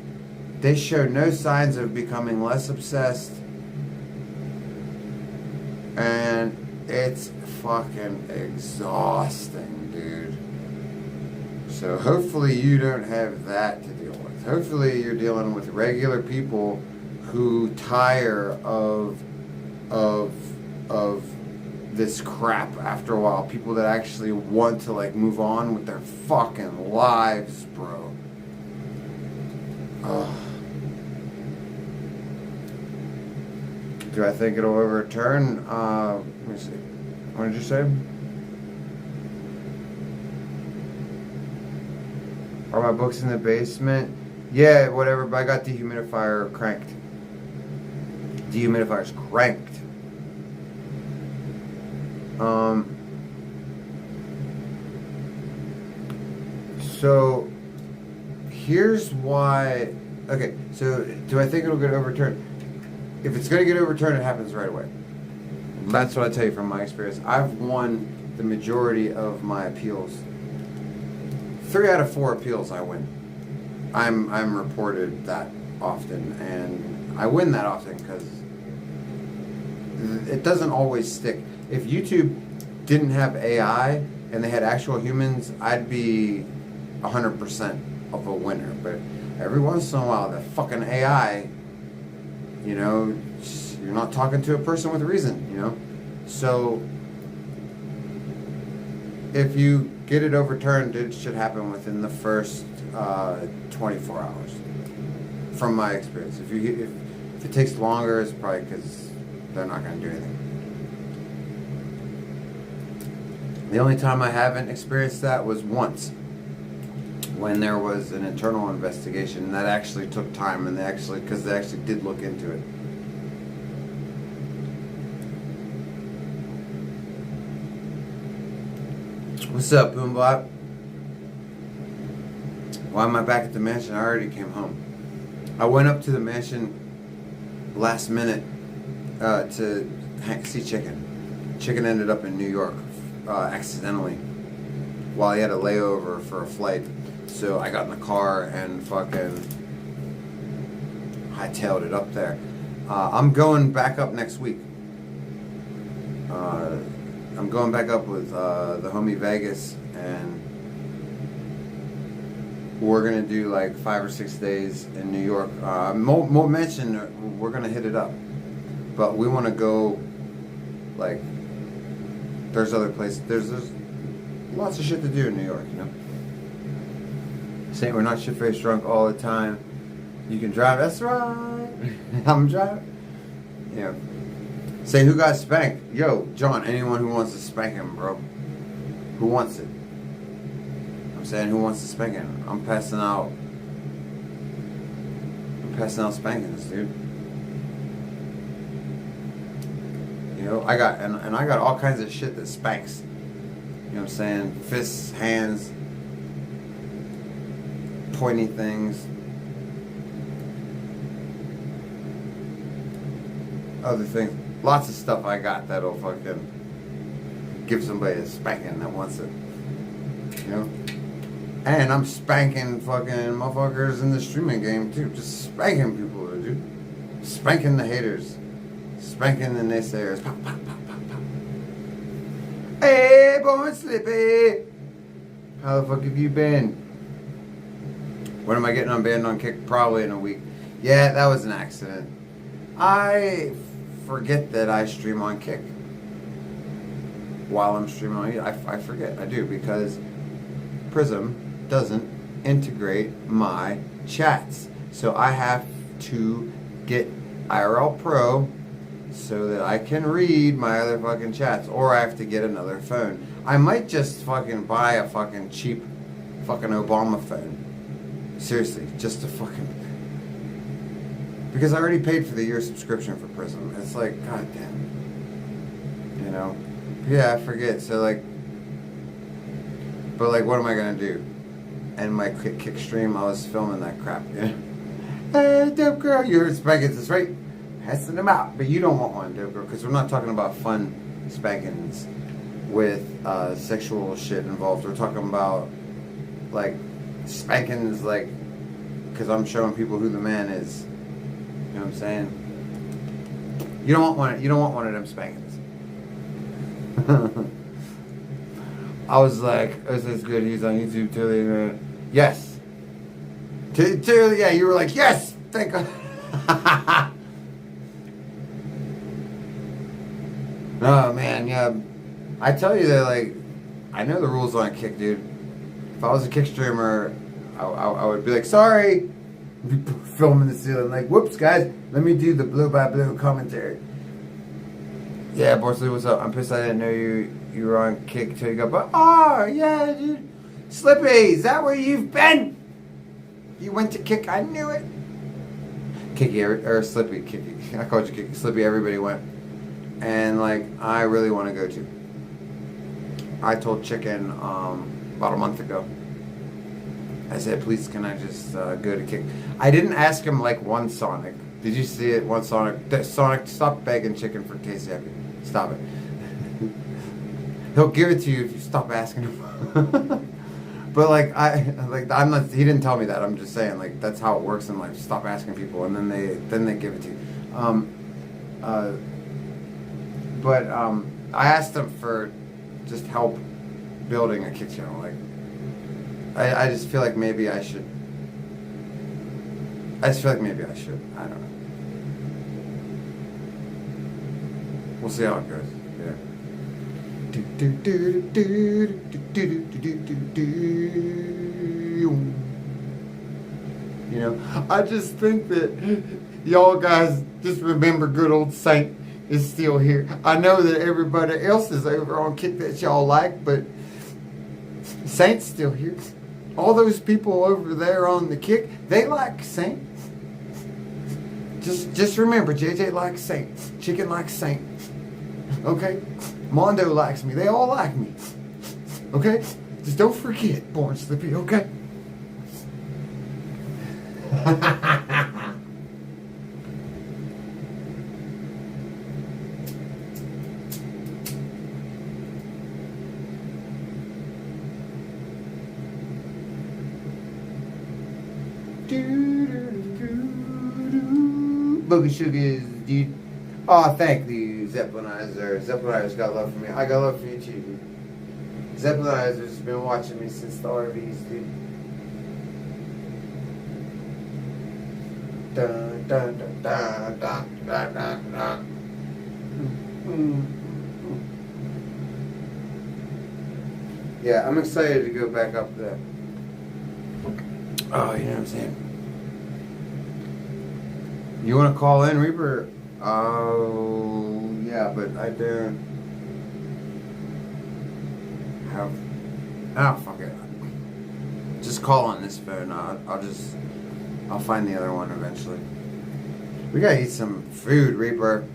[SPEAKER 1] they show no signs of becoming less obsessed. And it's fucking exhausting, dude. So hopefully you don't have that to deal with. Hopefully you're dealing with regular people who tire of this crap after a while. People that actually want to like move on with their fucking lives, bro. Ugh. Do I think it'll overturn? Let me see. What did you say? Are my books in the basement? Yeah, whatever, but I got dehumidifier cranked. Dehumidifier's cranked. So here's why. Okay, so do I think it'll get overturned? If it's gonna get overturned, it happens right away. That's what I tell you from my experience. I've won the majority of my appeals. 3 out of 4 appeals I win. I'm reported that often, and I win that often because it doesn't always stick. If YouTube didn't have AI and they had actual humans, I'd be 100% of a winner. But every once in a while, the fucking AI, you know, you're not talking to a person with reason, you know. So if you get it overturned, it should happen within the first 24 hours. From my experience, if it takes longer, it's probably because they're not going to do anything. The only time I haven't experienced that was once, when there was an internal investigation that actually took time, and they actually did look into it. What's up, Boombot? Why am I back at the mansion? I already came home. I went up to the mansion last minute to see Chicken. Chicken ended up in New York accidentally while he had a layover for a flight. So I got in the car and fucking hightailed it up there. I'm going back up next week. I'm going back up with the homie Vegas, and we're gonna do like 5 or 6 days in New York. Mo mentioned we're gonna hit it up, but we want to go. Like, there's other places. There's lots of shit to do in New York, you know. Saying we're not shit-faced drunk all the time. You can drive. That's right. I'm driving. Yeah. Say who got spanked? Yo, John. Anyone who wants to spank him, bro. Who wants it? I'm saying who wants to spank him? I'm passing out spankings, dude. You know, I got and I got all kinds of shit that spanks. You know what I'm saying? Fists, hands, pointy things, other things. Lots of stuff I got that'll fucking give somebody a spanking that wants it. You know? And I'm spanking fucking motherfuckers in the streaming game too. Just spanking people, dude. Spanking the haters. Spanking the naysayers. Pop, pop, pop, pop, pop. Hey, Born Slippy! How the fuck have you been? When am I getting unbanned on Kick? Probably in a week. Yeah, that was an accident. I forget that I stream on Kick. While I'm streaming on YouTube, I forget. I do, because Prism doesn't integrate my chats. So I have to get IRL Pro so that I can read my other fucking chats, or I have to get another phone. I might just fucking buy a fucking cheap fucking Obama phone. Seriously, just to fucking... Because I already paid for the year subscription for Prism. It's like, goddamn. You know? Yeah, I forget. So like... But like, what am I gonna do? And my quick kick stream, I was filming that crap. You know? Hey, dope girl, you heard spankings, that's right. Passing them out. But you don't want one, dope girl, because we're not talking about fun spankings with sexual shit involved. We're talking about like spankings, like, because I'm showing people who the man is. You know what I'm saying? You don't want one. You don't want one of them spankings. I was like, "Is this good? He's on YouTube too." Yes. Yeah, you were like, "Yes, thank God." Oh man, yeah. I tell you that, like, I know the rules on Kick, dude. If I was a Kick streamer, I would be like, "Sorry." Filming the ceiling, like, whoops, guys, let me do the blue by blue commentary. Yeah, Borsley, what's up? I'm pissed I didn't know you were on Kick till you got, but oh yeah, dude. Slippy, is that where you've been? You went to kick. I knew it. Kiki or Slippy. Kiki. I called you Kiki. Slippy. Everybody went. And like, I really want to go to. I told Chicken about a month ago. I said, please, can I just go to kick? I didn't ask him like one Sonic. Did you see it? One Sonic. Sonic, stop begging Chicken for Casey Happy. Stop it. He'll give it to you if you stop asking him. But like I'm not. He didn't tell me that. I'm just saying like that's how it works in life. Stop asking people, and then they give it to you. But I asked him for just help building a kick channel. Like I just feel like maybe I should. I just feel like maybe I should. I don't know. We'll see how it goes. Yeah. You know, I just think that y'all guys just remember good old Saint is still here. I know that everybody else is over on Kick that y'all like, but Saint's still here. All those people over there on the Kick, they like Saint. Just remember, JJ likes Saint. Chicken likes Saint. Okay? Mondo likes me. They all like me. Okay? Just don't forget, Born Slippy, okay? Boogie Sugars, dude. Oh, thank you, Zeppelinizer. Zeppelinizer's got love for me. I got love for you too, dude. Zeppelinizer's been watching me since the RVs, dude. Dun, dun, dun, dun, dun, dun, dun, dun. Yeah, I'm excited to go back up there. Oh, you know what I'm saying? You want to call in, Reaper? Oh, yeah, but I don't have... Oh, fuck it. Just call on this phone. I'll find the other one eventually. We gotta eat some food, Reaper.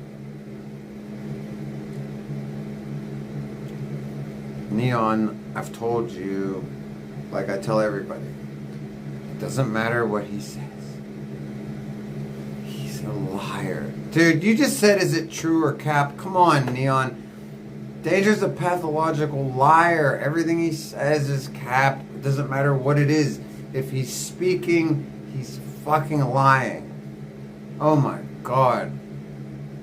[SPEAKER 1] Neon, I've told you, like I tell everybody, it doesn't matter what he says. He's a liar. Dude, you just said, is it true or cap? Come on, Neon. Danger's a pathological liar. Everything he says is cap. It doesn't matter what it is. If he's speaking, he's fucking lying. Oh my god.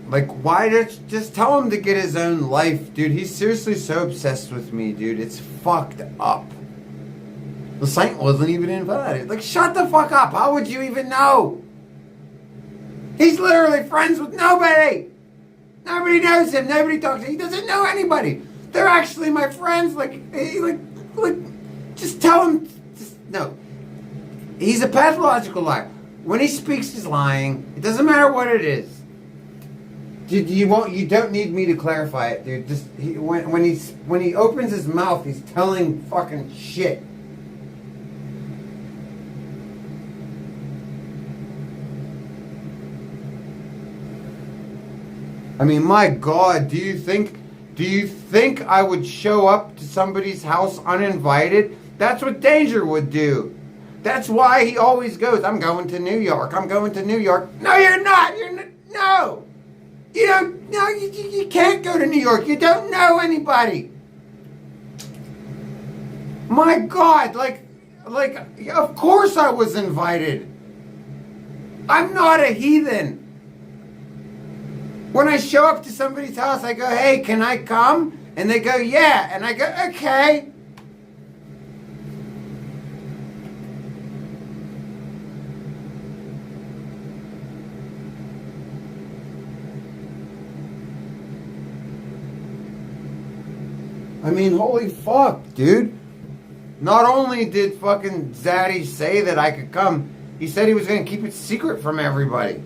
[SPEAKER 1] Like, why just tell him to get his own life, dude. He's seriously so obsessed with me, dude. It's fucked up. The Saint wasn't even invited. Like, shut the fuck up. How would you even know? He's literally friends with nobody. Nobody knows him. Nobody talks to him. He doesn't know anybody. They're actually my friends. Like, just tell him. No. He's a pathological liar. When he speaks, he's lying. It doesn't matter what it is. Dude, you don't need me to clarify it, dude. Just when he opens his mouth, he's telling fucking shit. I mean, my God, do you think I would show up to somebody's house uninvited? That's what Danger would do. That's why he always goes, I'm going to New York. I'm going to New York. No, you're not. No. You don't, no, you can't go to New York. You don't know anybody. My God, like, of course I was invited. I'm not a heathen. When I show up to somebody's house, I go, hey, can I come? And they go, yeah. And I go, okay. I mean, holy fuck, dude. Not only did fucking Zaddy say that I could come, he said he was going to keep it secret from everybody.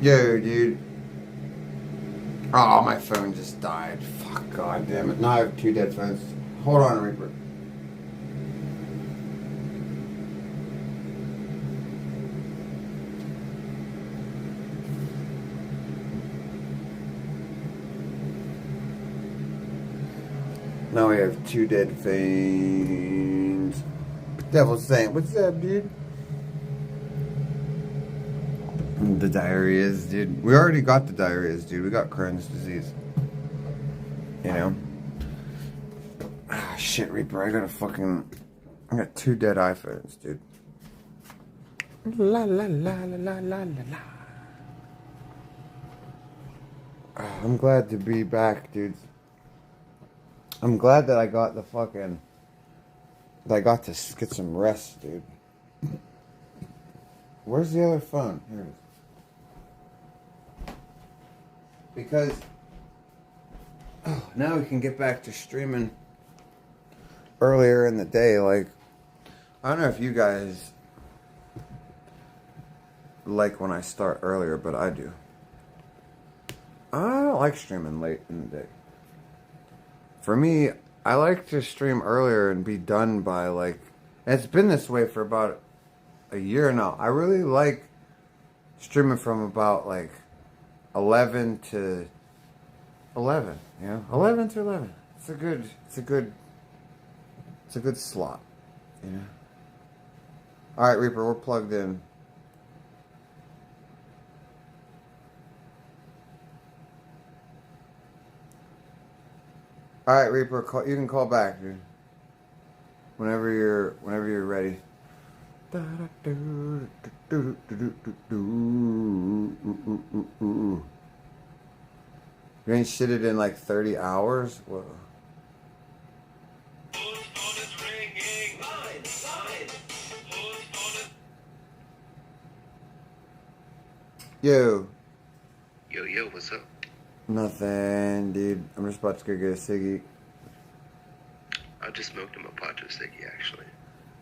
[SPEAKER 1] Yo, dude. Oh, my phone just died. Fuck, god damn it. Now I have 2 dead phones. Hold on, Reaper. Now we have 2 dead phones. Devil's saying, what's up, dude? The diarrheas, dude. We already got the diarrheas, dude. We got Crohn's disease. You know? Ah, shit, Reaper. I got 2 dead iPhones, dude. La la la la la la la la. Ah, I'm glad to be back, dude. I'm glad that I got the fucking... that I got to get some rest, dude. Where's the other phone? Here it is. Because now we can get back to streaming earlier in the day. Like, I don't know if you guys like when I start earlier, but I do. I don't like streaming late in the day. For me, I like to stream earlier and be done by like, and it's been this way for about a year now. I really like streaming from about like 11 to 11, you know? 11 to 11. It's a good slot, you know? Alright, Reaper, we're plugged in. Alright, Reaper, you can call back, dude. Whenever you're ready. You ain't shitted in like 30 hours? Whoa. Yo.
[SPEAKER 9] Yo, what's up?
[SPEAKER 1] Nothing, dude. I'm just about to go get a ciggy.
[SPEAKER 9] I just smoked him a Pacho Ciggy, actually.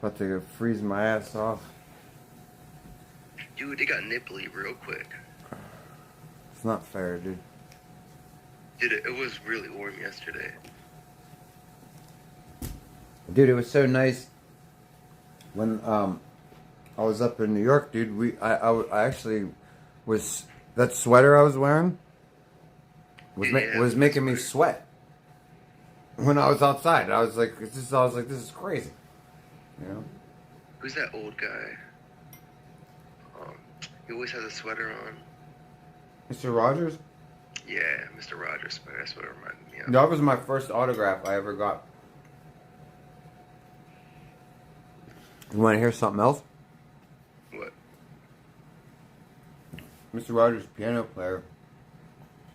[SPEAKER 1] About to go freeze my ass off.
[SPEAKER 9] Dude, they got nipply real quick.
[SPEAKER 1] It's not fair, dude.
[SPEAKER 9] Dude, it was really warm yesterday.
[SPEAKER 1] Dude, it was so nice when I was up in New York, dude. I actually was, that sweater I was wearing was making me sweat when I was outside. I was like, this is crazy, you know.
[SPEAKER 9] Who's that old guy? He always has a sweater on.
[SPEAKER 1] Mr. Rogers?
[SPEAKER 9] Yeah, Mr. Rogers. That's what it reminded me of.
[SPEAKER 1] That was my first autograph I ever got. You want to hear something else?
[SPEAKER 9] What?
[SPEAKER 1] Mr. Rogers, piano player,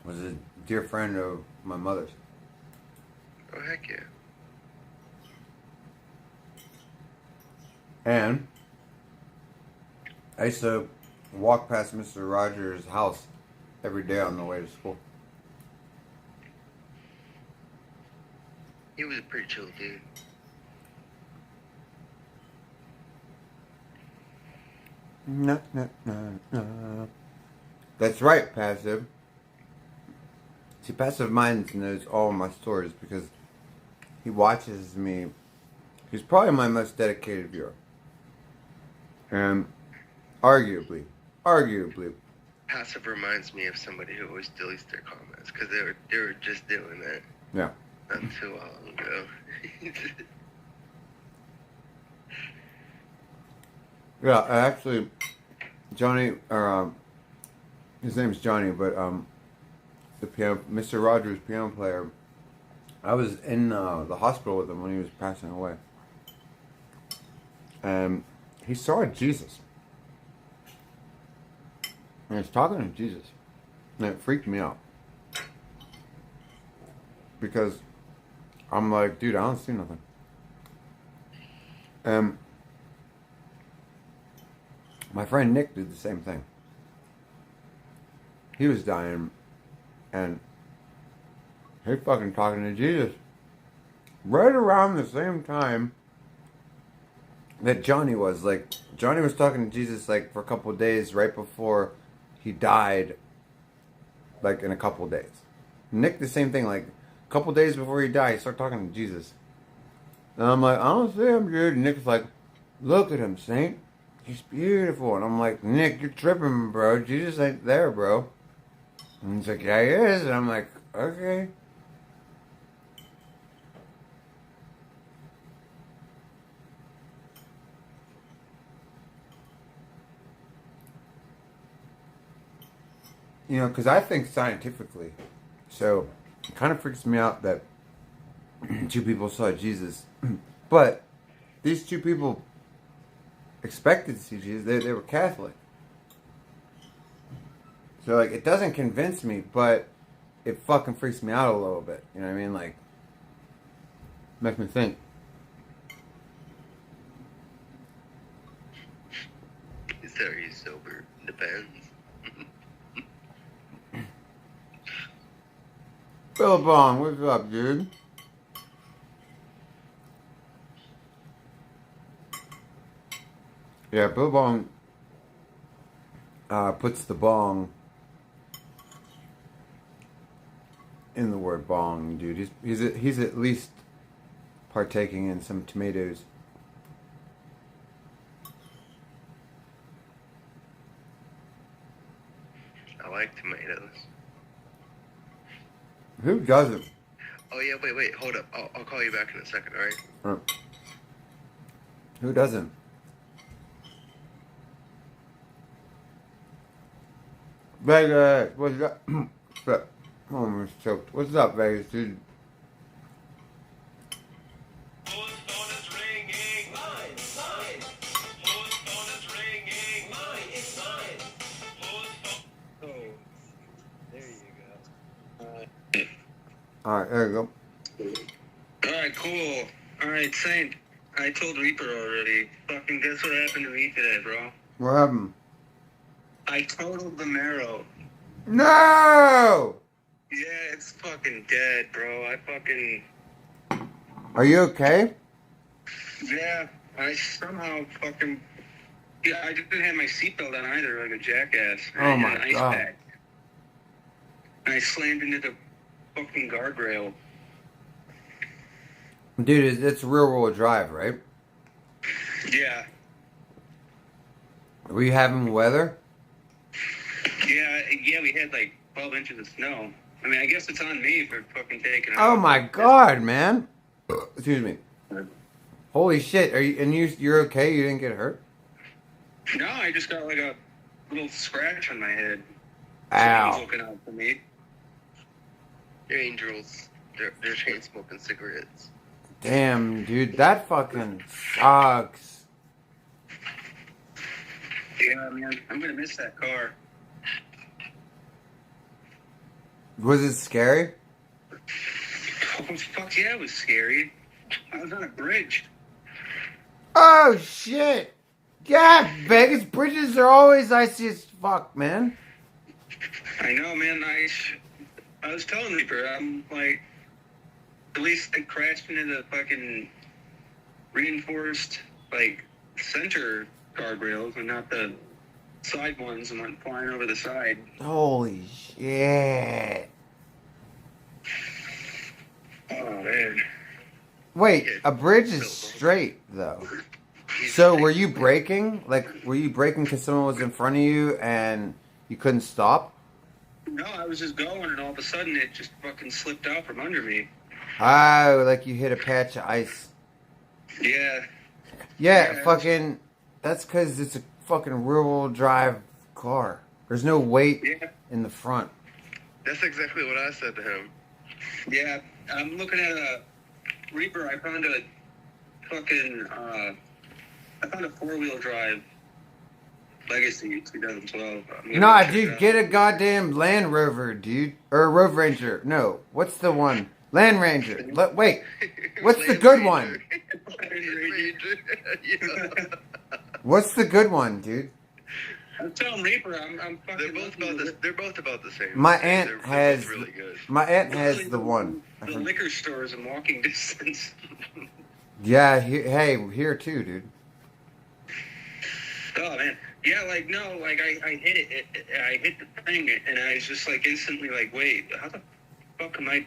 [SPEAKER 1] was a dear friend of my mother's.
[SPEAKER 9] Oh, heck yeah.
[SPEAKER 1] And I used to walk past Mr. Rogers' house every day on the way to school.
[SPEAKER 9] He was a pretty chill dude.
[SPEAKER 1] No, no, no, no. That's right, Passive. See, Passive Minds knows all my stories because he watches me. He's probably my most dedicated viewer. And arguably,
[SPEAKER 9] Passive reminds me of somebody who always deletes their comments because they were just doing that.
[SPEAKER 1] Yeah.
[SPEAKER 9] Not too long ago.
[SPEAKER 1] Yeah, actually, Johnny, or his name's Johnny, but the piano, Mr. Rogers, piano player. I was in the hospital with him when he was passing away, and he saw Jesus, and he was talking to Jesus, and it freaked me out because I'm like, dude, I don't see nothing. My friend Nick did the same thing. He was dying, and he fucking talking to Jesus. Right around the same time that Johnny was. Like, Johnny was talking to Jesus, like, for a couple of days right before he died like in a couple days. Nick, the same thing. Like a couple days before he died, he started talking to Jesus. And I'm like, I don't see him, dude. And Nick's like, look at him, Saint. He's beautiful. And I'm like, Nick, you're tripping, bro. Jesus ain't there, bro. And he's like, yeah, he is. And I'm like, okay. You know, because I think scientifically, so it kind of freaks me out that two people saw Jesus, but these two people expected to see Jesus. They were Catholic. So, like, it doesn't convince me, but it fucking freaks me out a little bit. You know what I mean? Like, makes me think.
[SPEAKER 9] Is that, are you sober? Depends.
[SPEAKER 1] Billabong, what's up, dude? Yeah, Billabong puts the bong in the word bong, dude. He's at least partaking in some tomatoes.
[SPEAKER 9] I like tomatoes.
[SPEAKER 1] Who doesn't?
[SPEAKER 9] Oh yeah, wait, hold up. I'll call you back in a second, alright?
[SPEAKER 1] Who doesn't? Vegas, what's up? What's up? Oh, I'm almost choked. What's up, Vegas, dude? Alright, there you go.
[SPEAKER 10] Alright, cool. Alright, Saint, I told Reaper already. Fucking guess what happened to me today, bro?
[SPEAKER 1] What happened?
[SPEAKER 10] I totaled the marrow.
[SPEAKER 1] No!
[SPEAKER 10] Yeah, it's fucking dead, bro.
[SPEAKER 1] Are you okay?
[SPEAKER 10] Yeah, I somehow fucking... Yeah, I didn't have my seatbelt on either, like a jackass.
[SPEAKER 1] Oh
[SPEAKER 10] I
[SPEAKER 1] my
[SPEAKER 10] had an ice
[SPEAKER 1] God.
[SPEAKER 10] pack. And I slammed into the fucking guardrail.
[SPEAKER 1] Dude, it's rear-wheel drive, right?
[SPEAKER 10] Yeah.
[SPEAKER 1] Were you having weather?
[SPEAKER 10] Yeah, we had like 12 inches of snow. I mean, I guess it's on me for fucking taking it
[SPEAKER 1] Oh
[SPEAKER 10] off.
[SPEAKER 1] my God, man. Excuse me. Holy shit. You're okay? You didn't get hurt?
[SPEAKER 10] No, I just got like a little scratch on my head.
[SPEAKER 1] Ow.
[SPEAKER 10] Someone's looking out for me.
[SPEAKER 9] Your angels, they're chain smoking cigarettes.
[SPEAKER 1] Damn, dude, that fucking sucks.
[SPEAKER 10] Yeah, man, I'm gonna miss that car.
[SPEAKER 1] Was it scary?
[SPEAKER 10] Oh, fuck yeah, it was scary. I was on a bridge.
[SPEAKER 1] Oh, shit. Yeah, Vegas bridges are always icy as fuck, man.
[SPEAKER 10] I know, man. I was telling Reaper, I'm like, at least I crashed into the fucking reinforced, like, center guardrails and not the side ones and went flying over the side.
[SPEAKER 1] Holy shit.
[SPEAKER 10] Oh, man.
[SPEAKER 1] Wait, a bridge is straight, though. So were you braking? Like, were you braking because someone was in front of you and you couldn't stop?
[SPEAKER 10] No, I was just going and all of a sudden it just fucking slipped out from under me.
[SPEAKER 1] Oh, like you hit a patch of ice.
[SPEAKER 10] Yeah.
[SPEAKER 1] Yeah, fucking, that's because it's a fucking rear-wheel drive car. There's no weight in the front.
[SPEAKER 9] That's exactly what I said to him.
[SPEAKER 10] Yeah, I'm looking at a Reaper. I found a fucking, I found a 4-wheel drive Legacy 2012.
[SPEAKER 1] Nah, dude, get a goddamn Land Rover, dude. Or a Road Ranger. No, what's the one? Land Ranger. Wait, what's the good one? What's the good one, dude?
[SPEAKER 10] I'm telling Reaper, I'm fucking...
[SPEAKER 9] They're both about the same.
[SPEAKER 1] My aunt has...
[SPEAKER 9] really good.
[SPEAKER 1] My aunt has the one.
[SPEAKER 10] The liquor store is in walking distance.
[SPEAKER 1] Yeah, here too, dude.
[SPEAKER 10] Oh man, yeah, like no, like I hit it, I hit the thing, and I was just like instantly like, wait, how the fuck am I?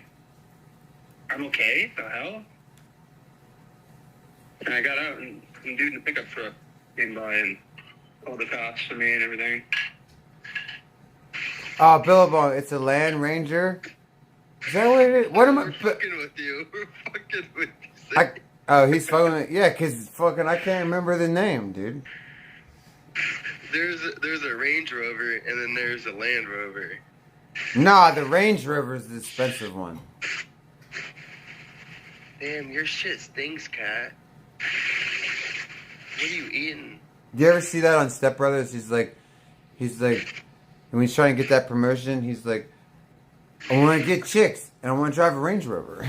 [SPEAKER 10] I'm okay. The hell? And I got out, and some dude in the pickup truck came by and called the cops for me and everything.
[SPEAKER 1] Oh, Billabong, it's a Land Ranger. Is that what it is? What am I?
[SPEAKER 9] We're fucking with you. We're fucking with you.
[SPEAKER 1] Oh, he's fucking. Yeah, cause fucking, I can't remember the name, dude.
[SPEAKER 9] There's a Range Rover, and then there's a Land Rover.
[SPEAKER 1] Nah, the Range Rover's the expensive one.
[SPEAKER 9] Damn, your shit stinks, cat. What are you eating?
[SPEAKER 1] Do you ever see that on Step Brothers? He's like, when he's trying to get that promotion, he's like, I want to get chicks, and I want to drive a Range Rover.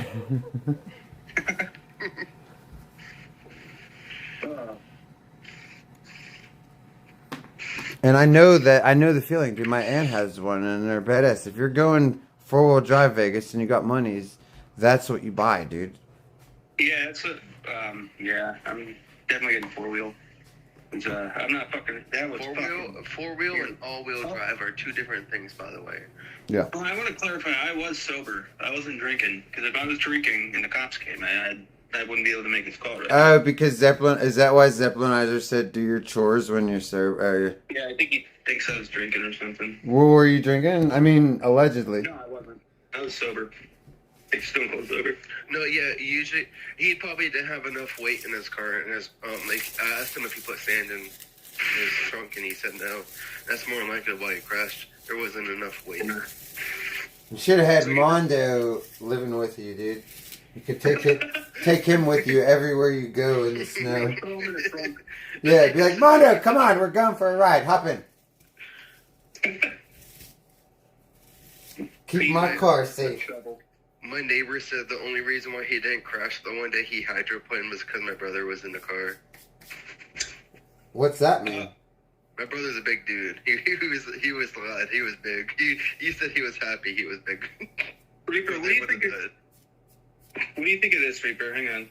[SPEAKER 1] And I know the feeling, dude. My aunt has one, and they're badass. If you're going 4-wheel drive Vegas and you got monies, that's what you buy, dude.
[SPEAKER 10] Yeah, it's a yeah. I'm definitely getting 4-wheel. I'm not fucking. That was
[SPEAKER 9] Four-wheel and all-wheel drive are two different things, by the way.
[SPEAKER 1] Yeah.
[SPEAKER 10] Well, I want to clarify. I was sober. I wasn't drinking, because if I was drinking and the cops came, I wouldn't be able to make this call. Right?
[SPEAKER 1] Oh, because Zeppelin, is that why Zeppelinizer said do your chores when you're sober?
[SPEAKER 10] Yeah, I think he thinks I was drinking or something.
[SPEAKER 1] What were you drinking? I mean, allegedly.
[SPEAKER 10] No, I wasn't. I was sober. Like stone cold sober.
[SPEAKER 9] No, yeah, usually he probably didn't have enough weight in his car, and his like I asked him if he put sand in his trunk, and he said no. That's more than likely why he crashed. There wasn't enough weight.
[SPEAKER 1] You should have had Mondo living with you, dude. You could take him with you everywhere you go in the snow. Yeah, be like, Mondo, come on, we're going for a ride. Hop in. Keep my car safe.
[SPEAKER 9] My neighbor said the only reason why he didn't crash the one day he hydroplaned was because my brother was in the car.
[SPEAKER 1] What's that mean?
[SPEAKER 9] My brother's a big dude. He was loud. He was big. He said he was happy. He was big.
[SPEAKER 10] Reaper, what do you think? What do you think of this, Reaper? Hang on.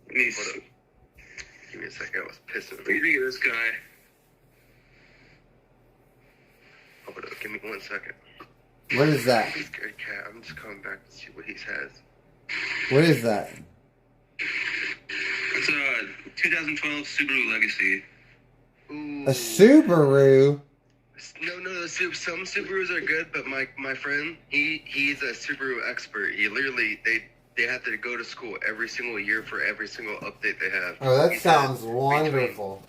[SPEAKER 9] Give me a second. I was pissing.
[SPEAKER 10] What do you think of this guy?
[SPEAKER 9] Hold up. Give me 1 second.
[SPEAKER 1] What is that?
[SPEAKER 9] He's scared cat. I'm just coming back to see what he has.
[SPEAKER 1] What is that?
[SPEAKER 10] It's a 2012 Subaru Legacy.
[SPEAKER 9] Ooh.
[SPEAKER 1] A Subaru?
[SPEAKER 9] No. Some Subarus are good, but my friend, he's a Subaru expert. He literally they have to go to school every single year for every single update they have.
[SPEAKER 1] Oh, that sounds wonderful.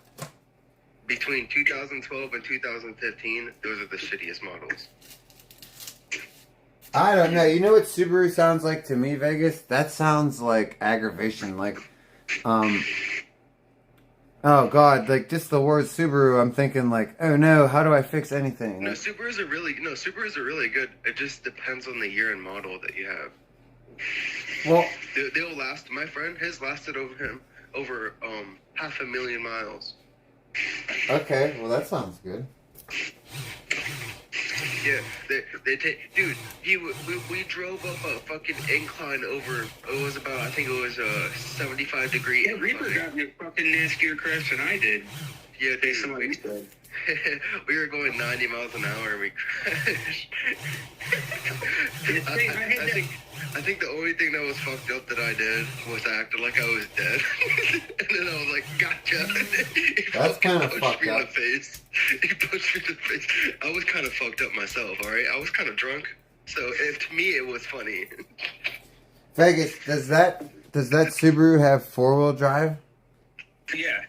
[SPEAKER 9] Between 2012 and 2015, those are the shittiest models.
[SPEAKER 1] I don't know. You know what Subaru sounds like to me, Vegas? That sounds like aggravation. Like, oh God, like just the word Subaru, I'm thinking like, oh no, how do I fix anything?
[SPEAKER 9] No, Subarus are really good. It just depends on the year and model that you have.
[SPEAKER 1] Well,
[SPEAKER 9] they'll last. My friend, his lasted over 500,000 miles.
[SPEAKER 1] Okay, well that sounds good.
[SPEAKER 9] Yeah, they take, dude. We drove up a fucking incline over. It was about, I think it was a 75-degree.
[SPEAKER 10] Yeah, Reaper got me a fucking nastier crash than I did.
[SPEAKER 9] Yeah, we were going 90 miles an hour and we crashed. I think the only thing that was fucked up that I did was I acted like I was dead. And then I was like, gotcha.
[SPEAKER 1] That's kind of fucked up.
[SPEAKER 9] He punched me in the face. I was kind of fucked up myself, alright? I was kind of drunk. So to me, it was funny.
[SPEAKER 1] Vegas, does that Subaru have 4-wheel drive?
[SPEAKER 10] Yeah.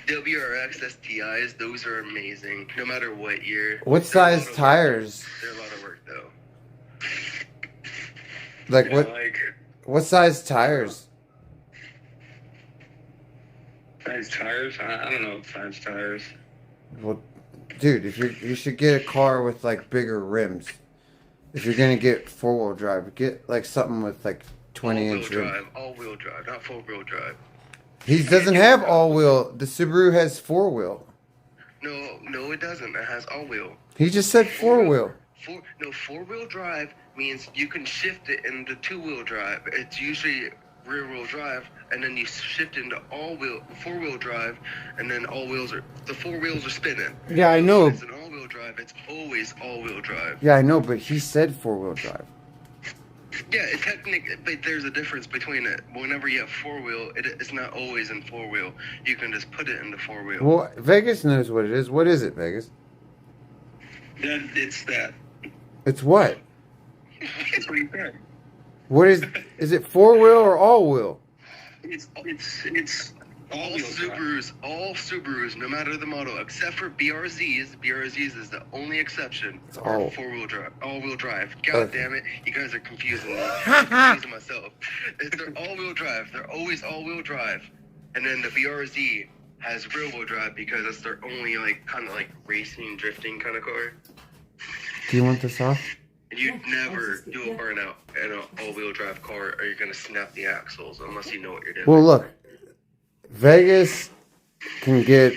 [SPEAKER 9] WRX STIs, those are amazing. No matter what year.
[SPEAKER 1] What size tires?
[SPEAKER 9] They're a lot of work, though.
[SPEAKER 1] Like what size tires?
[SPEAKER 10] Size tires? I don't know size tires.
[SPEAKER 1] Well, dude, you should get a car with like bigger rims. If you're gonna get 4-wheel drive, get like something with like 20-inch rims.
[SPEAKER 9] All-wheel drive, not 4-wheel drive.
[SPEAKER 1] He doesn't have all-wheel. The Subaru has 4-wheel.
[SPEAKER 9] No, it doesn't. It has all-wheel.
[SPEAKER 1] He just said 4-wheel.
[SPEAKER 9] 4-wheel drive means you can shift it into 2-wheel drive. It's usually rear-wheel drive, and then you shift into four-wheel drive, and then the four wheels are spinning.
[SPEAKER 1] Yeah, I know.
[SPEAKER 9] When it's an all-wheel drive, it's always all-wheel drive.
[SPEAKER 1] Yeah, I know, but he said four-wheel drive.
[SPEAKER 9] Yeah, technically, but there's a difference between it. Whenever you have four-wheel, it's not always in four-wheel. You can just put it into four-wheel.
[SPEAKER 1] Well, Vegas knows what it is. What is it, Vegas?
[SPEAKER 10] It's that.
[SPEAKER 1] It's what?
[SPEAKER 10] It's what you said.
[SPEAKER 1] What is it four-wheel or all-wheel?
[SPEAKER 10] It's
[SPEAKER 9] all Subarus, no matter the model, except for BRZs. BRZs is the only exception.
[SPEAKER 1] It's all
[SPEAKER 9] all-wheel drive. God damn it, you guys are confusing me. I'm confusing myself. They're all-wheel drive. They're always all-wheel drive. And then the BRZ has rear-wheel drive because it's their only kind of racing, drifting kind of car.
[SPEAKER 1] Do you want this off?
[SPEAKER 9] And you'd never do a burnout in an all-wheel drive car, or you're gonna snap the axles unless you know what you're doing.
[SPEAKER 1] Well, look, Vegas can get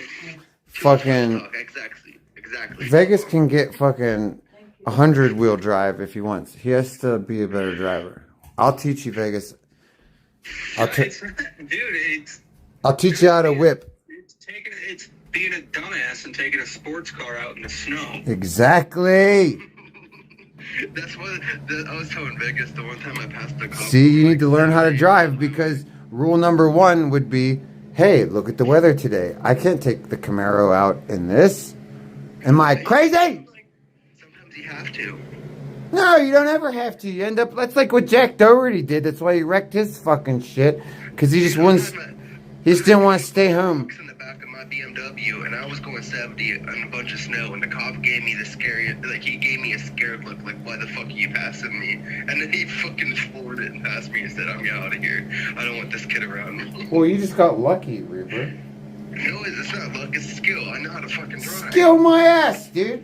[SPEAKER 1] fucking.
[SPEAKER 9] Exactly.
[SPEAKER 1] Vegas can get fucking 100-wheel drive if he wants. He has to be a better driver. I'll teach you, Vegas. I'll teach you how to whip.
[SPEAKER 10] It's being a dumbass and taking a sports car out in the snow.
[SPEAKER 1] Exactly.
[SPEAKER 9] That's what I was telling Vegas the one time I passed the cop.
[SPEAKER 1] See, you need to learn how to drive because rule number 1 would be, hey, look at the weather today. I can't take the Camaro out in this. Am I crazy?
[SPEAKER 9] Sometimes you have to.
[SPEAKER 1] No, you don't ever have to. You end up, that's like what Jack Doherty did. That's why he wrecked his fucking shit. Because he just didn't want to stay home.
[SPEAKER 9] In the back of my BMW, and I was going 70 on a bunch of snow, and the cop gave me the he gave me a scared look, like, why the fuck are you passing me? And then he fucking floored it and passed me and said, I'm out of here. I don't want this kid around me.
[SPEAKER 1] Well, you just got lucky, Reaper.
[SPEAKER 9] No, it's not luck, it's skill. I know how to fucking drive.
[SPEAKER 1] Skill my ass, dude.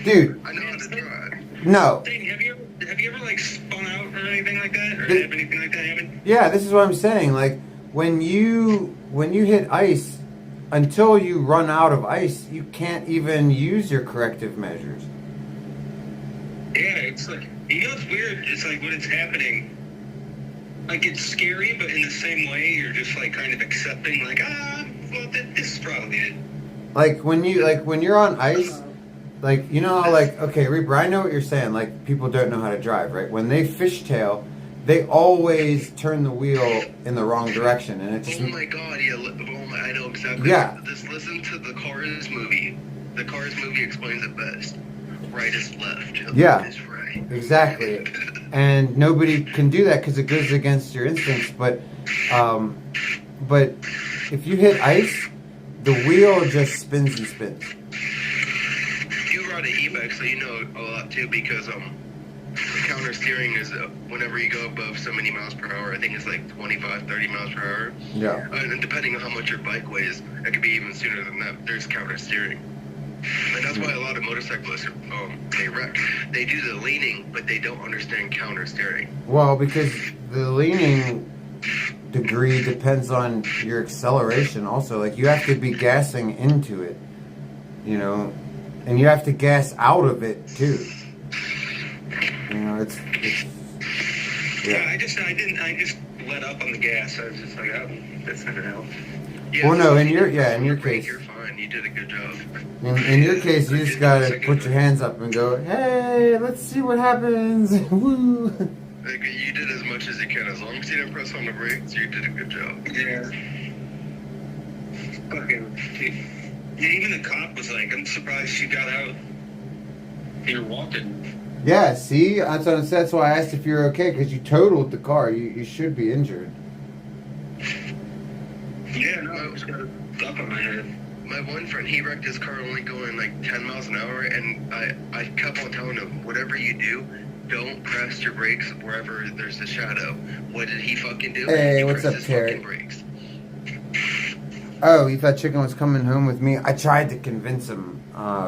[SPEAKER 1] Dude.
[SPEAKER 9] I know how to drive.
[SPEAKER 1] No.
[SPEAKER 10] Dang, have you ever spun out or anything like that? Or have anything like that happen?
[SPEAKER 1] Yeah, this is what I'm saying. Like, when you hit ice, until you run out of ice, you can't even use your corrective measures.
[SPEAKER 10] Yeah, it's like, it's weird. It's like when it's happening, it's scary, but in the same way, you're just kind of accepting, well, this is probably it.
[SPEAKER 1] When you're on ice, okay, Reaper, I know what you're saying. People don't know how to drive, right? When they fishtail, they always turn the wheel in the wrong direction, and it just.
[SPEAKER 9] Oh my god! Yeah, I know exactly.
[SPEAKER 1] Yeah.
[SPEAKER 9] Just listen to the Cars movie. The Cars movie explains it best. Right is left.
[SPEAKER 1] Yeah.
[SPEAKER 9] Left is right.
[SPEAKER 1] Exactly. And nobody can do that because it goes against your instincts. But if you hit ice, the wheel just spins and spins.
[SPEAKER 9] You ride an e-bike, so you know a lot too, because the counter steering is whenever you go above so many miles per hour. I think it's 25, 30 miles per hour.
[SPEAKER 1] Yeah.
[SPEAKER 9] And depending on how much your bike weighs, it could be even sooner than that. There's counter steering. And that's why a lot of motorcyclists, they wreck. They do the leaning, but they don't understand counter steering.
[SPEAKER 1] Well, because the leaning degree depends on your acceleration also. You have to be gassing into it, and you have to gas out of it too. It's
[SPEAKER 10] yeah. I just let up on the gas. I was just like, oh, that's not gonna help.
[SPEAKER 9] Yeah,
[SPEAKER 1] well, no, in your case,
[SPEAKER 9] you're fine. You did a good job.
[SPEAKER 1] In your case, you just gotta put your hands up and go, hey, let's see what happens. Woo.
[SPEAKER 9] You did as much as you can. As long as you didn't press on the brakes, you did a good job.
[SPEAKER 10] Yeah. Yeah, even the cop was like, I'm surprised she got out. You're walking.
[SPEAKER 1] Yeah, see? That's why I asked if you're okay, because you totaled the car. You should be injured.
[SPEAKER 10] Yeah, no, I was got a duck on my head.
[SPEAKER 9] My one friend, he wrecked his car only going 10 miles an hour, and I kept on telling him, whatever you do, don't press your brakes wherever there's a shadow. What did he fucking do?
[SPEAKER 1] Hey,
[SPEAKER 9] he
[SPEAKER 1] what's up,
[SPEAKER 9] his
[SPEAKER 1] Terry?
[SPEAKER 9] fucking brakes.
[SPEAKER 1] Oh, you thought Chicken was coming home with me? I tried to convince him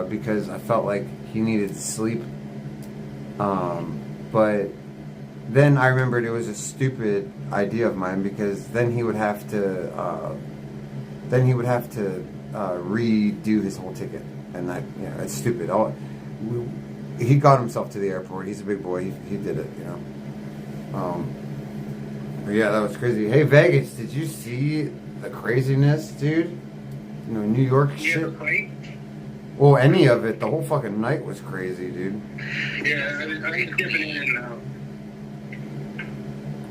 [SPEAKER 1] because I felt like he needed sleep. But then I remembered it was a stupid idea of mine because then he would have to redo his whole ticket, and it's stupid. He got himself to the airport. He's a big boy. He did it, But yeah, that was crazy. Hey, Vegas, did you see the craziness, dude? You know, New York shit. Well, any of it. The whole fucking night was crazy, dude.
[SPEAKER 10] Yeah, I was dipping in and out.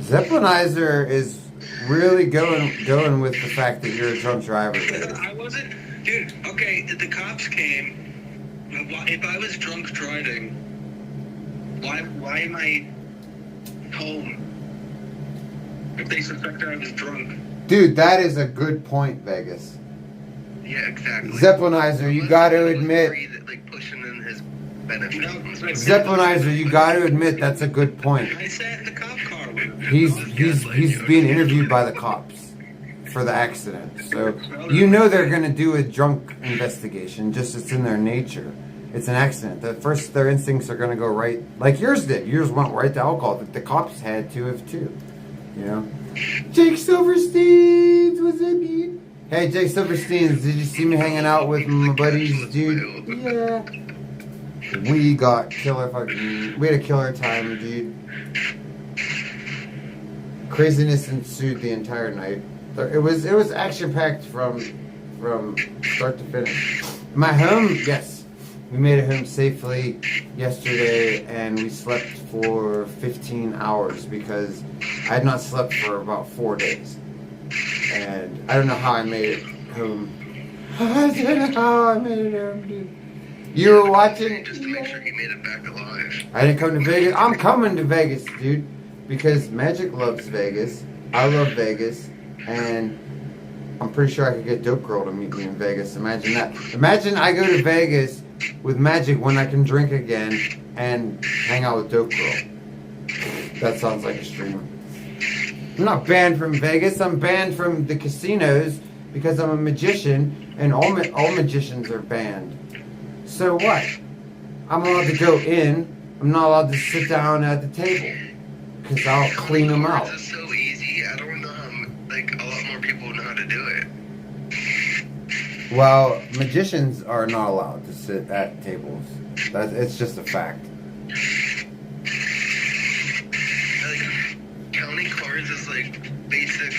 [SPEAKER 1] Zeppelinizer is really going with the fact that you're a drunk driver, Vegas.
[SPEAKER 10] I wasn't, dude. Okay, the cops came. If I was drunk driving, why am I home? If they suspect I was drunk.
[SPEAKER 1] Dude, that is a good point, Vegas.
[SPEAKER 9] Yeah, exactly.
[SPEAKER 1] Zeppelinizer, you got to admit.
[SPEAKER 9] Like pushing in his benefits.
[SPEAKER 1] Zeppelinizer, you got to admit that's a good point.
[SPEAKER 10] I sat in the cop car with him.
[SPEAKER 1] He's being interviewed by the cops for the accident. So you know they're gonna do a drunk investigation. Just it's in their nature. It's an accident. Their instincts are gonna go right, like yours did. Yours went right to alcohol. The cops had to have too. You know. Jake Silversteins, what's up, dude? Hey, Jake Silversteins, did you see me hanging out with my buddies, dude? Yeah. We got we had a killer time, dude. Craziness ensued the entire night. It was action packed from start to finish. My home, yes, we made it home safely yesterday, and we slept for 15 hours because I had not slept for about 4 days, and I don't know how I made it home. I don't know how I made it home, dude. You were watching?
[SPEAKER 9] Just to make sure he made it back alive.
[SPEAKER 1] I didn't come to Vegas. I'm coming to Vegas, dude. Because Magic loves Vegas. I love Vegas. And I'm pretty sure I could get Dope Girl to meet me in Vegas. Imagine that. Imagine I go to Vegas with Magic when I can drink again and hang out with Dope Girl. That sounds like a stream. I'm not banned from Vegas. I'm banned from the casinos because I'm a magician and all magicians are banned. So what? I'm allowed to go in. I'm not allowed to sit down at the table because I'll clean them out.
[SPEAKER 9] It's so easy. I don't know how, like, a lot more people know how to do it.
[SPEAKER 1] Well, magicians are not allowed to sit at tables. It's just a fact.
[SPEAKER 9] Like, counting cards is like basic,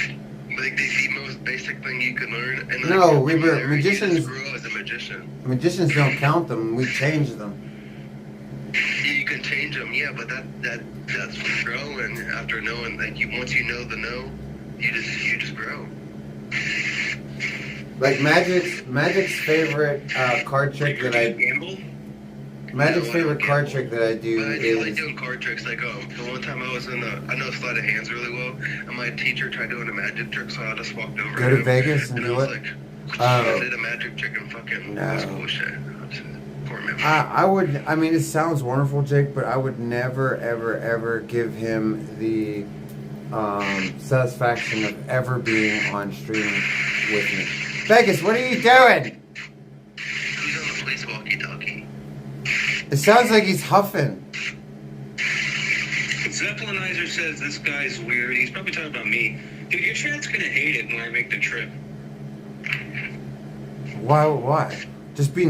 [SPEAKER 9] like the most basic thing you can learn. And
[SPEAKER 1] No,
[SPEAKER 9] like,
[SPEAKER 1] magicians.
[SPEAKER 9] You just grow as a magician.
[SPEAKER 1] Magicians don't count them. We change them.
[SPEAKER 9] You can change them, yeah, but that's from growing. After knowing, like, once you know the know, you just grow.
[SPEAKER 1] Like Magic's favorite card trick that I
[SPEAKER 10] gamble.
[SPEAKER 1] Magic's favorite card trick that I do
[SPEAKER 9] But I do like
[SPEAKER 1] is
[SPEAKER 9] doing card tricks. Like, the one time I was I know sleight of hands really well, and my teacher tried doing a magic trick, so I just walked over
[SPEAKER 1] go to Vegas and
[SPEAKER 9] and
[SPEAKER 1] do
[SPEAKER 9] I was
[SPEAKER 1] it.
[SPEAKER 9] like, I did a magic trick and fucking
[SPEAKER 1] No.
[SPEAKER 9] was bullshit. Poor memory.
[SPEAKER 1] I would. I mean, it sounds wonderful, Jake, but I would never, ever, ever give him the satisfaction of ever being on stream with me. Vegas, what are you doing?
[SPEAKER 9] Who's on the police walkie-talkie?
[SPEAKER 1] It sounds like he's huffing.
[SPEAKER 10] Zeppelinizer says this guy's weird. He's probably talking about me. Dude, your chat's gonna hate it when I make the trip.
[SPEAKER 1] Why? Just be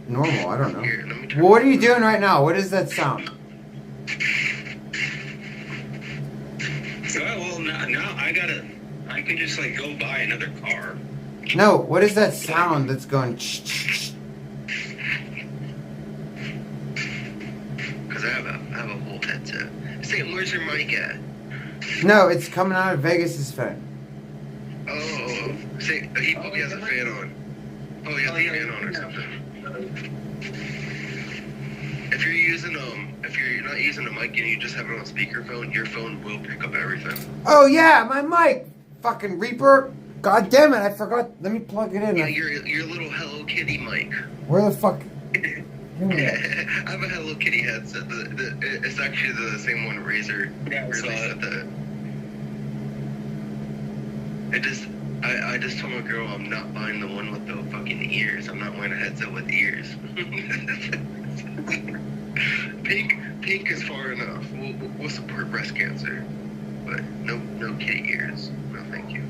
[SPEAKER 1] normal. I don't know.
[SPEAKER 9] Here, let me try.
[SPEAKER 1] Well, what are you doing right now? What is that sound?
[SPEAKER 10] Well, now I can just like go buy another car.
[SPEAKER 1] No, what is that sound that's going?
[SPEAKER 9] Because I have a whole headset. Sam, where's your mic at?
[SPEAKER 1] No, it's coming out of Vegas's phone.
[SPEAKER 9] Oh, say, he probably has a fan on. Oh, he has a fan on or something. If you're not using a mic and you just have it on speakerphone, your phone will pick up everything.
[SPEAKER 1] Oh yeah, my mic, fucking Reaper. God damn it, I forgot. Let me plug it in.
[SPEAKER 9] Yeah, your little Hello Kitty mic.
[SPEAKER 1] Where the fuck?
[SPEAKER 9] I have a Hello Kitty headset. It's actually the same one Razer released at the. I just told my girl I'm not buying the one with the fucking ears. I'm not wearing a headset with ears. Pink is far enough. We'll support breast cancer, but no kitty ears. No, thank you.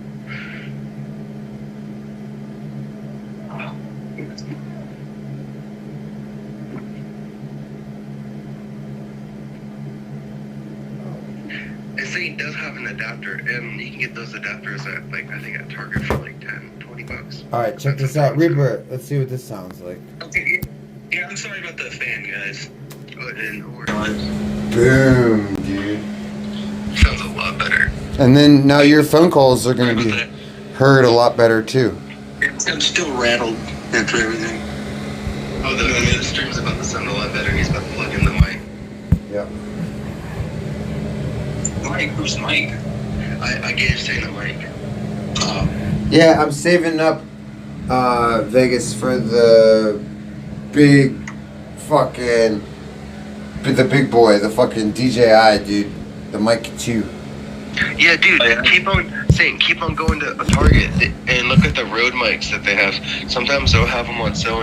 [SPEAKER 9] thing does have an adapter, and you can get those adapters at, like, I think at Target for like $10-20.
[SPEAKER 1] Alright, check this out. Reaper, let's see what this sounds like.
[SPEAKER 10] Okay, yeah, I'm sorry about the fan, guys.
[SPEAKER 9] Oh, and no worries.
[SPEAKER 1] Boom, dude.
[SPEAKER 9] Sounds a lot better.
[SPEAKER 1] And then now your phone calls are going to be heard a lot better too.
[SPEAKER 10] I'm still rattled after everything.
[SPEAKER 9] Oh, the stream's about to sound a lot better. He's about to plug in the mic.
[SPEAKER 1] Yep.
[SPEAKER 10] Mike, who's Mike?
[SPEAKER 9] I gave Shane a mic.
[SPEAKER 1] Yeah, I'm saving up Vegas for the big fucking the big boy, the fucking DJI dude, the mic 2.
[SPEAKER 9] Yeah, dude, keep on going to a Target and look at the Rode mics that they have. Sometimes they'll have them on sale,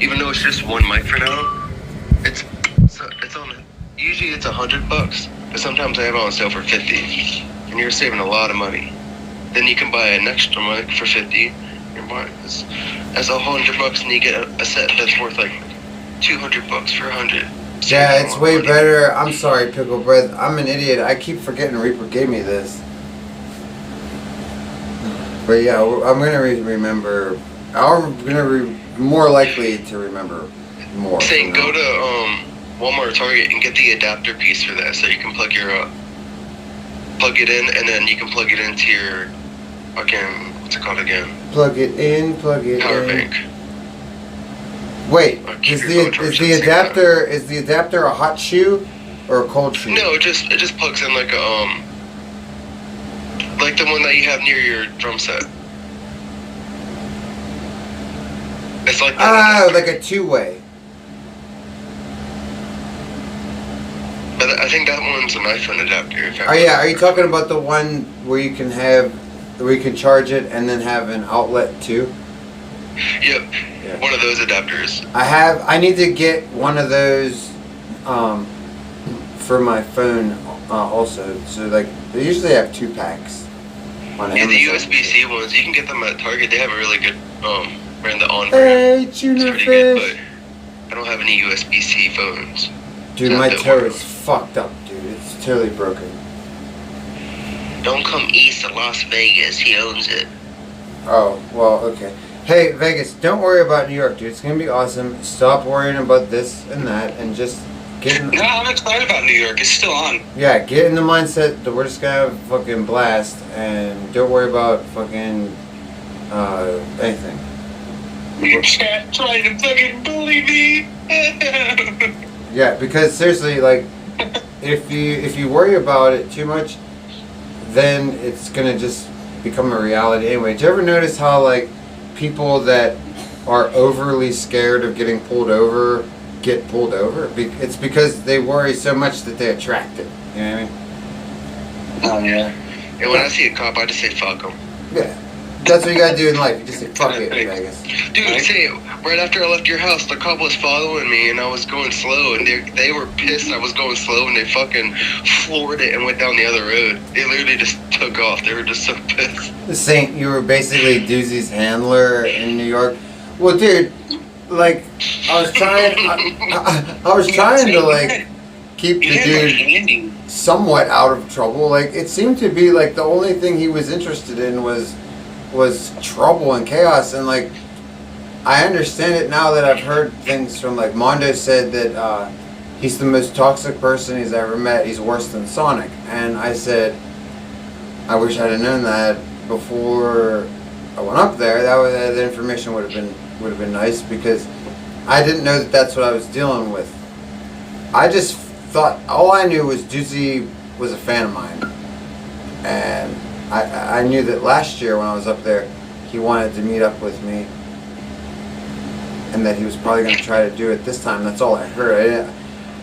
[SPEAKER 9] even though it's just one mic for now. It's on. Usually it's $100, but sometimes they have it on sale for $50, and you're saving a lot of money. Then you can buy an extra mic for $50. You're buying this. That's $100, and you get a set that's worth like $200 for $100.
[SPEAKER 1] Yeah, it's way better. I'm sorry, Pickle Breath. I'm an idiot. I keep forgetting Reaper gave me this. But yeah, I'm gonna remember. I'm gonna more likely to remember more.
[SPEAKER 9] Saying go to Walmart or Target and get the adapter piece for that, so you can plug it in, and then you can plug it into your fucking, what's it called again?
[SPEAKER 1] Plug it in.
[SPEAKER 9] Power bank.
[SPEAKER 1] Wait, is the adapter a hot shoe or a cold shoe?
[SPEAKER 9] No, it just plugs in like a like the one that you have near your drum set. It's like that.
[SPEAKER 1] Like a 2-way.
[SPEAKER 9] But I think that one's an iPhone adapter.
[SPEAKER 1] Oh yeah, are you talking about the one where you can charge it and then have an outlet too?
[SPEAKER 9] Yep. Yeah. One of those adapters.
[SPEAKER 1] I need to get one of those for my phone also. So like they usually have 2 packs on Amazon.
[SPEAKER 9] The USB-C ones, you can get them at Target. They have a really good brand, the On
[SPEAKER 1] Hey,
[SPEAKER 9] brand.
[SPEAKER 1] tuna
[SPEAKER 9] It's pretty
[SPEAKER 1] fish.
[SPEAKER 9] good, but I don't have any USB-C phones.
[SPEAKER 1] Dude, my toe is fucked up, dude. It's totally broken.
[SPEAKER 9] Don't come east of Las Vegas. He owns it.
[SPEAKER 1] Oh, well, okay. Hey, Vegas, don't worry about New York, dude. It's gonna be awesome. Stop worrying about this and that, and just get in.
[SPEAKER 10] No, I'm excited about New York. It's still on.
[SPEAKER 1] Yeah, get in the mindset that we're just gonna have a fucking blast, and don't worry about fucking anything.
[SPEAKER 10] You can't try to fucking bully me.
[SPEAKER 1] Yeah, because seriously, like, if you worry about it too much, then it's gonna just become a reality anyway. Did you ever notice how like people that are overly scared of getting pulled over get pulled over? It's because they worry so much that they attract it. You know what I mean?
[SPEAKER 10] Oh yeah.
[SPEAKER 9] And when I see a cop, I just say fuck them.
[SPEAKER 1] Yeah. That's what you gotta do in life. You just say fuck it in Vegas.
[SPEAKER 9] Dude, say right after I left your house, the cop was following me, and I was going slow, and they were pissed I was going slow, and they fucking floored it and went down the other road. They literally just took off. They were just so pissed.
[SPEAKER 1] Saint, you were basically Doozy's handler in New York. Well, dude, like I was trying to like keep the dude somewhat out of trouble. Like it seemed to be like the only thing he was interested in was trouble and chaos, and like I understand it now that I've heard things from like Mondo said that he's the most toxic person he's ever met. He's worse than Sonic, and I said I wish I'd have known that before I went up there. That information would have been nice, because I didn't know that that's what I was dealing with. I just thought all I knew was Doozy was a fan of mine, and I knew that last year when I was up there, he wanted to meet up with me, and that he was probably going to try to do it this time. That's all I heard.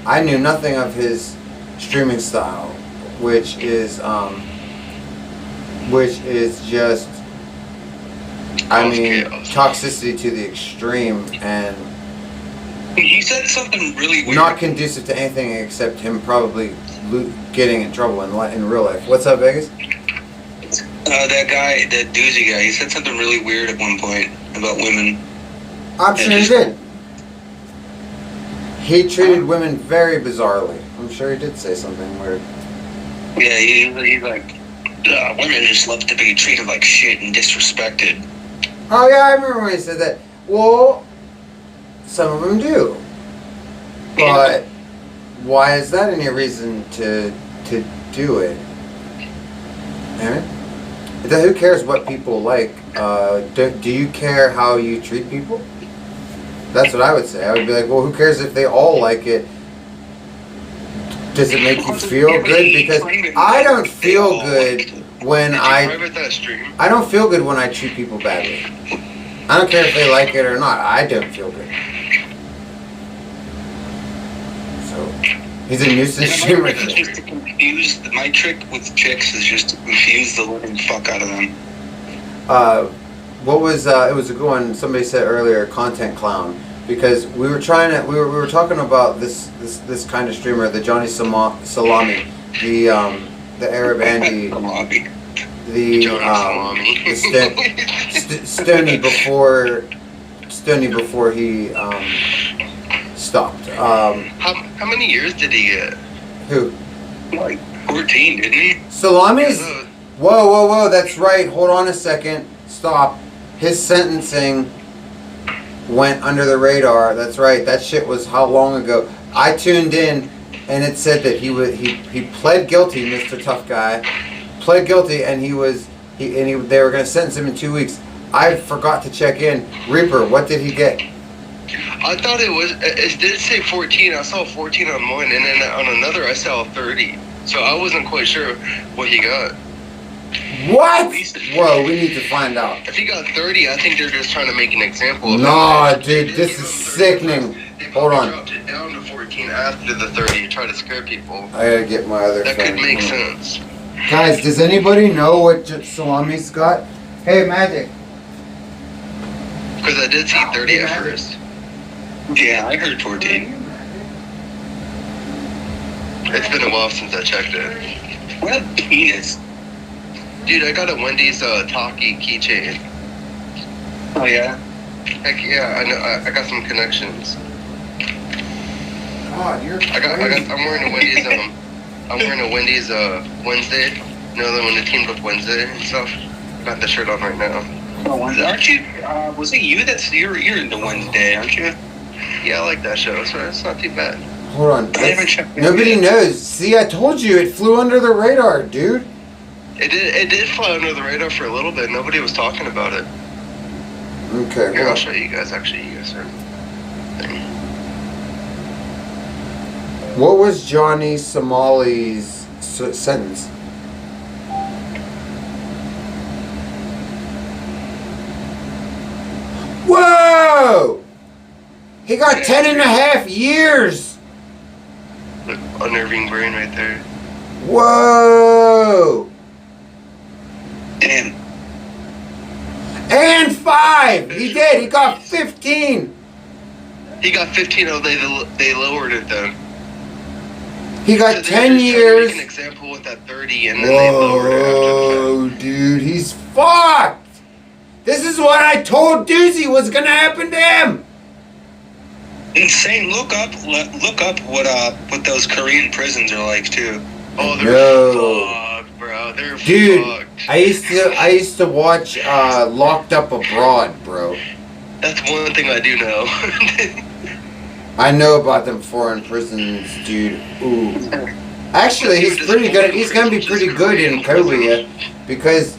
[SPEAKER 1] I knew nothing of his streaming style, which is just, I mean, toxicity to the extreme, and
[SPEAKER 10] He said something really weird.
[SPEAKER 1] not conducive to anything except him probably getting in trouble in real life. What's up, Vegas?
[SPEAKER 10] That guy, that Doozy guy, he said something really weird at one point about women.
[SPEAKER 1] I'm sure he did. He treated women very bizarrely. I'm sure he did say something weird.
[SPEAKER 10] Yeah, he's like, women just love to be treated like shit and disrespected.
[SPEAKER 1] Oh yeah, I remember when he said that. Well, some of them do, but why is that any reason to do it? Aaron? Who cares what people like? Do you care how you treat people? That's what I would say. I would be like, well, who cares if they all like it? Does it make you feel good? Because I don't feel good when I don't feel good when I treat people badly. I don't care if they like it or not. I don't feel good. So he's a nuisance streamer.
[SPEAKER 10] My trick with chicks is just to confuse the living fuck out of them.
[SPEAKER 1] What was it was a good one. Somebody said earlier, content clown, because we were talking about this kind of streamer, the Johnny Salami, the Arab Andy, Stony before he stopped.
[SPEAKER 9] How many years did he get?
[SPEAKER 1] Who?
[SPEAKER 10] Like 14, didn't he?
[SPEAKER 1] Salami's. Whoa! That's right. Hold on a second. Stop. His sentencing went under the radar. That's right. That shit was how long ago? I tuned in, and it said that he pled guilty, Mr. Tough Guy, pled guilty, and they were going to sentence him in 2 weeks. I forgot to check in. Reaper, what did he get?
[SPEAKER 9] I thought it did say 14. I saw 14 on one, and then on another I saw 30. So I wasn't quite sure what he got.
[SPEAKER 1] What? Whoa, we need to find out.
[SPEAKER 9] If he got 30, I think they're just trying to make an example of
[SPEAKER 1] No, dude, this is sickening. Hold on.
[SPEAKER 9] Dropped it down to 14 after the 30 to try to scare people.
[SPEAKER 1] I gotta get my other
[SPEAKER 9] That
[SPEAKER 1] phone.
[SPEAKER 9] could make sense.
[SPEAKER 1] Guys, does anybody know what Salami's got? Hey, Magic.
[SPEAKER 9] Because I did see 30 at first.
[SPEAKER 10] Yeah, I heard 14.
[SPEAKER 9] It's been a while since I checked it.
[SPEAKER 10] What a penis.
[SPEAKER 9] Dude, I got a Wendy's Talkie keychain.
[SPEAKER 10] Oh yeah?
[SPEAKER 9] Heck yeah, I know. I got some connections.
[SPEAKER 1] God, you're
[SPEAKER 9] I'm wearing a Wendy's. I'm wearing a Wendy's Wednesday. You know, the one that teamed with Wednesday and stuff. I got the shirt on right now.
[SPEAKER 10] Oh, aren't you? Was it you you're into Wednesday, aren't you?
[SPEAKER 9] Yeah, I like that show. So it's not too bad.
[SPEAKER 1] Hold on.
[SPEAKER 10] I haven't checked it
[SPEAKER 1] Nobody
[SPEAKER 10] yet.
[SPEAKER 1] knows. See, I told you it flew under the radar, dude.
[SPEAKER 9] It did fly under the radar for a little bit. Nobody was talking about it.
[SPEAKER 1] Okay.
[SPEAKER 9] Here,
[SPEAKER 1] Well,
[SPEAKER 9] I'll show you guys. Actually, you guys are.
[SPEAKER 1] what was Johnny Somali's sentence? Whoa! He got 10.5 years!
[SPEAKER 9] Look, unnerving brain right there.
[SPEAKER 1] Whoa!
[SPEAKER 10] Damn.
[SPEAKER 1] And 5! He did! He got 15!
[SPEAKER 9] He got 15. Oh, they lowered it then.
[SPEAKER 1] He got
[SPEAKER 9] So they
[SPEAKER 1] 10
[SPEAKER 9] were just trying to
[SPEAKER 1] years.
[SPEAKER 9] make an example with that 30, and then they lowered it after the
[SPEAKER 1] Whoa, dude, he's fucked! This is what I told Doozy was gonna happen to him!
[SPEAKER 10] Insane. Look up what those Korean prisons are like too.
[SPEAKER 9] Oh, they're
[SPEAKER 1] No.
[SPEAKER 9] fucked, bro. They're
[SPEAKER 1] Dude,
[SPEAKER 9] fucked.
[SPEAKER 1] I used to watch Locked Up Abroad, bro.
[SPEAKER 9] That's one thing I do know.
[SPEAKER 1] I know about them foreign prisons, dude. Ooh. Actually, he's pretty good. He's gonna be pretty good in Korea, because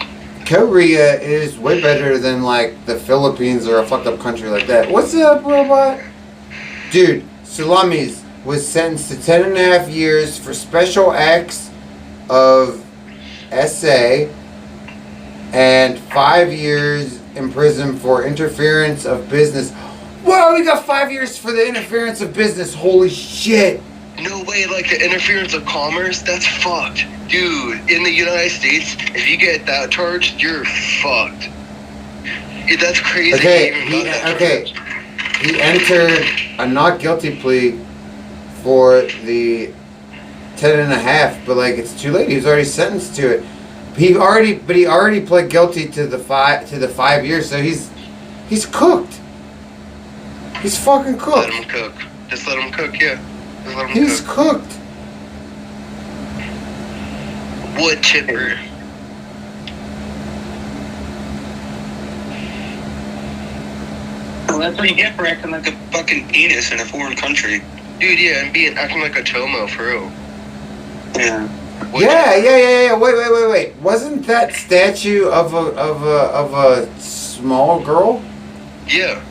[SPEAKER 1] Korea is way better than like the Philippines or a fucked up country like that. What's up, robot? Dude, Salamis was sentenced to 10.5 years for special acts of SA and 5 years in prison for interference of business. Whoa, we got 5 years for the interference of business. Holy shit.
[SPEAKER 9] No way, like the interference of commerce, that's fucked. Dude, in the United States, if you get that charged, you're fucked. That's crazy.
[SPEAKER 1] Okay,
[SPEAKER 9] He even got that
[SPEAKER 1] okay.
[SPEAKER 9] charge.
[SPEAKER 1] He entered a not guilty plea for the 10.5, but like it's too late. He was already sentenced to it. He already pled guilty to the 5 years, so he's cooked. He's fucking
[SPEAKER 9] Let
[SPEAKER 1] cooked.
[SPEAKER 9] him cook. Just let him cook, yeah. Just let him
[SPEAKER 1] He's
[SPEAKER 9] cook.
[SPEAKER 1] cooked.
[SPEAKER 9] wood chipper.
[SPEAKER 10] Well, that's what you get for acting like a fucking penis in a foreign country.
[SPEAKER 9] Dude, yeah, and acting like a chomo for real.
[SPEAKER 10] Yeah.
[SPEAKER 1] Yeah. Wait. Wasn't that statue of a small girl?
[SPEAKER 9] Yeah.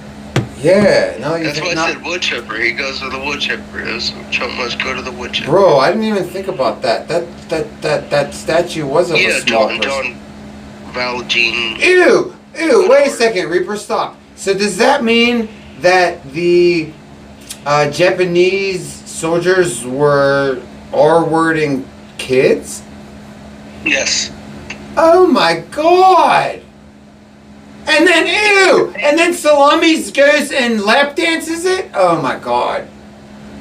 [SPEAKER 1] Yeah. No, you
[SPEAKER 9] That's
[SPEAKER 1] think
[SPEAKER 9] why
[SPEAKER 1] not?
[SPEAKER 9] I said wood chipper. He goes to the wood chipper. Those chomos go to the wood chipper.
[SPEAKER 1] Bro, I didn't even think about that. That statue was of a small person.
[SPEAKER 9] John Valjean.
[SPEAKER 1] Ew. Wait a second, Reaper, stop. So does that mean that the Japanese soldiers were R-wording kids?
[SPEAKER 10] Yes.
[SPEAKER 1] Oh my god! And then ew! And then Salamis goes and lap dances it? Oh my god.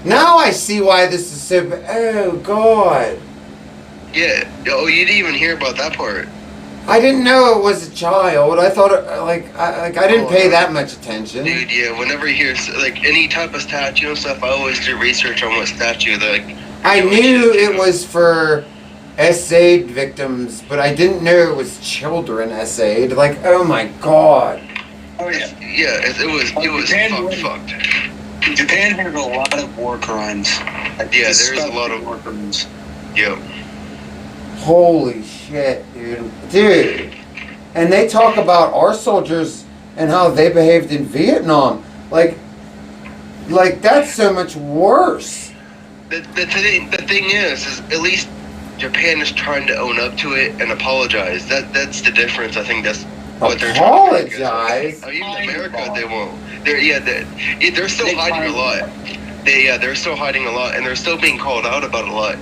[SPEAKER 1] Now I see why this is so oh god.
[SPEAKER 9] Yeah. Oh, you didn't even hear about that part.
[SPEAKER 1] I didn't know it was a child. I thought it, I didn't pay that much attention.
[SPEAKER 9] Dude, yeah, whenever you hear like any type of statue and stuff, I always do research on what statue
[SPEAKER 1] I knew it was for SA'd victims, but I didn't know it was children SA'd. Like, oh my god.
[SPEAKER 10] Oh yeah.
[SPEAKER 9] Yeah, it was fucked.
[SPEAKER 10] Japan has a lot of war crimes. Like,
[SPEAKER 9] Yeah, there's a lot of
[SPEAKER 10] war crimes.
[SPEAKER 9] Yeah.
[SPEAKER 1] Holy shit, dude. And they talk about our soldiers and how they behaved in Vietnam. Like that's so much worse.
[SPEAKER 9] The thing is at least Japan is trying to own up to it and apologize. That's the difference. I think that's what they're trying to
[SPEAKER 1] apologize.
[SPEAKER 9] Even America, they won't. They're still hiding a lot. They're still hiding a lot, and they're still being called out about a lot.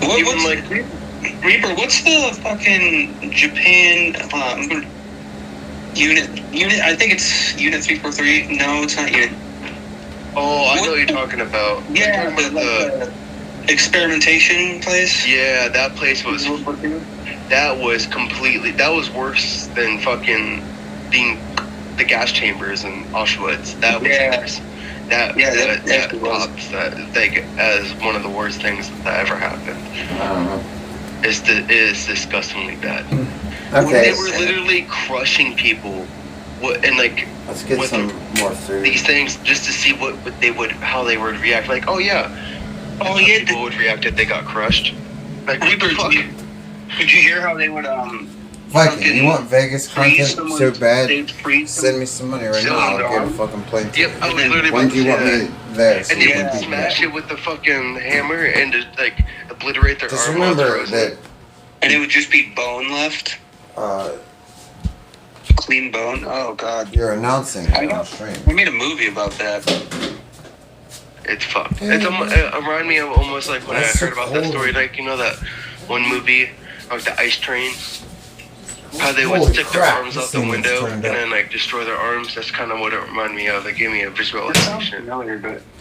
[SPEAKER 10] Reaper, what's the fucking Japan unit? I think it's Unit 343. No, it's not Unit.
[SPEAKER 9] Oh, I know what you're talking about.
[SPEAKER 10] Yeah, the experimentation place.
[SPEAKER 9] Yeah, that place was. That was worse than fucking being the gas chambers in Auschwitz. That was worse. That pops as one of the worst things that ever happened.
[SPEAKER 1] I don't know.
[SPEAKER 9] It is disgustingly bad.
[SPEAKER 1] Okay.
[SPEAKER 9] They were literally crushing people,
[SPEAKER 1] let's get some more food.
[SPEAKER 9] These things just to see how they would react. Like, people would react if they got crushed. Like, what the fuck?
[SPEAKER 10] Did you hear how they would
[SPEAKER 1] Viking, you want Vegas content so bad? Send me some money right now. I'll get a fucking plane ticket.
[SPEAKER 9] Yep, I was literally
[SPEAKER 1] When do you want me there? So
[SPEAKER 9] and they would smash it with the fucking hammer and just obliterate their
[SPEAKER 1] just
[SPEAKER 9] arm.
[SPEAKER 1] remember that.
[SPEAKER 10] And it would just be bone left. Clean bone. Oh god.
[SPEAKER 1] You're announcing it on stream.
[SPEAKER 10] We made a movie about that.
[SPEAKER 9] It's fucked. It reminded me of almost like when I heard about that story. Like, you know that one movie, like the ice train. How they would stick their arms out the window and then destroy their arms. That's kind of what it reminded me of. It gave me a visualization.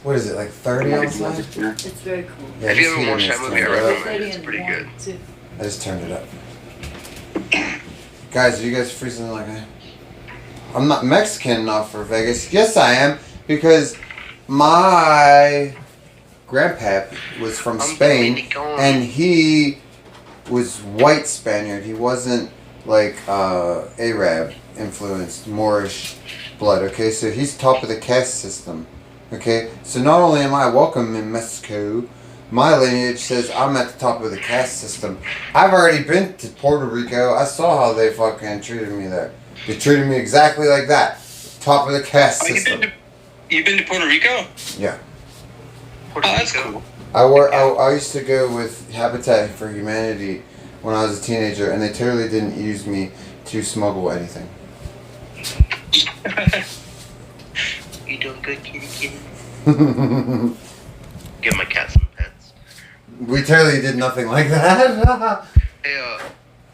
[SPEAKER 1] What is it, like 30 outside?
[SPEAKER 6] It's very cool.
[SPEAKER 1] Yeah,
[SPEAKER 9] if you haven't watched that movie, I recommend it. It's pretty good.
[SPEAKER 1] I just turned it up. Guys, are you guys freezing like I? I'm not Mexican enough for Vegas. Yes, I am, because my grandpa was from Spain, and he was white Spaniard. He wasn't like Arab influenced Moorish blood. Okay, so he's top of the caste system. Okay, so not only am I welcome in Mexico, my lineage says I'm at the top of the caste system. I've already been to Puerto Rico. I saw how they fucking treated me there. They treated me exactly like that. Top of the caste system.
[SPEAKER 10] You've been to Puerto Rico?
[SPEAKER 1] Yeah.
[SPEAKER 10] That's cool.
[SPEAKER 1] I used to go with Habitat for Humanity when I was a teenager, and they totally didn't use me to smuggle anything.
[SPEAKER 9] You doing good, kitty? Give my cat some pets.
[SPEAKER 1] We totally did nothing like that.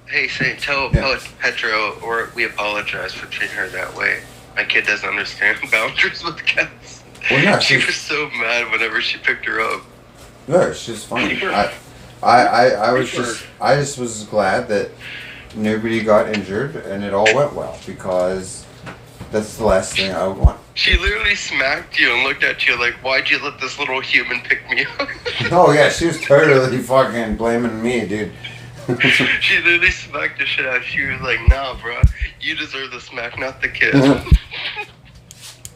[SPEAKER 9] Hey, tell Petro, or we apologize for treating her that way. My kid doesn't understand boundaries with cats.
[SPEAKER 1] Well, no,
[SPEAKER 9] she was so mad whenever she picked her up.
[SPEAKER 1] No, she's fine. I just was glad that nobody got injured and it all went well, because That's the last thing I would want.
[SPEAKER 9] She literally smacked you and looked at you like, why'd you let this little human pick me up?
[SPEAKER 1] Oh yeah, she was totally fucking blaming me, dude.
[SPEAKER 9] She literally smacked the shit out of you. She was like, nah, bro, you deserve the smack, not the kid.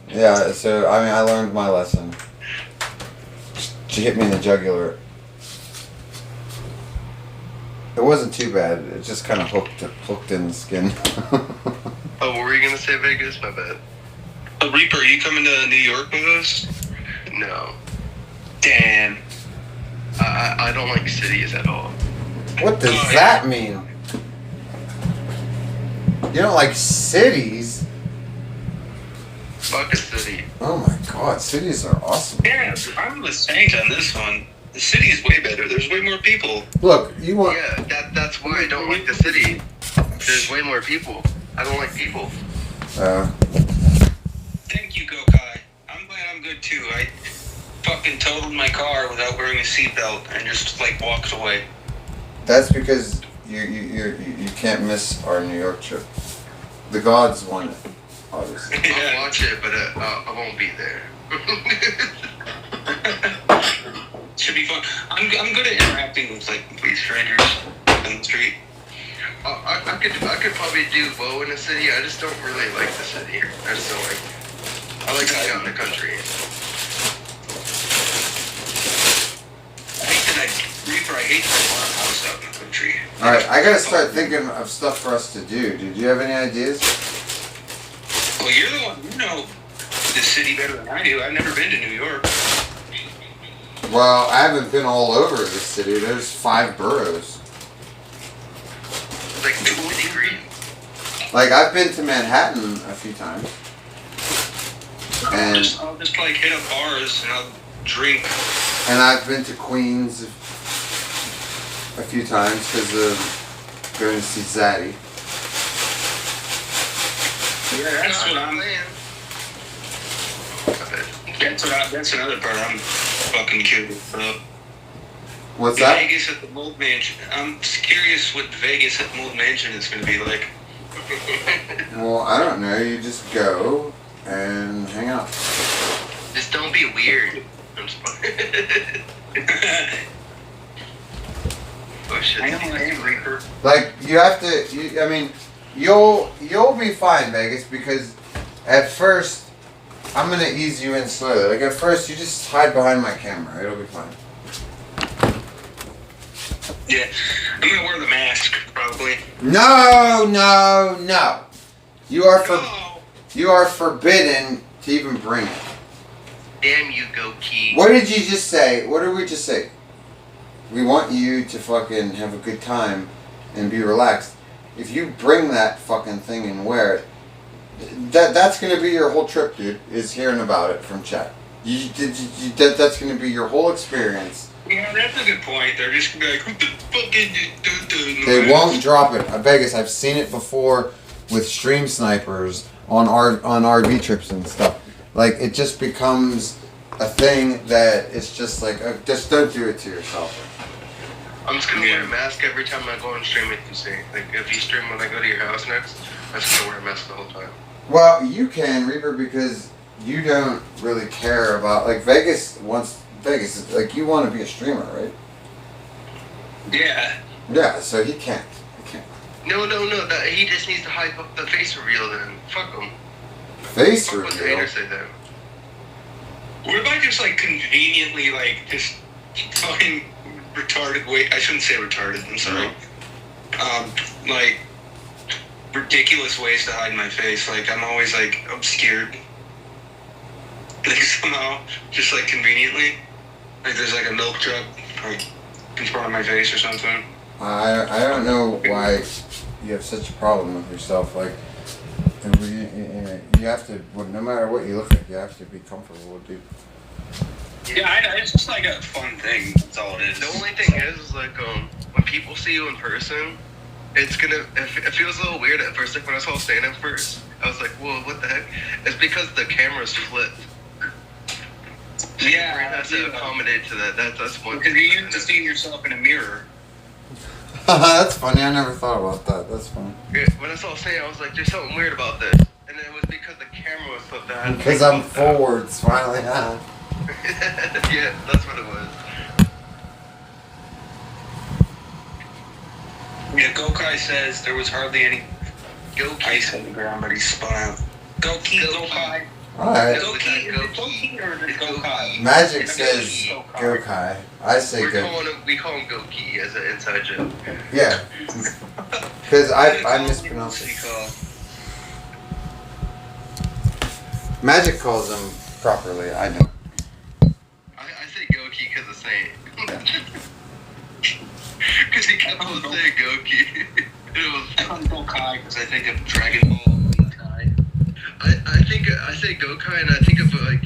[SPEAKER 1] Yeah, so I mean, I learned my lesson. She hit me in the jugular. It wasn't too bad. It just kind of hooked in the skin.
[SPEAKER 9] Oh, what were you gonna say, Vegas? My bad.
[SPEAKER 10] Reaper, are you coming to New York with us?
[SPEAKER 9] No,
[SPEAKER 10] Damn.
[SPEAKER 9] I don't like cities at all.
[SPEAKER 1] What does that mean? You don't like cities?
[SPEAKER 9] Fuck a city.
[SPEAKER 1] Oh my god, cities are awesome.
[SPEAKER 10] Yeah, I'm with Saint on this one. The city is way better. There's way more people.
[SPEAKER 1] Look, you want...
[SPEAKER 9] Yeah, that's why I don't like the city. There's way more people. I don't like people.
[SPEAKER 10] Thank you, Gokai. I'm glad I'm good too. I fucking totaled my car without wearing a seatbelt and just like walked away.
[SPEAKER 1] That's because you can't miss our New York trip. The gods want it, obviously.
[SPEAKER 9] I'll watch it, but I won't be there.
[SPEAKER 10] Should be fun. I'm good at interacting with like complete strangers on the street.
[SPEAKER 9] I could probably do well in the city. I just don't really like the city. I just don't like. I like to be out in the country.
[SPEAKER 10] Reaper, I hate my farmhouse out in the country.
[SPEAKER 1] Alright, I gotta start thinking of stuff for us to do. Did you have any ideas?
[SPEAKER 10] Well, you're the one. You know the city better than I do. I've never been to New York.
[SPEAKER 1] Well, I haven't been all over the city. There's 5 boroughs.
[SPEAKER 9] Like 2 degrees.
[SPEAKER 1] Like, I've been to Manhattan a few times. And
[SPEAKER 10] I'll just like hit up bars and I'll drink.
[SPEAKER 1] And I've been to Queens a few times because of going to see Zaddy.
[SPEAKER 10] Yeah, that's what I'm. That's another part I'm fucking curious about.
[SPEAKER 1] What's that?
[SPEAKER 10] Vegas at the Mold Mansion. I'm curious what Vegas at the Mold Mansion is going to be like.
[SPEAKER 1] Well, I don't know. You just go and hang out.
[SPEAKER 9] Just don't be weird. I'm just oh shit.
[SPEAKER 10] I am Reaper.
[SPEAKER 1] Like, you have to. I mean, you'll be fine, Vegas, because at first I'm gonna ease you in slowly. Like at first, you just hide behind my camera. It'll be fine.
[SPEAKER 10] Yeah, I'm gonna wear the mask probably.
[SPEAKER 1] No. You are forbidden to even bring it.
[SPEAKER 9] Damn you, go key.
[SPEAKER 1] What did you just say? What did we just say? We want you to fucking have a good time and be relaxed. If you bring that fucking thing and wear it, that's gonna be your whole trip, dude. Is hearing about it from chat. That's gonna be your whole experience.
[SPEAKER 10] Yeah, that's a good point. They're just gonna be like, what the fuck is it?
[SPEAKER 1] They won't drop it. Vegas, I've seen it before with stream snipers on RV trips and stuff. Like, it just becomes a thing that it's just like, just don't do it to yourself.
[SPEAKER 9] I'm just gonna wear a mask every time I go on stream with you, say. Like, if you stream when I go to your house next, I'm just gonna wear a mask the whole time.
[SPEAKER 1] Well, you can, Reaper, because you don't really care about, like, Vegas, like, you want to be a streamer, right?
[SPEAKER 10] Yeah.
[SPEAKER 1] Yeah, so he can't.
[SPEAKER 9] No, he just needs to hype up the face reveal then. Fuck him.
[SPEAKER 1] Face
[SPEAKER 9] Fuck what the
[SPEAKER 1] reveal?
[SPEAKER 9] haters say then.
[SPEAKER 10] What if I just, like, conveniently, like, just find retarded way? I shouldn't say retarded, I'm sorry. Like, ridiculous ways to hide my face. Like, I'm always, like, obscured. Like, somehow, just, like, conveniently. Like, there's, like, a milk truck, like, in front of my face or something.
[SPEAKER 1] I don't know why you have such a problem with yourself. Like, you have to, no matter what you look like, you have to be comfortable, dude.
[SPEAKER 10] Yeah, it's just like a fun thing. That's all it is.
[SPEAKER 9] The only thing is like, when people see you in person, it feels a little weird at first. Like, when I saw stand-up first, I was like, whoa, what the heck? It's because the camera's flipped.
[SPEAKER 10] Yeah,
[SPEAKER 9] has to accommodate to that. That's one
[SPEAKER 10] because
[SPEAKER 9] thing.
[SPEAKER 10] you're used to seeing yourself in a mirror.
[SPEAKER 1] That's funny. I never thought about that. That's funny.
[SPEAKER 9] Yeah, when I saw saying, I was like, there's something weird about this. And it was because the camera was flipped. I had to
[SPEAKER 1] Because
[SPEAKER 9] think
[SPEAKER 1] I'm
[SPEAKER 9] about that.
[SPEAKER 1] forwards, finally.
[SPEAKER 9] Yeah, that's what it was.
[SPEAKER 10] Yeah, Gokai says there was hardly any ice on the ground, but he spun out. Gokai.
[SPEAKER 1] Alright.
[SPEAKER 10] Goki or Gokai?
[SPEAKER 1] Magic says Gokai. I say
[SPEAKER 9] We call him Goki as an inside joke.
[SPEAKER 1] Yeah. Because I mispronounce it. Magic calls him properly. I don't.
[SPEAKER 9] I say Goki because of Saint. Because he kept on saying Goki.
[SPEAKER 10] I call him Gokai because I think of Dragon Ball and Kai.
[SPEAKER 9] I say Gokai and I think of like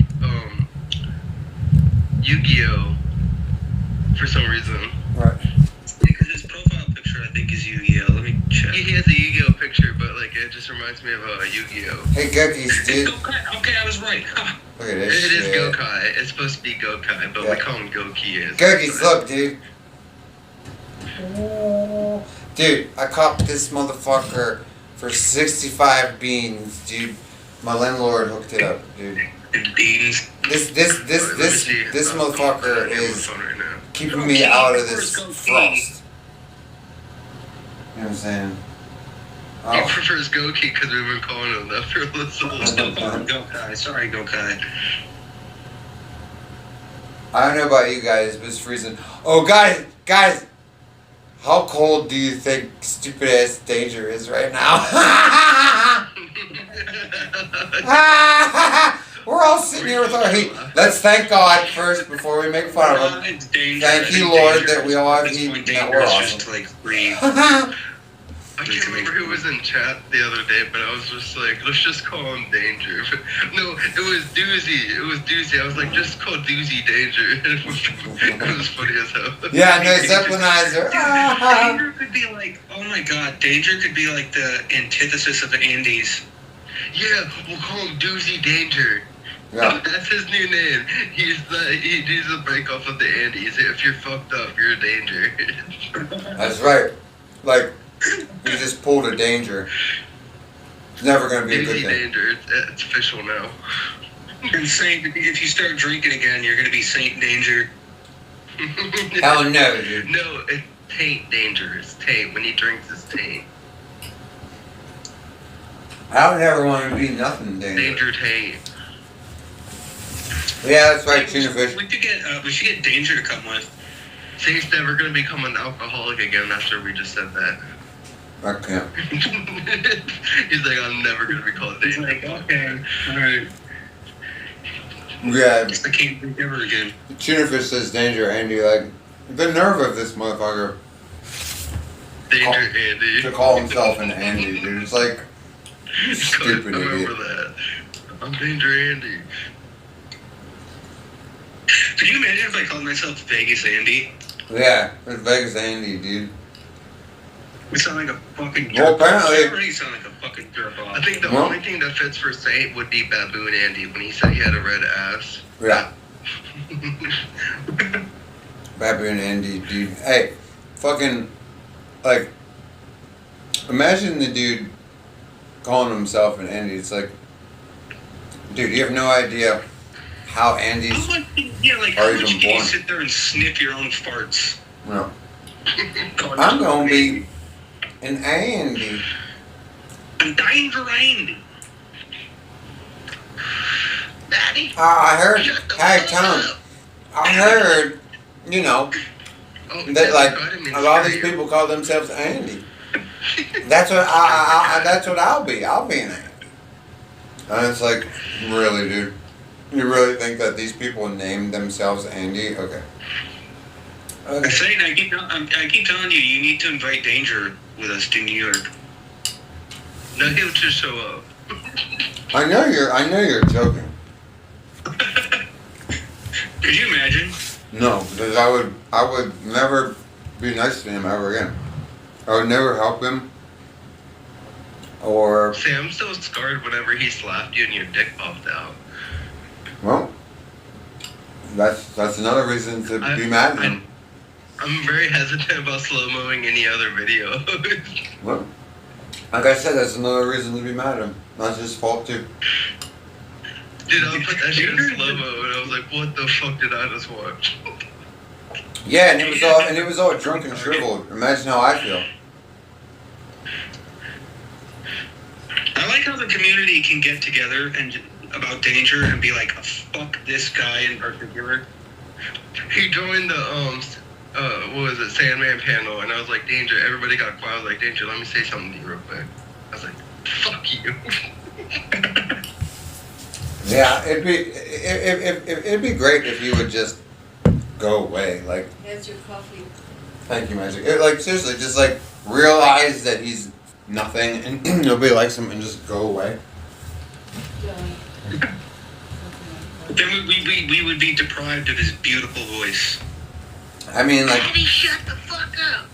[SPEAKER 9] Yu-Gi-Oh! For some reason.
[SPEAKER 1] Right.
[SPEAKER 10] Because his profile picture I think is Yu-Gi-Oh! Let me check.
[SPEAKER 9] He has a Yu-Gi-Oh! Picture, but like it just reminds me of Yu-Gi-Oh!
[SPEAKER 1] Hey, Gookies, dude.
[SPEAKER 10] Gokai. Okay, I was right.
[SPEAKER 1] Look at this
[SPEAKER 9] It
[SPEAKER 1] shit.
[SPEAKER 9] is Gokai. It's supposed to be Gokai, but we call him Goki.
[SPEAKER 1] Gookies, look, dude. Dude, I copped this motherfucker for 65 beans, dude. My landlord hooked it up, dude.
[SPEAKER 10] Beans.
[SPEAKER 1] This motherfucker is keeping me out of this frost. You know what I'm saying?
[SPEAKER 9] He prefers Goki because we've been calling him that for a little while.
[SPEAKER 10] Gokai. Sorry, Gokai.
[SPEAKER 1] I don't know about you guys, but it's freezing. Oh, guys, how cold do you think stupid ass Danger is right now? We're all sitting here with our heat. Let's thank God first before we make fun of him. Thank you, Lord, that we all have heat. That we're awesome.
[SPEAKER 9] I can't remember who was in chat the other day, but I was just like, let's just call him Danger. No, it was Doozy. I was like, just call Doozy Danger. It was funny as hell.
[SPEAKER 1] Yeah, no, Zeppelinizer.
[SPEAKER 10] Danger could be like, oh my god, Danger could be like the antithesis of the Andes.
[SPEAKER 9] Yeah, we'll call him Doozy Danger.
[SPEAKER 1] Yeah.
[SPEAKER 9] That's his new name. He's a break off of the Andes. If you're fucked up, you're a danger.
[SPEAKER 1] That's right. Like, you just pulled a Danger. It's never going to be a good
[SPEAKER 9] Doozy
[SPEAKER 1] thing.
[SPEAKER 9] Danger. It's official now.
[SPEAKER 10] And Saint, if you start drinking again, you're going to be Saint Danger.
[SPEAKER 1] Hell no, dude.
[SPEAKER 9] No, it's Taint Danger. It's Taint. When he drinks, it's Taint.
[SPEAKER 1] I would never want to be nothing Danger.
[SPEAKER 9] Danger Taint.
[SPEAKER 1] Yeah, that's right, tuna fish.
[SPEAKER 10] We should get Danger to come with.
[SPEAKER 9] Saint's never going to become an alcoholic again after we just said that.
[SPEAKER 1] I can't.
[SPEAKER 9] He's like, I'm never going to be called Danger.
[SPEAKER 10] He's like, okay, alright.
[SPEAKER 1] Yeah.
[SPEAKER 10] I can't drink ever again.
[SPEAKER 1] Tuna fish says Danger, Andy. Like, the nerve of this motherfucker.
[SPEAKER 9] Danger Andy.
[SPEAKER 1] To call himself an Andy, dude. It's like, you stupid
[SPEAKER 9] I
[SPEAKER 1] idiot.
[SPEAKER 9] remember that. I'm Danger Andy.
[SPEAKER 10] Could you imagine if I called myself Vegas Andy?
[SPEAKER 1] Yeah, it's Vegas Andy, dude.
[SPEAKER 10] We sound like a fucking jerk.
[SPEAKER 1] Well, apparently-
[SPEAKER 10] I already sound like a fucking jerk off.
[SPEAKER 9] I think the only thing that fits for Saint would be Baboon Andy when he said he had a red ass.
[SPEAKER 1] Yeah. Baboon Andy, dude. Hey, fucking, like, imagine the dude calling himself an Andy. It's like, dude, you have no idea how Andys
[SPEAKER 10] How much, yeah, like,
[SPEAKER 1] are
[SPEAKER 10] how much
[SPEAKER 1] even
[SPEAKER 10] can you
[SPEAKER 1] born.
[SPEAKER 10] sit there and sniff your own farts?
[SPEAKER 1] No. I'm gonna be an Andy.
[SPEAKER 10] I'm dying for Andy.
[SPEAKER 9] Daddy?
[SPEAKER 1] I heard, hey, Tom, I heard, you know, that, like, a lot of these people call themselves Andy. That's what that's what I'll be. I'll be an Andy. And it's like, really, dude? You really think that these people name themselves Andy? Okay.
[SPEAKER 10] I'm saying, I keep telling you, you need to invite Danger with us to New York.
[SPEAKER 9] No, he'll just show up.
[SPEAKER 1] I know you're joking.
[SPEAKER 10] Could you imagine?
[SPEAKER 1] No, because I would never be nice to him ever again. I would never help him. Or,
[SPEAKER 9] See, I'm still scarred whenever he slapped you and your dick popped out.
[SPEAKER 1] well, that's another reason to be mad at him.
[SPEAKER 9] I'm very hesitant about slow-moing any other video.
[SPEAKER 1] Well, like I said, that's another reason to be mad at him. That's his fault too.
[SPEAKER 9] Dude, I put that shit in slow-mo and I was like, what the fuck did I just watch?
[SPEAKER 1] Yeah, and it was all drunk and shriveled. Imagine how I feel.
[SPEAKER 11] I like how the community can get together and about danger and be like, fuck this guy in particular.
[SPEAKER 9] He joined the what was it, Sandman panel, and I was like, Danger, everybody got quiet. I was like, Danger, let me say something to you real quick. I was like, fuck you.
[SPEAKER 1] Yeah, it'd be great if you would just go away. Like,
[SPEAKER 6] Here's your coffee.
[SPEAKER 1] thank you, Magic. Like seriously, just like realize that he's nothing and nobody likes him and just go away.
[SPEAKER 11] Then we would be deprived of his beautiful voice.
[SPEAKER 1] I mean, like,
[SPEAKER 7] Daddy, shut the fuck up.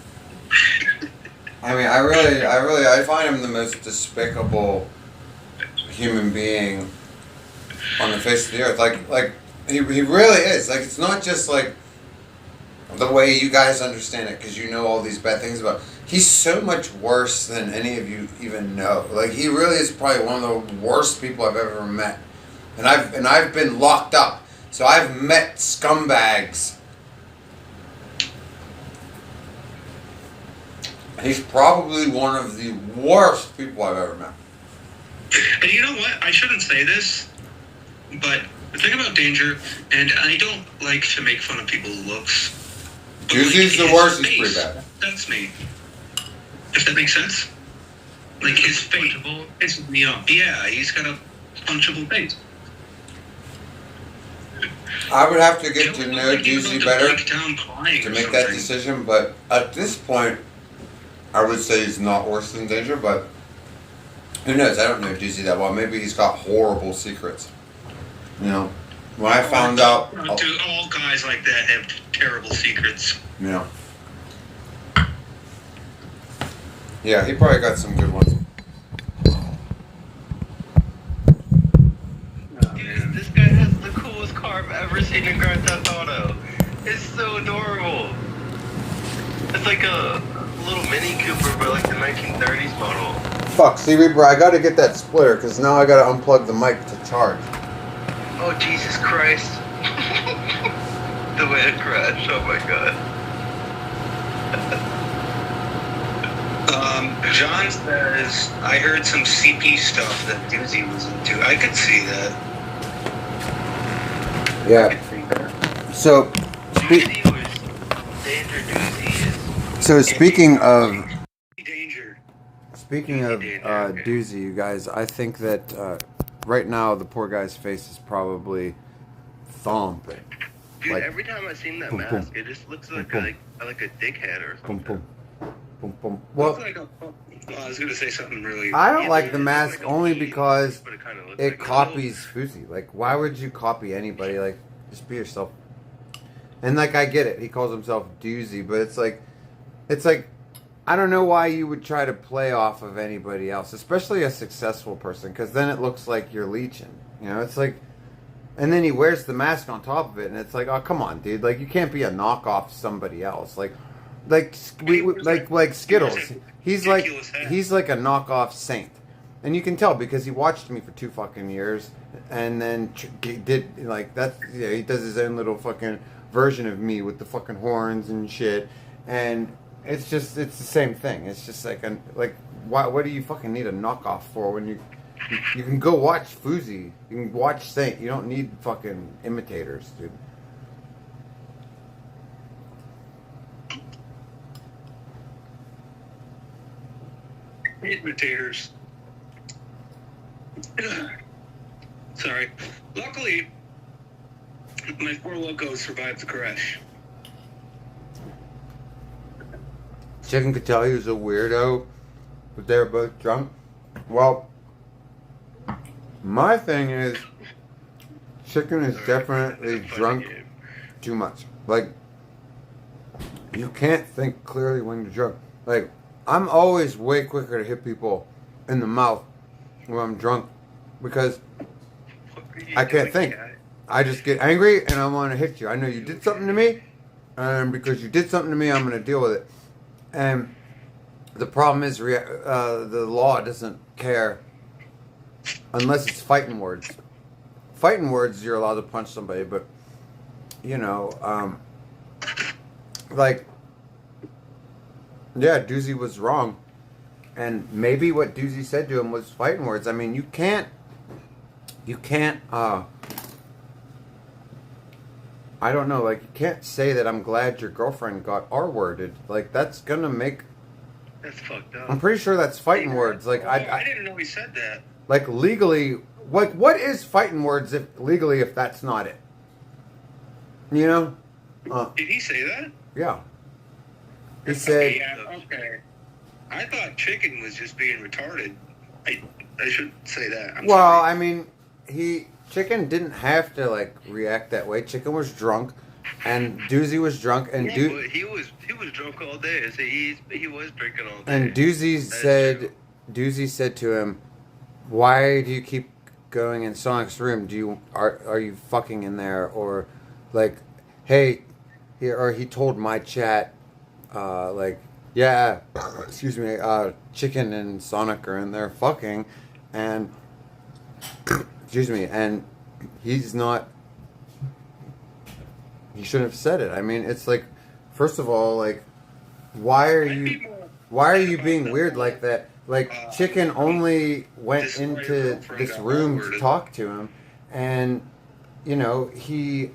[SPEAKER 1] I mean, I find him the most despicable human being on the face of the earth. Like he really is. Like, it's not just like the way you guys understand it because you know all these bad things about. He's so much worse than any of you even know. Like, he really is probably one of the worst people I've ever met. And I've been locked up, so I've met scumbags. He's probably one of the worst people I've ever met.
[SPEAKER 11] And you know what? I shouldn't say this, but the thing about Danger, and I don't like to make fun of people's looks.
[SPEAKER 1] Doozy's the worst. He's pretty bad.
[SPEAKER 11] That's me. If that makes sense. Like his face, it's yeah, he's got a punchable face.
[SPEAKER 1] I would have to get to know Doozy better to make that decision, but at this point, I would say he's not worse than Danger, but who knows? I don't know Doozy that well. Maybe he's got horrible secrets. You know, when I found out...
[SPEAKER 11] Dude, all guys like that have terrible secrets.
[SPEAKER 1] Yeah. Yeah, he probably got some good ones.
[SPEAKER 9] Dude, this guy has the coolest car I've ever seen in Grand Theft Auto. It's so adorable. It's like a little Mini Cooper, but like the 1930s model.
[SPEAKER 1] Fuck, see, Reaper, I gotta get that splitter, because now I gotta unplug the mic to charge.
[SPEAKER 9] Oh, Jesus Christ. The way it crashed, oh my god.
[SPEAKER 11] John says, I heard some CP stuff that Doozy was into. I could see that.
[SPEAKER 1] Yeah. So, speaking of Doozy, you guys, I think that right now the poor guy's face is probably thumping.
[SPEAKER 9] Dude,
[SPEAKER 1] Like,
[SPEAKER 9] every time I've seen that
[SPEAKER 1] boom,
[SPEAKER 9] mask,
[SPEAKER 1] boom,
[SPEAKER 9] it just looks like
[SPEAKER 1] boom,
[SPEAKER 9] like a dickhead or
[SPEAKER 1] boom,
[SPEAKER 9] something.
[SPEAKER 1] boom, boom. Well,
[SPEAKER 11] I was going to say something really...
[SPEAKER 1] I don't like the mask only because
[SPEAKER 9] But it kind of looks
[SPEAKER 1] it
[SPEAKER 9] like
[SPEAKER 1] copies Fousey. Like, why would you copy anybody? Like, just be yourself. And like, I get it. He calls himself Doozy, but it's like, I don't know why you would try to play off of anybody else, especially a successful person, because then it looks like you're leeching. You know, it's like, and then he wears the mask on top of it, and it's like, oh, come on, dude. Like, you can't be a knockoff somebody else. Like Skittles. He's like a knockoff Saint. And you can tell because he watched me for 2 fucking years, and then did like that. Yeah, he does his own little fucking version of me with the fucking horns and shit, and it's the same thing. It's just like what do you fucking need a knockoff for when you can go watch Fousey, you can watch Saint. You don't need fucking imitators, dude.
[SPEAKER 11] Imitators. Sorry. Luckily, my 4 Locos survived the crash.
[SPEAKER 1] Chicken could tell he was a weirdo, but they were both drunk. Well, my thing is, Chicken is definitely drunk too much. Like, you can't think clearly when you're drunk. Like, I'm always way quicker to hit people in the mouth when I'm drunk because I can't think. I just get angry and I want to hit you. I know you did something to me And because you did something to me, I'm going to deal with it. And the problem is the law doesn't care unless it's fighting words. Fighting words, you're allowed to punch somebody, but, you know, like, yeah, Doozy was wrong. And maybe what Doozy said to him was fighting words. I mean, you can't, I don't know, like, you can't say that I'm glad your girlfriend got R-worded. Like, that's gonna make...
[SPEAKER 10] That's fucked up.
[SPEAKER 1] I'm pretty sure that's fighting words. Like,
[SPEAKER 10] I didn't know he said that.
[SPEAKER 1] Like, legally, like, what is fighting words if legally if that's not it? You know?
[SPEAKER 10] Did he say that?
[SPEAKER 1] Yeah. He said...
[SPEAKER 10] Okay. I thought chicken was just being retarded. I should say that. I'm
[SPEAKER 1] well,
[SPEAKER 10] sorry.
[SPEAKER 1] I mean, Chicken didn't have to, like, react that way. Chicken was drunk, and Doozy was drunk, and
[SPEAKER 9] But he was drunk all day. So he was drinking all day.
[SPEAKER 1] and Doozy said to him, "Why do you keep going in Sonic's room? Are you fucking in there?" Or, like, hey, he told my chat, like, yeah, excuse me, Chicken and Sonic are in there fucking, and excuse me, and he's not. He shouldn't have said it. I mean, it's like, first of all, like, why are you being weird like that? Like, Chicken only went into this room to talk to him, and, you know, he,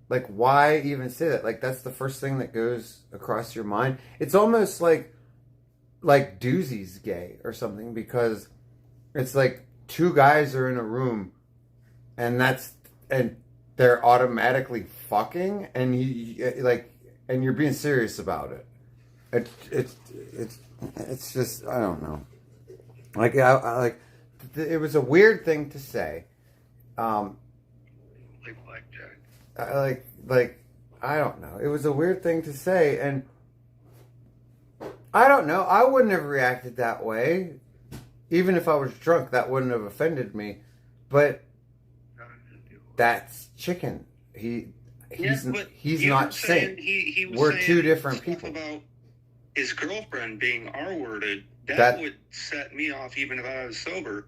[SPEAKER 1] like, why even say that? Like, that's the first thing that goes across your mind. It's almost like Doozy's gay or something, because it's like two guys are in a room, and they're automatically fucking, and and you're being serious about it. It's just, I don't know. Like, it was a weird thing to say.
[SPEAKER 10] Like blackjack.
[SPEAKER 1] Like, I don't know. It was a weird thing to say, and I don't know. I wouldn't have reacted that way. Even if I was drunk, that wouldn't have offended me. But that's Chicken. He's not sane.
[SPEAKER 10] He was
[SPEAKER 1] We're
[SPEAKER 10] saying
[SPEAKER 1] two different
[SPEAKER 10] stuff
[SPEAKER 1] people.
[SPEAKER 10] about his girlfriend being R-worded. That would set me off even if I was sober.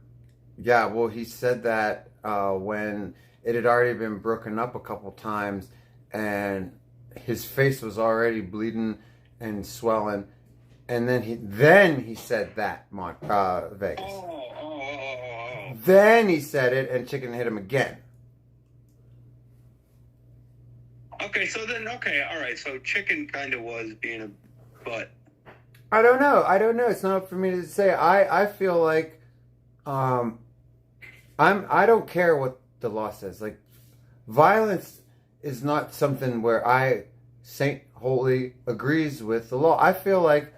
[SPEAKER 1] Yeah, well, he said that when it had already been broken up a couple times, and his face was already bleeding and swelling, and then he said that, Vegas. Then he said it, and Chicken hit him again.
[SPEAKER 10] Okay, so then, all right, so Chicken kind of was being a butt.
[SPEAKER 1] I don't know. It's not up for me to say. I feel like, I don't care what the law says. Like, violence is not something where Saint Holy agrees with the law. I feel like,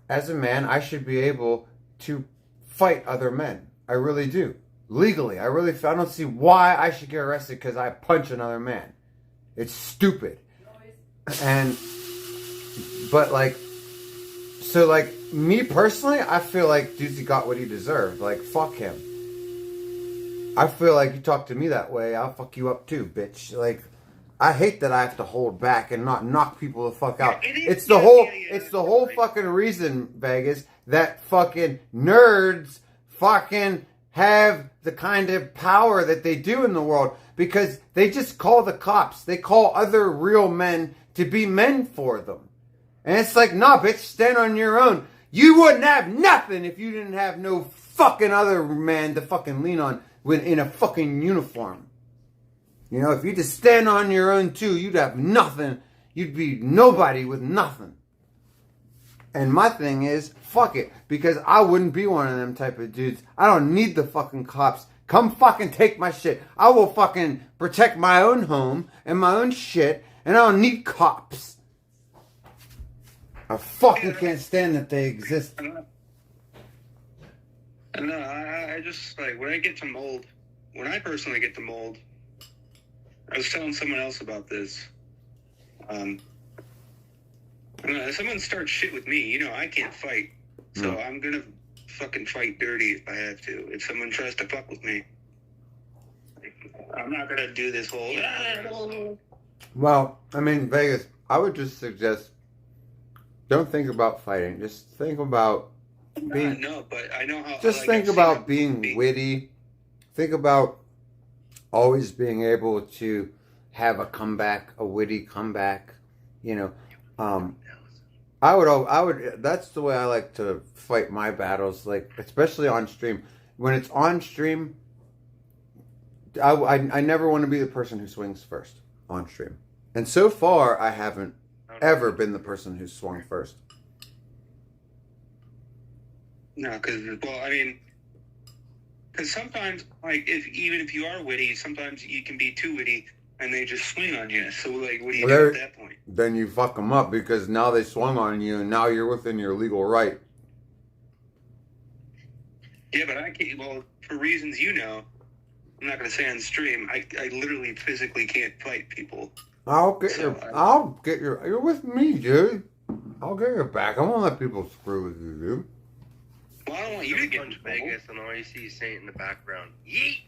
[SPEAKER 1] as a man, I should be able to fight other men. I really do. Legally. I don't see why I should get arrested because I punch another man. It's stupid. But like, so like, me personally, I feel like Doozy got what he deserved. Like, fuck him. I feel like you talk to me that way, I'll fuck you up too, bitch. Like, I hate that I have to hold back and not knock people the fuck out. It's the whole fucking reason, Vegas, that fucking nerds fucking have the kind of power that they do in the world, because they just call the cops. They call other real men to be men for them. And it's like, nah, bitch, stand on your own. You wouldn't have nothing if you didn't have no fucking other man to fucking lean on in a fucking uniform. You know, if you just stand on your own too, you'd have nothing. You'd be nobody with nothing. And my thing is, fuck it. Because I wouldn't be one of them type of dudes. I don't need the fucking cops. Come fucking take my shit. I will fucking protect my own home and my own shit. And I don't need cops. I fucking can't stand that they exist.
[SPEAKER 10] No, I just, like, when I personally get to mold, I was telling someone else about this. If someone starts shit with me, you know, I can't fight. So I'm gonna fucking fight dirty if I have to. If someone tries to fuck with me, I'm not gonna do this whole,
[SPEAKER 1] Well, I mean, Vegas, I would just suggest don't think about fighting. Just think about being.
[SPEAKER 10] No, but I know how.
[SPEAKER 1] Just
[SPEAKER 10] like,
[SPEAKER 1] think
[SPEAKER 10] I've seen
[SPEAKER 1] about
[SPEAKER 10] how
[SPEAKER 1] being
[SPEAKER 10] people
[SPEAKER 1] witty. Think about always being able to have a comeback, a witty comeback. You know, I would. That's the way I like to fight my battles. Like, especially on stream. When it's on stream, I never want to be the person who swings first on stream. And so far, I haven't ever been the person who swung first.
[SPEAKER 10] No, because well, I mean, because sometimes, like, even if you are witty, sometimes you can be too witty, and they just swing on you. So, like, what do you do at that point?
[SPEAKER 1] Then you fuck them up because now they swung on you, and now you're within your legal right.
[SPEAKER 10] Yeah, but I can't. Well, for reasons you know, I'm not going to say on stream. I literally physically can't fight people.
[SPEAKER 1] I'll get your. You're with me, dude. I'll get your back. I won't let people screw with you, dude.
[SPEAKER 10] Well, I don't want you to get in
[SPEAKER 9] Vegas, and all you see is Saint in the background. Yeet!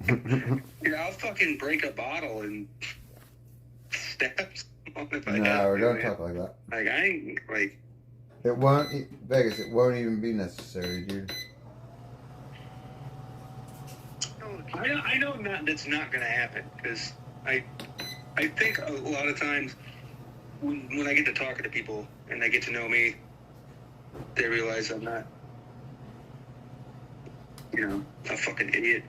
[SPEAKER 10] Dude, I'll fucking break a bottle and stab someone if I
[SPEAKER 1] No,
[SPEAKER 10] have
[SPEAKER 1] don't
[SPEAKER 10] to,
[SPEAKER 1] talk like that.
[SPEAKER 10] Like, I ain't, like...
[SPEAKER 1] It won't, Vegas, it won't even be necessary, dude.
[SPEAKER 10] I know that's not going to happen, because I think a lot of times when I get to talking to people and they get to know me, they realize I'm not, a fucking idiot.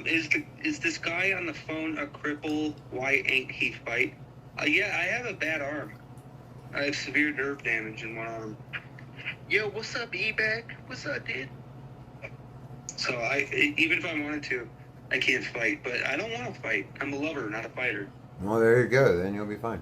[SPEAKER 10] Is this guy on the phone a cripple? Why ain't he fight? Yeah, I have a bad arm. I have severe nerve damage in one arm.
[SPEAKER 9] Yo, what's up, E-Bag? What's up, dude?
[SPEAKER 10] So even if I wanted to, I can't fight. But I don't want to fight. I'm a lover, not a fighter.
[SPEAKER 1] Well, there you go. Then you'll be fine.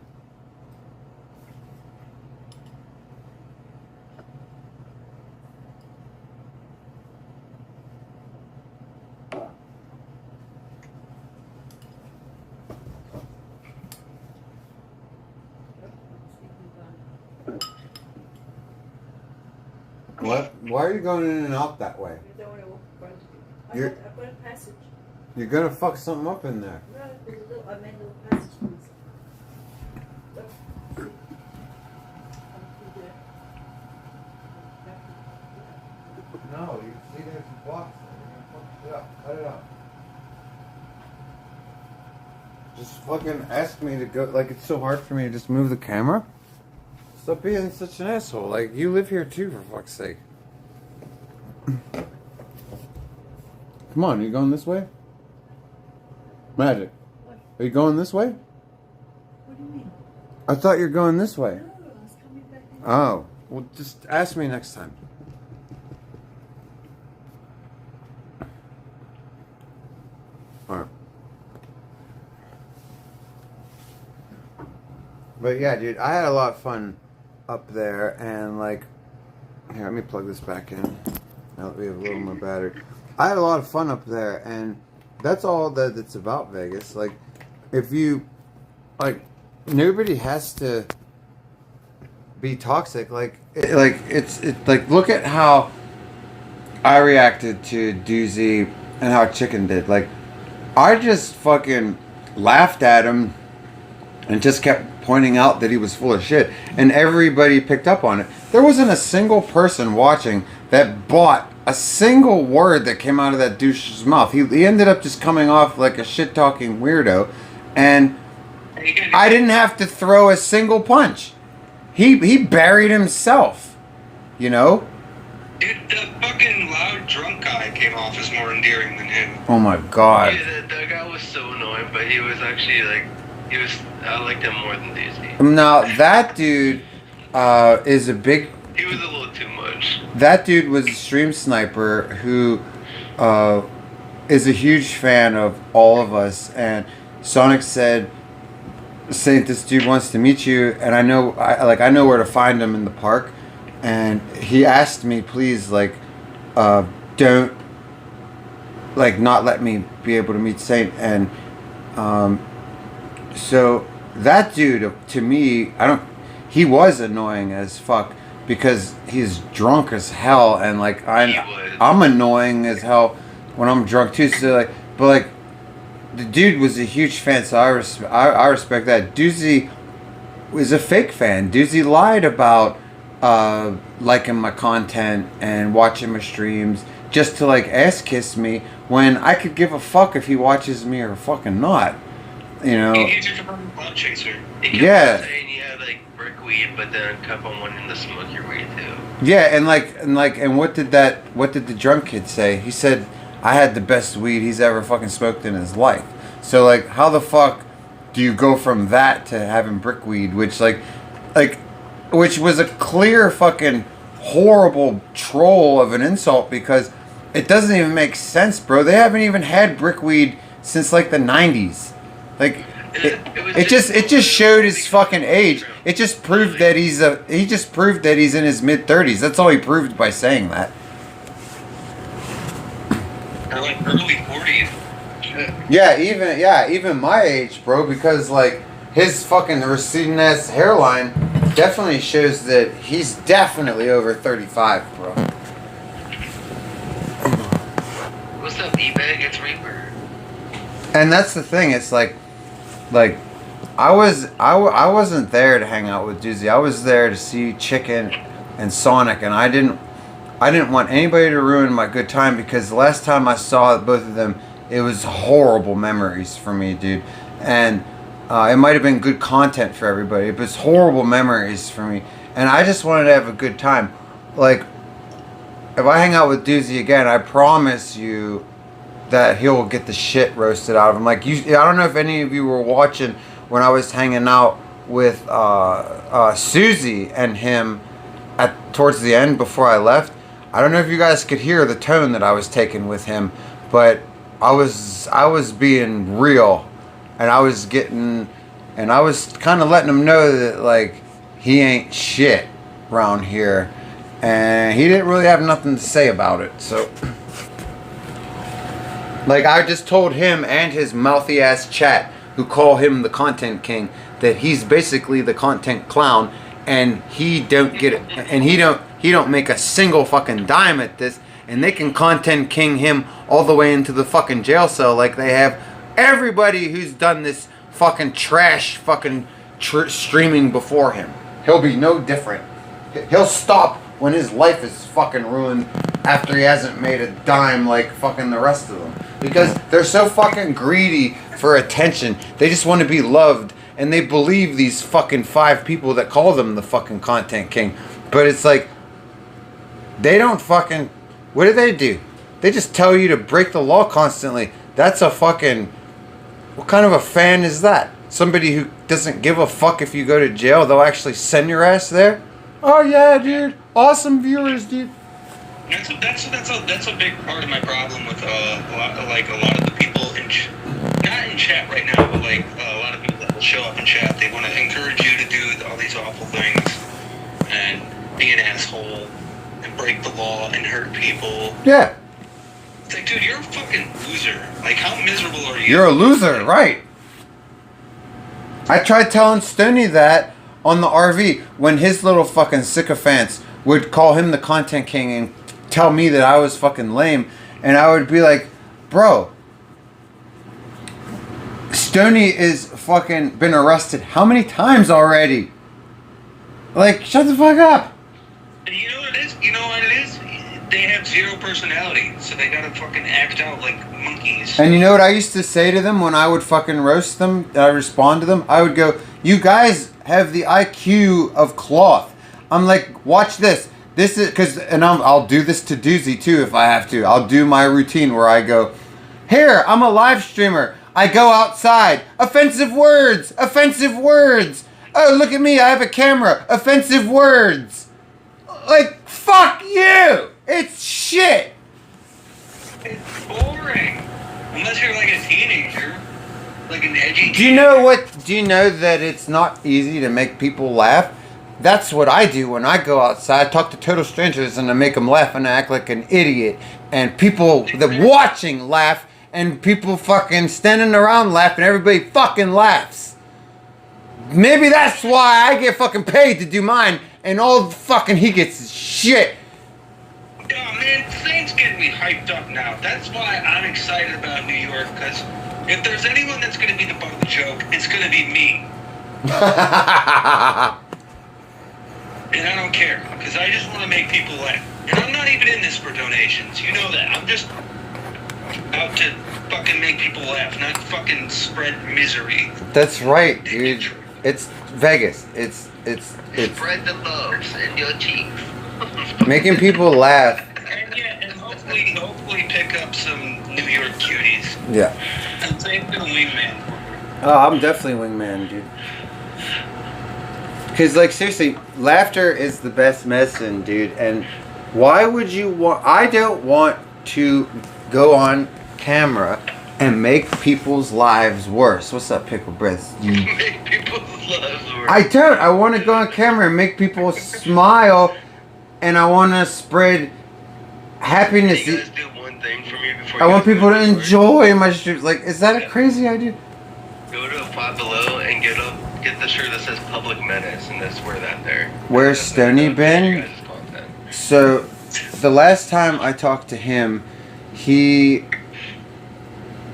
[SPEAKER 1] What? Why are you going in and out that way?
[SPEAKER 6] I don't want to walk in front of you. I've got a passage.
[SPEAKER 1] You're gonna fuck something up in there.
[SPEAKER 6] No, there's a little, I made a little passage. Look, see?
[SPEAKER 1] No, you see there's a box there. You're gonna fuck it up. Cut it out. Just fucking ask me to go. Like, it's so hard for me to just move the camera. Stop being such an asshole. Like, you live here too, for fuck's sake. Come on, are you going this way? Magic.
[SPEAKER 6] What?
[SPEAKER 1] Are you going this way?
[SPEAKER 6] What do you mean?
[SPEAKER 1] I thought you were going this way.
[SPEAKER 6] No, I was coming back in.
[SPEAKER 1] Oh. Well, just ask me next time. Alright. But yeah, dude, I had a lot of fun up there, and like, here, let me plug this back in. Now that we have a little more battery. I had a lot of fun up there, and that's all that it's about, Vegas. Like, if you, like, nobody has to be toxic. Like, it's like, look at how I reacted to Doozy and how Chicken did. Like, I just fucking laughed at him and just kept pointing out that he was full of shit, and everybody picked up on it. There wasn't a single person watching that bought a single word that came out of that douche's mouth. He ended up just coming off like a shit-talking weirdo, and I didn't have to throw a single punch. He buried himself, you know?
[SPEAKER 10] Dude, the fucking loud drunk guy came off as more endearing than him.
[SPEAKER 1] Oh my god.
[SPEAKER 9] Yeah, that guy was so annoying, but he was actually like, I liked him more than Daisy.
[SPEAKER 1] Now, that dude is a big...
[SPEAKER 9] He was a little too much.
[SPEAKER 1] That dude was a stream sniper who is a huge fan of all of us, and Sonic said, Saint, this dude wants to meet you, and I know where to find him in the park, and he asked me, please, like, don't, like, not let me be able to meet Saint, and so that dude, to me, he was annoying as fuck because he's drunk as hell, and like I'm annoying as hell when I'm drunk too. So like, but like the dude was a huge fan, so I respect that. Doozy was a fake fan. Doozy lied about liking my content and watching my streams just to like ass kiss me when I could give a fuck if he watches me or fucking not. You know?
[SPEAKER 10] He's just a cloud chaser.
[SPEAKER 9] He kept
[SPEAKER 1] Yeah.
[SPEAKER 9] saying you had like brick weed, but then kept on wanting to smoke your weed too.
[SPEAKER 1] Yeah, and what did the drunk kid say? He said I had the best weed he's ever fucking smoked in his life. So like, how the fuck do you go from that to having brick weed, which which was a clear fucking horrible troll of an insult because it doesn't even make sense, bro. They haven't even had brick weed since like the 90s. Like it just showed his fucking age. It just proved that he's in his mid 30s. That's all he proved by saying that.
[SPEAKER 10] Or like early 40s.
[SPEAKER 1] Yeah, even my age, bro, because like his fucking receding ass hairline definitely shows that he's definitely over 35, bro.
[SPEAKER 9] What's up, eBay? It's Reaper.
[SPEAKER 1] And that's the thing. It's like I wasn't there to hang out with Doozy. I was there to see Chicken and Sonic, and I didn't want anybody to ruin my good time because the last time I saw both of them, it was horrible memories for me, dude. And it might have been good content for everybody, but it's horrible memories for me. And I just wanted to have a good time. Like, if I hang out with Doozy again, I promise you that he'll get the shit roasted out of him. Like, I don't know if any of you were watching when I was hanging out with Susie and him towards the end before I left. I don't know if you guys could hear the tone that I was taking with him, but I was being real, and I was kind of letting him know that like he ain't shit around here, and he didn't really have nothing to say about it. So like I just told him and his mouthy ass chat who call him the content king that he's basically the content clown, and he don't get it, and he don't make a single fucking dime at this. And they can content king him all the way into the fucking jail cell like they have everybody who's done this fucking trash fucking streaming before him. He'll be no different. He'll stop when his life is fucking ruined after he hasn't made a dime like fucking the rest of them. Because they're so fucking greedy for attention. They just want to be loved. And they believe these fucking 5 people that call them the fucking content king. But it's like, they don't fucking... What do? They just tell you to break the law constantly. That's a fucking... What kind of a fan is that? Somebody who doesn't give a fuck if you go to jail. They'll actually send your ass there? Oh yeah, dude. Awesome viewers, dude.
[SPEAKER 10] That's a big part of my problem with a lot of the people not in chat right now, but like a lot of people that will show up in chat. They want to encourage you to do all these awful things and be an asshole and break the law and hurt people.
[SPEAKER 1] Yeah.
[SPEAKER 10] It's like, dude, you're a fucking loser. Like, how miserable are you?
[SPEAKER 1] You're a loser, right? I tried telling Stoney that on the RV when his little fucking sycophants would call him the content king and tell me that I was fucking lame, and I would be like, bro, Stoney is fucking been arrested how many times already? Like, shut the fuck up.
[SPEAKER 10] And you know what it is? They have zero personality, so they gotta fucking act out like monkeys.
[SPEAKER 1] And you know what I used to say to them when I would fucking roast them, I respond to them? I would go, you guys have the IQ of cloth. I'm like, watch this. This is, and I'll do this to Doozy too if I have to. I'll do my routine where I go, here, I'm a live streamer. I go outside. Offensive words. Offensive words. Oh, look at me. I have a camera. Offensive words. Like, fuck you. It's shit.
[SPEAKER 10] It's boring. Unless you're like a teenager. Like an edgy teenager.
[SPEAKER 1] Do you know that it's not easy to make people laugh? That's what I do when I go outside, talk to total strangers, and I make them laugh and I act like an idiot. And people that watching laugh, and people fucking standing around laugh, and everybody fucking laughs. Maybe that's why I get fucking paid to do mine, and all fucking he gets is shit.
[SPEAKER 10] Oh man, things get me
[SPEAKER 11] hyped up now. That's why I'm excited about New York, because if there's anyone that's going to be the butt of the joke, it's going to be me. And I don't care, because I just want to make people laugh. And I'm not even in this for donations. You know that. I'm just out to fucking make people laugh, not fucking spread misery.
[SPEAKER 1] That's right, dude. It's Vegas. It's
[SPEAKER 9] Spread the loaves in your cheeks.
[SPEAKER 1] making people laugh.
[SPEAKER 11] And yeah, and hopefully pick up some New York cuties.
[SPEAKER 1] Yeah.
[SPEAKER 11] And same for the wingman.
[SPEAKER 1] Oh, I'm definitely wingman, dude. Because, like, seriously, laughter is the best medicine, dude. And why would you want... I don't want to go on camera and make people's lives worse. What's up, Pickle Breath?
[SPEAKER 9] Make people's lives worse.
[SPEAKER 1] I don't. I want to go on camera and make people smile. And I want to spread happiness.
[SPEAKER 9] Can you guys do one thing for me before
[SPEAKER 1] I
[SPEAKER 9] you
[SPEAKER 1] want
[SPEAKER 9] guys
[SPEAKER 1] people
[SPEAKER 9] go
[SPEAKER 1] to
[SPEAKER 9] to work?
[SPEAKER 1] enjoy my streams. Like, is that a crazy idea?
[SPEAKER 9] Go to Five Below and get the shirt that says Public Menace and just wear that there.
[SPEAKER 1] Where's
[SPEAKER 9] That's
[SPEAKER 1] Stoney
[SPEAKER 9] your
[SPEAKER 1] been?
[SPEAKER 9] guys' content.
[SPEAKER 1] So, the last time I talked to him,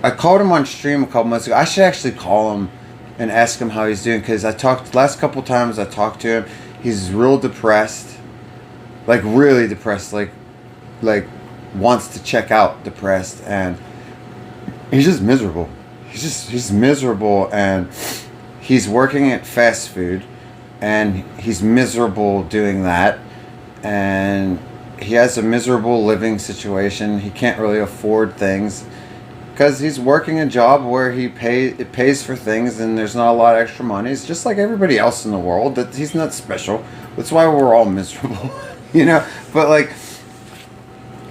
[SPEAKER 1] I called him on stream a couple months ago. I should actually call him and ask him how he's doing, because last couple times I talked to him, he's real depressed, like really depressed, like wants to check out depressed, and he's just miserable. He's miserable, and he's working at fast food, and he's miserable doing that, and he has a miserable living situation. He can't really afford things because he's working a job where it pays for things, and there's not a lot of extra money. It's just like everybody else in the world. That he's not special. That's why we're all miserable, you know. But like,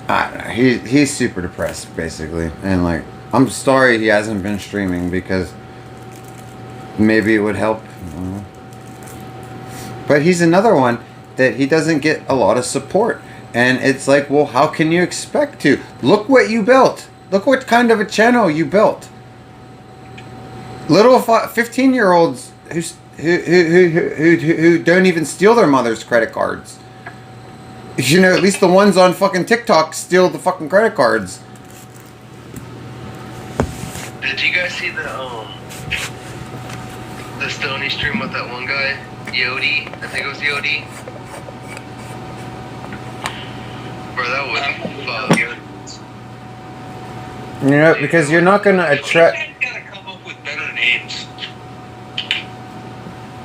[SPEAKER 1] I don't know. He's super depressed basically, and like, I'm sorry he hasn't been streaming, because maybe it would help. But he's another one that he doesn't get a lot of support. And it's like, well, how can you expect to? Look what you built. Look what kind of a channel you built. Little 15-year-olds who don't even steal their mother's credit cards. You know, at least the ones on fucking TikTok steal the fucking credit cards.
[SPEAKER 9] Did you guys see the Stoney stream with that one guy? Yodi? I think it was Yodi. Bro, that was fun.
[SPEAKER 1] You know, because you're not gonna attract.
[SPEAKER 11] You gotta come up with better names.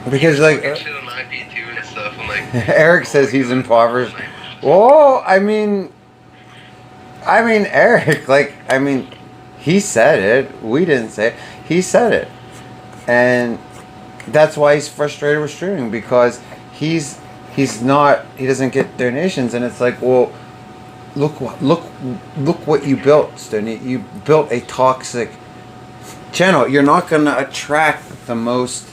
[SPEAKER 1] Because like
[SPEAKER 9] Shit on IP2 and stuff. And like,
[SPEAKER 1] Eric says he's impoverished. Well, I mean, Eric, he said it. We didn't say it. He said it, and that's why he's frustrated with streaming, because he doesn't get donations, and it's like, well, look what you built, Stoney. You built a toxic channel. You're not gonna attract the most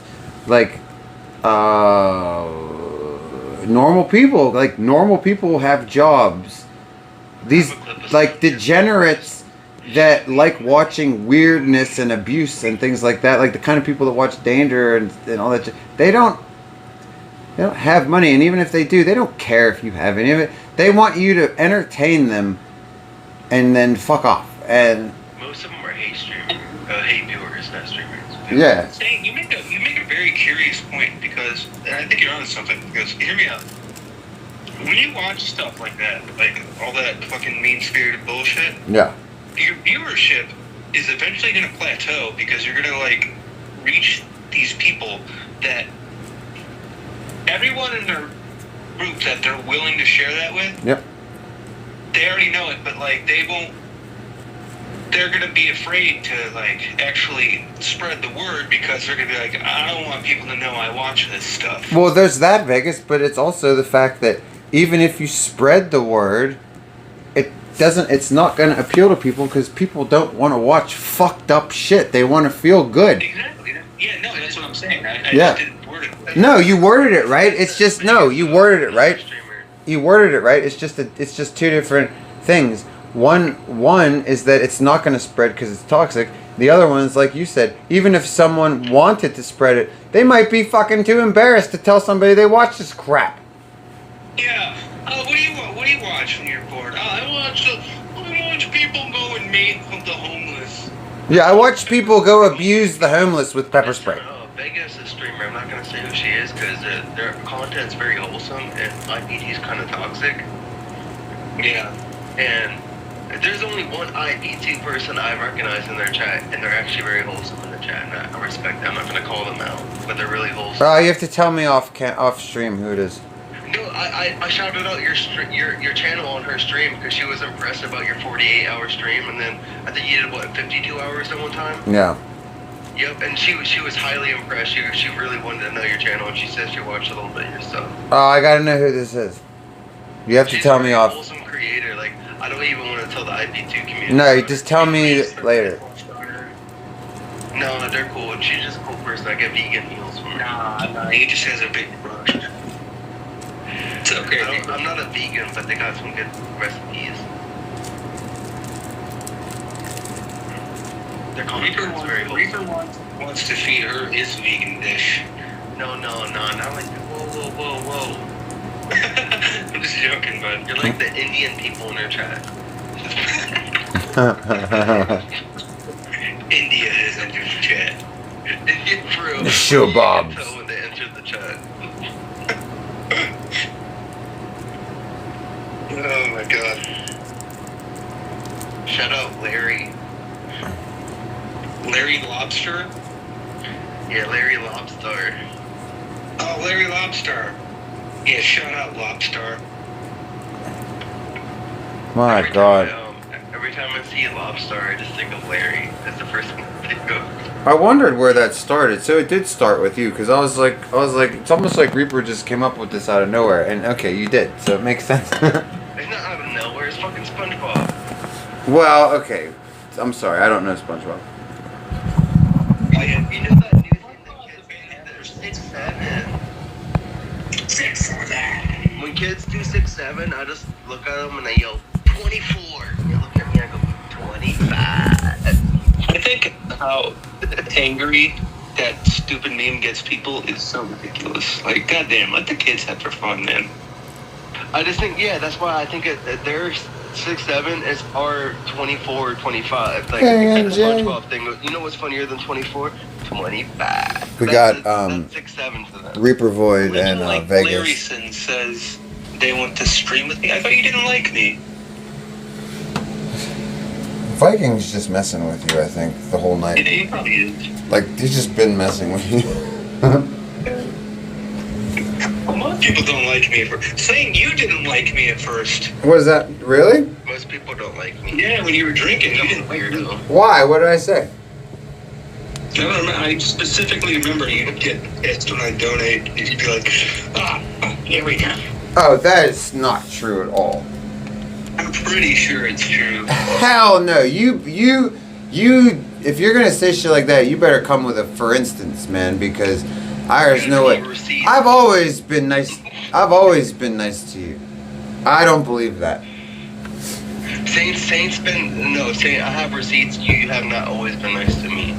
[SPEAKER 1] normal people. Like, normal people have jobs. These degenerates that like watching weirdness and abuse and things like that, like the kind of people that watch Danger and all that, they don't have money, and even if they do, they don't care if you have any of it. They want you to entertain them and then fuck off. And
[SPEAKER 9] most of them are hate viewers, not streamers.
[SPEAKER 1] Yeah.
[SPEAKER 11] Saying, you make a very curious point, because, and I think you're onto something, because hear me out. When you watch stuff like that, like all that fucking mean-spirited bullshit,
[SPEAKER 1] yeah,
[SPEAKER 11] your viewership is eventually going to plateau, because you're going to like reach these people that everyone in their group that they're willing to share that with.
[SPEAKER 1] Yep.
[SPEAKER 11] They already know it, but like they won't. They're going to be afraid to like actually spread the word, because they're going to be like, I don't want people to know I watch this stuff.
[SPEAKER 1] Well, there's that, Vegas, but it's also the fact that even if you spread the word, it's not going to appeal to people, because people don't want to watch fucked up shit. They want to feel good.
[SPEAKER 11] Exactly. Yeah, no, that's what I'm saying. I
[SPEAKER 1] Yeah.
[SPEAKER 11] just didn't word it.
[SPEAKER 1] No, you worded it right. It's just, no, you worded it right. You worded it right. It's just two different things. One is that it's not going to spread because it's toxic. The other one is, like you said, even if someone wanted to spread it, they might be fucking too embarrassed to tell somebody they watch this crap.
[SPEAKER 11] Yeah. Oh, what do you watch when you're bored? Oh, I watch made from the homeless.
[SPEAKER 1] Yeah, I watch people go abuse the homeless with pepper spray.
[SPEAKER 9] Vegas is a streamer. I'm not gonna say who she is because their content's very wholesome and IBT's kind of toxic.
[SPEAKER 11] Yeah.
[SPEAKER 9] And there's only one IBT person I recognize in their chat, and they're actually very wholesome in the chat, and I respect them. I'm not gonna call them out, but they're really wholesome.
[SPEAKER 1] Oh, you have to tell me off stream who it is.
[SPEAKER 9] No, I shouted out your channel on her stream because she was impressed about your 48-hour stream, and then I think you did what 52 hours at one time.
[SPEAKER 1] Yeah.
[SPEAKER 9] Yep, and she was highly impressed. She really wanted to know your channel, and she said she watched a little bit of your stuff.
[SPEAKER 1] Oh, I gotta know who this is. You have to tell me off.
[SPEAKER 9] She's a wholesome creator. Like I don't even want to tell the IB2 community.
[SPEAKER 1] No, you just tell me later.
[SPEAKER 9] No, they're cool. She's just a cool person. I get vegan meals from her.
[SPEAKER 11] Nah, he just has a big brush. It's okay.
[SPEAKER 9] I'm not a vegan, but they got some good recipes. Their content's very wholesome.
[SPEAKER 11] Reaper wants to feed her his vegan dish.
[SPEAKER 9] No, not like whoa.
[SPEAKER 11] I'm just joking, bud.
[SPEAKER 9] You're like the Indian people in their chat.
[SPEAKER 11] India is in your chat.
[SPEAKER 9] For real.
[SPEAKER 1] The Shubobs.
[SPEAKER 9] So when they entered the chat.
[SPEAKER 11] Oh my god.
[SPEAKER 9] Shout out Larry.
[SPEAKER 11] Larry Lobster?
[SPEAKER 9] Yeah, Larry Lobster.
[SPEAKER 11] Oh, Larry Lobster. Yeah, shout out Lobster.
[SPEAKER 1] My God.
[SPEAKER 9] Every time I see a Lobster, I just think of Larry. That's the first one I think of.
[SPEAKER 1] I wondered where that started. So it did start with you, because I was like, it's almost like Reaper just came up with this out of nowhere. And okay, you did, so it makes sense.
[SPEAKER 9] It's not out of nowhere. It's fucking SpongeBob.
[SPEAKER 1] Well, okay. I'm sorry, I don't know SpongeBob.
[SPEAKER 9] Oh yeah, you know that new thing that kids do? They're 6'7".
[SPEAKER 11] 6'7".
[SPEAKER 9] When kids do 6'7", I just look at them and I yell 24. They look at me and I go 25.
[SPEAKER 11] I think how angry that stupid meme gets people is so ridiculous. Like, goddamn, let the kids have their fun, man.
[SPEAKER 9] I just think, yeah, that's why I think their 6'7" is our 24 or 25. Like,
[SPEAKER 1] Hey,
[SPEAKER 9] the
[SPEAKER 1] NJ.
[SPEAKER 9] SpongeBob thing. You know what's funnier than 24? 25.
[SPEAKER 1] We
[SPEAKER 9] That's
[SPEAKER 1] got
[SPEAKER 9] 6'7" to them.
[SPEAKER 1] Reaper Void and
[SPEAKER 11] Like
[SPEAKER 1] Vegas.
[SPEAKER 11] Larryson says they want to stream with me. I thought you didn't like me.
[SPEAKER 1] Viking's just messing with you, I think, the whole night.
[SPEAKER 11] He probably is.
[SPEAKER 1] Like, he's just been messing with you.
[SPEAKER 11] Most people don't like me for saying you didn't like me at first.
[SPEAKER 1] What is that? Really?
[SPEAKER 9] Most people don't like me.
[SPEAKER 11] Yeah, when you were drinking, you
[SPEAKER 9] I'm a
[SPEAKER 11] didn't like me.
[SPEAKER 9] weirdo.
[SPEAKER 1] Why? What did I say?
[SPEAKER 11] I specifically remember you'd get pissed when I donate, and you'd be like, here we go.
[SPEAKER 1] Oh, that is not true at all.
[SPEAKER 11] I'm pretty sure it's true.
[SPEAKER 1] Hell no. You, if you're gonna say shit like that, you better come with a for instance, man, because I already know it. I've always been nice. I've always been nice to you. I don't believe that.
[SPEAKER 9] Saint, I have receipts. You have not always been nice to me.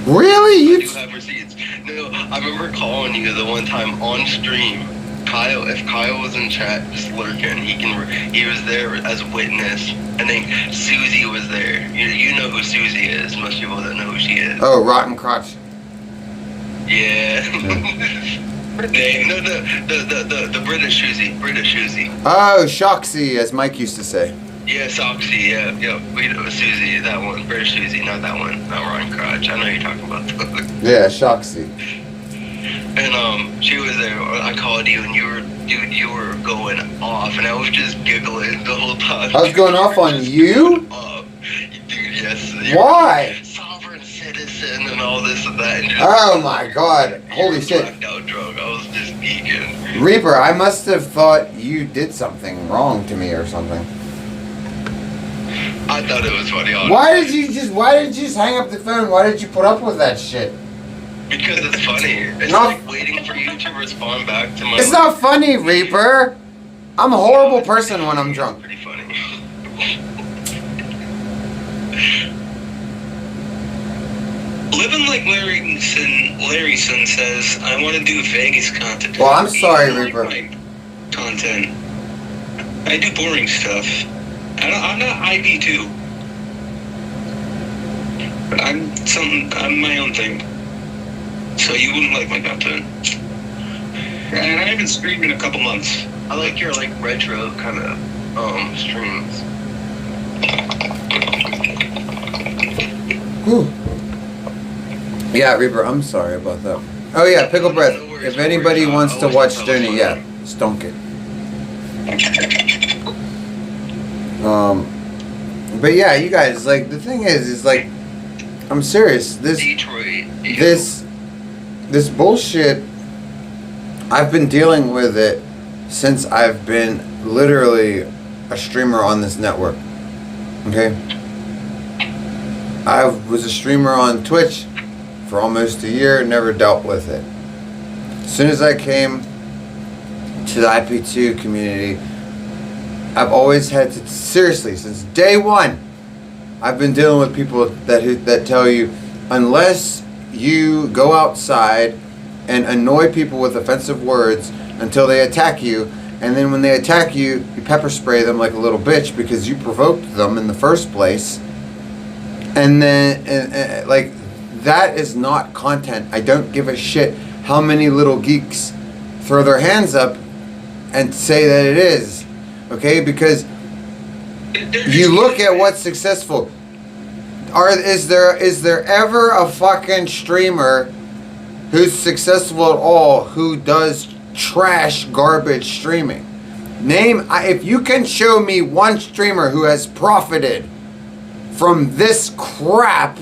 [SPEAKER 1] Really?
[SPEAKER 9] I
[SPEAKER 1] You?
[SPEAKER 9] do have receipts. No, I remember calling you the one time on stream. If Kyle was in chat just lurking, he was there as witness. I think Susie was there. You know who Susie is. Most people don't know who she is.
[SPEAKER 1] Oh, rotten crotch.
[SPEAKER 9] Yeah. No, the British Susie.
[SPEAKER 1] Oh, Shoxy, as Mike used to say.
[SPEAKER 9] Yeah, Soxy, yeah. We know Susie, that one. British Susie, not that one. Not Ron Crotch. I know you're talking about that.
[SPEAKER 1] Yeah, Shoxy.
[SPEAKER 9] And she was there. I called you, and you were going off, and I was just giggling the whole time.
[SPEAKER 1] I was going off on you?
[SPEAKER 9] Dude, yes.
[SPEAKER 1] Why?
[SPEAKER 9] Sovereign citizen and all this and that. And just,
[SPEAKER 1] Oh my God! Holy shit!
[SPEAKER 9] Blacked out drunk. I was just geeking.
[SPEAKER 1] Reaper, I must have thought you did something wrong to me or something.
[SPEAKER 9] I thought it was funny. Honestly.
[SPEAKER 1] Why did you just hang up the phone? Why did you put up with that shit?
[SPEAKER 9] Because it's funny. It's
[SPEAKER 1] Not-
[SPEAKER 9] like waiting for you to respond back to my.
[SPEAKER 1] It's not funny, Reaper. I'm a horrible person when I'm drunk.
[SPEAKER 9] Pretty funny.
[SPEAKER 11] Living like Larryson says, I want to do Vegas content.
[SPEAKER 1] Well, I'm sorry,
[SPEAKER 11] I don't
[SPEAKER 1] Reaper.
[SPEAKER 11] like my content. I do boring stuff. I'm not IB2. I'm my own thing. So you wouldn't like my content. And I haven't streamed in a couple months.
[SPEAKER 9] I like your like retro kind of streams.
[SPEAKER 1] Whew. Yeah, Reaper, I'm sorry about that. Oh yeah, Pickle Breath. If anybody wants to watch Stoney, yeah, stonk it. But yeah, you guys, like, the thing is like, I'm serious. This bullshit, I've been dealing with it since I've been literally a streamer on this network. Okay? I was a streamer on Twitch for almost a year, never dealt with it. As soon as I came to the IP2 community, I've always had to, seriously, since day one, I've been dealing with people that tell you, unless you go outside and annoy people with offensive words until they attack you, and then when they attack you, you pepper spray them like a little bitch because you provoked them in the first place. And then, like, that is not content. I don't give a shit how many little geeks throw their hands up and say that it is. Okay? Because you look at what's successful. Is there ever a fucking streamer who's successful at all who does trash garbage streaming? If you can show me one streamer who has profited from this crap,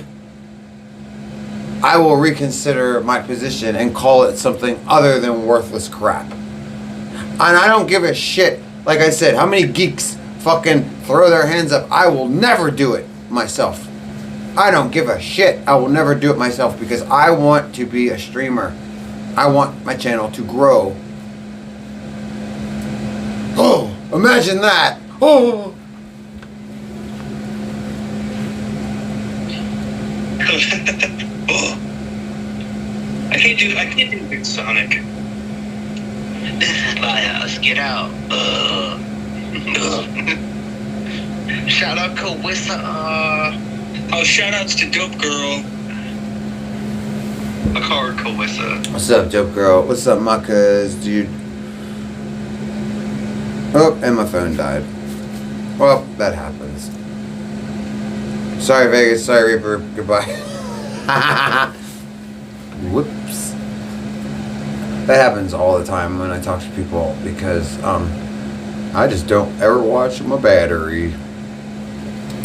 [SPEAKER 1] I will reconsider my position and call it something other than worthless crap. And I don't give a shit, like I said, how many geeks fucking throw their hands up. I will never do it myself. I don't give a shit. I will never do it myself because I want to be a streamer. I want my channel to grow. Oh, imagine that. Oh.
[SPEAKER 11] I can't do Big Sonic.
[SPEAKER 7] This is my house. Get out.
[SPEAKER 11] Shout out Kawissa. Oh, shout outs to Dope Girl.
[SPEAKER 9] A car Kawissa.
[SPEAKER 1] What's up, Dope Girl? What's up, my cuz, dude? Oh, and my phone died. Well, that happens. Sorry, Vegas. Sorry, Reaper. Goodbye. Whoops. That happens all the time when I talk to people because I just don't ever watch my battery.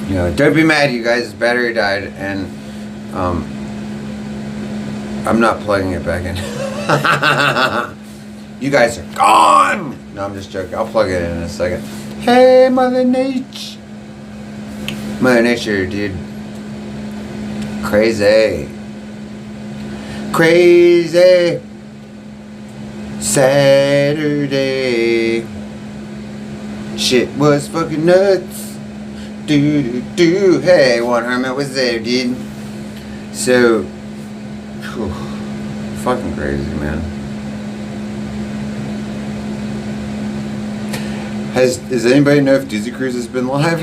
[SPEAKER 1] You know, don't be mad, you guys. His battery died, and I'm not plugging it back in. You guys are gone. No, I'm just joking. I'll plug it in a second. Hey, Mother Nature. Mother Nature, dude. Crazy. Crazy. Saturday. Shit was fucking nuts. Do. Hey, One Hermit was there, dude. So, whew, fucking crazy, man. Does anybody know if Dizzy Cruz has been live?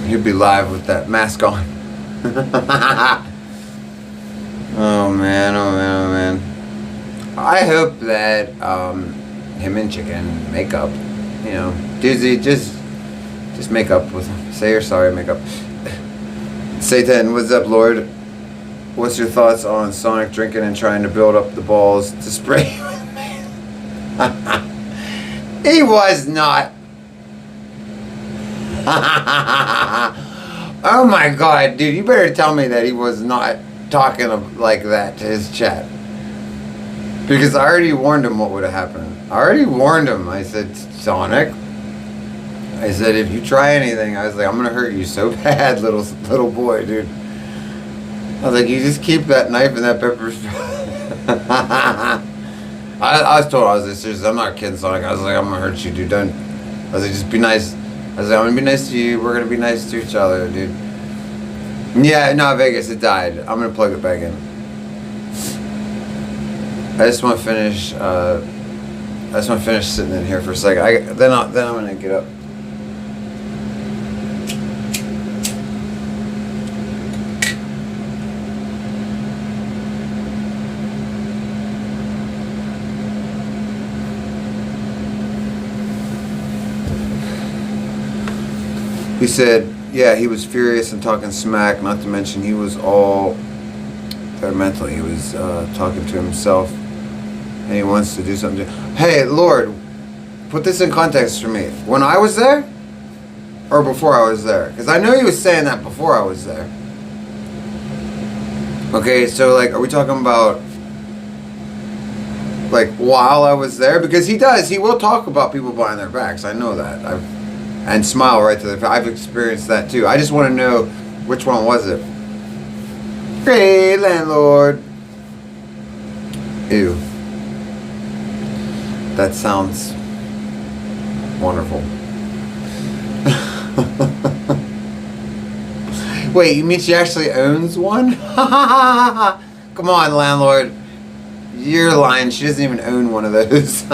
[SPEAKER 1] He'll be live with that mask on. Oh man. I hope that him and Chicken make up. You know, Dizzy, just make up with him. Say you're sorry, make up. Satan, what's up, Lord? What's your thoughts on Sonic drinking and trying to build up the balls to spray with man? He was not. Oh my god, dude, you better tell me that he was not talking like that to his chat. Because I already warned him what would have happened. I already warned him. I said, Sonic, I said, if you try anything, I was like, I'm going to hurt you so bad, little boy, dude. I was like, you just keep that knife and that pepper spray. I was told, I was like, seriously, I'm not kidding, Sonic. I was like, I'm going to hurt you, dude. Don't. I was like, just be nice. I was like, I'm going to be nice to you. We're going to be nice to each other, dude. Yeah, no, Vegas, it died. I'm going to plug it back in. I just want to finish. I just want to finish sitting in here for a second. Then I'm gonna get up. He said, yeah, he was furious and talking smack, not to mention he was all there mentally. He was talking to himself, and he wants to do something. Hey, Lord, put this in context for me. When I was there, or before I was there? Because I know he was saying that before I was there. Okay, so like, are we talking about like while I was there? Because he will talk about people behind their backs. I know that. And smile right to their face. I've experienced that too. I just want to know which one was it. Hey, landlord. Ew. That sounds wonderful. Wait, you mean she actually owns one? Come on, landlord. You're lying. She doesn't even own one of those.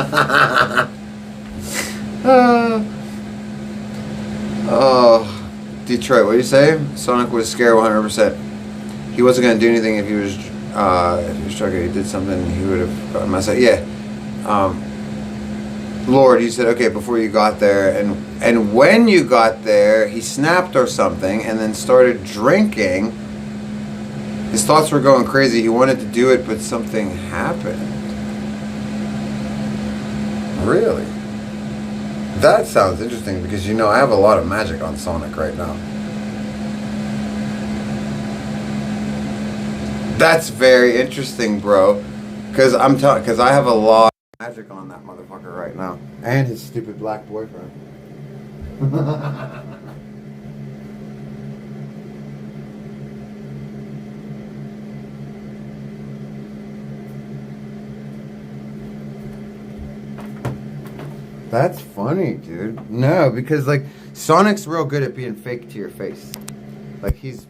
[SPEAKER 1] Oh, Detroit. What do you say? Sonic was scared 100%. He wasn't going to do anything if he was struck. He did something, he would have got messed up. Yeah. Lord, he said, okay, before you got there, and when you got there, he snapped or something, and then started drinking. His thoughts were going crazy. He wanted to do it, but something happened. Really? That sounds interesting, because, you know, I have a lot of magic on Sonic right now. That's very interesting, bro. Because I have a lot of magic on that motherfucker right now. And his stupid black boyfriend. That's funny, dude. No, because like Sonic's real good at being fake to your face. Like he's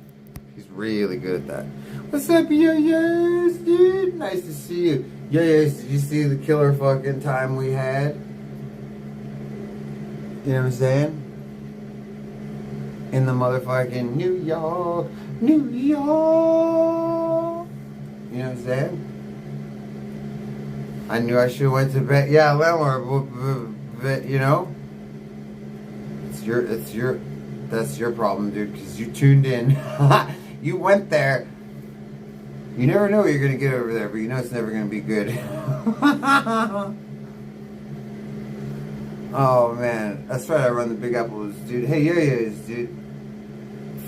[SPEAKER 1] really good at that. What's up, yo-yos, dude? Nice to see you. Yo-yos, did you see the killer fucking time we had? You know what I'm saying? In the motherfucking New York, New York. You know what I'm saying? I knew I should have went to bed. Yeah, landlord, but you know, that's your problem, dude. Because you tuned in, you went there. You never know what you're gonna get over there, but you know it's never gonna be good. Oh man, that's right. I run the Big Apples, dude. Hey, yo-yos, dude.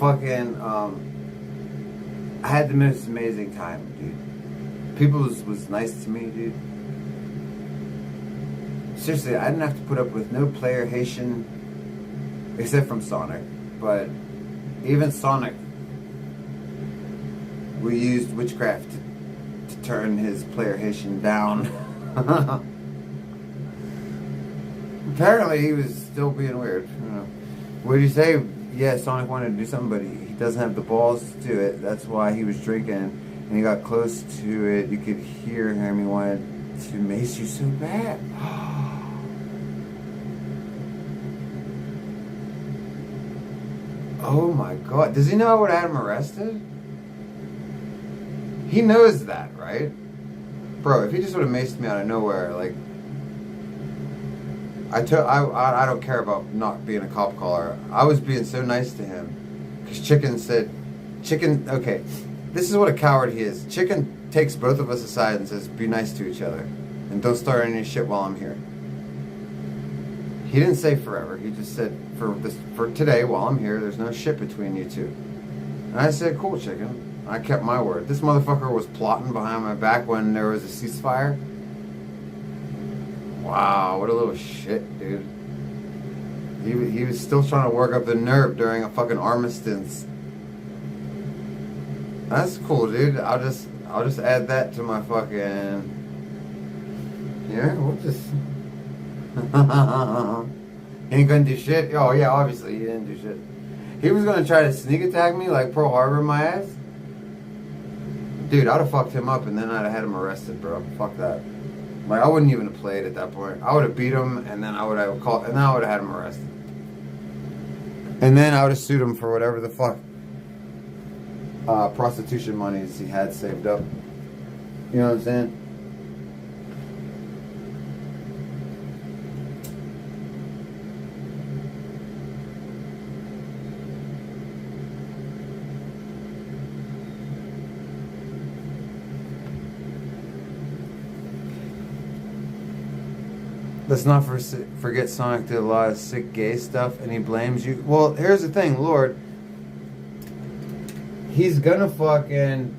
[SPEAKER 1] Fucking, I had the most amazing time, dude. People was nice to me, dude. Seriously, I didn't have to put up with no player Haitian, except from Sonic. But even Sonic, we used witchcraft to turn his player Haitian down. Apparently, he was still being weird. What did you say? Yeah, Sonic wanted to do something, but he doesn't have the balls to do it. That's why he was drinking, and he got close to it. You could hear him. He wanted to mace you so bad. Oh my God. Does he know I would have had him arrested? He knows that, right? Bro, if he just would have maced me out of nowhere, like, I don't care about not being a cop caller. I was being so nice to him. Because Chicken said, okay, this is what a coward he is. Chicken takes both of us aside and says, be nice to each other. And don't start any shit while I'm here. He didn't say forever. He just said, for today, while I'm here, there's no shit between you two. And I said, cool, Chicken. I kept my word. This motherfucker was plotting behind my back when there was a ceasefire. Wow, what a little shit, dude. He was still trying to work up the nerve during a fucking armistice. That's cool, dude. I'll just add that to my fucking. Yeah, we'll just. He ain't gonna do shit. Oh yeah, obviously he didn't do shit. He was gonna try to sneak attack me like Pearl Harbor my ass. Dude, I'd have fucked him up and then I'd have had him arrested, bro. Fuck that. Like I wouldn't even have played at that point. I would have beat him and then I would have called and then I would have had him arrested. And then I would have sued him for whatever the fuck prostitution monies he had saved up. You know what I'm saying? Let's not forget Sonic did a lot of sick gay stuff, and he blames you. Well, here's the thing, Lord. He's gonna fucking...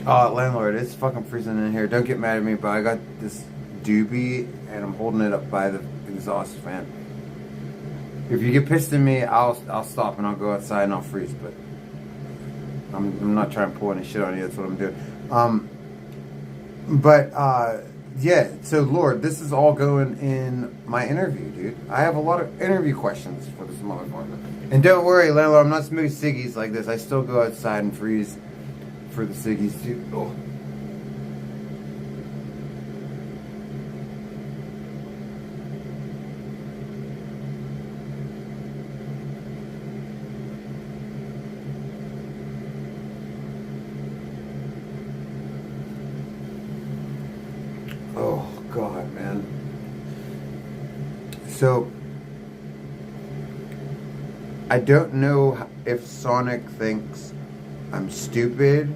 [SPEAKER 1] Oh, landlord, it's fucking freezing in here. Don't get mad at me, but I got this doobie, and I'm holding it up by the exhaust fan. If you get pissed at me, I'll stop and I'll go outside and I'll freeze, but I'm not trying to pull any shit on you. That's what I'm doing. Yeah, so Lord, this is all going in my interview, dude. I have a lot of interview questions for this motherfucker. And don't worry, landlord, I'm not smoking ciggies like this. I still go outside and freeze for the ciggies, too. Oh. Oh, God, man. So, I don't know if Sonic thinks I'm stupid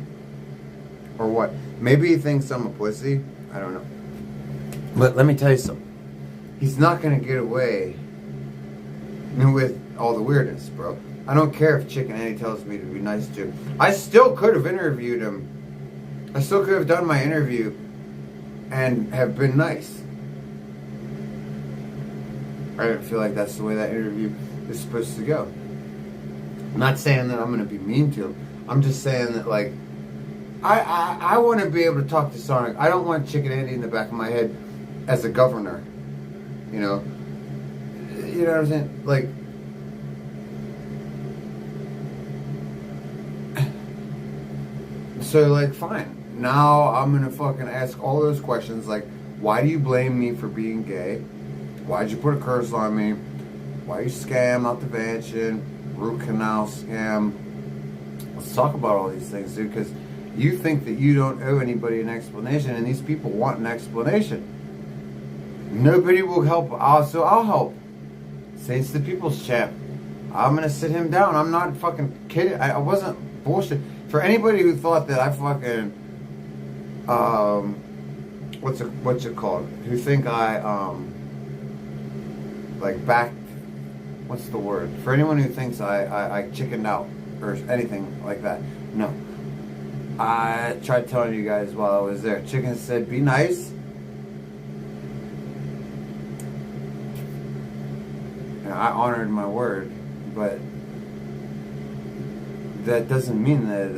[SPEAKER 1] or what. Maybe he thinks I'm a pussy. I don't know. But let me tell you something. He's not going to get away with all the weirdness, bro. I don't care if Chicken Eddie tells me to be nice to him. I still could have interviewed him. I still could have done my interview and have been nice. I don't feel like that's the way that interview is supposed to go. I'm not saying that I'm going to be mean to him. I'm just saying that, like, I want to be able to talk to Sonic. I don't want Chicken Andy in the back of my head as a governor. You know? You know what I'm saying? Like, so, like, fine. Now I'm going to fucking ask all those questions, like, why do you blame me for being gay? Why'd you put a curse on me? Why you scam out the mansion? Root canal scam. Let's talk about all these things, dude, because you think that you don't owe anybody an explanation, and these people want an explanation. Nobody will help, so I'll help. Saints the People's Champ. I'm going to sit him down. I'm not fucking kidding. I wasn't bullshit. For anybody who thought that I fucking, what's it called? Who think I, like what's the word? For anyone who thinks I chickened out or anything like that, no. I tried telling you guys while I was there. Chicken said, be nice. And I honored my word, but that doesn't mean that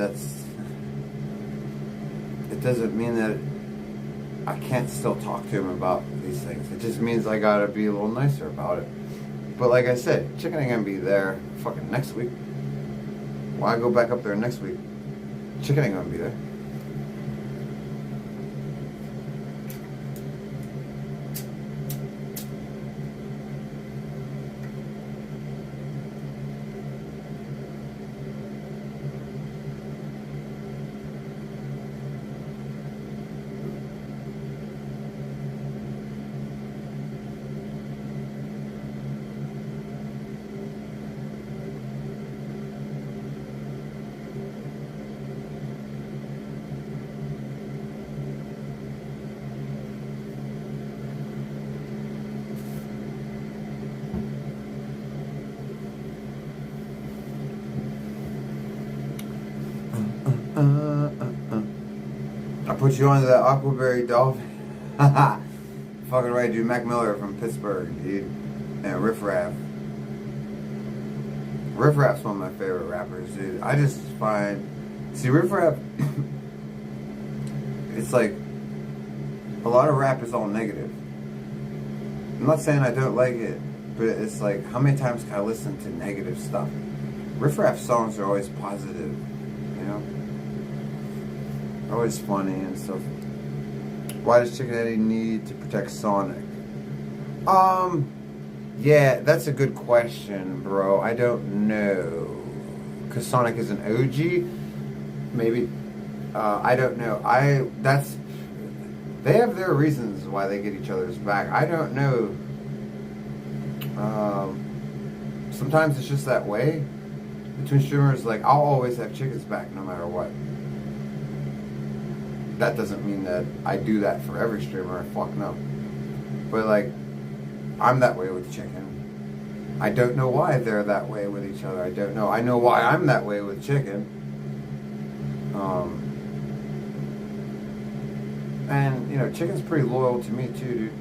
[SPEAKER 1] it doesn't mean that I can't still talk to him about these things. It just means I gotta be a little nicer about it. But like I said, Chicken ain't gonna be there fucking next week. Why go back up there next week? Chicken ain't gonna be there. I put you on that Aquaberry Dolphin. Fucking right, dude. Mac Miller from Pittsburgh, dude. And Riff Raff. Riff Raff's one of my favorite rappers, dude. I just find... See, Riff Raff... it's like... A lot of rap is all negative. I'm not saying I don't like it, but it's like, how many times can I listen to negative stuff? Riff Raff songs are always positive, you know? Always funny and stuff. Why does Chicken Eddie need to protect Sonic? Yeah, that's a good question, bro. I don't know. Because Sonic is an OG? Maybe. I don't know. They have their reasons why they get each other's back. I don't know. Sometimes it's just that way. Between streamers, like, I'll always have Chicken's back no matter what. That doesn't mean that I do that for every streamer. Fuck no. But like, I'm that way with chicken. I don't know why they're that way with each other. I don't know. I know why I'm that way with chicken. And, you know, chicken's pretty loyal to me too, dude.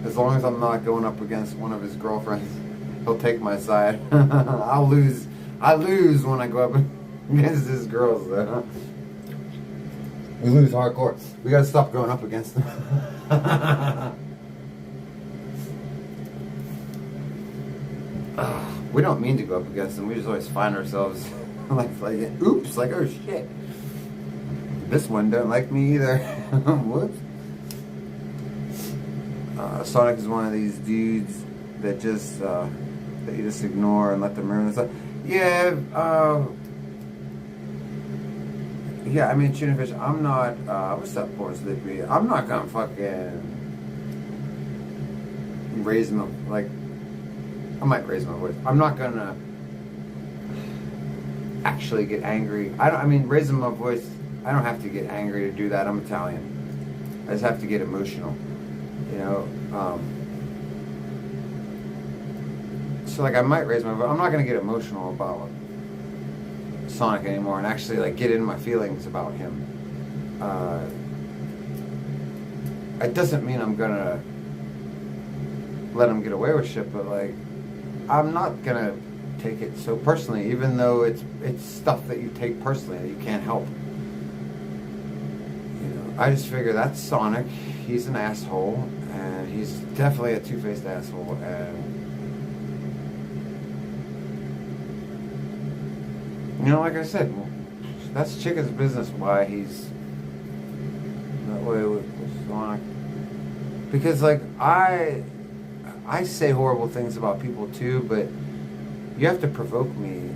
[SPEAKER 1] As long as I'm not going up against one of his girlfriends, he'll take my side. I lose when I go up against his girls, though. We lose hardcore. We gotta stop going up against them. We don't mean to go up against them. We just always find ourselves like oops, like, oh shit. This one don't like me either. Whoops. Sonic is one of these dudes that just that you just ignore and let them ruin this. Yeah, yeah. I mean, tuna fish. I'm not. What's that poor sleepy? I'm not gonna fucking raise my like. I might raise my voice. I'm not gonna actually get angry. I mean, raising my voice. I don't have to get angry to do that. I'm Italian. I just have to get emotional. You know. So like, I might raise my voice. I'm not gonna get emotional about Sonic anymore and actually like get in my feelings about him. It doesn't mean I'm gonna let him get away with shit, but like, I'm not gonna take it so personally, even though it's stuff that you take personally that you can't help. You know, I just figure that's Sonic. He's an asshole, and he's definitely a two-faced asshole, and you know, like I said, that's Chicken's business why he's that way with Sonic. Because like, I say horrible things about people too, but you have to provoke me.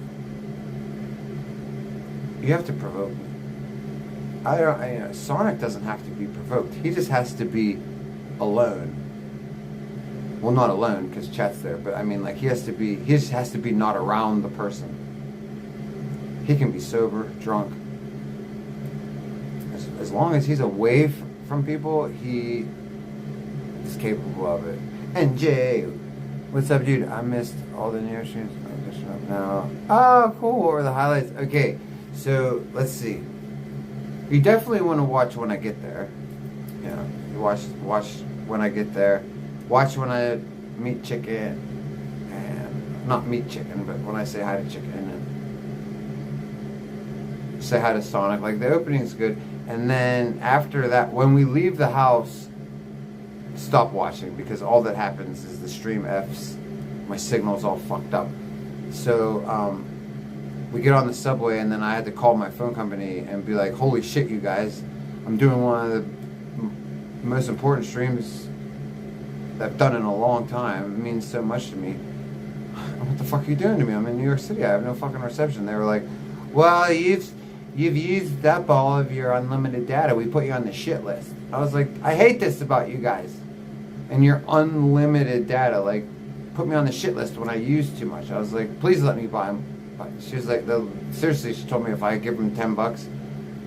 [SPEAKER 1] You have to provoke me. Sonic doesn't have to be provoked. He just has to be alone. Well, not alone, because Chat's there, but I mean, like, he just has to be not around the person. He can be sober, drunk. As long as he's away from people, he is capable of it. And Jay, what's up, dude? I missed all the new streams. I'm just up now. Oh, cool. What were the highlights? Okay, so let's see. You definitely want to watch when I get there. You know, you watch when I get there. Watch when I meet Chicken, and not meet Chicken, but when I say hi to Chicken and say hi to Sonic. Like, the opening's good, and then after that, when we leave the house, stop watching, because all that happens is the stream F's. My signal's all fucked up. So we get on the subway, and then I had to call my phone company and be like, holy shit, you guys, I'm doing one of the most important streams that I've done in a long time. It means so much to me. What the fuck are you doing to me? I'm in New York City. I have no fucking reception. They were like, well, you've used up all of your unlimited data. We put you on the shit list. I was like, I hate this about you guys and your unlimited data. Like, put me on the shit list when I use too much. I was like, please let me buy them. She was like, seriously, she told me if I give them $10,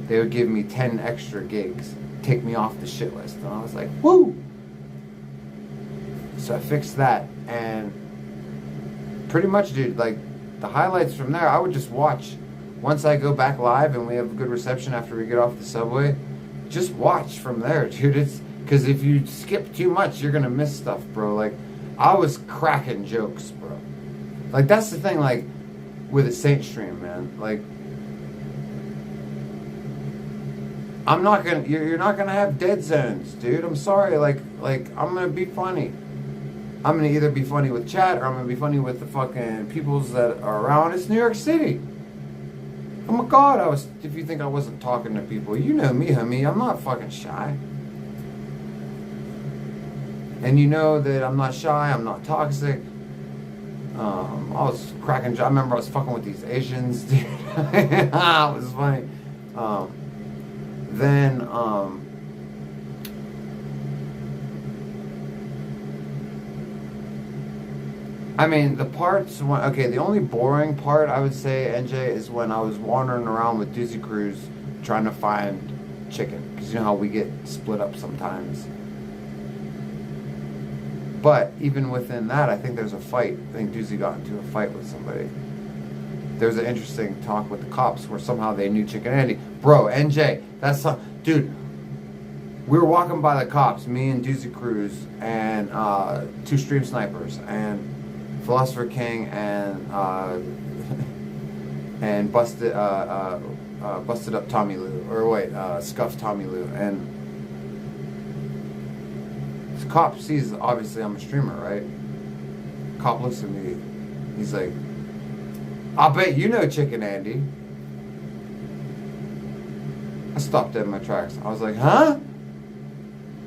[SPEAKER 1] they would give me 10 extra gigs, take me off the shit list. And I was like, woo! So I fixed that, and pretty much, dude, like, the highlights from there, I would just watch. Once I go back live and we have good reception after we get off the subway, just watch from there, dude. It's because if you skip too much, you're gonna miss stuff, bro. Like, I was cracking jokes, bro. Like, that's the thing, like, with a Saint stream, man. Like, I'm not gonna, you're not gonna have dead zones, dude. I'm sorry. Like, I'm gonna be funny. I'm gonna either be funny with chat, or I'm gonna be funny with the fucking peoples that are around. It's New York City. Oh my God, if you think I wasn't talking to people, you know me, homie. I'm not fucking shy. And you know that I'm not shy, I'm not toxic. I was cracking, I remember I was fucking with these Asians, dude. It was funny. I mean, the parts, the only boring part, I would say, NJ, is when I was wandering around with Doozy Cruise trying to find Chicken. Because you know how we get split up sometimes. But even within that, I think there's a fight. I think Doozy got into a fight with somebody. There's an interesting talk with the cops where somehow they knew Chicken Andy. Bro, NJ, that's dude. We were walking by the cops, me and Doozy Cruz and 2 stream snipers and Philosopher King and and busted up Tommy Lou, or wait, scuffed Tommy Lou, and this cop sees obviously I'm a streamer, right? Cop looks at me, he's like, "I'll bet you know Chicken Andy." I stopped dead in my tracks. I was like, "Huh?"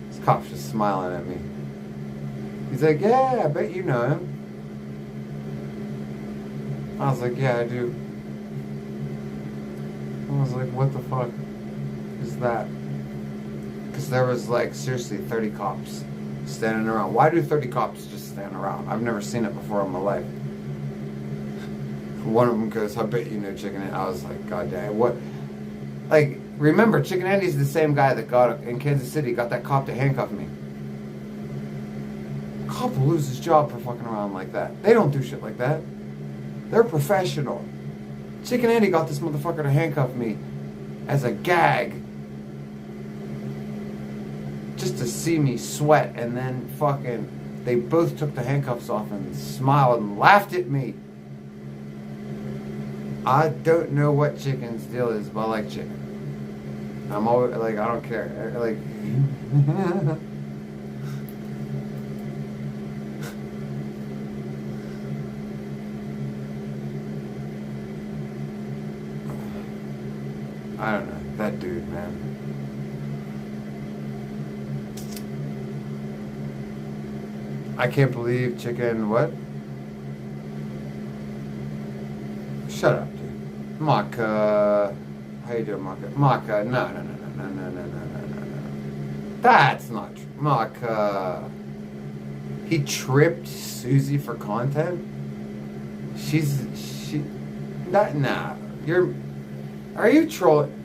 [SPEAKER 1] This cop's just smiling at me. He's like, "Yeah, I bet you know him." I was like, "Yeah, I do." I was like, "What the fuck is that?" Because there was like seriously 30 cops standing around. Why do 30 cops just stand around? I've never seen it before in my life. One of them goes, "I bet you know Chicken Andy." I was like, "God damn, what?" Like, remember, Chicken Andy's the same guy that got in Kansas City, got that cop to handcuff me. Cop will lose his job for fucking around like that. They don't do shit like that. They're professional. Chicken Andy got this motherfucker to handcuff me as a gag. Just to see me sweat, and then fucking, they both took the handcuffs off and smiled and laughed at me. I don't know what chicken's deal is, but I like chicken. I'm always, like, I don't care. Like, I don't know. That dude, man. I can't believe Chicken, what? Shut up, dude. Maka. How you doing, Maka? Maka, no. That's not true. Maka. He tripped Susie for content? Nah. Are you trolling?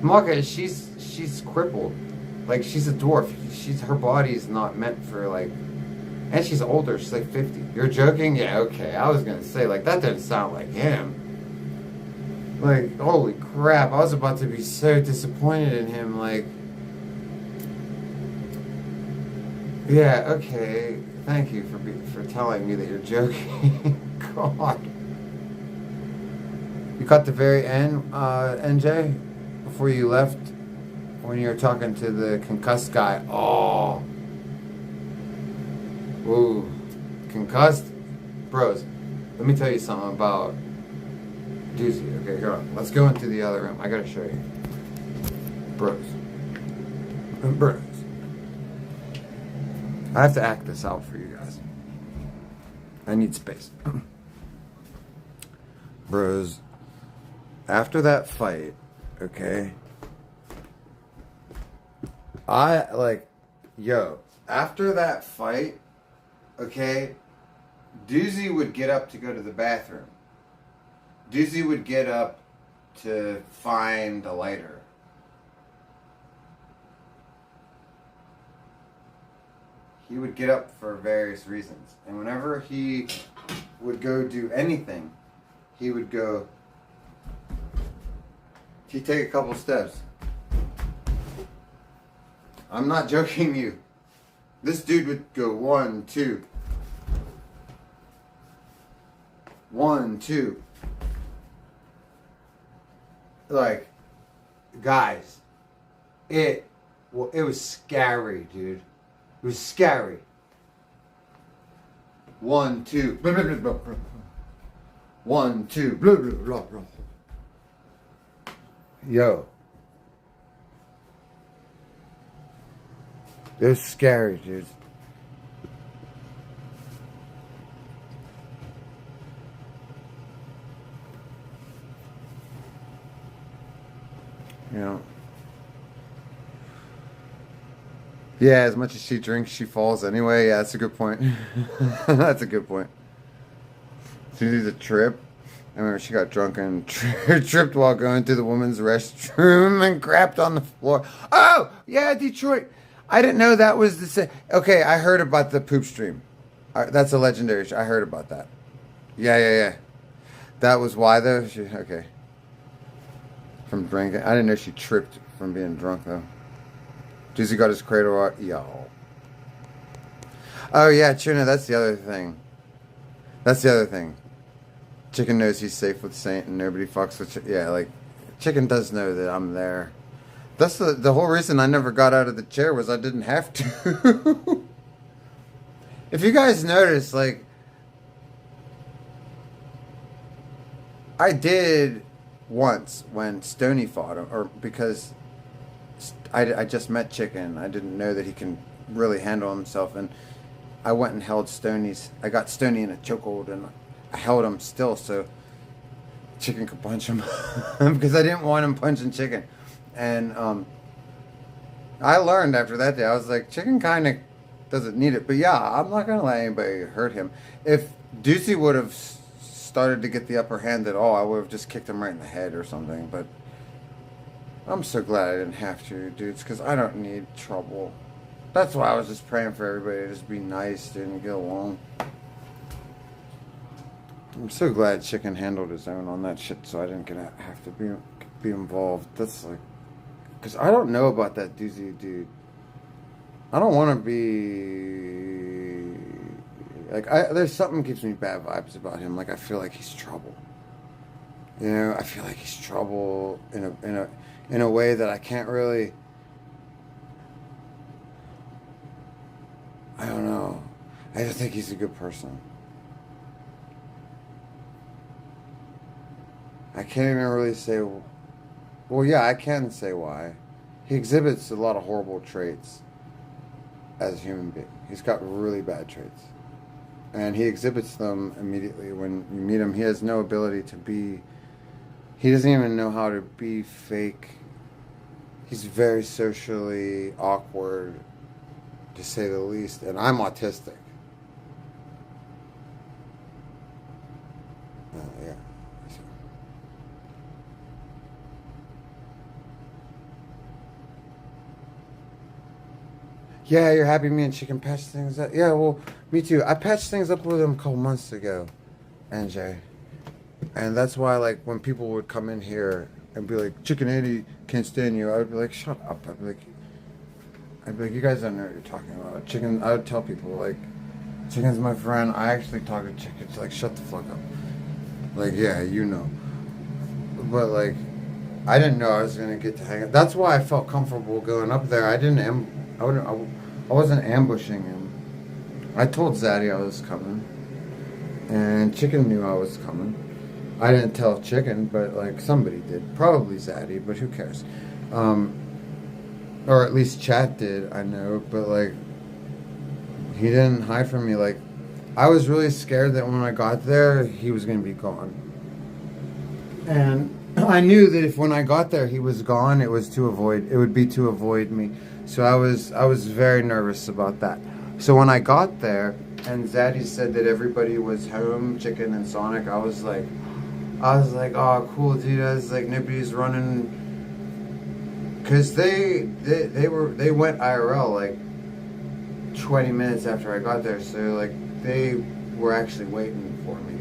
[SPEAKER 1] Maka, she's crippled. Like, she's a dwarf. Her body's not meant for, like, and she's older. She's like 50. You're joking? Yeah, okay. I was gonna say, like, that didn't sound like him. Like, holy crap. I was about to be so disappointed in him. Like, yeah, okay. Thank you for telling me that you're joking. God. You caught the very end, NJ? Before you left? When you were talking to the concussed guy. Oh. Ooh. Concussed? Bros, let me tell you something about Doozy. Okay, here on. Let's go into the other room. I gotta show you. Bros. I have to act this out for you guys. I need space. Bros. After that fight, okay, after that fight, okay, Doozy would get up to go to the bathroom. Doozy would get up to find a lighter. He would get up for various reasons. And whenever he would go do anything, he would go, he'd take a couple steps. I'm not joking you. This dude would go 1, 2. 1, 2. Like, guys, it was scary, dude. It was scary. 1, 2. 1, 2. Blah, blah, blah, blah. Yo. It was scary, dude. You know. Yeah, as much as she drinks, she falls anyway. Yeah, that's a good point. That's a good point. She needs a trip. I remember she got drunk and tripped while going to the women's restroom and crapped on the floor. Oh, yeah, Detroit. I didn't know that was the same. Okay, I heard about the poop stream. That's a legendary show. I heard about that. Yeah. That was why, though? Okay. From drinking. I didn't know she tripped from being drunk, though. Juicy got his cradle out. Yo. Oh, yeah, Tuna, that's the other thing. Chicken knows he's safe with Saint and nobody fucks with... Yeah, like, Chicken does know that I'm there. That's the whole reason I never got out of the chair was I didn't have to. If you guys notice, like, I did once when Stoney fought him, or because I just met Chicken. I didn't know that he can really handle himself, and I went and held I got Stoney in a chokehold, and I held him still so Chicken could punch him because I didn't want him punching Chicken. And I learned after that day, I was like, Chicken kind of doesn't need it. But yeah, I'm not going to let anybody hurt him. If Deucey would have started to get the upper hand at all, I would have just kicked him right in the head or something. But I'm so glad I didn't have to, dudes, because I don't need trouble. That's why I was just praying for everybody to just be nice and get along. I'm so glad Chicken handled his own on that shit, so I didn't have to be involved. That's like, because I don't know about that Doozy dude. I don't want to be like there's something gives me bad vibes about him. Like I feel like he's trouble. You know, I feel like he's trouble in a way that I can't really. I don't know. I just think he's a good person. I can't even really say. Well, yeah, I can say why. He exhibits a lot of horrible traits as a human being. He's got really bad traits. And he exhibits them immediately when you meet him. He has no ability to be... He doesn't even know how to be fake. He's very socially awkward, to say the least. And I'm autistic. Yeah. Yeah, you're happy me and Chicken patched things up? Yeah, well, me too. I patched things up with him a couple months ago, NJ. And that's why, like, when people would come in here and be like, Chicken Andy can't stand you, I would be like, shut up. I'd be like, you guys don't know what you're talking about. Chicken, I would tell people, like, Chicken's my friend. I actually talk to Chicken. It's like, shut the fuck up. Like, yeah, you know. But, like, I didn't know I was going to get to hang out. That's why I felt comfortable going up there. I wasn't ambushing him. I told Zaddy I was coming. And Chicken knew I was coming. I didn't tell Chicken, but, like, somebody did. Probably Zaddy, but who cares? Or at least Chat did, I know. But, like, he didn't hide from me. Like, I was really scared that when I got there, he was going to be gone. And I knew that if when I got there he was gone, it would be to avoid me. So I was very nervous about that. So when I got there and Zaddy said that everybody was home, Chicken and Sonic, I was like, oh cool, dude. I was like, nobody's running, because they went IRL like 20 minutes after I got there. So like they were actually waiting for me,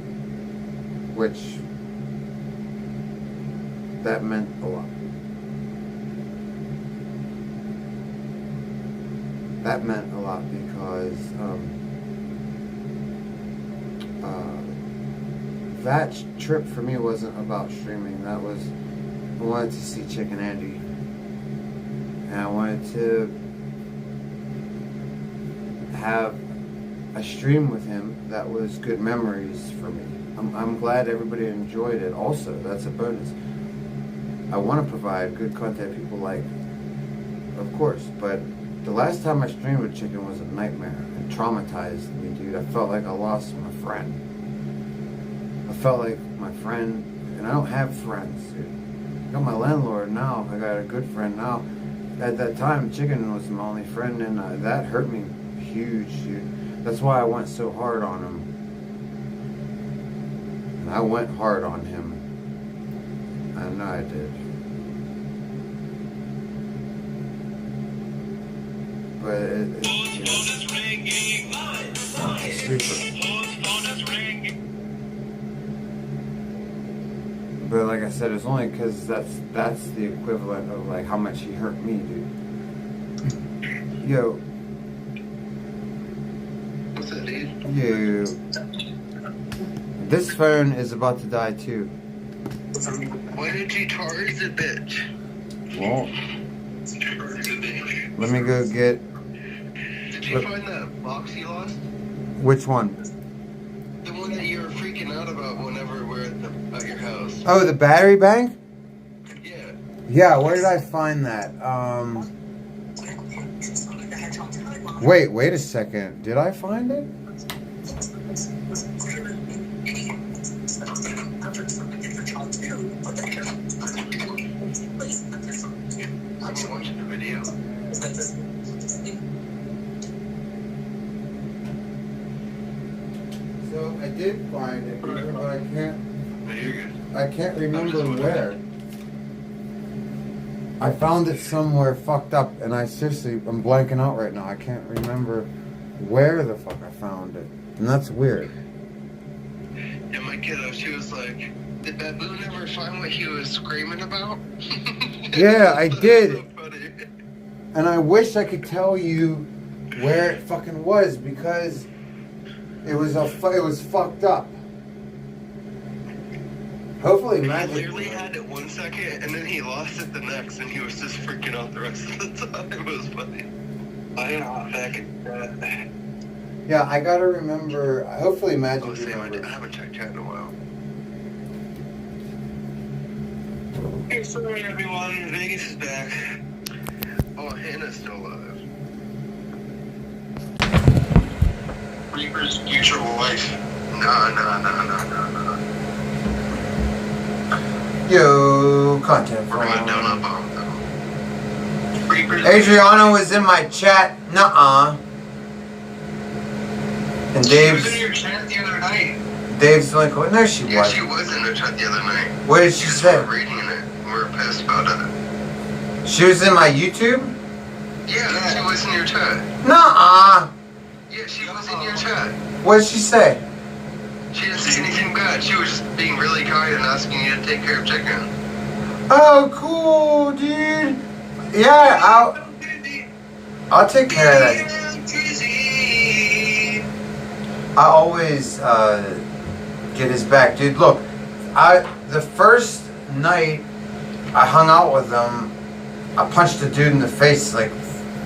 [SPEAKER 1] which that meant a lot. That meant a lot because that trip for me wasn't about streaming. That was, I wanted to see Chicken Andy. And I wanted to have a stream with him that was good memories for me. I'm glad everybody enjoyed it also. That's a bonus. I want to provide good content people like, of course, but the last time I streamed with Chicken was a nightmare. It traumatized me, dude. I felt like I lost my friend. I felt like my friend, and I don't have friends, dude. I got my landlord now. I got a good friend now. At that time, Chicken was my only friend, and that hurt me huge, dude. That's why I went so hard on him. And I went hard on him. I know I did. but it's super. But like I said, it's only because that's the equivalent of like how much he hurt me, dude. Yo.
[SPEAKER 9] What's that, dude?
[SPEAKER 1] Yo. This phone is about to die too.
[SPEAKER 9] Why did you charge the bitch?
[SPEAKER 1] Well, let me go get.
[SPEAKER 9] Did you find that box you lost?
[SPEAKER 1] Which one?
[SPEAKER 9] The one that you were freaking out about whenever we're at your house.
[SPEAKER 1] Oh, the battery bank?
[SPEAKER 9] Yeah.
[SPEAKER 1] Yeah, where did I find that? Wait a second. Did I find it?
[SPEAKER 9] I'm watching the video.
[SPEAKER 1] So I did find it, but I can't.
[SPEAKER 9] No, you're good.
[SPEAKER 1] I can't remember where. I found it somewhere fucked up, and I'm blanking out right now. I can't remember where the fuck I found it, and that's weird.
[SPEAKER 9] Yeah, my kiddo, she was like, "Did Baboon ever find what he was screaming about?"
[SPEAKER 1] Yeah, I did.
[SPEAKER 9] So funny.
[SPEAKER 1] And I wish I could tell you where it fucking was because it was fucked up. Hopefully,
[SPEAKER 9] He
[SPEAKER 1] magic.
[SPEAKER 9] literally had it 1 second, and then he lost it the next, and he was just freaking out the rest of the time. It was funny. I am back at that.
[SPEAKER 1] Yeah, I gotta remember. Hopefully, magic
[SPEAKER 9] I
[SPEAKER 1] remembers.
[SPEAKER 9] haven't checked chat in a while. Hey, sorry everyone, Vegas is back. Oh, Hannah's still alive. Reaper's future wife. No.
[SPEAKER 1] Yo, content
[SPEAKER 9] We're going down
[SPEAKER 1] from
[SPEAKER 9] a bomb though. Reaper's
[SPEAKER 1] Adriana was in my chat. Nuh-uh. And
[SPEAKER 9] She
[SPEAKER 1] Dave's
[SPEAKER 9] was in your chat the other night.
[SPEAKER 1] Dave's like, oh, no, she
[SPEAKER 9] Yeah, she
[SPEAKER 1] wasn't.
[SPEAKER 9] was in the chat the other night.
[SPEAKER 1] What did she
[SPEAKER 9] just
[SPEAKER 1] say?
[SPEAKER 9] weren't reading it. We were pissed about it.
[SPEAKER 1] She was in my YouTube.
[SPEAKER 9] Yeah, she was in your chat.
[SPEAKER 1] Nuh-uh.
[SPEAKER 9] Yeah, she was in your chat.
[SPEAKER 1] What did she say?
[SPEAKER 9] She didn't say anything bad. She was just being really kind and asking you to take care of chicken.
[SPEAKER 1] Oh, cool, dude. Yeah, I'll take care of that. I always get his back, dude. Look, the first night I hung out with him, I punched a dude in the face like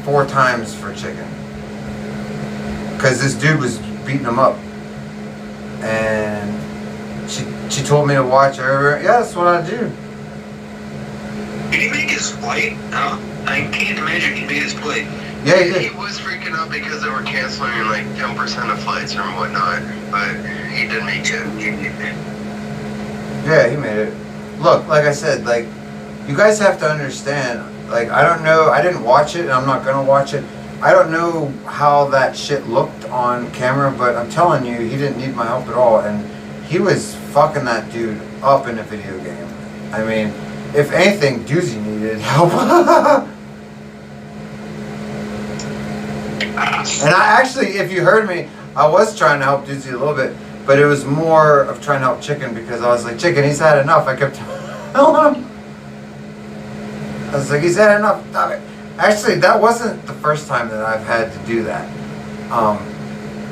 [SPEAKER 1] 4 times for chicken. Because this dude was beating him up. And she told me to watch her. Yeah, that's what I do.
[SPEAKER 11] Did he make his flight? No, I can't imagine he made his flight.
[SPEAKER 1] Yeah, he
[SPEAKER 9] He
[SPEAKER 1] did.
[SPEAKER 9] was freaking out because they were canceling like 10% of flights and whatnot. But he did make it.
[SPEAKER 1] Yeah, he made it. Look, like I said, like, you guys have to understand, like, I don't know, I didn't watch it, and I'm not gonna watch it. I don't know how that shit looked on camera, but I'm telling you, he didn't need my help at all, and he was fucking that dude up in a video game. I mean, if anything, Doozy needed help. And I actually, if you heard me, I was trying to help Doozy a little bit, but it was more of trying to help Chicken because I was like, Chicken, he's had enough. I kept telling him. I was like, he's had enough. Stop it. Actually, that wasn't the first time that I've had to do that.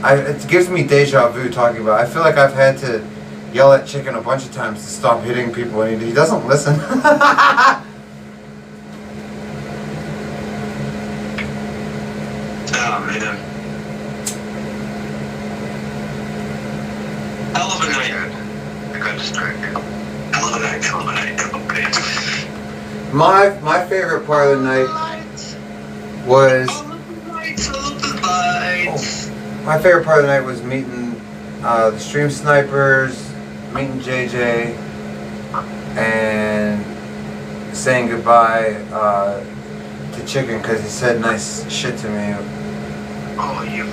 [SPEAKER 1] It gives me deja vu talking about it. I feel like I've had to yell at Chicken a bunch of times to stop hitting people, and he doesn't listen.
[SPEAKER 11] Oh man. Hell of a night.
[SPEAKER 9] I got distracted.
[SPEAKER 11] Hell of a night. Okay.
[SPEAKER 1] My favorite part of the night was my favorite part of the night was meeting the stream snipers, meeting JJ, and saying goodbye to Chicken because he said nice shit to me
[SPEAKER 9] Oh, you.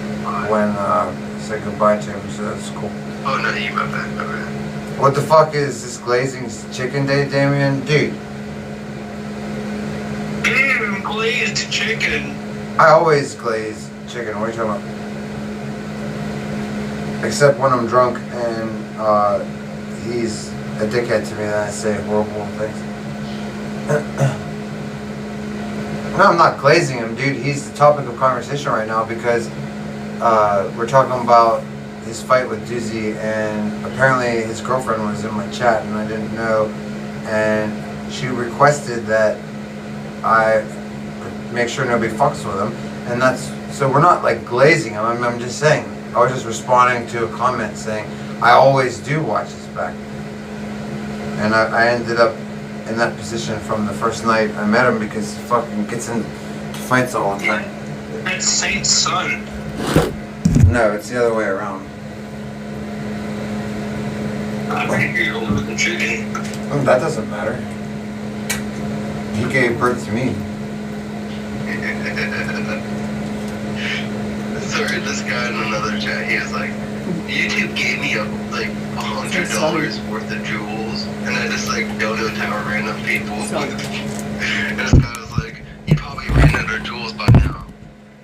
[SPEAKER 1] when I said goodbye to him, so that's cool.
[SPEAKER 9] Oh, no, you, my bad.
[SPEAKER 1] What the fuck is this glazing chicken day, Damien? Dude.
[SPEAKER 11] Glazed chicken.
[SPEAKER 1] I always glaze chicken. What are you talking about? Except when I'm drunk and he's a dickhead to me and I say horrible things. No, I'm not glazing him, dude. He's the topic of conversation right now because we're talking about his fight with Dizzy, and apparently his girlfriend was in my chat and I didn't know, and she requested that I make sure nobody fucks with him, and that's, so we're not like glazing him. I'm just saying, I was just responding to a comment saying I always do watch his back, and I ended up in that position from the first night I met him because he fucking gets in fights all the time.
[SPEAKER 11] That's Saint's son.
[SPEAKER 1] No, it's the other way around.
[SPEAKER 11] I think you're older than chicken.
[SPEAKER 1] Oh, that doesn't matter. He gave birth to me.
[SPEAKER 9] Sorry, this guy in another chat, he was like, YouTube gave me like $100 worth of jewels, and I just like donated to random people. And this guy was like, you probably ran out of jewels by now.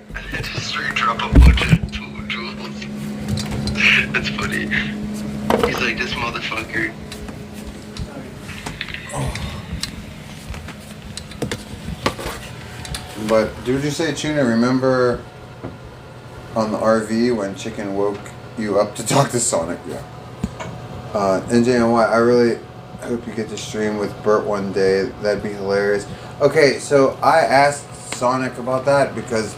[SPEAKER 9] And I just straight drop a bunch of jewels. That's funny. He's like, this motherfucker.
[SPEAKER 1] But did you say, Tuna, remember on the RV when Chicken woke you up to talk to Sonic? Yeah. NJNY, I really hope you get to stream with Bert one day. That'd be hilarious. Okay, so I asked Sonic about that because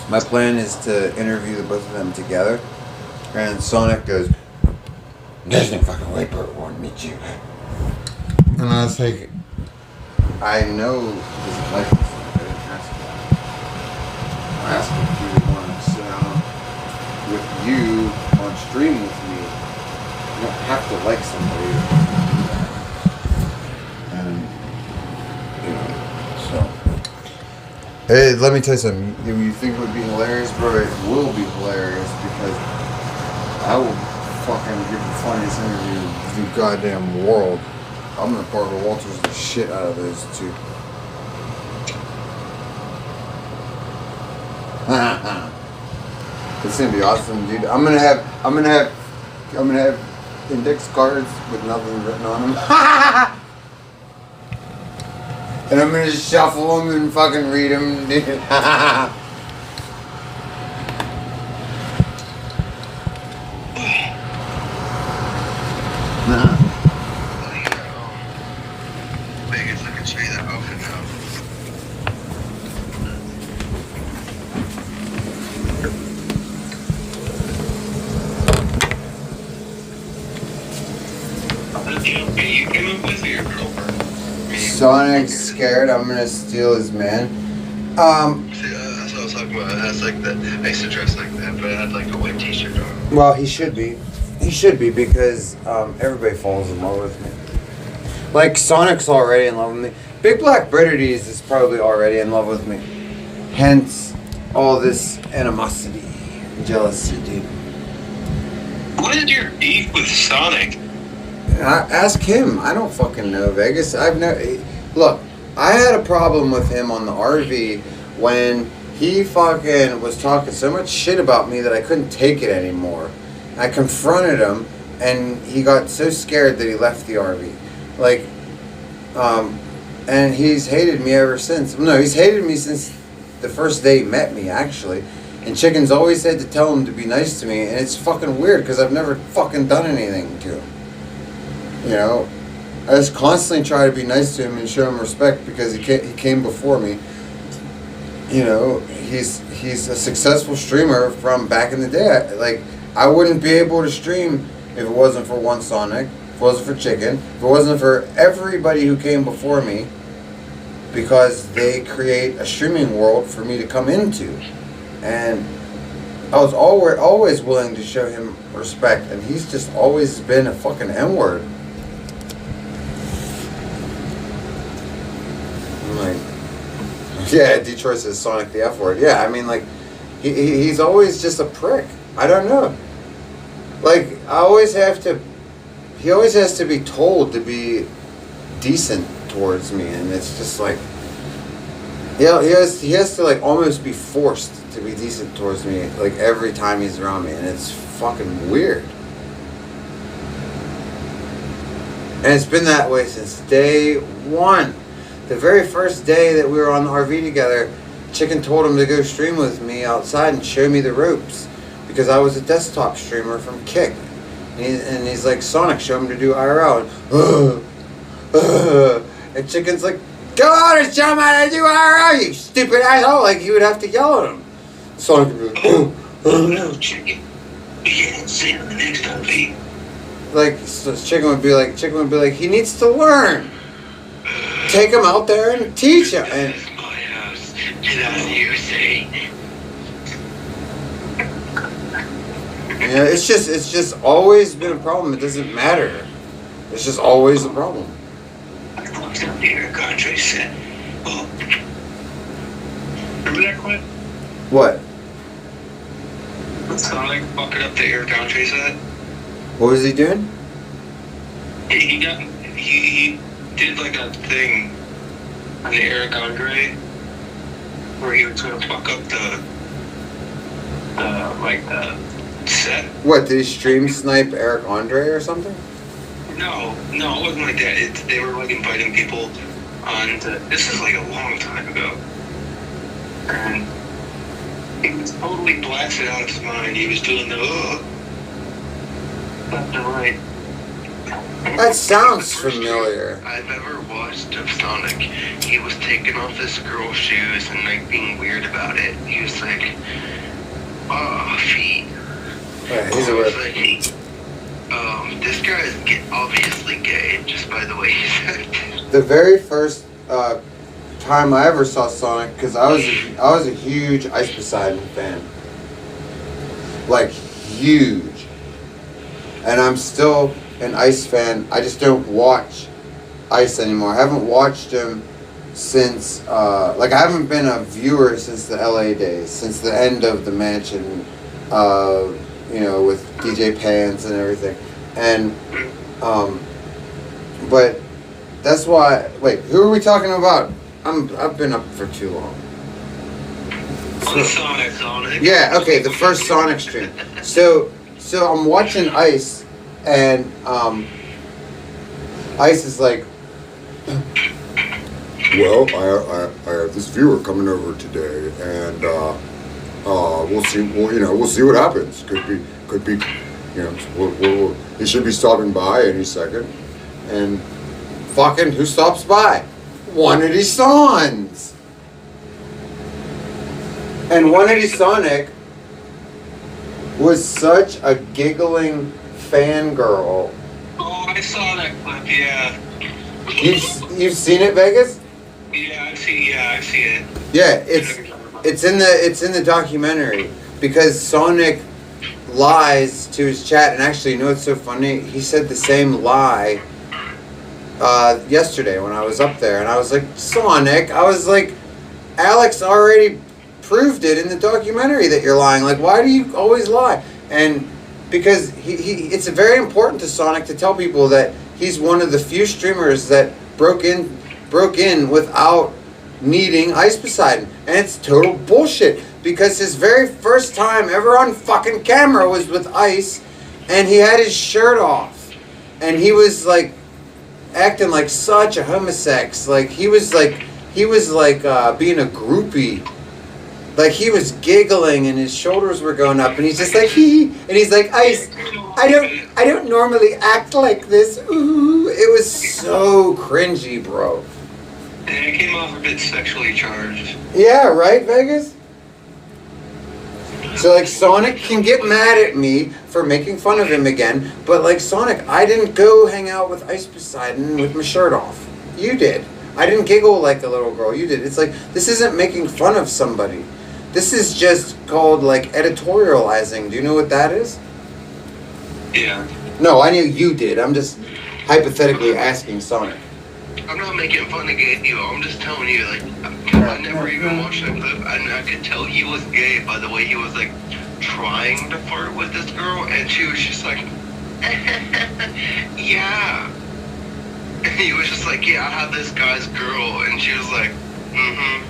[SPEAKER 1] my plan is to interview the both of them together. And Sonic goes, there's no fucking way Bert won't meet you. And I was like, I know this is like this. I asked him if he would want to sit down with you on stream with me. You don't have to like somebody. And, you know, so. Hey, let me tell you something. If you think it would be hilarious, bro, it will be hilarious because I will fucking give the funniest interview in the goddamn world. I'm gonna Barbara Walters the shit out of those two. It's gonna be awesome, dude. I'm gonna have index cards with nothing written on them. And I'm gonna just shuffle them and fucking read them, dude.
[SPEAKER 9] Vegas, I can show you that outfit now.
[SPEAKER 11] You came up with your girlfriend.
[SPEAKER 1] Sonic's scared I'm gonna steal his man.
[SPEAKER 9] See, that's what I was talking about. It has like that. I used to dress like that, but I had like a white t-shirt on.
[SPEAKER 1] Well, he should be. He should be because everybody falls in love with me. Like, Sonic's already in love with me. Big Black Bridities is probably already in love with me. Hence, all this animosity and jealousy, dude.
[SPEAKER 11] What is your beef with Sonic?
[SPEAKER 1] Ask him. I don't fucking know, Vegas. Look, I had a problem with him on the RV when he fucking was talking so much shit about me that I couldn't take it anymore. I confronted him, and he got so scared that he left the RV. Like, and he's hated me ever since. No, he's hated me since the first day he met me, actually. And Chicken's always had to tell him to be nice to me, and it's fucking weird because I've never fucking done anything to him. You know, I just constantly try to be nice to him and show him respect because he came before me. You know, he's a successful streamer from back in the day. Like, I wouldn't be able to stream if it wasn't for One Sonic, if it wasn't for Chicken, if it wasn't for everybody who came before me, because they create a streaming world for me to come into. And I was always willing to show him respect, and he's just always been a fucking N-word. I'm like, yeah, Detroit says Sonic the F-word. Yeah, I mean, like, he's always just a prick. I don't know. Like, he always has to be told to be decent towards me, and it's just like, Yeah, he has to like almost be forced to be decent towards me like every time he's around me, and it's fucking weird. And it's been that way since day one. The very first day that we were on the RV together, Chicken told him to go stream with me outside and show me the ropes because I was a desktop streamer from Kick. And he's like, Sonic, show him to do IRL. And Chicken's like, go on and show him how to do IRL, you stupid asshole. Like, he would have to yell at him. Sonic would be like,
[SPEAKER 11] No, Chicken. You can't say on the next RV.
[SPEAKER 1] like, so Chicken would be like, he needs to learn. Take him out there and teach him. And
[SPEAKER 11] This is my house. Get out of here, say.
[SPEAKER 1] yeah, it's just always been a problem. It doesn't matter. It's just always a problem.
[SPEAKER 11] I walked up to Eric Andre said, oh. Remember that clip?
[SPEAKER 1] What?
[SPEAKER 11] Sonic walking up to Eric Andre set?
[SPEAKER 1] What was he doing?
[SPEAKER 11] He did like a thing on the Eric Andre where he was gonna fuck up the set.
[SPEAKER 1] What, did he stream snipe Eric Andre or something?
[SPEAKER 11] No, it wasn't like that. They were like inviting people on to, this is like a long time ago. And he was totally blasted out of his mind. He was doing the left and right.
[SPEAKER 1] That sounds familiar.
[SPEAKER 11] I've ever watched of Sonic. He was taking off his girl's shoes and like being weird about it. He was like, oh, feet.
[SPEAKER 1] Yeah, he's a
[SPEAKER 11] I was
[SPEAKER 1] rip.
[SPEAKER 11] like, this guy is obviously gay just by the way he's acting.
[SPEAKER 1] The very first time I ever saw Sonic, because I was a huge Ice Poseidon fan. Like, huge. And I'm still an Ice fan. I just don't watch Ice anymore. I haven't watched him since, I haven't been a viewer since the LA days, since the end of the Mansion, with DJ Pans and everything. And, but that's why, wait, who are we talking about? I've been up for too long.
[SPEAKER 11] Sonic.
[SPEAKER 1] Yeah, okay, the first Sonic stream. So I'm watching Ice, and Ice is like, well, I have this viewer coming over today, and we'll see. We'll see what happens. Could be, he should be stopping by any second, and fucking who stops by? One of his sons. And one of his Sonic was such a giggling fangirl.
[SPEAKER 11] Oh, I saw that clip, yeah.
[SPEAKER 1] You've seen it, Vegas?
[SPEAKER 11] Yeah, I've seen it.
[SPEAKER 1] Yeah, it's in the documentary, because Sonic lies to his chat, and actually, you know what's so funny? He said the same lie yesterday when I was up there, and I was like, Sonic, Alex already proved it in the documentary that you're lying. Like, why do you always lie? And because it's very important to Sonic to tell people that he's one of the few streamers that broke in without needing Ice Poseidon. And it's total bullshit, because his very first time ever on fucking camera was with Ice, and he had his shirt off, and he was like acting like such a homosex. Like he was like being a groupie. Like, he was giggling and his shoulders were going up, and he's just like, hee, and he's like, Ice, I don't normally act like this. Ooh, it was so cringy, bro.
[SPEAKER 11] And it came off a bit sexually charged.
[SPEAKER 1] Yeah, right, Vegas? So, like, Sonic can get mad at me for making fun of him again, but, like, Sonic, I didn't go hang out with Ice Poseidon with my shirt off. You did. I didn't giggle like a little girl. You did. It's like, this isn't making fun of somebody. This is just called, like, editorializing. Do you know what that is?
[SPEAKER 11] Yeah.
[SPEAKER 1] No, I knew you did. I'm just hypothetically asking Sonic.
[SPEAKER 11] I'm not making fun of gay people. I'm just telling you, like, I never even watched that clip, and I could tell he was gay by the way he was, like, trying to flirt with this girl, and she was just like, yeah. And he was just like, yeah, I have this guy's girl, and she was like, mm-hmm.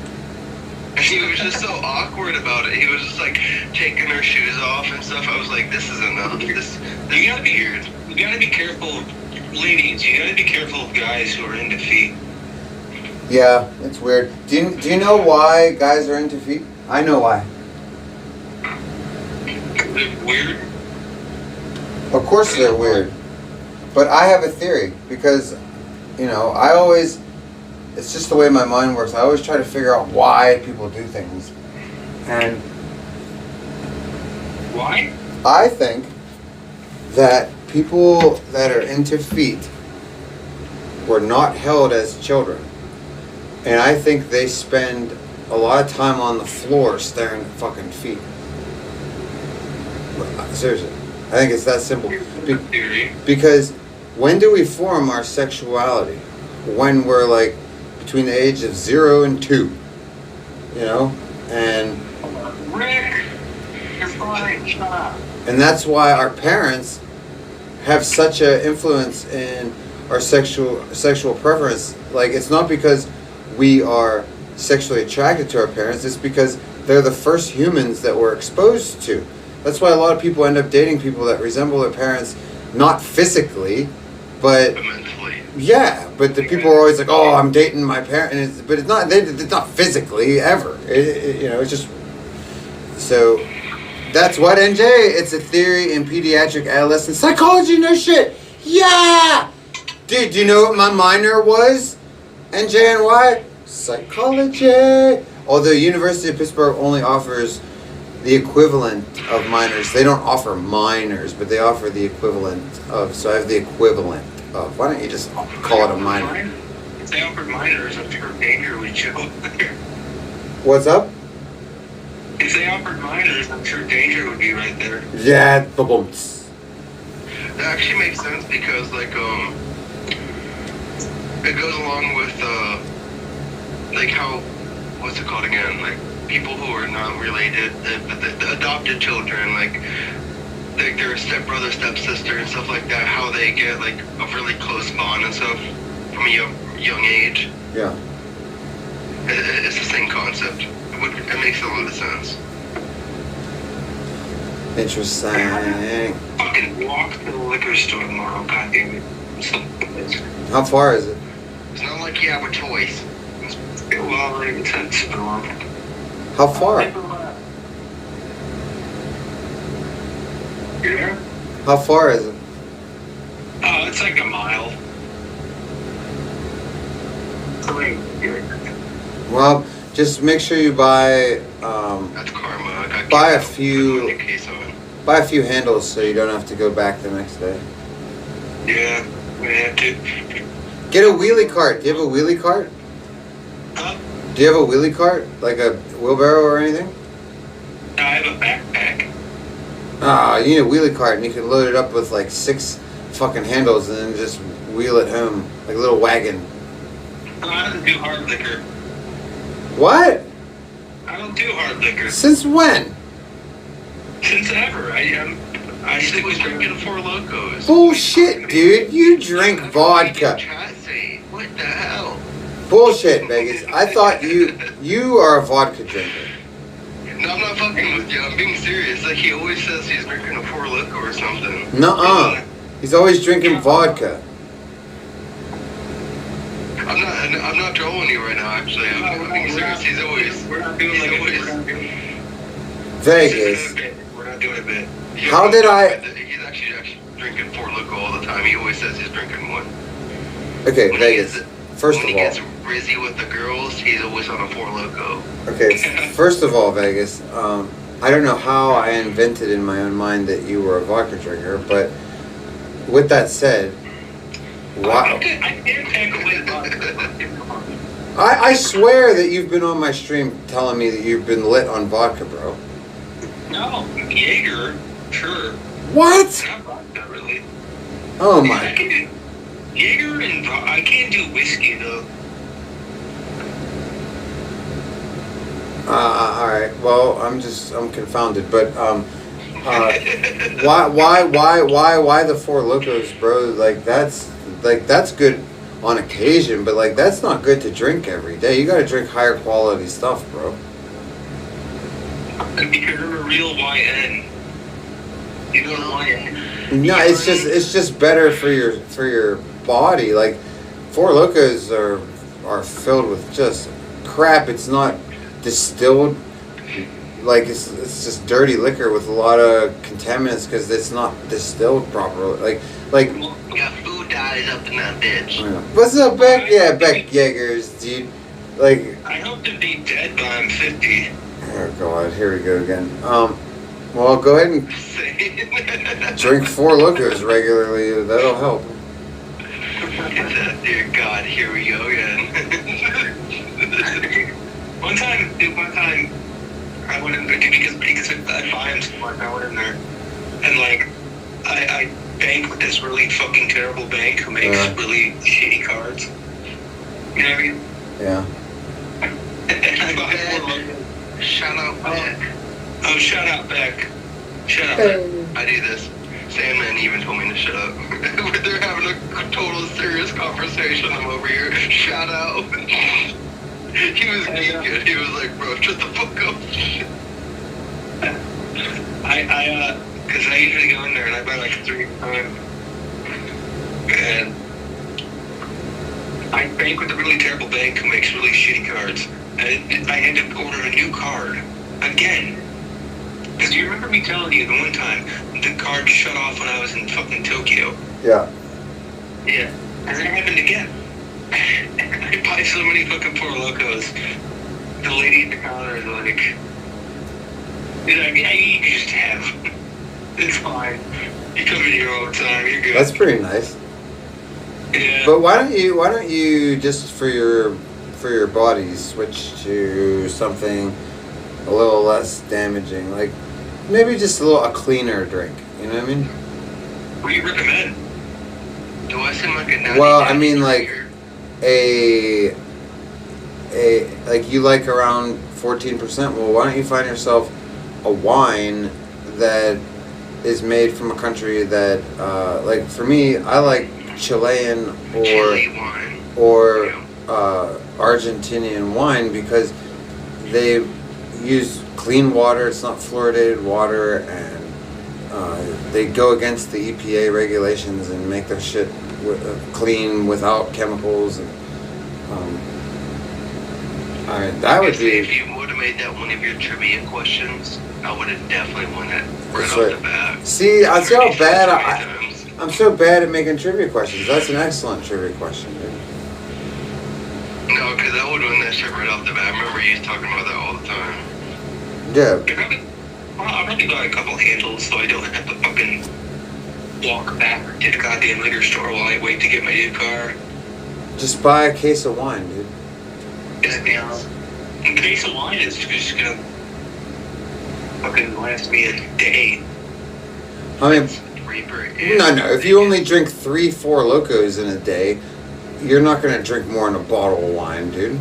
[SPEAKER 9] And he was just so awkward about it. He was just like taking her shoes off and stuff. I was like, this is enough. This
[SPEAKER 11] You gotta be
[SPEAKER 9] weird.
[SPEAKER 11] You gotta be careful, ladies. You gotta be careful of guys who are into feet.
[SPEAKER 1] Yeah, it's weird. Do you know why guys are into feet? I know why.
[SPEAKER 11] Is it weird?
[SPEAKER 1] Of course they're weird. But I have a theory because, you know, it's just the way my mind works. I always try to figure out why people do things. And
[SPEAKER 11] Why?
[SPEAKER 1] I think that people that are into feet were not held as children. And I think they spend a lot of time on the floor staring at fucking feet. Seriously. I think it's that simple. Because when do we form our sexuality? When we're like between the age of 0 and 2. You know? And
[SPEAKER 11] Rick, you're fine. Shut up.
[SPEAKER 1] and that's why our parents have such an influence in our sexual preference. Like, it's not because we are sexually attracted to our parents, it's because they're the first humans that we're exposed to. That's why a lot of people end up dating people that resemble their parents, not physically, but
[SPEAKER 9] Mentally.
[SPEAKER 1] yeah. But the people are always like, "Oh, I'm dating my parent," but it's not. It's not physically ever. You know, it's just so. That's what NJ. It's a theory in pediatric adolescent psychology. No shit. Yeah, dude. Do you know what my minor was? NJNY psychology. Although University of Pittsburgh only offers the equivalent of minors. They don't offer minors, but they offer the equivalent of. So I have the equivalent of. Why don't you just call it a minor?
[SPEAKER 11] If they offered minors, I'm sure Danger would show up there.
[SPEAKER 1] What's up?
[SPEAKER 11] If they offered minors, I'm sure Danger would be right there.
[SPEAKER 1] Yeah, boom.
[SPEAKER 9] That actually makes sense because, like, it goes along with, like, how, what's it called again? Like, people who are not related, the adopted children, like their stepbrother, stepsister, and stuff like that, how they get, like, a really close bond and stuff from a young age.
[SPEAKER 1] Yeah.
[SPEAKER 9] It's the same concept. It makes a lot of sense.
[SPEAKER 1] Interesting.
[SPEAKER 11] Fucking walk to the liquor store tomorrow, goddamn it.
[SPEAKER 1] How far is it?
[SPEAKER 9] It's not like you have a choice.
[SPEAKER 11] Well, it's a storm.
[SPEAKER 1] How far?
[SPEAKER 11] Yeah?
[SPEAKER 1] How far is it?
[SPEAKER 11] It's like a mile.
[SPEAKER 1] Well, just make sure you buy
[SPEAKER 9] That's karma.
[SPEAKER 1] buy a few handles so you don't have to go back the next day.
[SPEAKER 11] Yeah, we have to.
[SPEAKER 1] Get a wheelie cart. Do you have a wheelie cart?
[SPEAKER 11] Huh?
[SPEAKER 1] Do you have a wheelie cart? Like a wheelbarrow or anything?
[SPEAKER 11] No, I have a backpack.
[SPEAKER 1] Ah, you need a wheelie cart and you can load it up with like 6 fucking handles and then just wheel it home. Like a little wagon.
[SPEAKER 11] No, I don't do hard liquor.
[SPEAKER 1] What?
[SPEAKER 11] I don't do hard liquor.
[SPEAKER 1] Since when?
[SPEAKER 11] Since ever. I
[SPEAKER 9] stick with drinking 4 Locos.
[SPEAKER 1] Bullshit, dude. You drink vodka.
[SPEAKER 9] What the hell?
[SPEAKER 1] Bullshit, Vegas. I thought you are a vodka drinker.
[SPEAKER 9] No, I'm not fucking with you. I'm being serious. Like, he always says he's drinking a 4 Loko or something.
[SPEAKER 1] Nuh-uh. He's always drinking vodka.
[SPEAKER 9] I'm not trolling you right now, actually. I'm being serious. He's always...
[SPEAKER 11] We're not doing like
[SPEAKER 1] Vegas.
[SPEAKER 11] We're not doing a bit.
[SPEAKER 1] How did I...
[SPEAKER 9] He's actually drinking 4 Loko all the time. He always says he's drinking one.
[SPEAKER 1] Okay, Vegas. First
[SPEAKER 9] When
[SPEAKER 1] of
[SPEAKER 9] he
[SPEAKER 1] all...
[SPEAKER 9] gets rizzy with the girls, he's always on a 4 Loko.
[SPEAKER 1] Okay, first of all, Vegas, I don't know how I invented in my own mind that you were a vodka drinker, but with that said, wow.
[SPEAKER 11] I can't take away vodka.
[SPEAKER 1] I swear that you've been on my stream telling me that you've been lit on vodka, bro.
[SPEAKER 11] No, Jaeger, sure.
[SPEAKER 1] What?
[SPEAKER 11] Not vodka, really.
[SPEAKER 1] Oh
[SPEAKER 11] I
[SPEAKER 1] my.
[SPEAKER 11] can do Jaeger and I can't do whiskey though.
[SPEAKER 1] All right. Well, I'm confounded, but why the 4 Locos, bro? Like that's good on occasion, but like that's not good to drink every day. You got to drink higher quality stuff, bro.
[SPEAKER 11] Because I'm a real YN. You know what YN?
[SPEAKER 1] No, it's just better for your body. Like Four Locos are filled with just crap. It's not distilled. Like it's just dirty liquor with a lot of contaminants because it's not distilled properly. Like.
[SPEAKER 11] We got food dyes up in that bitch.
[SPEAKER 1] What's up, Beck? Yeah, Beck Yeagers, dude. Like.
[SPEAKER 11] I hope to be dead by I'm 50.
[SPEAKER 1] Oh God, here we go again. Well, go ahead and drink Four Locos regularly. That'll help.
[SPEAKER 11] Dear God, here we go again. one time, I went in there because I buy them so much. I went in there and like I bank with this really fucking terrible bank who makes really shitty cards. You know what I mean?
[SPEAKER 1] Yeah.
[SPEAKER 11] And I buy Four Locos. Shout out Beck. Oh, shout out Beck. Shut up. I do this. Sandman even told me to shut up. They're having a total serious conversation. I'm over here. Shout out. He was being good. He was like, bro, shut the fuck up. Because I usually go in there and I buy like 3 times. And I bank with a really terrible bank who makes really shitty cards. And I end up ordering a new card. Again. Because you remember me telling you the one time the card shut off when I was in fucking Tokyo?
[SPEAKER 1] Yeah.
[SPEAKER 11] Yeah. And then it happened again. I buy so many fucking Four Locos. The lady at the counter is like, you know, yeah, you can just have. It's fine. You come in here all the time. You're good.
[SPEAKER 1] That's pretty nice.
[SPEAKER 11] Yeah.
[SPEAKER 1] But why don't you just for your body switch to something a little less damaging, like maybe just a cleaner drink. You know what I mean?
[SPEAKER 11] What do you recommend? Do I seem like a naughty
[SPEAKER 1] Well,
[SPEAKER 11] dad
[SPEAKER 1] I mean, like
[SPEAKER 11] here?
[SPEAKER 1] a like you like around 14%. Well, why don't you find yourself a wine that is made from a country that, like for me, I like Chilean
[SPEAKER 11] Chili wine.
[SPEAKER 1] or Argentinian wine because they use clean water. It's not fluoridated water, and they go against the EPA regulations and make their shit clean without chemicals. And I mean, that would be.
[SPEAKER 11] If you would have made that one of your trivia questions, I would have definitely won that right
[SPEAKER 1] That's
[SPEAKER 11] off
[SPEAKER 1] right.
[SPEAKER 11] the bat.
[SPEAKER 1] See, I see how bad
[SPEAKER 11] times.
[SPEAKER 1] I'm so bad at making trivia questions. That's an excellent trivia question, dude.
[SPEAKER 11] No, because I would have won that shit right off the bat. I remember you talking about that all the time.
[SPEAKER 1] Yeah.
[SPEAKER 11] I'll probably buy a couple handles so I don't have to fucking walk back to the goddamn liquor store while I wait to get my new car.
[SPEAKER 1] Just buy a case of wine, dude.
[SPEAKER 11] Anything else? A case of wine is just gonna fucking last me a day.
[SPEAKER 1] I mean,
[SPEAKER 11] Reaper.
[SPEAKER 1] no. If you only drink 3-4 Locos in a day, you're not gonna drink more than a bottle of wine, dude.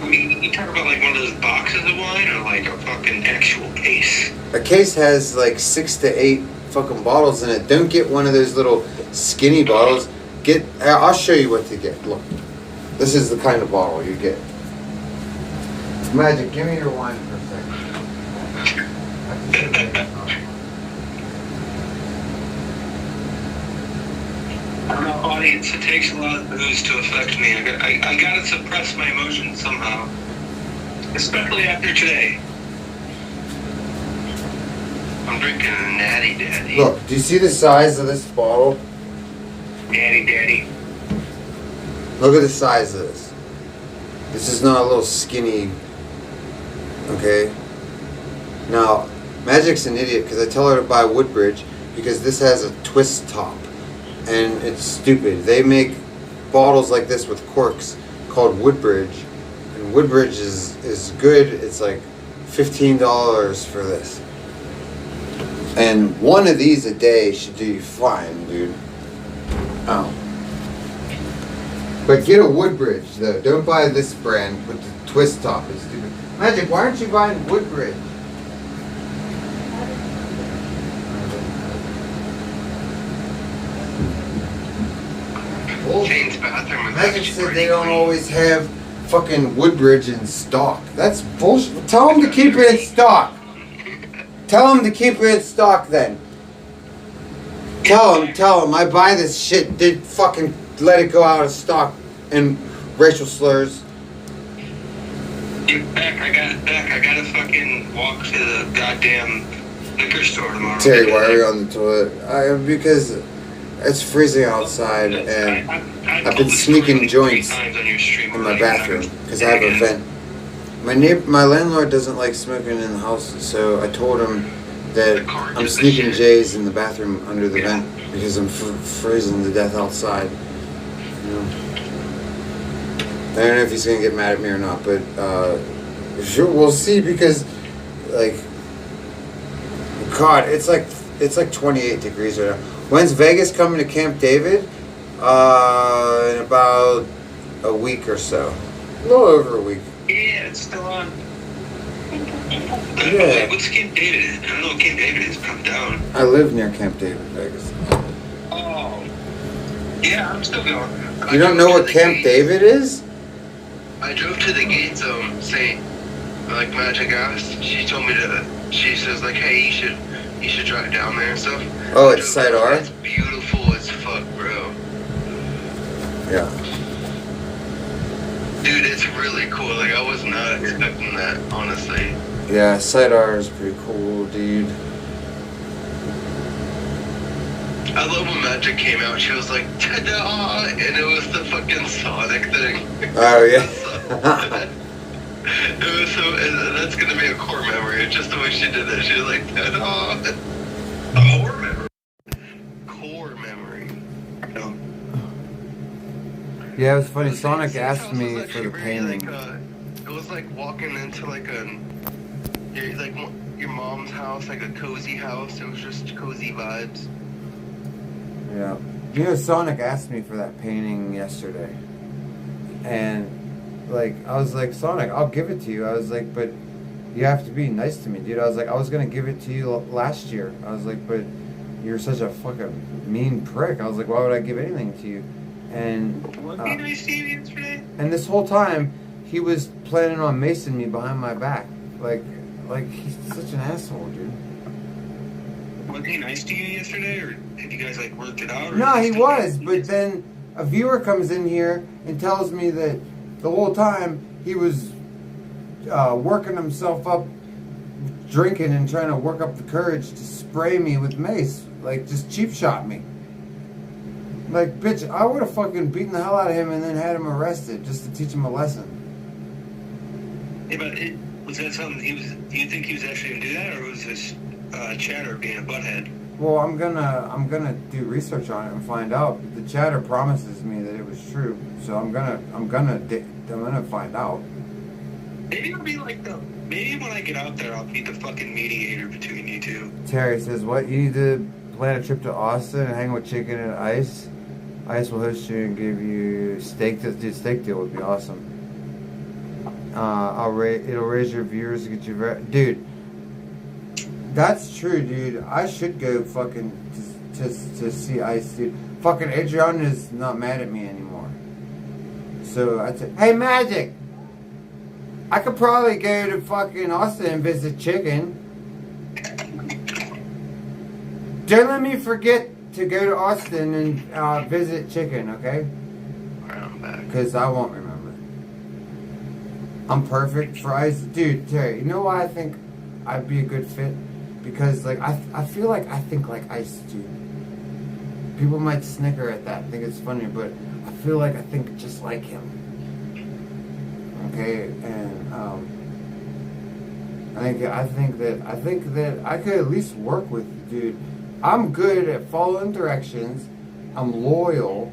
[SPEAKER 11] I mean, you talk about like one of those boxes of wine or like a fucking actual case?
[SPEAKER 1] A case has like 6 to 8 fucking bottles in it. Don't get one of those little skinny bottles. I'll show you what to get. Look, this is the kind of bottle you get. Magic, give me your wine for a second.
[SPEAKER 11] I don't know, audience, it takes a lot of booze to affect me. I gotta suppress my emotions somehow. Especially after today. I'm drinking a Natty Daddy.
[SPEAKER 1] Look, do you see the size of this bottle?
[SPEAKER 11] Natty Daddy.
[SPEAKER 1] Look at the size of this. This is not a little skinny, okay? Now, Magic's an idiot because I tell her to buy Woodbridge because this has a twist top. And it's stupid. They make bottles like this with corks called Woodbridge. And Woodbridge is good. It's like $15 for this. And one of these a day should do you fine, dude. Oh. But get a Woodbridge, though. Don't buy this brand with the twist top. It's stupid. Magic, why aren't you buying Woodbridge?
[SPEAKER 11] Shane's bathroom is
[SPEAKER 1] Magic
[SPEAKER 11] actually
[SPEAKER 1] said
[SPEAKER 11] pretty
[SPEAKER 1] they don't
[SPEAKER 11] clean.
[SPEAKER 1] always have fucking Woodbridge in stock. That's bullshit. Tell him to keep it in stock. Tell him to keep it in stock then. Tell him. I buy this shit. Did fucking let it go out of stock and racial slurs.
[SPEAKER 11] Beck, I gotta fucking walk to the goddamn liquor store tomorrow.
[SPEAKER 1] Terry, why are you on the toilet? Because it's freezing outside and I've been sneaking joints in my bathroom because I have a vent. My landlord doesn't like smoking in the house, so I told him that I'm sneaking J's in the bathroom under the vent because I'm freezing to death outside. You know? I don't know if he's gonna get mad at me or not, but sure, we'll see because, like, God, it's like 28 degrees right now. When's Vegas coming to Camp David? In about a week or so. A little over a week.
[SPEAKER 11] Yeah, it's still on.
[SPEAKER 1] Yeah.
[SPEAKER 11] What's Camp David? I don't know what Camp David is. Come down.
[SPEAKER 1] I live near Camp David, Vegas.
[SPEAKER 11] Oh. Yeah, I'm still going.
[SPEAKER 1] You don't know what Camp David is?
[SPEAKER 9] I drove to the gate zone, St. Like Magic asked. She told me to. She says like, hey, you should drive down there and stuff.
[SPEAKER 1] Oh, it's Side R?
[SPEAKER 9] It's beautiful as fuck, bro.
[SPEAKER 1] Yeah.
[SPEAKER 9] Dude, it's really cool. Like I was not expecting that, honestly.
[SPEAKER 1] Yeah, Side R is pretty cool, dude.
[SPEAKER 9] I love when Magic came out. She was like, ta-da! And it was the fucking Sonic thing.
[SPEAKER 1] Oh, yeah.
[SPEAKER 9] It was so, and that's gonna be a core memory. Just the way she did it. She was like, ta-da! A core memory. Core memory. No.
[SPEAKER 1] Yeah, it was funny. Sonic asked me for the painting.
[SPEAKER 9] It was like walking into like your mom's house, like a cozy house. It was just cozy vibes.
[SPEAKER 1] Yeah. You know, Sonic asked me for that painting yesterday. And, like, I was like, Sonic, I'll give it to you. I was like, but you have to be nice to me, dude. I was like, I was going to give it to you last year. I was like, but you're such a fucking mean prick. I was like, why would I give anything to you? And, and this whole time, he was planning on macing me behind my back. Like he's such an asshole, dude.
[SPEAKER 11] Was he nice to you yesterday, or did you guys like work it out? Or
[SPEAKER 1] No, he was, but then a viewer comes in here and tells me that the whole time he was working himself up, drinking and trying to work up the courage to spray me with mace, like just cheap shot me. Like, bitch, I would have fucking beaten the hell out of him and then had him arrested just to teach him a lesson.
[SPEAKER 11] Yeah, but was that something he was? Do you think he was actually gonna do that, or was this chatter being a butthead?
[SPEAKER 1] Well, I'm gonna do research on it and find out. The chatter promises me that it was true, so I'm gonna find out.
[SPEAKER 11] Maybe I'll be like maybe when I get out there, I'll be the fucking mediator between you two.
[SPEAKER 1] Terry says, "What, you need to plan a trip to Austin and hang with Chicken and Ice? Ice will host you and give you steak. Dude, steak deal would be awesome. It'll raise your viewers to get you dude." That's true, dude. I should go fucking to see Ice, dude. Fucking Adriana is not mad at me anymore. So I said, hey, Magic, I could probably go to fucking Austin and visit Chicken. Don't let me forget to go to Austin and visit Chicken, okay? Because I won't remember. I'm perfect for Ice. Dude, Terry, you know why I think I'd be a good fit? Because, like, I feel like I think like Ice, dude. People might snicker at that, think it's funny, but I feel like I think just like him. Okay, and I think that I could at least work with you, dude. I'm good at following directions. I'm loyal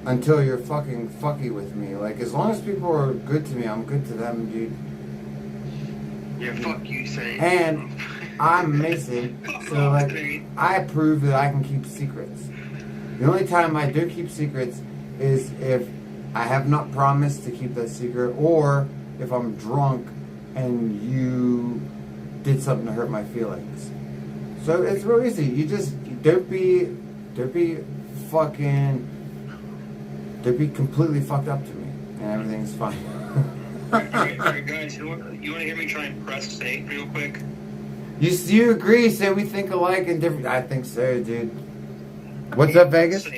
[SPEAKER 1] until you're fucking fucky with me. Like, as long as people are good to me, I'm good to them, dude.
[SPEAKER 9] Yeah, fuck you, Saint.
[SPEAKER 1] And I'm Mason, so like I prove that I can keep secrets. The only time I do keep secrets is if I have not promised to keep that secret, or if I'm drunk and you did something to hurt my feelings. So it's real easy. You just don't be completely fucked up to me. and everything's fine.
[SPEAKER 11] Alright, guys, you want to hear me try and press Saint real quick?
[SPEAKER 1] You agree? Say we think alike and different. I think so, dude. What's up, Vegas?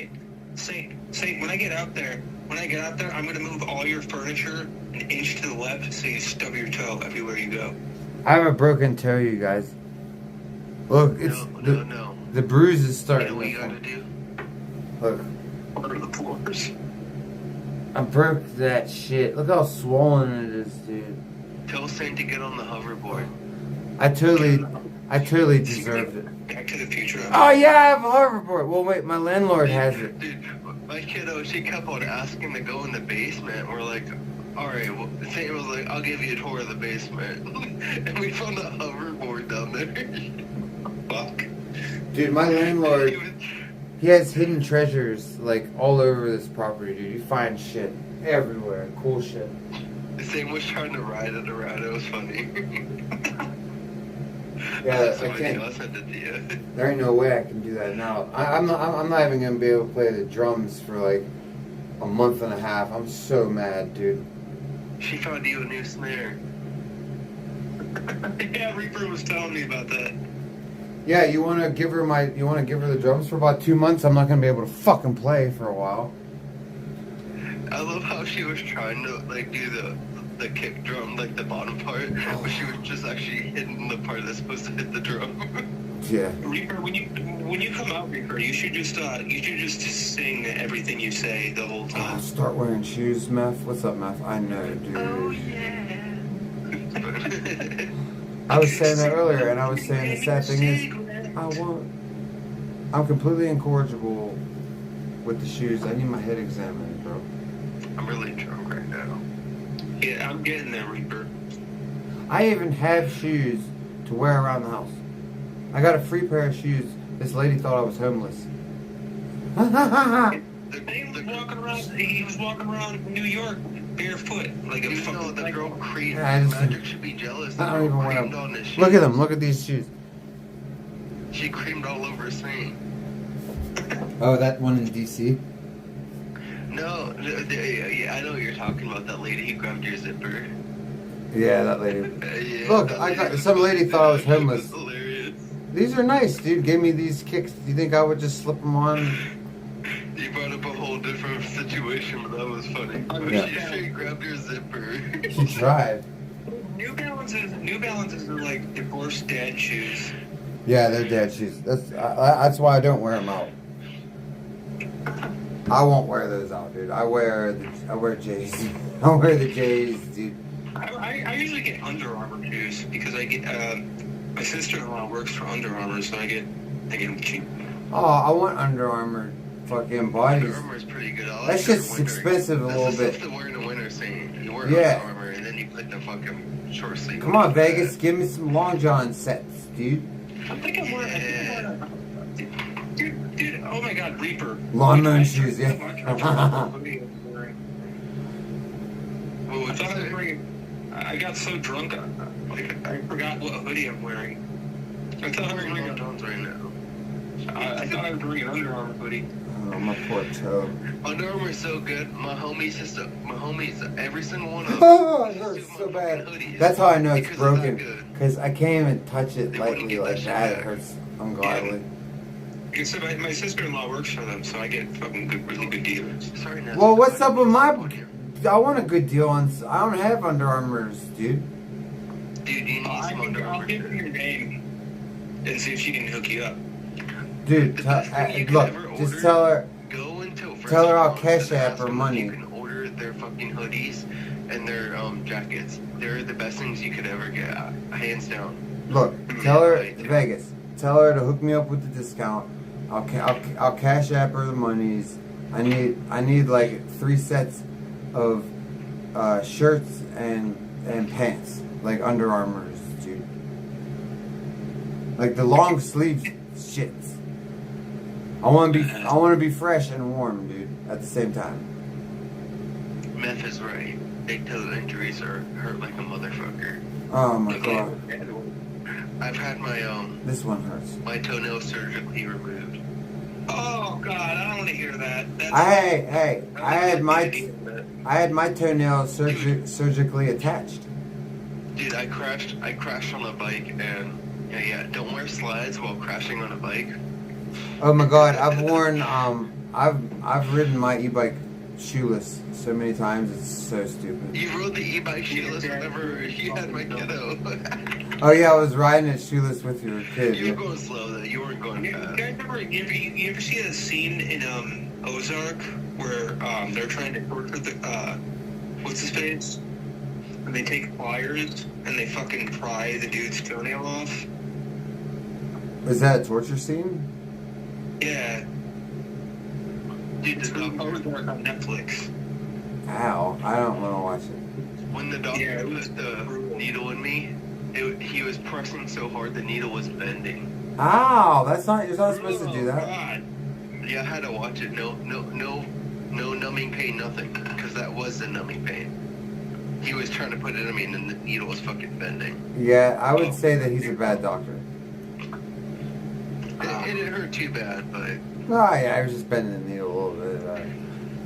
[SPEAKER 11] Saint, when I get out there, I'm gonna move all your furniture an inch to the left so you stub your toe everywhere you go.
[SPEAKER 1] I have a broken toe, you guys. Look, it's the bruise is starting.
[SPEAKER 9] You know what you gotta do?
[SPEAKER 1] Look.
[SPEAKER 11] Under the floors.
[SPEAKER 1] I broke that shit. Look how swollen it is, dude.
[SPEAKER 9] Tell Saint to get on the hoverboard.
[SPEAKER 1] I totally deserved it.
[SPEAKER 11] Back to the Future.
[SPEAKER 1] Oh yeah, I have a hoverboard. Well, wait, my landlord has it.
[SPEAKER 9] Dude, my kiddo, she kept on asking to go in the basement. We're like, all right. Well, Saint was like, I'll give you a tour of the basement, and we found a hoverboard down there. Fuck.
[SPEAKER 1] Dude, my landlord, he has hidden treasures like all over this property, dude. You find shit everywhere, cool shit.
[SPEAKER 9] Saint was trying to ride it around. It was funny.
[SPEAKER 1] Yeah, I can't.
[SPEAKER 9] I'll send it to you.
[SPEAKER 1] There ain't no way I can do that now. I'm not even gonna be able to play the drums for like a month and a half. I'm so mad, dude.
[SPEAKER 9] She found you a new snare.
[SPEAKER 11] Yeah, Reaper was telling me about that.
[SPEAKER 1] Yeah, you wanna give her the drums for about 2 months? I'm not gonna be able to fucking play for a while.
[SPEAKER 9] I love how she was trying to like do the kick drum, like the bottom part, but she was just actually hitting the part that's supposed to hit the drum.
[SPEAKER 1] Yeah.
[SPEAKER 11] Reaper, when you come out, Reaper, you should just sing everything you say the whole time.
[SPEAKER 1] Start wearing shoes, Meth. What's up, Meth? I know, dude.
[SPEAKER 11] Oh yeah.
[SPEAKER 1] I was saying that earlier, and I was saying the sad thing is, I'm completely incorrigible with the shoes. I need my head examined, bro.
[SPEAKER 9] I'm really drunk right now.
[SPEAKER 11] Yeah, I'm getting there, Reaper.
[SPEAKER 1] I even have shoes to wear around the house. I got a free pair of shoes. This lady thought I was homeless.
[SPEAKER 11] He was walking around New York barefoot like a fucking.
[SPEAKER 9] The girl creamed.
[SPEAKER 1] Yeah,
[SPEAKER 9] Magic should be jealous.
[SPEAKER 1] I don't even
[SPEAKER 9] want
[SPEAKER 1] want to. Look at them. Look at these shoes.
[SPEAKER 9] She creamed all over Saint.
[SPEAKER 1] Oh, that one in DC?
[SPEAKER 9] No, yeah, I know what you're talking about. That lady who grabbed your zipper.
[SPEAKER 1] Yeah, that lady.
[SPEAKER 9] Yeah,
[SPEAKER 1] Look, some lady thought I was homeless.
[SPEAKER 9] Hilarious.
[SPEAKER 1] These are nice, dude. Gave me these kicks. Do you think I would just slip them on?
[SPEAKER 9] You brought up a whole different situation, but that was funny.
[SPEAKER 1] Yeah.
[SPEAKER 9] She straight grabbed your zipper.
[SPEAKER 1] She tried.
[SPEAKER 11] New Balances are like divorced dad shoes.
[SPEAKER 1] Yeah, they're dad shoes. That's why I don't wear them out. I won't wear those out, dude. I wear J's. I wear the J's, dude.
[SPEAKER 11] I usually get Under Armour shoes because I get my sister-in-law works for Under Armour, so I get them cheap.
[SPEAKER 1] Oh, I want Under Armour fucking bodies.
[SPEAKER 9] Under Armour's pretty good. I like
[SPEAKER 1] That shit's expensive a little
[SPEAKER 9] That's the
[SPEAKER 1] bit.
[SPEAKER 9] stuff to wear in the winter, Saint. You wear
[SPEAKER 1] Yeah.
[SPEAKER 9] Under Armour and then you put the fucking short sleeve.
[SPEAKER 1] Come on, Vegas. Give me some Long John sets, dude.
[SPEAKER 11] I'm thinking Dude, oh my God, Reaper.
[SPEAKER 1] Lawnmower shoes, yeah.
[SPEAKER 11] I got so drunk, I forgot what hoodie I'm wearing. I thought I was wearing
[SPEAKER 9] Jones right now.
[SPEAKER 11] I thought I was wearing an Under Armour hoodie.
[SPEAKER 1] Oh, my poor toe.
[SPEAKER 9] Under Armour's so good. My homies, every single one of them.
[SPEAKER 1] Oh, it hurts so bad. That's how I know it's broken. Because I can't even touch it lightly like that. It hurts ungodly.
[SPEAKER 11] Like I said, my sister-in-law works for them, so I get fucking really good deals.
[SPEAKER 9] Sorry, Ness.
[SPEAKER 1] Well, what's up with my... I want a good deal on... I don't have Under Armours, dude.
[SPEAKER 9] Dude, you need some Under
[SPEAKER 11] I'll
[SPEAKER 9] Armour.
[SPEAKER 11] give her your name and see if she can hook you up.
[SPEAKER 1] Dude, look, just tell her...
[SPEAKER 9] Go into
[SPEAKER 1] Tell her I'll cash app her money.
[SPEAKER 9] You can order their fucking hoodies and their jackets. They're the best things you could ever get, hands down.
[SPEAKER 1] Look, tell her... Vegas. Tell her to hook me up with the discount. I'll cash app her the monies. I need like 3 sets of shirts and pants, like Under Armours, dude. Like the long sleeve shits. I want to be fresh and warm, dude. At the same time.
[SPEAKER 9] Meth is right. Big toe injuries hurt like a motherfucker.
[SPEAKER 1] Oh my god.
[SPEAKER 9] I've had my
[SPEAKER 1] This one hurts.
[SPEAKER 9] my toenail surgically removed.
[SPEAKER 11] Oh God, I don't want to hear that.
[SPEAKER 1] I had my I had my toenail surgically attached.
[SPEAKER 9] Dude, I crashed on a bike, and don't wear slides while crashing on a bike.
[SPEAKER 1] Oh my God, I've worn I've ridden my e-bike shoeless so many times. It's so stupid.
[SPEAKER 9] You rode the e-bike shoeless whenever you had my kiddo.
[SPEAKER 1] Oh yeah, I was riding it shoeless with your kid.
[SPEAKER 9] You were going slow though. You weren't going fast.
[SPEAKER 11] You guys remember? You ever see that scene in Ozark where they're trying to torture the what's his face? And they take pliers and they fucking pry the dude's toenail off.
[SPEAKER 1] Is that a torture scene?
[SPEAKER 11] Yeah.
[SPEAKER 9] Dude,
[SPEAKER 11] It's called Ozark on Netflix.
[SPEAKER 1] Ow, I don't want to watch it.
[SPEAKER 9] When the doctor put the needle in me, he was pressing so hard the needle was bending.
[SPEAKER 1] Ow, you're not supposed to do that.
[SPEAKER 11] God.
[SPEAKER 9] Yeah, I had to watch it. No numbing pain, nothing, because that was the numbing pain. He was trying to put it in me, and then the needle was fucking bending.
[SPEAKER 1] Yeah, I would say that he's a bad doctor.
[SPEAKER 9] It didn't hurt too bad, but
[SPEAKER 1] Oh yeah, I was just bending the needle a little bit.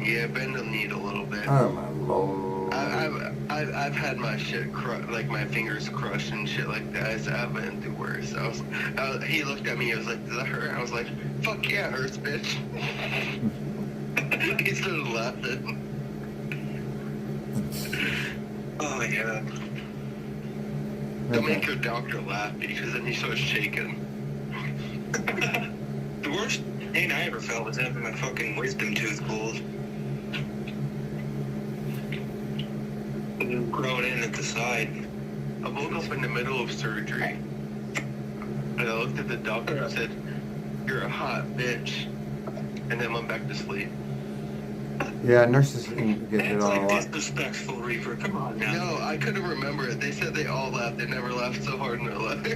[SPEAKER 9] yeah, bend the needle a little bit.
[SPEAKER 1] Oh my lord.
[SPEAKER 9] I've had my shit like my fingers crushed and shit like that. So I've been through worse. He looked at me. He was like, "Does that hurt?" I was like, "Fuck yeah, it hurts, bitch." He started laughing.
[SPEAKER 11] Oh my god.
[SPEAKER 9] Don't make your doctor laugh because then he starts shaking.
[SPEAKER 11] The worst pain I ever felt was having my fucking wisdom tooth pulled. Growing in at the side.
[SPEAKER 9] I woke up in the middle of surgery, and I looked at the doctor and said, "You're a hot bitch," and then went back to sleep.
[SPEAKER 1] Yeah, nurses can get hit
[SPEAKER 11] That's
[SPEAKER 1] on a
[SPEAKER 11] like
[SPEAKER 1] lot.
[SPEAKER 11] disrespectful, Reaper. Come on now.
[SPEAKER 9] No, I couldn't remember it. They said they all laughed. They never laughed so hard in their life.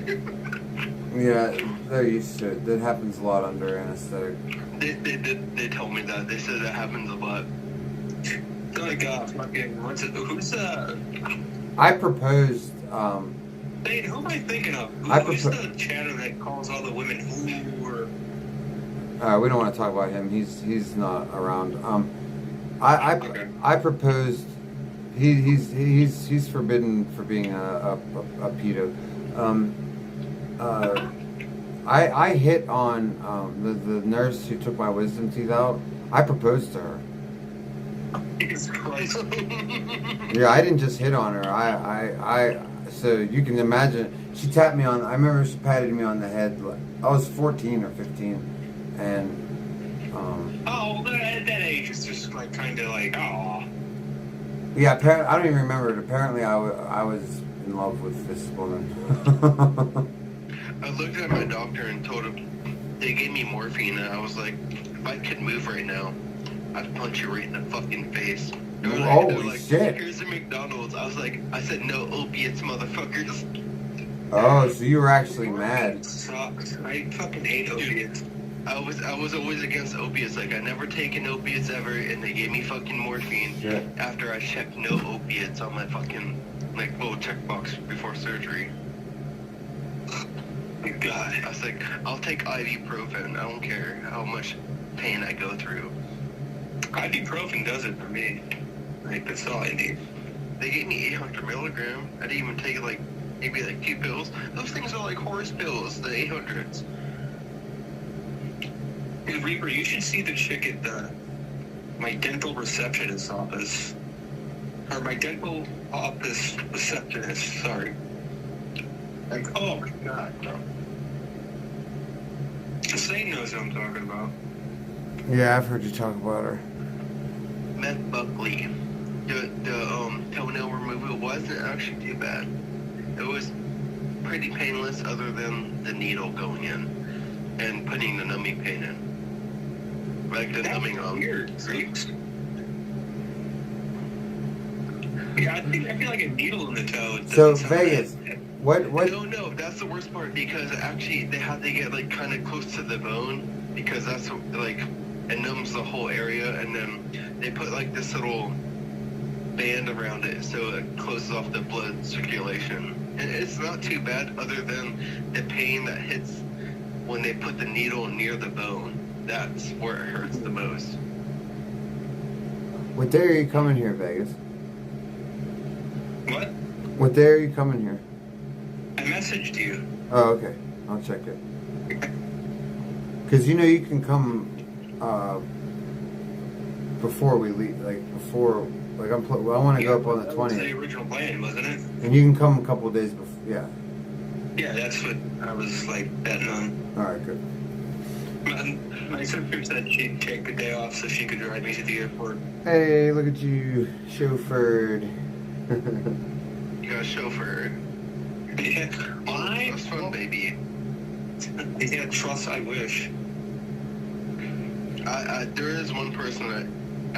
[SPEAKER 1] Yeah, they're used to it. That happens a lot under anesthetic.
[SPEAKER 9] They told me that. They said that happens a lot.
[SPEAKER 11] Like, fucking, what's it? Who's,
[SPEAKER 1] I proposed,
[SPEAKER 11] hey, who am I thinking of? Who's the chatter that calls all the women who or...
[SPEAKER 1] we don't want to talk about him. He's not around. I proposed. He's forbidden for being a pedo. I hit on the nurse who took my wisdom teeth out. I proposed to her.
[SPEAKER 11] Jesus Christ.
[SPEAKER 1] Yeah, I didn't just hit on her. So you can imagine. She tapped me on. I remember she patted me on the head. I was 14 or 15, and
[SPEAKER 11] Oh, well, at that age, it's just like kind of like, oh.
[SPEAKER 1] yeah. I don't even remember it. Apparently, I was in love with this woman.
[SPEAKER 9] I looked at my doctor and told him they gave me morphine, and I was like, if I could move right now, I'd punch you right in the fucking face.
[SPEAKER 1] Holy shit.
[SPEAKER 9] Here's the McDonald's. I said no opiates, motherfuckers.
[SPEAKER 1] Oh, so you were actually mad.
[SPEAKER 11] Sucks. I fucking hate opiates.
[SPEAKER 9] I was always against opiates. Like, I never taken opiates ever, and they gave me fucking morphine after I checked no opiates on my fucking, like, little checkbox before surgery. God. I was like, I'll take ibuprofen. I don't care how much pain I go through.
[SPEAKER 11] Ibuprofen does it for me. Like, that's all I need.
[SPEAKER 9] They gave me 800 milligram. I didn't even take, like, maybe, like, 2 pills. Those things are like horse pills, the 800s.
[SPEAKER 11] Hey, Reaper, you should see the chick at my dental receptionist's office. Or my dental office receptionist, sorry. Like, oh my god, bro. Sane knows what I'm talking about.
[SPEAKER 1] Yeah, I've heard you talk about her.
[SPEAKER 9] Met Buckley. The toenail removal wasn't actually too bad. It was pretty painless other than the needle going in and putting the numbing pain in. Like the numbing on.
[SPEAKER 11] Weird, yeah, I feel like a needle in the toe.
[SPEAKER 1] So Vegas, what?
[SPEAKER 9] No, that's the worst part because actually they have to get like kind of close to the bone because that's like it numbs the whole area, and then they put like this little band around it so it closes off the blood circulation. And it's not too bad other than the pain that hits when they put the needle near the bone. That's where it hurts the most.
[SPEAKER 1] What day are you coming here, Vegas?
[SPEAKER 10] What?
[SPEAKER 1] What day are you coming here?
[SPEAKER 10] I messaged you.
[SPEAKER 1] Oh, okay. I'll check it. Because, you know, you can come before we leave. Like, before... Like, I want to go up on the 20th.
[SPEAKER 10] That was the original plan, wasn't it?
[SPEAKER 1] And you can come a couple of days before. Yeah.
[SPEAKER 10] Yeah, that's what I was, like, betting on.
[SPEAKER 1] Alright, good.
[SPEAKER 10] My sister said she'd take the day off so she could drive me to the airport.
[SPEAKER 1] Hey, look at you. Chauffeured.
[SPEAKER 9] You got a chauffeur.
[SPEAKER 10] Yeah. Why?
[SPEAKER 9] That's fun, baby.
[SPEAKER 10] Yeah, trust, I wish.
[SPEAKER 9] There is one person that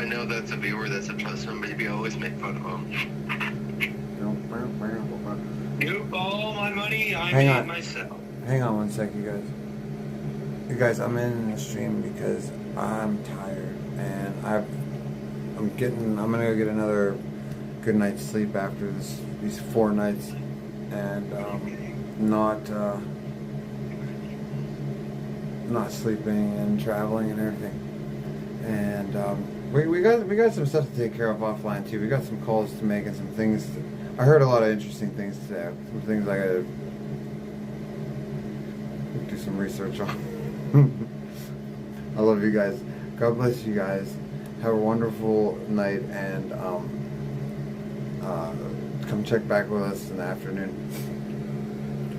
[SPEAKER 9] I know that's a viewer that's a trust him, maybe I always make fun of him.
[SPEAKER 10] You all my money, I
[SPEAKER 1] Hang
[SPEAKER 10] made
[SPEAKER 1] on.
[SPEAKER 10] myself.
[SPEAKER 1] Hang on one sec, you guys. You guys, I'm in the stream because I'm tired and I'm gonna go get another good night's sleep after these 4 nights and not sleeping and traveling and everything. And we got some stuff to take care of offline too. We got some calls to make and some things. I heard a lot of interesting things today. Some things I gotta do some research on. I love you guys. God bless you guys. Have a wonderful night and come check back with us in the afternoon.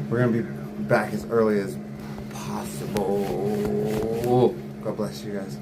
[SPEAKER 1] We're gonna be back as early as possible. God bless you guys.